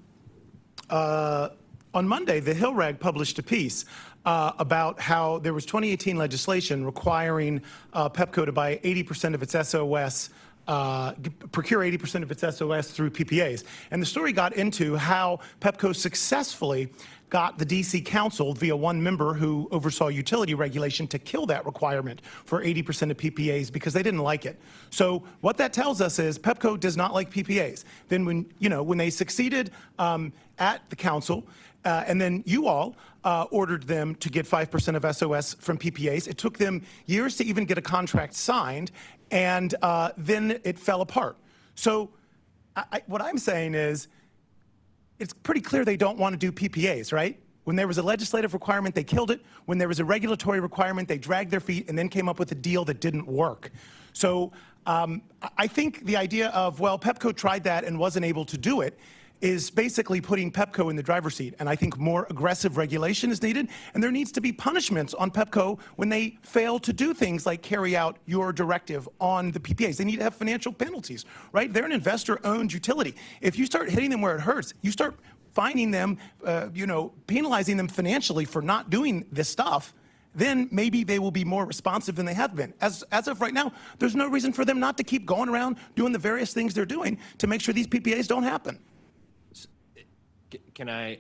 Monday, the Hill Rag published a piece about how there was 2018 legislation requiring Pepco to buy 80% of its SOS, procure 80% of its SOS through PPAs. And the story got into how Pepco successfully got the D.C. Council, via one member who oversaw utility regulation, to kill that requirement for 80% of PPAs because they didn't like it. So what that tells us is Pepco does not like PPAs. Then when they succeeded at the council, and then you all ordered them to get 5% of SOS from PPAs, it took them years to even get a contract signed, and then it fell apart. So what I'm saying is, it's pretty clear they don't want to do PPAs, right? When there was a legislative requirement, they killed it. When there was a regulatory requirement, they dragged their feet and then came up with a deal that didn't work. So I think the idea of, well, Pepco tried that and wasn't able to do it, is basically putting Pepco in the driver's seat. And I think more aggressive regulation is needed. And there needs to be punishments on Pepco when they fail to do things like carry out your directive on the PPAs. They need to have financial penalties, right? They're an investor-owned utility. If you start hitting them where it hurts, you start fining them, penalizing them financially for not doing this stuff, then maybe they will be more responsive than they have been. As of right now, there's no reason for them not to keep going around doing the various things they're doing to make sure these PPAs don't happen. Can I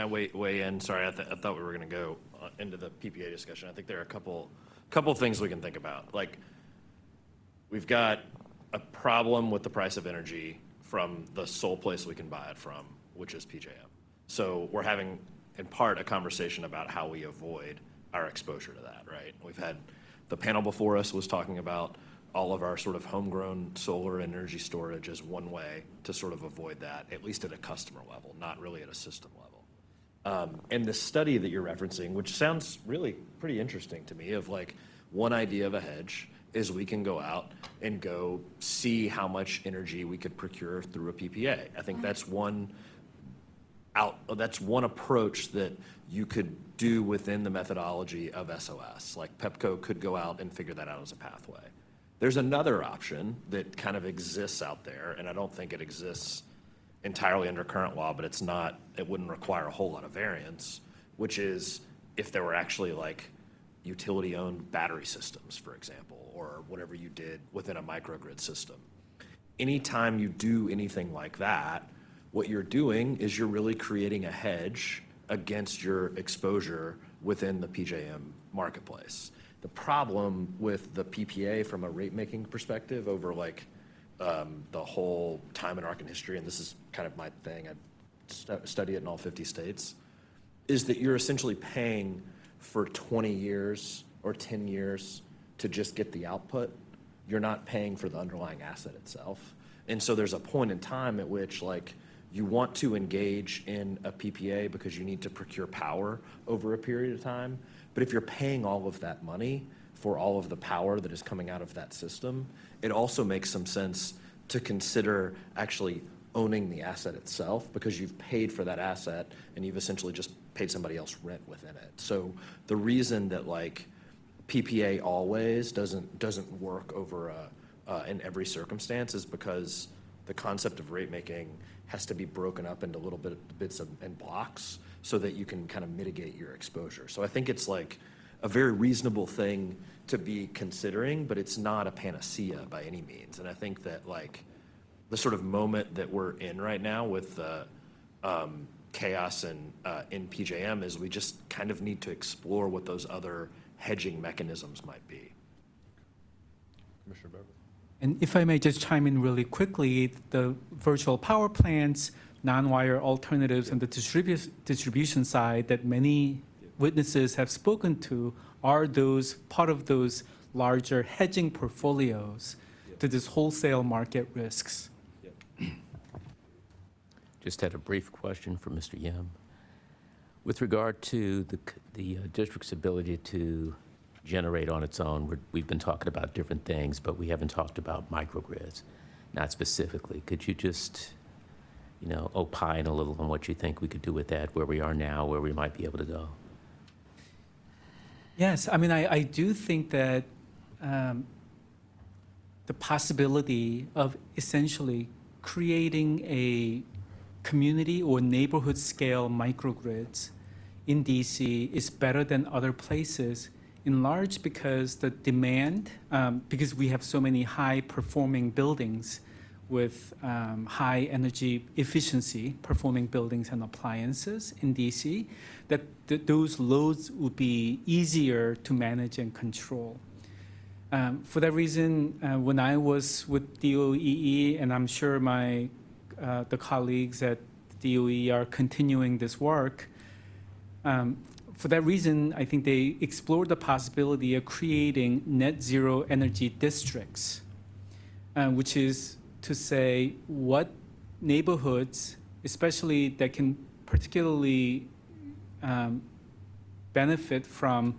weigh in? Sorry, I thought we were going to go into the PPA discussion. I think there are a couple things we can think about. Like, we've got a problem with the price of energy from the sole place we can buy it from, which is PJM. So we're having, in part, a conversation about how we avoid our exposure to that, right? We've had the panel before us was talking about all of our sort of homegrown solar energy storage as one way to sort of avoid that, at least at a customer level, not really at a system level. And the study that you're referencing, which sounds really pretty interesting to me, of like one idea of a hedge is we can go out and go see how much energy we could procure through a PPA. I think that's one approach that you could do within the methodology of SOS. Like Pepco could go out and figure that out as a pathway. There's another option that kind of exists out there, and I don't think it exists entirely under current law, but it wouldn't require a whole lot of variance, which is if there were actually like utility-owned battery systems, for example, or whatever you did within a microgrid system. Anytime you do anything like that, what you're doing is you're really creating a hedge against your exposure within the PJM marketplace. The problem with the PPA from a rate-making perspective over like the whole time in Arkansas history, and this is kind of my thing, I study it in all 50 states, is that you're essentially paying for 20 years or 10 years to just get the output. You're not paying for the underlying asset itself. And so there's a point in time at which like you want to engage in a PPA because you need to procure power over a period of time. But if you're paying all of that money for all of the power that is coming out of that system, it also makes some sense to consider actually owning the asset itself because you've paid for that asset and you've essentially just paid somebody else rent within it. So the reason that like PPA always doesn't work over in every circumstance is because the concept of rate making has to be broken up into little bits and blocks so that you can kind of mitigate your exposure. So I think it's like a very reasonable thing to be considering, but it's not a panacea by any means. And I think that like the sort of moment that we're in right now with the chaos in PJM is we just kind of need to explore what those other hedging mechanisms might be. Commissioner Beverly. And if I may just chime in really quickly, the virtual power plants, non-wire alternatives, and the distribution side that many witnesses have spoken to are those part of those larger hedging portfolios to this wholesale market risks. Just had a brief question for Mr. Yim. With regard to the district's ability to generate on its own, we've been talking about different things, but we haven't talked about microgrids, not specifically. Could you just, opine a little on what you think we could do with that, where we are now, where we might be able to go? Yes, I mean, I do think that the possibility of essentially creating a community or neighborhood scale microgrids in DC is better than other places, in large because the demand, because we have so many high performing buildings with high energy efficiency performing buildings and appliances in DC, that those loads would be easier to manage and control. For that reason, when I was with DOEE, and I'm sure the colleagues at DOE are continuing this work, for that reason, I think they explored the possibility of creating net zero energy districts, which is to say what neighborhoods, especially that can particularly benefit from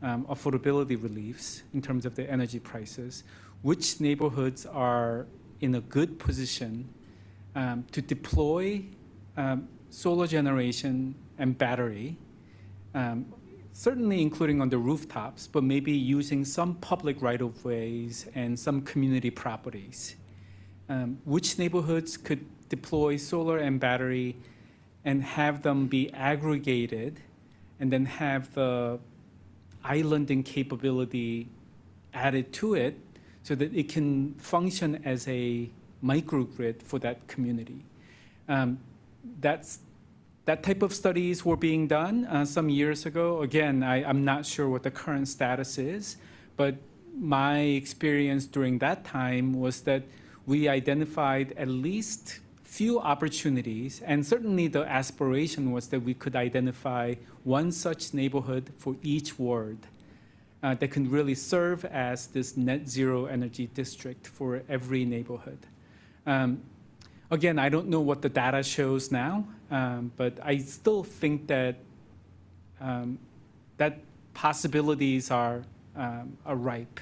affordability reliefs in terms of the energy prices, which neighborhoods are in a good position to deploy solar generation and battery, certainly including on the rooftops, but maybe using some public right-of-ways and some community properties. Which neighborhoods could deploy solar and battery and have them be aggregated and then have the islanding capability added to it so that it can function as a microgrid for that community. That type of studies were being done some years ago. Again, I'm not sure what the current status is, but my experience during that time was that we identified at least few opportunities, and certainly the aspiration was that we could identify one such neighborhood for each ward that can really serve as this net zero energy district for every neighborhood. Again, I don't know what the data shows now, but I still think that that possibilities are ripe.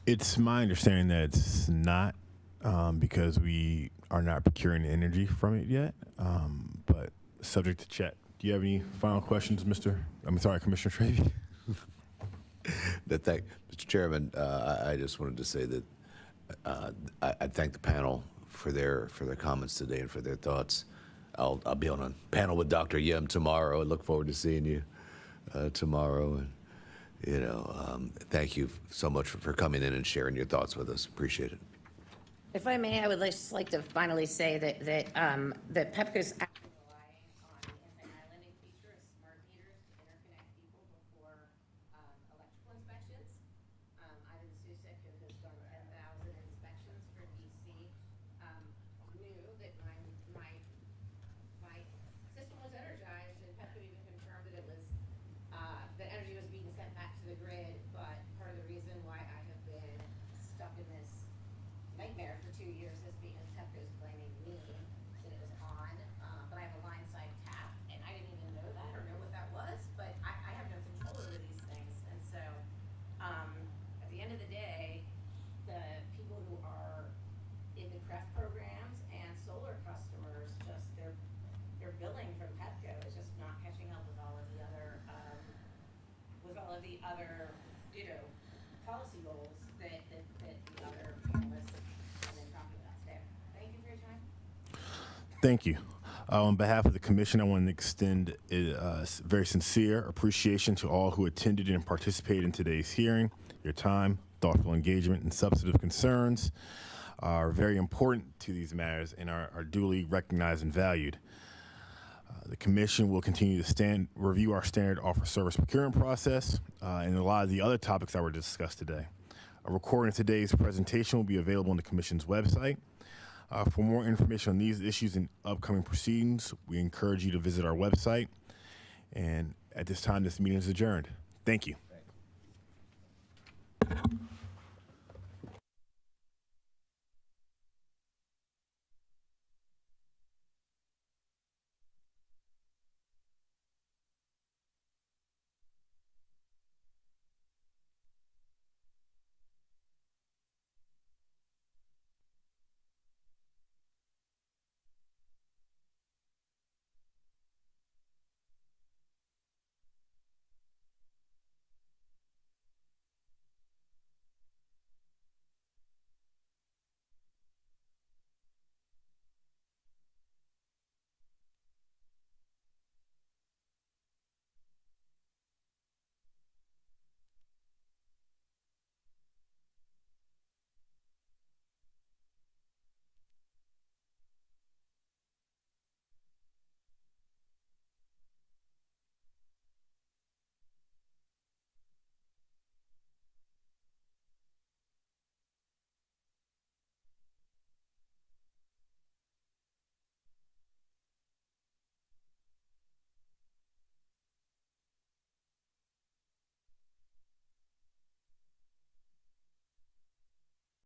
It's my understanding that it's not because we are not procuring energy from it yet, but subject to check. Do you have any final questions, Commissioner Treby? Mr. Chairman, I just wanted to say that I thank the panel for their comments today and for their thoughts. I'll be on a panel with Dr. Yem tomorrow. I look forward to seeing you tomorrow. And thank you so much for coming in and sharing your thoughts with us. Appreciate it. If I may, I would just like to finally say that PEPCO's actually relying on the anti-islanding feature of smart meters to interconnect people before electrical inspections. Ivan Susek, who has done 10,000 inspections for DC, knew that my system was energized, and PEPCO even confirmed that it was that energy was being sent back to the grid. But part of the reason why I have been stuck in this nightmare for 2 years is because PEPCO's blaming me that it was on, but I have a line side tap, and I didn't even know that or know what that was, but I have no control over these things. And so at the end of the day, the people who are in the CREF programs and solar customers, just their billing from PEPCO is just not catching up with all of the other policy goals that the other panelists have been talking about today. Thank you for your time. Thank you. On behalf of the commission, I want to extend a very sincere appreciation to all who attended and participated in today's hearing. Your time, thoughtful engagement, and substantive concerns are very important to these matters and are duly recognized and valued. The commission will continue to review our standard offer service procurement process and a lot of the other topics that were discussed today. A recording of today's presentation will be available on the commission's website. For more information on these issues and upcoming proceedings, we encourage you to visit our website. And at this time, this meeting is adjourned. Thank you.